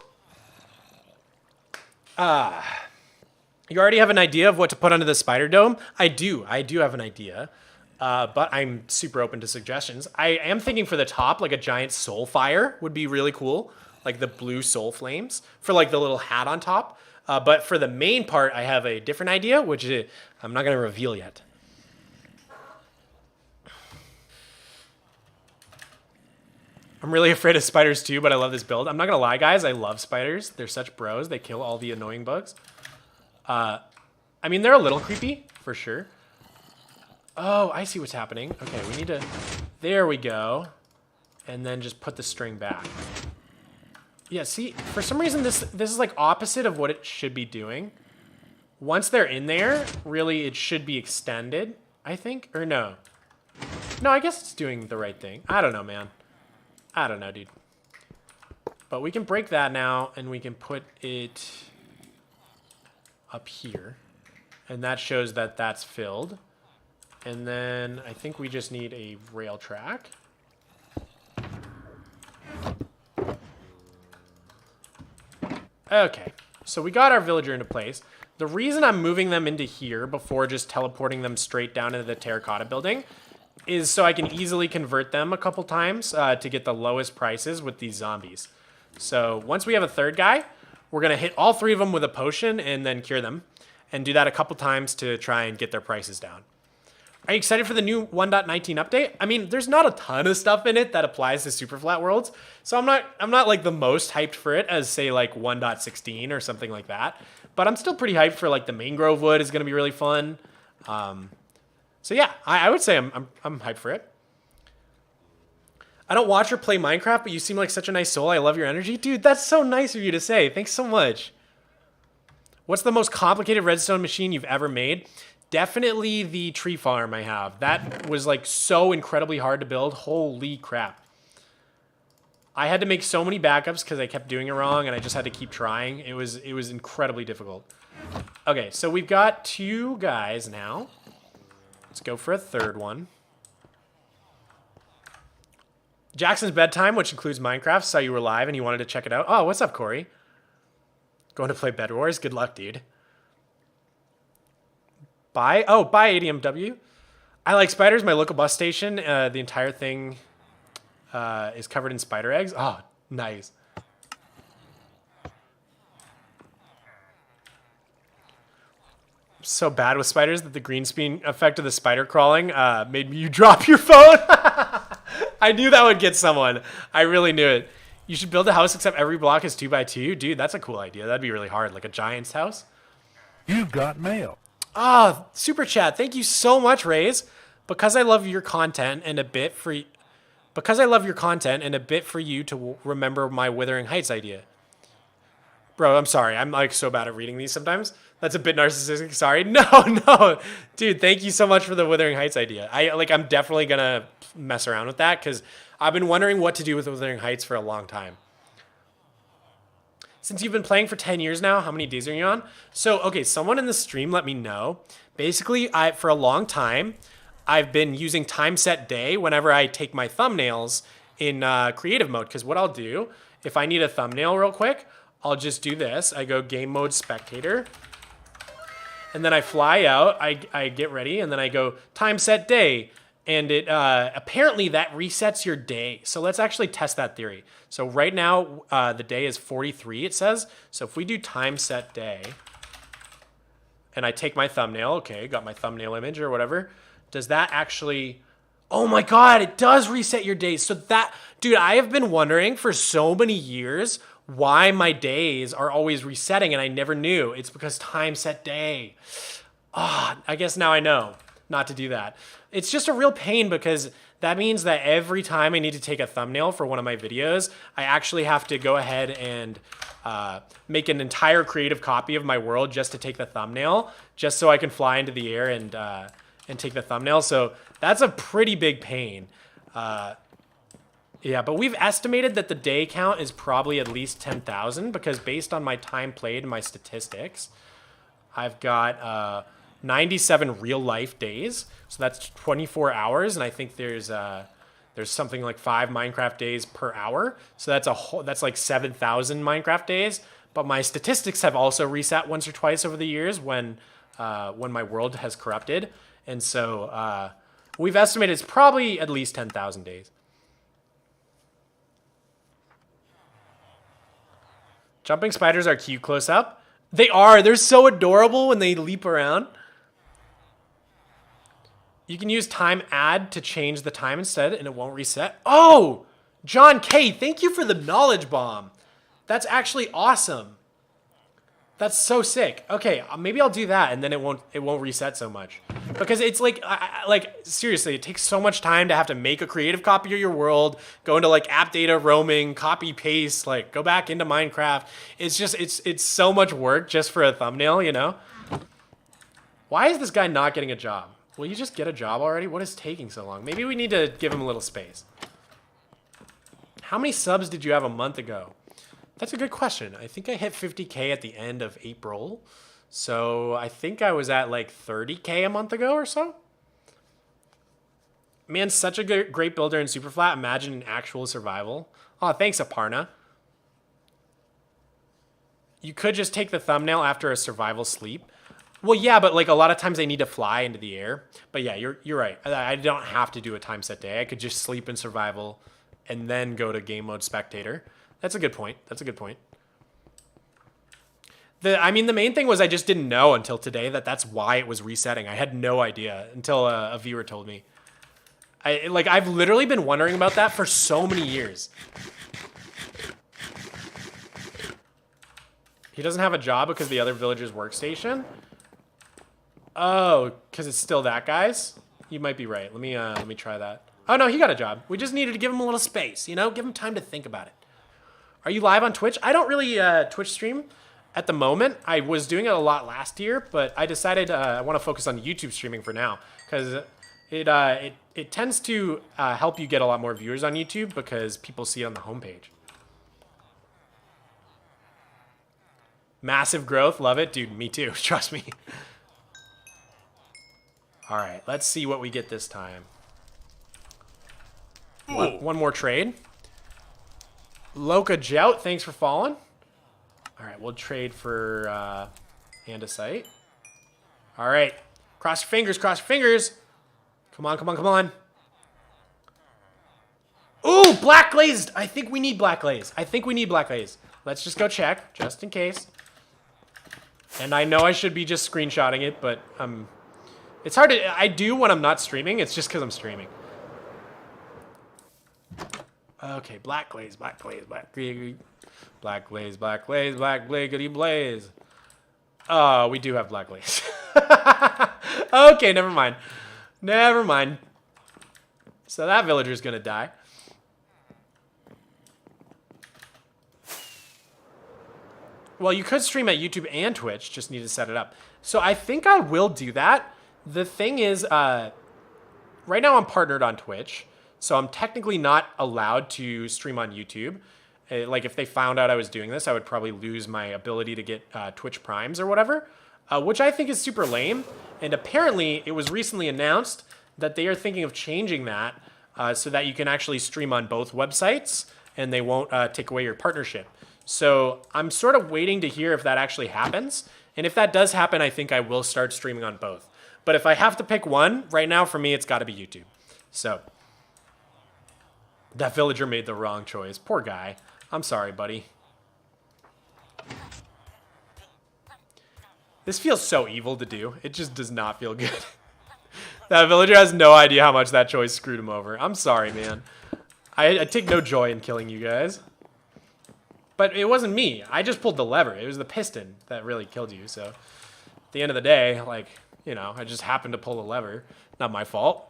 You already have an idea of what to put under the spider dome? I do have an idea. But I'm super open to suggestions. I am thinking for the top, like a giant soul fire would be really cool. Like the blue soul flames for like the little hat on top. But for the main part, I have a different idea, which I'm not going to reveal yet. I'm really afraid of spiders too, but I love this build. I'm not going to lie, guys. I love spiders. They're such bros. They kill all the annoying bugs. I mean, they're a little creepy, for sure. Oh, I see what's happening. Okay, we need to... There we go. And then just put the string back. Yeah, see, for some reason, this is like opposite of what it should be doing. Once they're in there, really, it should be extended, I think. Or no. No, I guess it's doing the right thing. I don't know, man. I don't know, dude. But we can break that now, and we can put it up here. And that shows that that's filled. And then I think we just need a rail track. Okay. So we got our villager into place. The reason I'm moving them into here before just teleporting them straight down into the terracotta building is so I can easily convert them a couple times to get the lowest prices with these zombies. So once we have a third guy, we're going to hit all 3 of them with a potion and then cure them. And do that a couple times to try and get their prices down. Are you excited for the new 1.19 update? I mean, there's not a ton of stuff in it that applies to Superflat worlds, so I'm not like the most hyped for it as say like 1.16 or something like that. But I'm still pretty hyped for like the mangrove wood is going to be really fun. So yeah, I would say I'm hyped for it. I don't watch or play Minecraft, but you seem like such a nice soul. I love your energy, dude. That's so nice of you to say. Thanks so much. What's the most complicated redstone machine you've ever made? Definitely the tree farm I have. That was like so incredibly hard to build. Holy crap. I had to make so many backups because I kept doing it wrong and I just had to keep trying. It was incredibly difficult. Okay, so we've got 2 guys now. Let's go for a third one. Jackson's bedtime, which includes Minecraft, saw you were live and he wanted to check it out. Oh, what's up, Corey? Going to play Bed Wars? Good luck, dude. Bye ADMW. I like spiders. My local bus station, the entire thing is covered in spider eggs. Oh, nice. So bad with spiders that the green screen effect of the spider crawling made you drop your phone. I knew that would get someone. I really knew it. You should build a house except every block is 2x2. Dude, that's a cool idea. That'd be really hard, like a giant's house. You've got mail. Ah, super chat. Thank you so much, Rays. Because I love your content and a bit for you to remember my Withering Heights idea. Bro, I'm sorry. I'm like so bad at reading these sometimes. That's a bit narcissistic. Sorry. No. Dude, thank you so much for the Withering Heights idea. I'm definitely going to mess around with that because I've been wondering what to do with Withering Heights for a long time. Since you've been playing for 10 years now, how many days are you on? So, okay, someone in the stream let me know. Basically, for a long time, I've been using time set day whenever I take my thumbnails in creative mode. Because what I'll do, if I need a thumbnail real quick, I'll just do this. I go game mode spectator. And then I fly out, I get ready, and then I go time set day. And it apparently that resets your day. So let's actually test that theory. So right now, the day is 43, it says. So if we do time set day, and I take my thumbnail, okay, got my thumbnail image or whatever, does that actually... Oh my God, it does reset your days. So that... Dude, I have been wondering for so many years why my days are always resetting, and I never knew. It's because time set day. I guess now I know not to do that. It's just a real pain because that means that every time I need to take a thumbnail for one of my videos, I actually have to go ahead and make an entire creative copy of my world just to take the thumbnail, just so I can fly into the air and take the thumbnail. So that's a pretty big pain. Yeah, but we've estimated that the day count is probably at least 10,000 because based on my time played and my statistics, I've got 97 real life days. So that's 24 hours, and I think there's something like 5 Minecraft days per hour. So that's like 7,000 Minecraft days. But my statistics have also reset once or twice over the years when my world has corrupted, and so we've estimated it's probably at least 10,000 days. Jumping spiders are cute close up. They are. They're so adorable when they leap around. You can use time add to change the time instead, and it won't reset. Oh, John K, thank you for the knowledge bomb. That's actually awesome. That's so sick. Okay, maybe I'll do that, and then it won't reset so much. Because it's like, seriously, it takes so much time to have to make a creative copy of your world, go into like app data roaming, copy paste, like go back into Minecraft. It's just, it's so much work just for a thumbnail, you know? Why is this guy not getting a job? Will you just get a job already? What is taking so long? Maybe we need to give him a little space. How many subs did you have a month ago? That's a good question. I think I hit 50K at the end of April. So I think I was at like 30K a month ago or so. Man, such a great builder in Superflat. Imagine an actual survival. Oh, thanks, Aparna. You could just take the thumbnail after a survival sleep. Well, yeah, but like a lot of times they need to fly into the air. But yeah, you're right. I don't have to do a time set day. I could just sleep in survival and then go to game mode spectator. That's a good point. That's a good point. I mean, the main thing was I just didn't know until today that that's why it was resetting. I had no idea until a viewer told me. I've literally been wondering about that for so many years. He doesn't have a job because the other villager's workstation? Oh, because it's still that guy's? You might be right. Let me try that. Oh, no, he got a job. We just needed to give him a little space, you know? Give him time to think about it. Are you live on Twitch? I don't really Twitch stream at the moment. I was doing it a lot last year, but I decided I want to focus on YouTube streaming for now because it tends to help you get a lot more viewers on YouTube because people see it on the homepage. Massive growth. Love it. Dude, me too. Trust me. All right, let's see what we get this time. One more trade. Loca Jout, thanks for following. All right, we'll trade for andesite. All right, cross your fingers, cross your fingers. Come on, come on, come on. Ooh, black glazed. I think we need black glaze. I think we need black glaze. Let's just go check, just in case. And I know I should be just screenshotting it, but it's hard to, I do when I'm not streaming. It's just because I'm streaming. Okay, black glaze, black glaze, black glaze, black glaze, black glaze, black glaze, blaze. Oh, we do have black glaze. Okay, never mind. Never mind. So that villager's gonna die. Well, you could stream at YouTube and Twitch, just need to set it up. So I think I will do that. The thing is, right now I'm partnered on Twitch, so I'm technically not allowed to stream on YouTube. Like if they found out I was doing this, I would probably lose my ability to get Twitch Primes or whatever, which I think is super lame. And apparently it was recently announced that they are thinking of changing that so that you can actually stream on both websites and they won't take away your partnership. So I'm sort of waiting to hear if that actually happens. And if that does happen, I think I will start streaming on both. But if I have to pick one, right now for me, it's got to be YouTube. So that villager made the wrong choice. Poor guy. I'm sorry, buddy. This feels so evil to do. It just does not feel good. That villager has no idea how much that choice screwed him over. I'm sorry, man. I take no joy in killing you guys. But it wasn't me. I just pulled the lever. It was the piston that really killed you. So at the end of the day, like, you know, I just happened to pull the lever. Not my fault.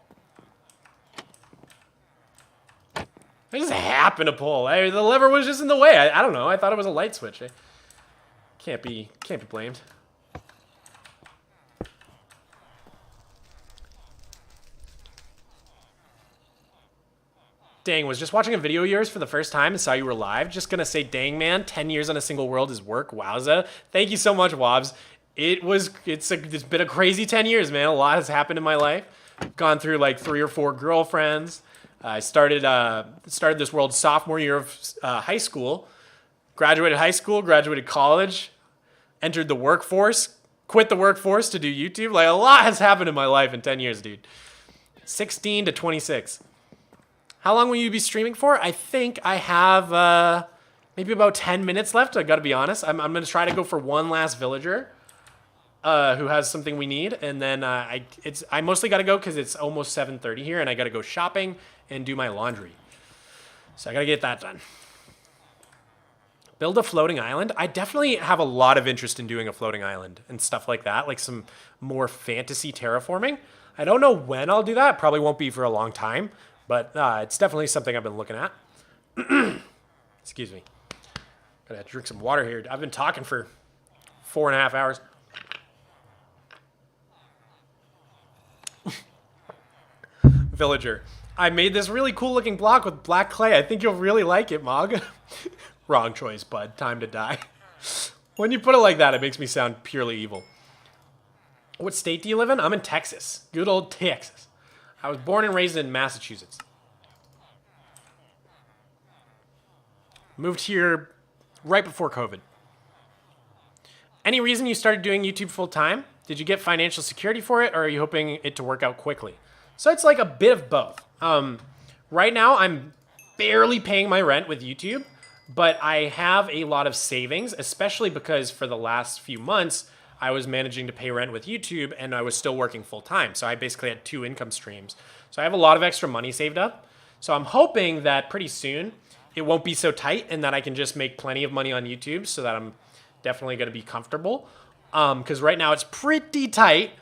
I just happened to pull. The lever was just in the way. I don't know. I thought it was a light switch. Can't be blamed. Dang, was just watching a video of yours for the first time and saw you were live. Just gonna say, dang man, 10 years on a single world is work. Wowza. Thank you so much, Wobbs. It's been a crazy 10 years, man. A lot has happened in my life. Gone through like 3 or 4 girlfriends. I started this world sophomore year of high school. Graduated high school, graduated college, entered the workforce, quit the workforce to do YouTube. Like a lot has happened in my life in 10 years, dude. 16 to 26. How long will you be streaming for? I think I have maybe about 10 minutes left. I gotta be honest. I'm gonna try to go for one last villager who has something we need, and then I mostly gotta go because it's almost 7:30 here, and I gotta go shopping and do my laundry. So I gotta get that done. Build a floating island. I definitely have a lot of interest in doing a floating island and stuff like that, like some more fantasy terraforming. I don't know when I'll do that. Probably won't be for a long time. But it's definitely something I've been looking at. Excuse me. Gotta drink some water here. I've been talking for 4.5 hours. Villager. I made this really cool looking block with black clay. I think you'll really like it, Mog. Wrong choice, bud. Time to die. When you put it like that, it makes me sound purely evil. What state do you live in? I'm in Texas. Good old Texas. I was born and raised in Massachusetts. Moved here right before COVID. Any reason you started doing YouTube full time? Did you get financial security for it, or are you hoping it to work out quickly? So it's like a bit of both. Right now, I'm barely paying my rent with YouTube, but I have a lot of savings, especially because for the last few months, I was managing to pay rent with YouTube and I was still working full time. So I basically had 2 income streams. So I have a lot of extra money saved up. So I'm hoping that pretty soon it won't be so tight and that I can just make plenty of money on YouTube so that I'm definitely going to be comfortable. Because right now it's pretty tight.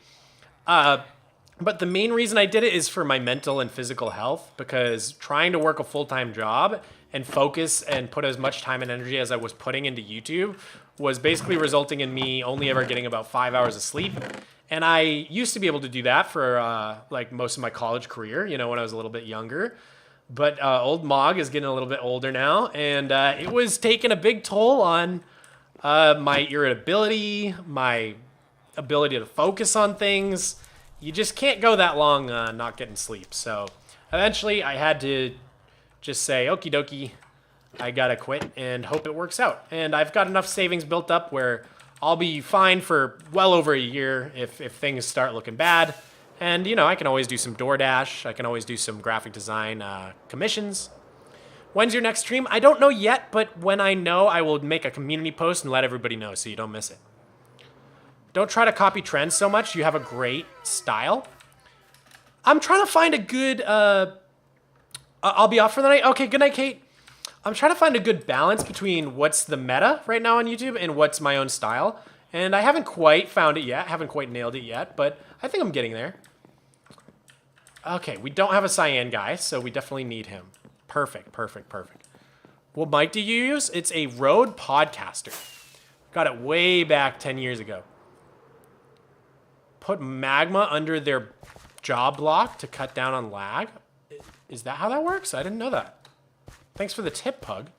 But the main reason I did it is for my mental and physical health, because trying to work a full-time job and focus and put as much time and energy as I was putting into YouTube was basically resulting in me only ever getting about 5 hours of sleep. And I used to be able to do that for like most of my college career, you know, when I was a little bit younger. But old Mog is getting a little bit older now, and it was taking a big toll on my irritability, my ability to focus on things. You just can't go that long not getting sleep. So eventually I had to just say, okie dokie, I gotta quit and hope it works out. And I've got enough savings built up where I'll be fine for well over a year if things start looking bad. And, you know, I can always do some DoorDash. I can always do some graphic design commissions. When's your next stream? I don't know yet, but when I know, I will make a community post and let everybody know so you don't miss it. Don't try to copy trends so much. You have a great style. I'm trying to find a good... I'll be off for the night. Okay, good night, Kate. I'm trying to find a good balance between what's the meta right now on YouTube and what's my own style. And I haven't quite found it yet. Haven't quite nailed it yet, but I think I'm getting there. Okay, we don't have a cyan guy, so we definitely need him. Perfect, perfect, perfect. What mic do you use? It's a Rode Podcaster. Got it way back 10 years ago. Put magma under their jaw block to cut down on lag. Is that how that works? I didn't know that. Thanks for the tip, Pug.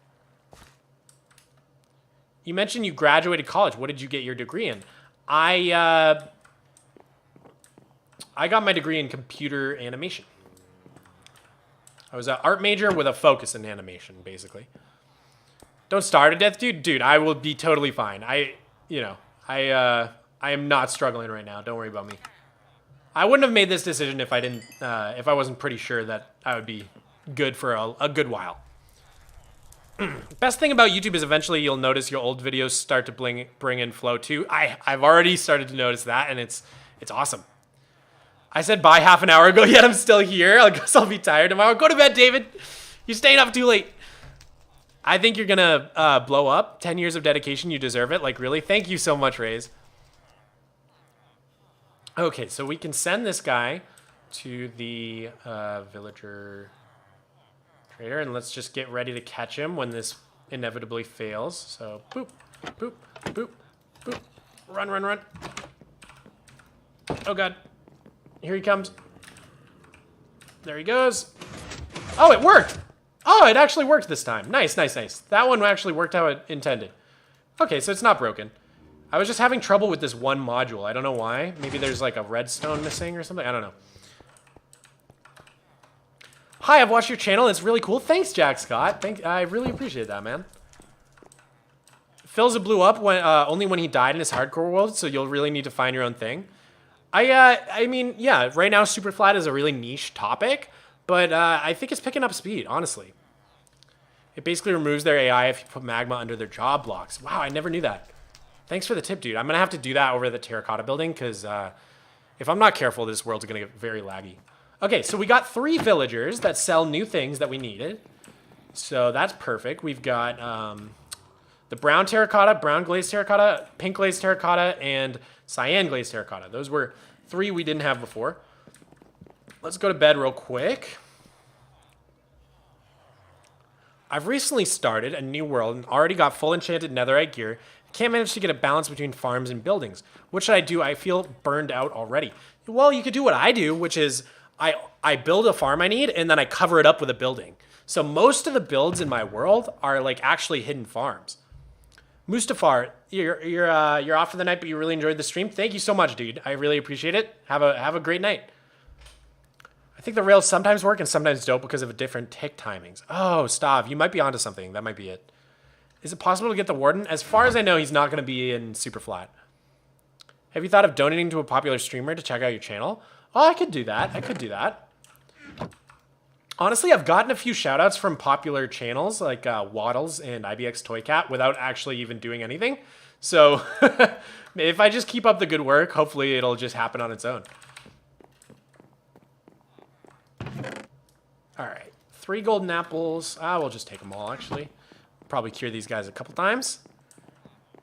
You mentioned you graduated college. What did you get your degree in? I got my degree in computer animation. I was an art major with a focus in animation, basically. Don't starve to death, dude. Dude, I will be totally fine. I am not struggling right now. Don't worry about me. I wouldn't have made this decision if I wasn't pretty sure that I would be good for a good while. Best thing about YouTube is eventually you'll notice your old videos start to bring in flow too. I've already started to notice that, and it's awesome. I said bye half an hour ago, yet I'm still here. I guess I'll be tired tomorrow. Go to bed, David. You're staying up too late. I think you're gonna blow up. 10 years of dedication, you deserve it. Like, really? Thank you so much, Raze. Okay, so we can send this guy to the villager trader, and let's just get ready to catch him when this inevitably fails. So, boop, boop, boop, boop. Run, run, run. Oh, God. Here he comes. There he goes. Oh, it worked. Oh, it actually worked this time. Nice, nice, nice. That one actually worked how it intended. Okay, so it's not broken. I was just having trouble with this one module. I don't know why. Maybe there's like a redstone missing or something. I don't know. Hi, I've watched your channel. It's really cool. Thanks, Jack Scott. I really appreciate that, man. Philza blew up only when he died in his hardcore world, so you'll really need to find your own thing. I mean, yeah, right now Superflat is a really niche topic, but I think it's picking up speed, honestly. It basically removes their AI if you put magma under their jaw blocks. Wow, I never knew that. Thanks for the tip, dude. I'm going to have to do that over the terracotta building, because if I'm not careful, this world's going to get very laggy. Okay, so we got 3 villagers that sell new things that we needed. So that's perfect. We've got the brown terracotta, brown glazed terracotta, pink glazed terracotta, and cyan glazed terracotta. Those were 3 we didn't have before. Let's go to bed real quick. I've recently started a new world and already got full enchanted netherite gear. Can't manage to get a balance between farms and buildings. What should I do? I feel burned out already. Well, you could do what I do, which is I build a farm I need and then I cover it up with a building. So most of the builds in my world are like actually hidden farms. Mustafar, you're off for the night, but you really enjoyed the stream. Thank you so much, dude. I really appreciate it. Have a great night. I think the rails sometimes work and sometimes don't because of different tick timings. Oh, Stav, you might be onto something. That might be it. Is it possible to get the warden? As far as I know, he's not going to be in Superflat. Have you thought of donating to a popular streamer to check out your channel? Oh, I could do that. I could do that. Honestly, I've gotten a few shoutouts from popular channels like Waddles and IBX Toycat without actually even doing anything. So if I just keep up the good work, hopefully it'll just happen on its own. All right, 3 golden apples. We'll just take them all, actually. Probably cure these guys a couple times.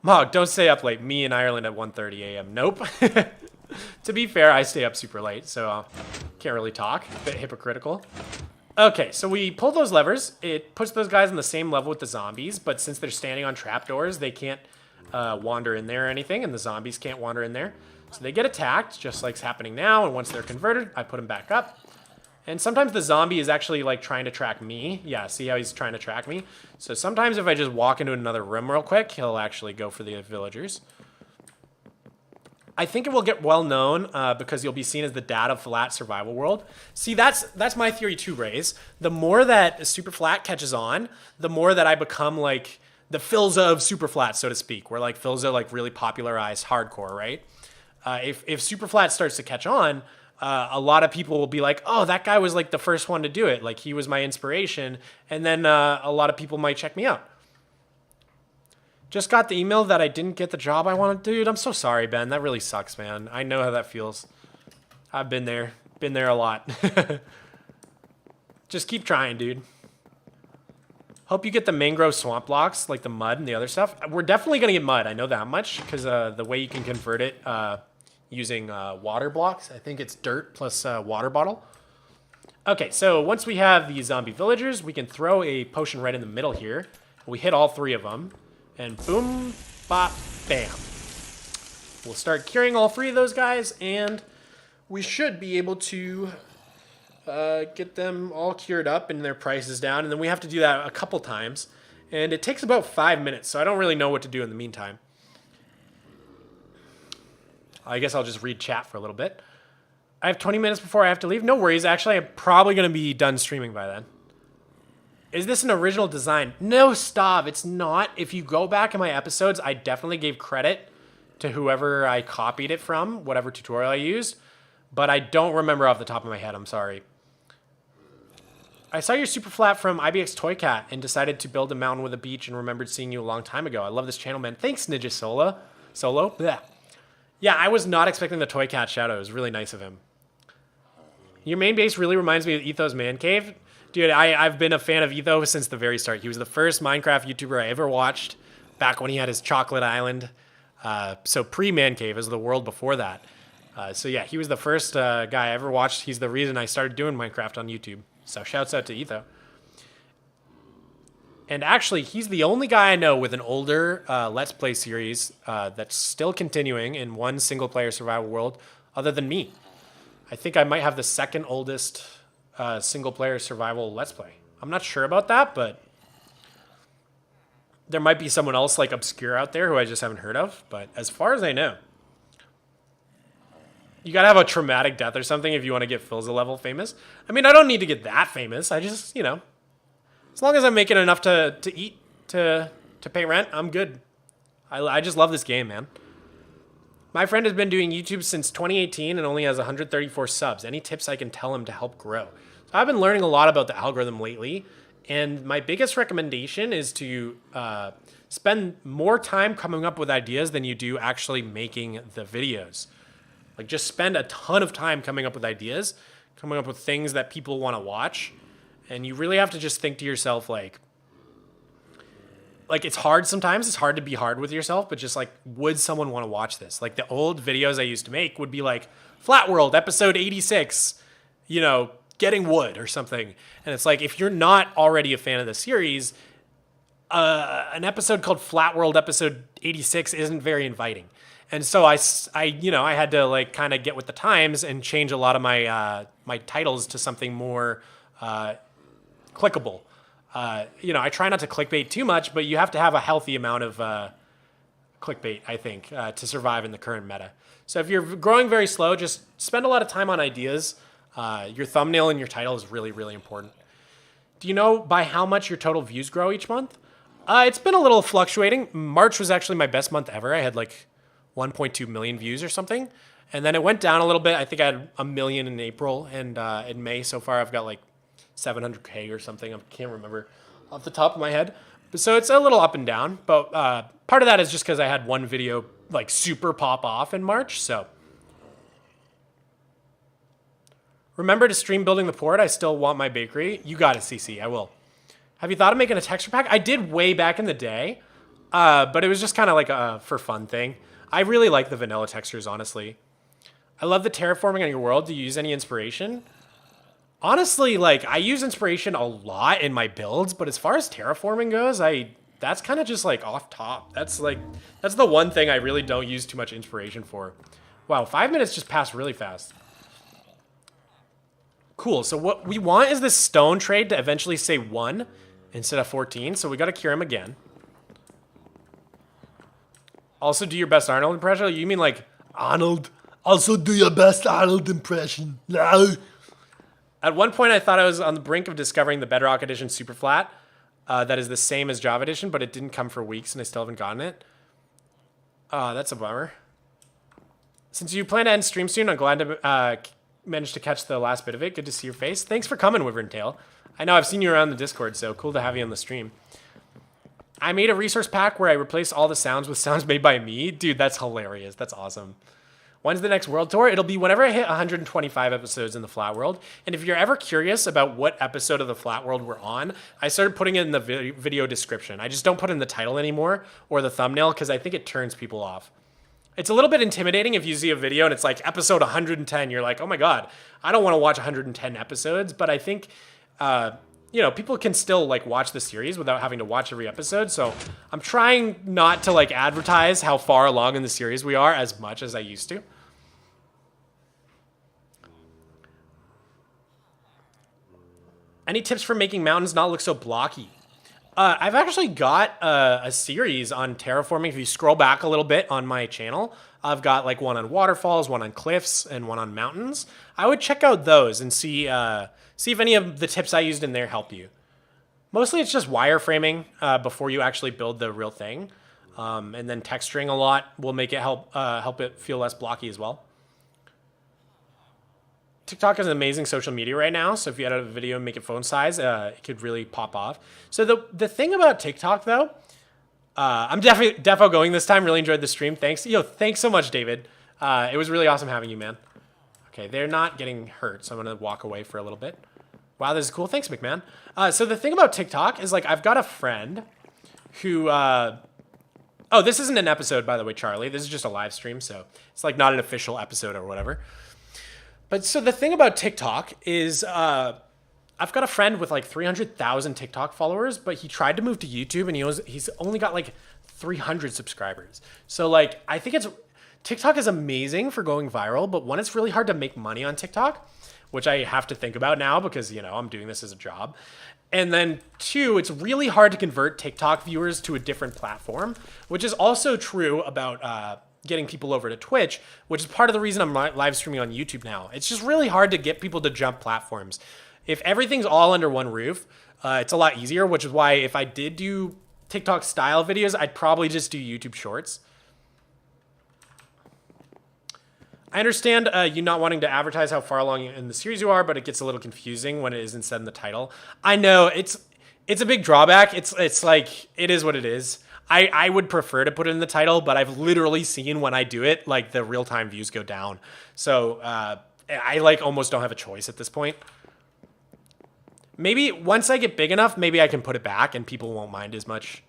Mog, don't stay up late. Me in Ireland at 1:30 a.m. Nope. To be fair, I stay up super late, so can't really talk. A bit hypocritical. Okay, so we pull those levers. It puts those guys on the same level with the zombies, but since they're standing on trapdoors, they can't wander in there or anything, and the zombies can't wander in there. So they get attacked, just like's happening now, and once they're converted, I put them back up. And sometimes the zombie is actually like trying to track me. Yeah, see how he's trying to track me? So sometimes if I just walk into another room real quick, he'll actually go for the villagers. I think it will get well known because you'll be seen as the dad of Flat Survival World. See, that's my theory too, Rays. The more that Superflat catches on, the more that I become like the Philza of Superflat, so to speak, where like Philza like really popularized hardcore, right? If Superflat starts to catch on, a lot of people will be like, oh, that guy was like the first one to do it. Like he was my inspiration. And then a lot of people might check me out. Just got the email that I didn't get the job I wanted. Dude, I'm so sorry, Ben. That really sucks, man. I know how that feels. I've been there a lot. Just keep trying, dude. Hope you get the mangrove swamp blocks, like the mud and the other stuff. We're definitely going to get mud. I know that much because the way you can convert it using water blocks. I think it's dirt plus water bottle. Okay, so once we have the zombie villagers, we can throw a potion right in the middle here. We hit all 3 of them. And boom, bop, bam. We'll start curing all 3 of those guys, and we should be able to get them all cured up and their prices down. And then we have to do that a couple times. And it takes about 5 minutes, so I don't really know what to do in the meantime. I guess I'll just read chat for a little bit. I have 20 minutes before I have to leave. No worries. Actually, I'm probably going to be done streaming by then. Is this an original design? No, Stav, it's not. If you go back in my episodes, I definitely gave credit to whoever I copied it from, whatever tutorial I used, but I don't remember off the top of my head. I'm sorry. I saw your Superflat from IBX Toycat and decided to build a mountain with a beach and remembered seeing you a long time ago. I love this channel, man. Thanks, Ninja Solo. Blech. Yeah, I was not expecting the Toycat shadow. It was really nice of him. Your main base really reminds me of Etho's Man Cave. Dude, I've been a fan of Etho since the very start. He was the first Minecraft YouTuber I ever watched back when he had his Chocolate Island. So pre-Man Cave is the world before that. So yeah, he was the first guy I ever watched. He's the reason I started doing Minecraft on YouTube. So shouts out to Etho. And actually, he's the only guy I know with an older Let's Play series that's still continuing in one single-player survival world other than me. I think I might have the second oldest single-player survival Let's Play. I'm not sure about that, but there might be someone else like obscure out there who I just haven't heard of. But as far as I know, you gotta have a traumatic death or something if you want to get Philza level famous. I mean, I don't need to get that famous. I just, you know, as long as I'm making enough to eat, to pay rent, I'm good. I just love this game, man. My friend has been doing YouTube since 2018 and only has 134 subs. Any tips I can tell him to help grow? So I've been learning a lot about the algorithm lately, and my biggest recommendation is to spend more time coming up with ideas than you do actually making the videos. Like, just spend a ton of time coming up with ideas, coming up with things that people want to watch, and you really have to just think to yourself, like it's hard sometimes. It's hard to be hard with yourself, but just like, would someone want to watch this? Like the old videos I used to make would be like Flatworld episode 86, you know, getting wood or something. And it's like, if you're not already a fan of the series, an episode called Flatworld episode 86 isn't very inviting. And so I had to like kind of get with the times and change a lot of my my titles to something more clickable. I try not to clickbait too much, but you have to have a healthy amount of clickbait, I think, to survive in the current meta. So if you're growing very slow, just spend a lot of time on ideas. Your thumbnail and your title is really, really important. Do you know by how much your total views grow each month? It's been a little fluctuating. March was actually my best month ever. I had like 1.2 million views or something. And then it went down a little bit. I think I had a million in April. And in May so far, I've got like 700K or something. I can't remember off the top of my head. But so it's a little up and down. But part of that is just because I had one video like super pop off in March. So remember to stream building the port. I still want my bakery. You got it, CC. I will. Have you thought of making a texture pack? I did way back in the day, but it was just kind of like a for fun thing. I really like the vanilla textures, honestly. I love the terraforming on your world. Do you use any inspiration? Honestly, like I use inspiration a lot in my builds, but as far as terraforming goes, that's kind of just like off top. That's the one thing I really don't use too much inspiration for. Wow, 5 minutes just passed really fast. Cool, so what we want is this stone trade to eventually say 1 instead of 14, so we gotta cure him again. Also, do your best Arnold impression? You mean like, Arnold? Also do your best Arnold impression. No. At one point, I thought I was on the brink of discovering the Bedrock Edition Superflat. That is the same as Java Edition, but it didn't come for weeks, and I still haven't gotten it. That's a bummer. Since you plan to end stream soon, I'm glad to manage to catch the last bit of it. Good to see your face. Thanks for coming, Wyvern-tail. I know I've seen you around the Discord, so cool to have you on the stream. I made a resource pack where I replaced all the sounds with sounds made by me. Dude, that's hilarious. That's awesome. When's the next world tour? It'll be whenever I hit 125 episodes in the Flatworld. And if you're ever curious about what episode of the Flatworld we're on, I started putting it in the video description. I just don't put in the title anymore or the thumbnail because I think it turns people off. It's a little bit intimidating if you see a video and it's like episode 110. You're like, oh my God, I don't want to watch 110 episodes. But I think, people can still like watch the series without having to watch every episode. So I'm trying not to like advertise how far along in the series we are as much as I used to. Any tips for making mountains not look so blocky? I've actually got a series on terraforming. If you scroll back a little bit on my channel, I've got like one on waterfalls, one on cliffs, and one on mountains. I would check out those and see if any of the tips I used in there help you. Mostly it's just wireframing before you actually build the real thing. And then texturing a lot will make it help it feel less blocky as well. TikTok is an amazing social media right now, so if you had a video and make it phone size, it could really pop off. So the thing about TikTok, though, I'm defo going this time. Really enjoyed the stream. Thanks. Thanks so much, David. It was really awesome having you, man. Okay, they're not getting hurt, so I'm going to walk away for a little bit. Wow, this is cool. Thanks, McMahon. So the thing about TikTok is, like, I've got a friend who... oh, this isn't an episode, by the way, Charlie. This is just a live stream, so it's, like, not an official episode or whatever. But so the thing about TikTok is I've got a friend with like 300,000 TikTok followers, but he tried to move to YouTube and he's only got like 300 subscribers. So like I think TikTok is amazing for going viral, but one, it's really hard to make money on TikTok, which I have to think about now because, I'm doing this as a job. And then two, it's really hard to convert TikTok viewers to a different platform, which is also true about getting people over to Twitch, which is part of the reason I'm live streaming on YouTube now. It's just really hard to get people to jump platforms. If everything's all under one roof, it's a lot easier, which is why if I did do TikTok style videos, I'd probably just do YouTube shorts. I understand you not wanting to advertise how far along in the series you are, but it gets a little confusing when it isn't said in the title. I know, it's a big drawback. It's like, it is what it is. I would prefer to put it in the title, but I've literally seen when I do it, like the real-time views go down. So I like almost don't have a choice at this point. Maybe once I get big enough, maybe I can put it back and people won't mind as much.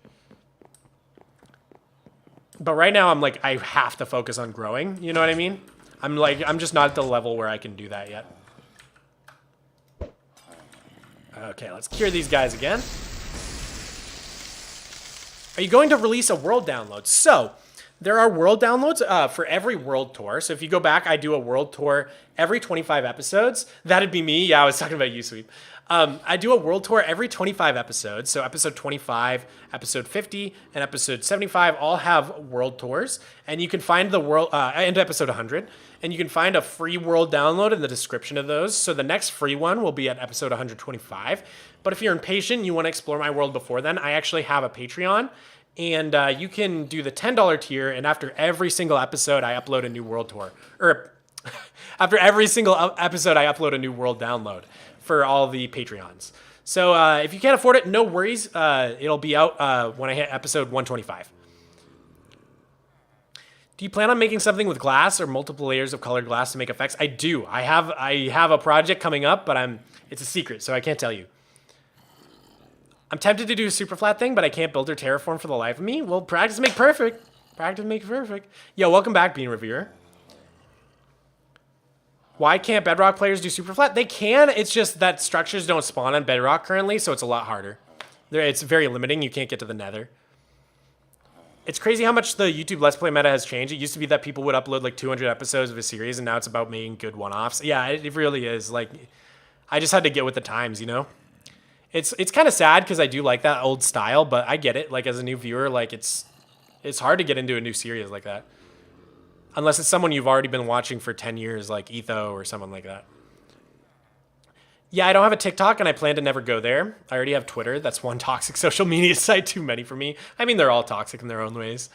But right now I'm like, I have to focus on growing. You know what I mean? I'm just not at the level where I can do that yet. Okay, let's cure these guys again. Are you going to release a world download? So there are world downloads for every world tour. So if you go back, I do a world tour every 25 episodes. That'd be me. Yeah, I was talking about you, Sweep. I do a world tour every 25 episodes. So episode 25, episode 50, and episode 75 all have world tours. And you can find the world, and episode 100. And you can find a free world download in the description of those. So the next free one will be at episode 125. But if you're impatient and you want to explore my world before then, I actually have a Patreon. And you can do the $10 tier. And after every single episode, I upload a new world tour. Or after every single episode, I upload a new world download for all the Patreons. So if you can't afford it, no worries. It'll be out when I hit episode 125. Do you plan on making something with glass or multiple layers of colored glass to make effects? I do. I have a project coming up, but it's a secret, so I can't tell you. I'm tempted to do a Superflat thing, but I can't build or terraform for the life of me. Well, practice make perfect. Practice make perfect. Yo, welcome back, Bean Reviewer. Why can't Bedrock players do Superflat? They can. It's just that structures don't spawn on Bedrock currently, so it's a lot harder. It's very limiting. You can't get to the Nether. It's crazy how much the YouTube Let's Play meta has changed. It used to be that people would upload like 200 episodes of a series, and now it's about making good one-offs. Yeah, it really is. Like, I just had to get with the times, you know? It's kind of sad because I do like that old style, but I get it. Like, as a new viewer, like, it's hard to get into a new series like that. Unless it's someone you've already been watching for 10 years, like Etho or someone like that. Yeah, I don't have a TikTok, and I plan to never go there. I already have Twitter. That's one toxic social media site too many for me. I mean, they're all toxic in their own ways.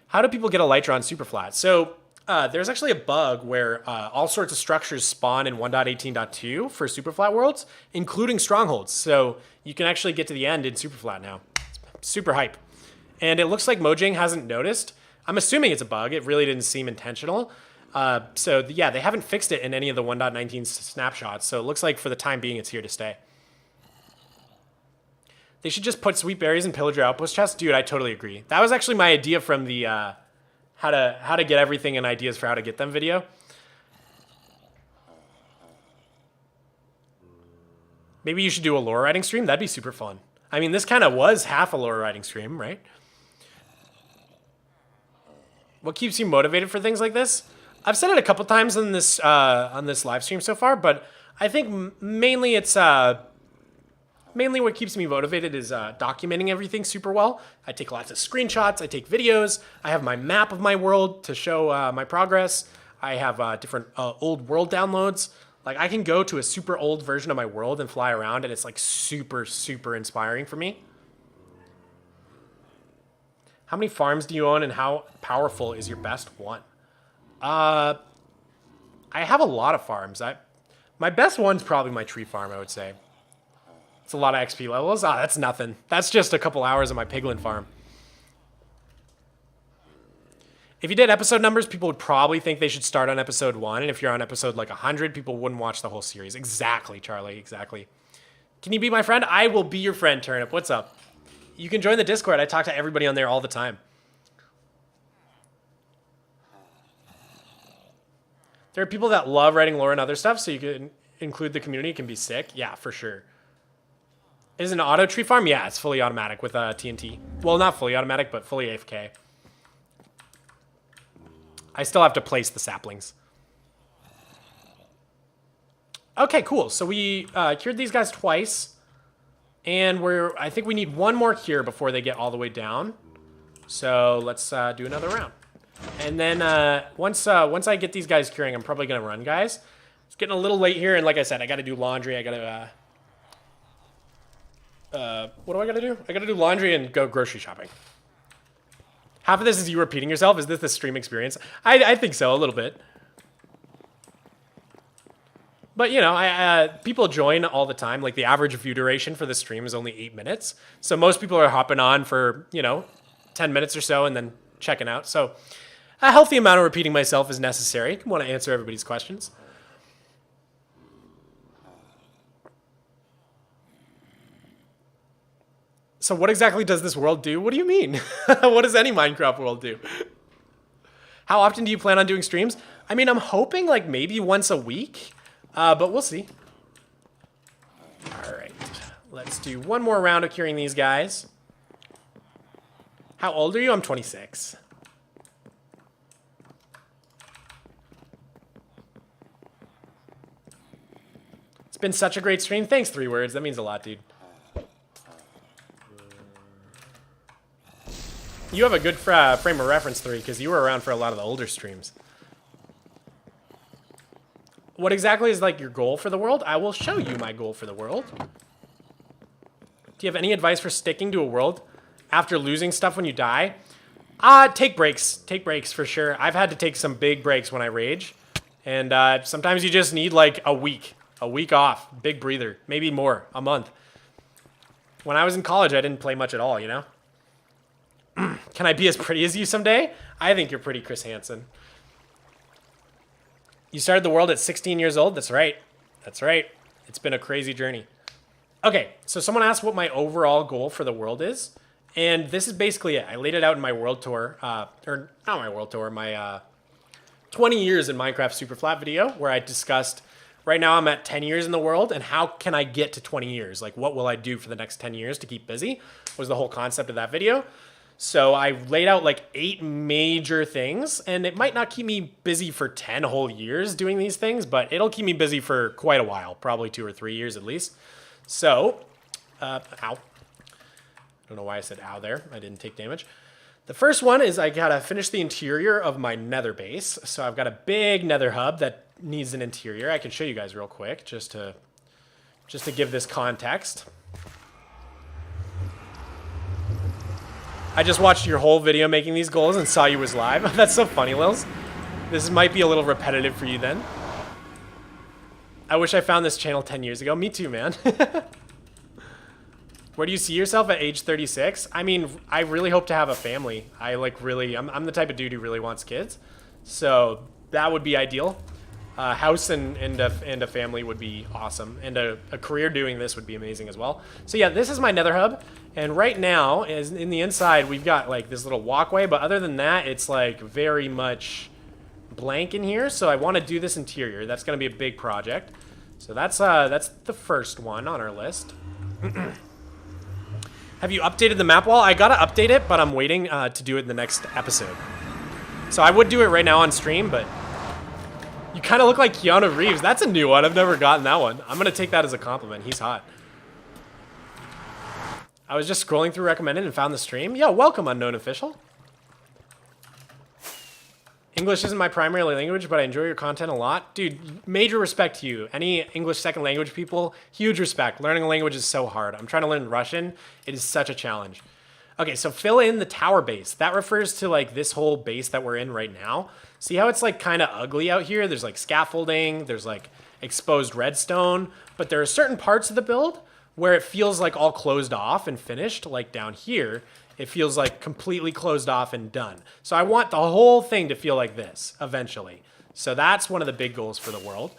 How do people get Elytra on Superflat? So there's actually a bug where all sorts of structures spawn in 1.18.2 for Superflat worlds, including strongholds. So you can actually get to the end in Superflat now. It's super hype. And it looks like Mojang hasn't noticed. I'm assuming it's a bug. It really didn't seem intentional. Yeah, they haven't fixed it in any of the 1.19 snapshots. So it looks like for the time being, it's here to stay. They should just put sweet berries and pillager outpost chests. Dude, I totally agree. That was actually my idea from the how to get everything and ideas for how to get them video. Maybe you should do a lore writing stream. That'd be super fun. I mean, this kind of was half a lore writing stream, right? What keeps you motivated for things like this? I've said it a couple times on this live stream so far, but I think mainly it's mainly what keeps me motivated is documenting everything super well. I take lots of screenshots. I take videos. I have my map of my world to show my progress. I have different old world downloads. Like, I can go to a super old version of my world and fly around, and it's like super, super inspiring for me. How many farms do you own, and how powerful is your best one? I have a lot of farms. My best one's probably my tree farm, I would say. It's a lot of XP levels. Ah, that's nothing. That's just a couple hours of my piglin farm. If you did episode numbers, people would probably think they should start on episode 1. And if you're on episode like 100, people wouldn't watch the whole series. Exactly, Charlie, exactly. Can you be my friend? I will be your friend, Turnip. What's up? You can join the Discord. I talk to everybody on there all the time. There are people that love writing lore and other stuff, so you can include the community. It can be sick. Yeah, for sure. Is it an auto tree farm? Yeah, it's fully automatic with TNT. Well, not fully automatic, but fully AFK. I still have to place the saplings. Okay, cool. So we cured these guys twice. And I think we need one more cure before they get all the way down. So let's do another round. And then once I get these guys curing, I'm probably going to run, guys. It's getting a little late here. And like I said, I got to do laundry. I got to... what do I got to do? I got to do laundry and go grocery shopping. Half of this is you repeating yourself. Is this the stream experience? I think so, a little bit. But, you know, people join all the time. Like, the average view duration for the stream is only 8 minutes. So most people are hopping on for, you know, 10 minutes or so and then checking out. So a healthy amount of repeating myself is necessary. I want to answer everybody's questions. So what exactly does this world do? What do you mean? What does any Minecraft world do? How often do you plan on doing streams? I mean, I'm hoping like maybe once a week. But we'll see. All right, let's do one more round of curing these guys. How old are you? I'm 26. been such a great stream. Thanks, 3 words. That means a lot, dude. You have a good frame of reference, 3, because you were around for a lot of the older streams. What exactly is like your goal for the world? I will show you my goal for the world. Do you have any advice for sticking to a world after losing stuff when you die? Take breaks. Take breaks for sure. I've had to take some big breaks when I rage. And sometimes you just need like a week off, big breather, maybe more, a month. When I was in college, I didn't play much at all, you know? Can I be as pretty as you someday? I think you're pretty, Chris Hansen. You started the world at 16 years old? That's right. That's right. It's been a crazy journey. Okay, so someone asked what my overall goal for the world is. And this is basically it. I laid it out in my world tour, or not my world tour, my 20 years in Minecraft Superflat video, where I discussed, right now I'm at 10 years in the world, and how can I get to 20 years? Like, what will I do for the next 10 years to keep busy? Was the whole concept of that video. So I laid out like 8 major things, and it might not keep me busy for 10 whole years doing these things, but it'll keep me busy for quite a while, probably 2 or 3 years at least. So, ow. I don't know why I said ow there. I didn't take damage. The first one is I gotta finish the interior of my nether base. So I've got a big nether hub that needs an interior. I can show you guys real quick just to give this context. I just watched your whole video making these goals and saw you was live. That's so funny, Lils. This might be a little repetitive for you then. I wish I found this channel 10 years ago. Me too, man. Where do you see yourself at age 36? I mean, I really hope to have a family. I'm the type of dude who really wants kids. So that would be ideal. House and a family would be awesome. And a career doing this would be amazing as well. So yeah, this is my nether hub. And right now, is in the inside, we've got like this little walkway. But other than that, it's like very much blank in here. So I want to do this interior. That's going to be a big project. So that's the first one on our list. Have you updated the map wall? I gotta update it, but I'm waiting to do it in the next episode. So I would do it right now on stream, but you kind of look like Keanu Reeves. That's a new one. I've never gotten that one. I'm gonna take that as a compliment. He's hot. I was just scrolling through recommended and found the stream. Yeah, welcome, unknown official. English isn't my primary language, but I enjoy your content a lot. Dude, major respect to you. Any English second language people, huge respect. Learning a language is so hard. I'm trying to learn Russian. It is such a challenge. Okay, so fill in the tower base. That refers to like this whole base that we're in right now. See how it's like kind of ugly out here? There's like scaffolding, there's like exposed redstone, but there are certain parts of the build where it feels like all closed off and finished, like down here. It feels like completely closed off and done. So I want the whole thing to feel like this eventually. So that's one of the big goals for the world.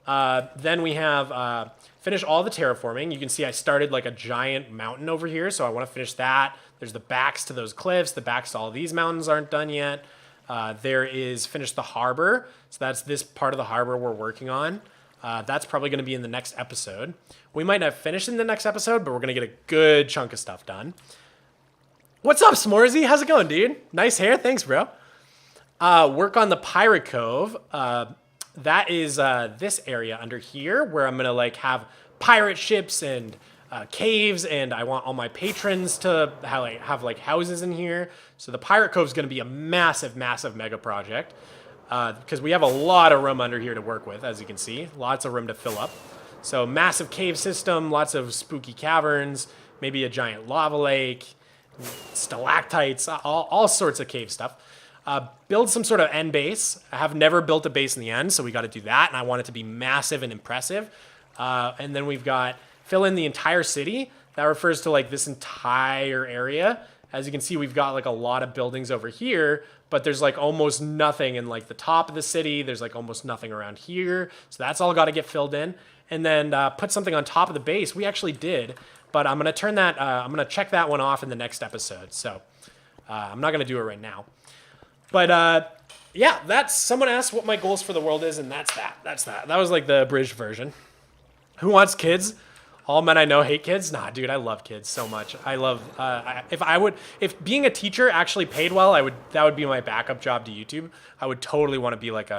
Then we have finish all the terraforming. You can see I started like a giant mountain over here, so I want to finish that. There's the backs to those cliffs. The backs to all these mountains aren't done yet. There is finish the harbor. So that's this part of the harbor we're working on. That's probably going to be in the next episode. We might not finish in the next episode, but we're going to get a good chunk of stuff done. What's up, Smorzy? How's it going, dude? Nice hair. Thanks, bro. Work on the Pirate Cove. That is this area under here where I'm going to like have pirate ships and caves, and I want all my patrons to have like houses in here. So the Pirate Cove is going to be a massive, massive mega project because we have a lot of room under here to work with, as you can see. Lots of room to fill up. So massive cave system, lots of spooky caverns, maybe a giant lava lake, stalactites, all sorts of cave stuff. Build some sort of end base. I have never built a base in the end, so we got to do that, and I want it to be massive and impressive. And then we've got fill in the entire city. That refers to like this entire area. As you can see, we've got like a lot of buildings over here, but there's like almost nothing in like the top of the city. There's like almost nothing around here. So that's all got to get filled in. And then put something on top of the base. We actually did, but I'm going to turn that, I'm going to check that one off in the next episode. So I'm not going to do it right now. But yeah, that's, someone asked what my goals for the world is, and that's that. That was like the abridged version. Who wants kids? All men I know hate kids. Nah, dude, I love kids so much. I love, if being a teacher actually paid well, that would be my backup job to YouTube. I would totally want to be like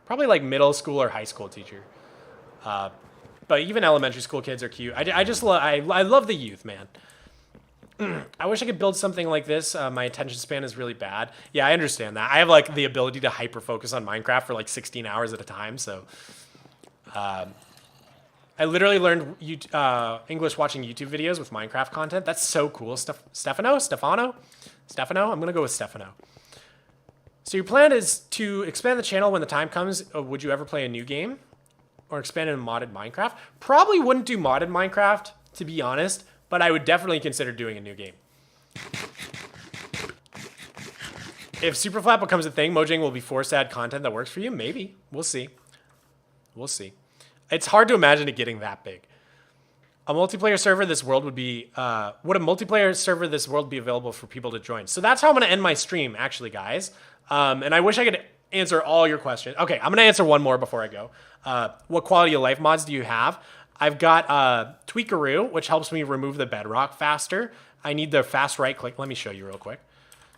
probably like middle school or high school teacher. But even elementary school kids are cute. I just love, I love the youth, man. I wish I could build something like this. My attention span is really bad. Yeah, I understand that. I have like the ability to hyper focus on Minecraft for like 16 hours at a time. So I literally learned English watching YouTube videos with Minecraft content. That's so cool. Stefano? I'm going to go with Stefano. So your plan is to expand the channel when the time comes. Would you ever play a new game or expand in modded Minecraft? Probably wouldn't do modded Minecraft, to be honest, but I would definitely consider doing a new game. If Superflat becomes a thing, Mojang will be forced to add content that works for you. Maybe. We'll see. We'll see. It's hard to imagine it getting that big. A multiplayer server this world would be, would a multiplayer server this world be available for people to join? So that's how I'm going to end my stream, actually, guys. And I wish I could answer all your questions. Okay, I'm going to answer one more before I go. What quality of life mods do you have? I've got Tweakaroo, which helps me remove the bedrock faster. I need the fast right click. Let me show you real quick.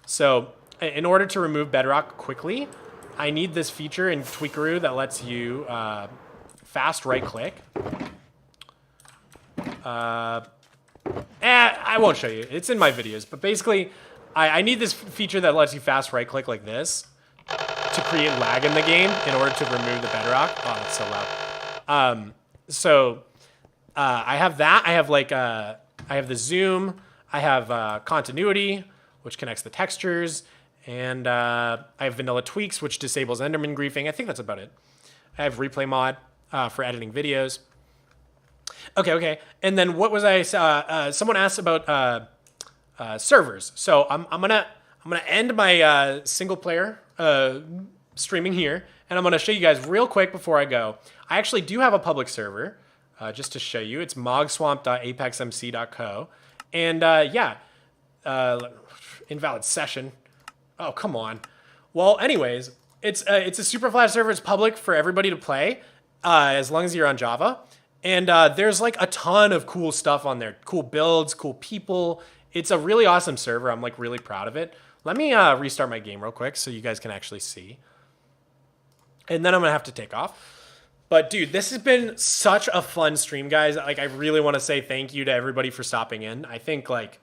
So in order to remove bedrock quickly, I need this feature in Tweakaroo that lets you fast right click. I won't show you. It's in my videos. But basically, I need this feature that lets you fast right click like this to create lag in the game in order to remove the bedrock. Oh, that's so loud. I have that. I have like I have the zoom. I have continuity, which connects the textures, and I have vanilla tweaks, which disables Enderman griefing. I think that's about it. I have replay mod for editing videos. Okay. And then what was I? Someone asked about servers. So I'm gonna end my single player streaming here, and I'm gonna show you guys real quick before I go. I actually do have a public server. Just to show you, it's mogswamp.apexmc.co, and invalid session. Oh, come on. Well, anyways, it's a Superflat server. It's public for everybody to play, as long as you're on Java. And there's like a ton of cool stuff on there, cool builds, cool people. It's a really awesome server. I'm like really proud of it. Let me restart my game real quick so you guys can actually see, and then I'm gonna have to take off. But dude, this has been such a fun stream, guys. Like, I really want to say thank you to everybody for stopping in. I think like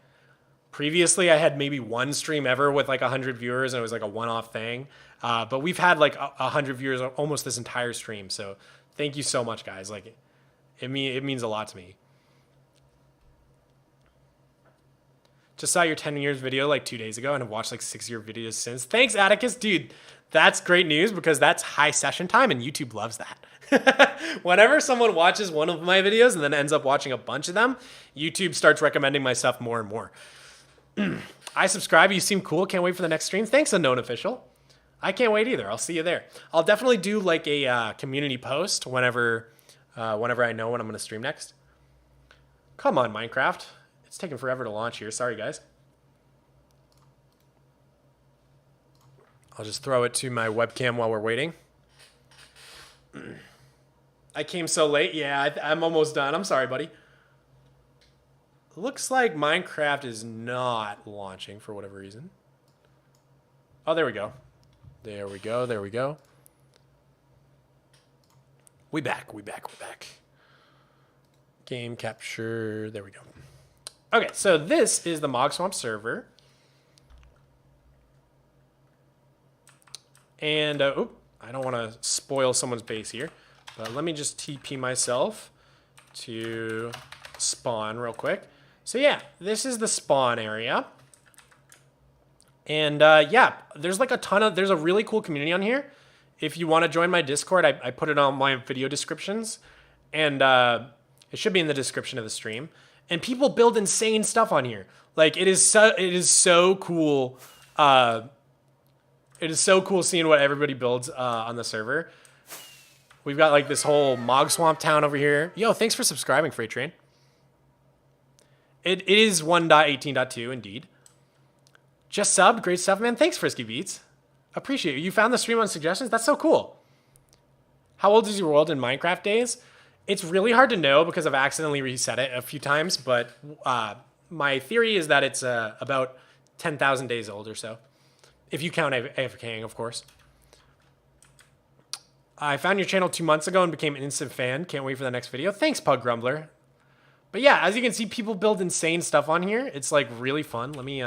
previously I had maybe one stream ever with like 100 viewers, and it was like a one-off thing. But we've had like 100 viewers almost this entire stream. So thank you so much, guys. Like, it means a lot to me. Just saw your 10 years video like 2 days ago and have watched like 6 year videos since. Thanks, Atticus. Dude, that's great news because that's high session time and YouTube loves that. Whenever someone watches one of my videos and then ends up watching a bunch of them, YouTube starts recommending my stuff more and more. I subscribe. You seem cool. Can't wait for the next stream. Thanks, Unknown Official. I can't wait either. I'll see you there. I'll definitely do like a community post whenever I know when I'm going to stream next. Come on, Minecraft. It's taking forever to launch here. Sorry, guys. I'll just throw it to my webcam while we're waiting. I came so late. Yeah, I'm almost done. I'm sorry, buddy. Looks like Minecraft is not launching for whatever reason. Oh, there we go. There we go. We back. Game capture. There we go. Okay, so this is the Mogswamp server. And, I don't want to spoil someone's base here. But let me just TP myself to spawn real quick. So yeah, this is the spawn area. And yeah, there's like there's a really cool community on here. If you want to join my Discord, I put it on my video descriptions. And it should be in the description of the stream. And people build insane stuff on here. Like, it is so cool. It is so cool seeing what everybody builds on the server. We've got like this whole Mogswamp town over here. Yo, thanks for subscribing, Freight Train. It is 1.18.2 indeed. Just subbed. Great stuff, man. Thanks, Frisky Beats. Appreciate you. You found the stream on suggestions? That's so cool. How old is your world in Minecraft days? It's really hard to know because I've accidentally reset it a few times, but my theory is that it's about 10,000 days old or so. If you count AFKing, of course. I found your channel 2 months ago and became an instant fan. Can't wait for the next video. Thanks, Pug Grumbler. But yeah, as you can see, people build insane stuff on here. It's like really fun. Let me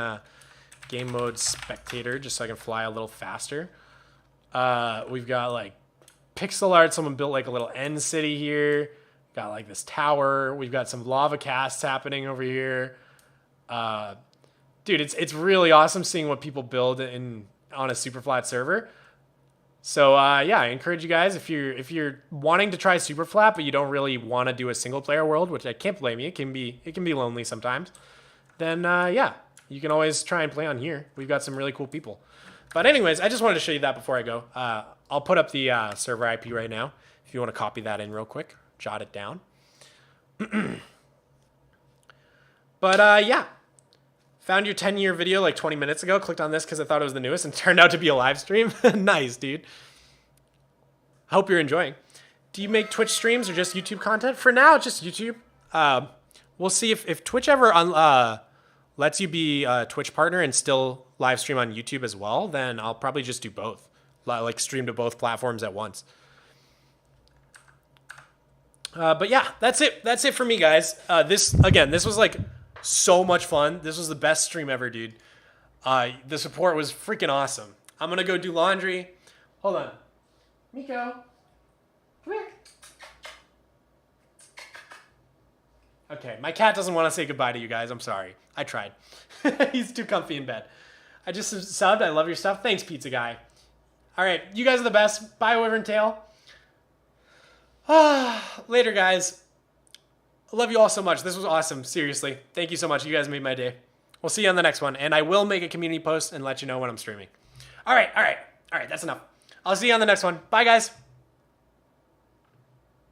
game mode spectator just so I can fly a little faster. We've got like pixel art. Someone built like a little end city here. Got like this tower. We've got some lava casts happening over here. Dude, it's really awesome seeing what people build on a Superflat server. So yeah, I encourage you guys, if you're wanting to try Superflat but you don't really want to do a single player world, which I can't blame you, it can be lonely sometimes, then yeah, you can always try and play on here. We've got some really cool people. But anyways, I just wanted to show you that before I go. I'll put up the server IP right now if you want to copy that in real quick, jot it down. But yeah. Found your 10-year video like 20 minutes ago. Clicked on this because I thought it was the newest and turned out to be a live stream. Nice, dude. Hope you're enjoying. Do you make Twitch streams or just YouTube content? For now, just YouTube. We'll see if Twitch ever lets you be a Twitch partner and still live stream on YouTube as well, then I'll probably just do both. Like stream to both platforms at once. But yeah, that's it. That's it for me, guys. This was like so much fun. This was the best stream ever, dude. The support was freaking awesome. I'm gonna go do laundry. Hold on. Miko, come here. Okay, my cat doesn't want to say goodbye to you guys. I'm sorry. I tried. He's too comfy in bed. I just subbed. I love your stuff. Thanks, pizza guy. All right, you guys are the best. Bye, Wyvern Tail. Later, guys. I love you all so much. This was awesome. Seriously. Thank you so much. You guys made my day. We'll see you on the next one. And I will make a community post and let you know when I'm streaming. All right. That's enough. I'll see you on the next one. Bye, guys.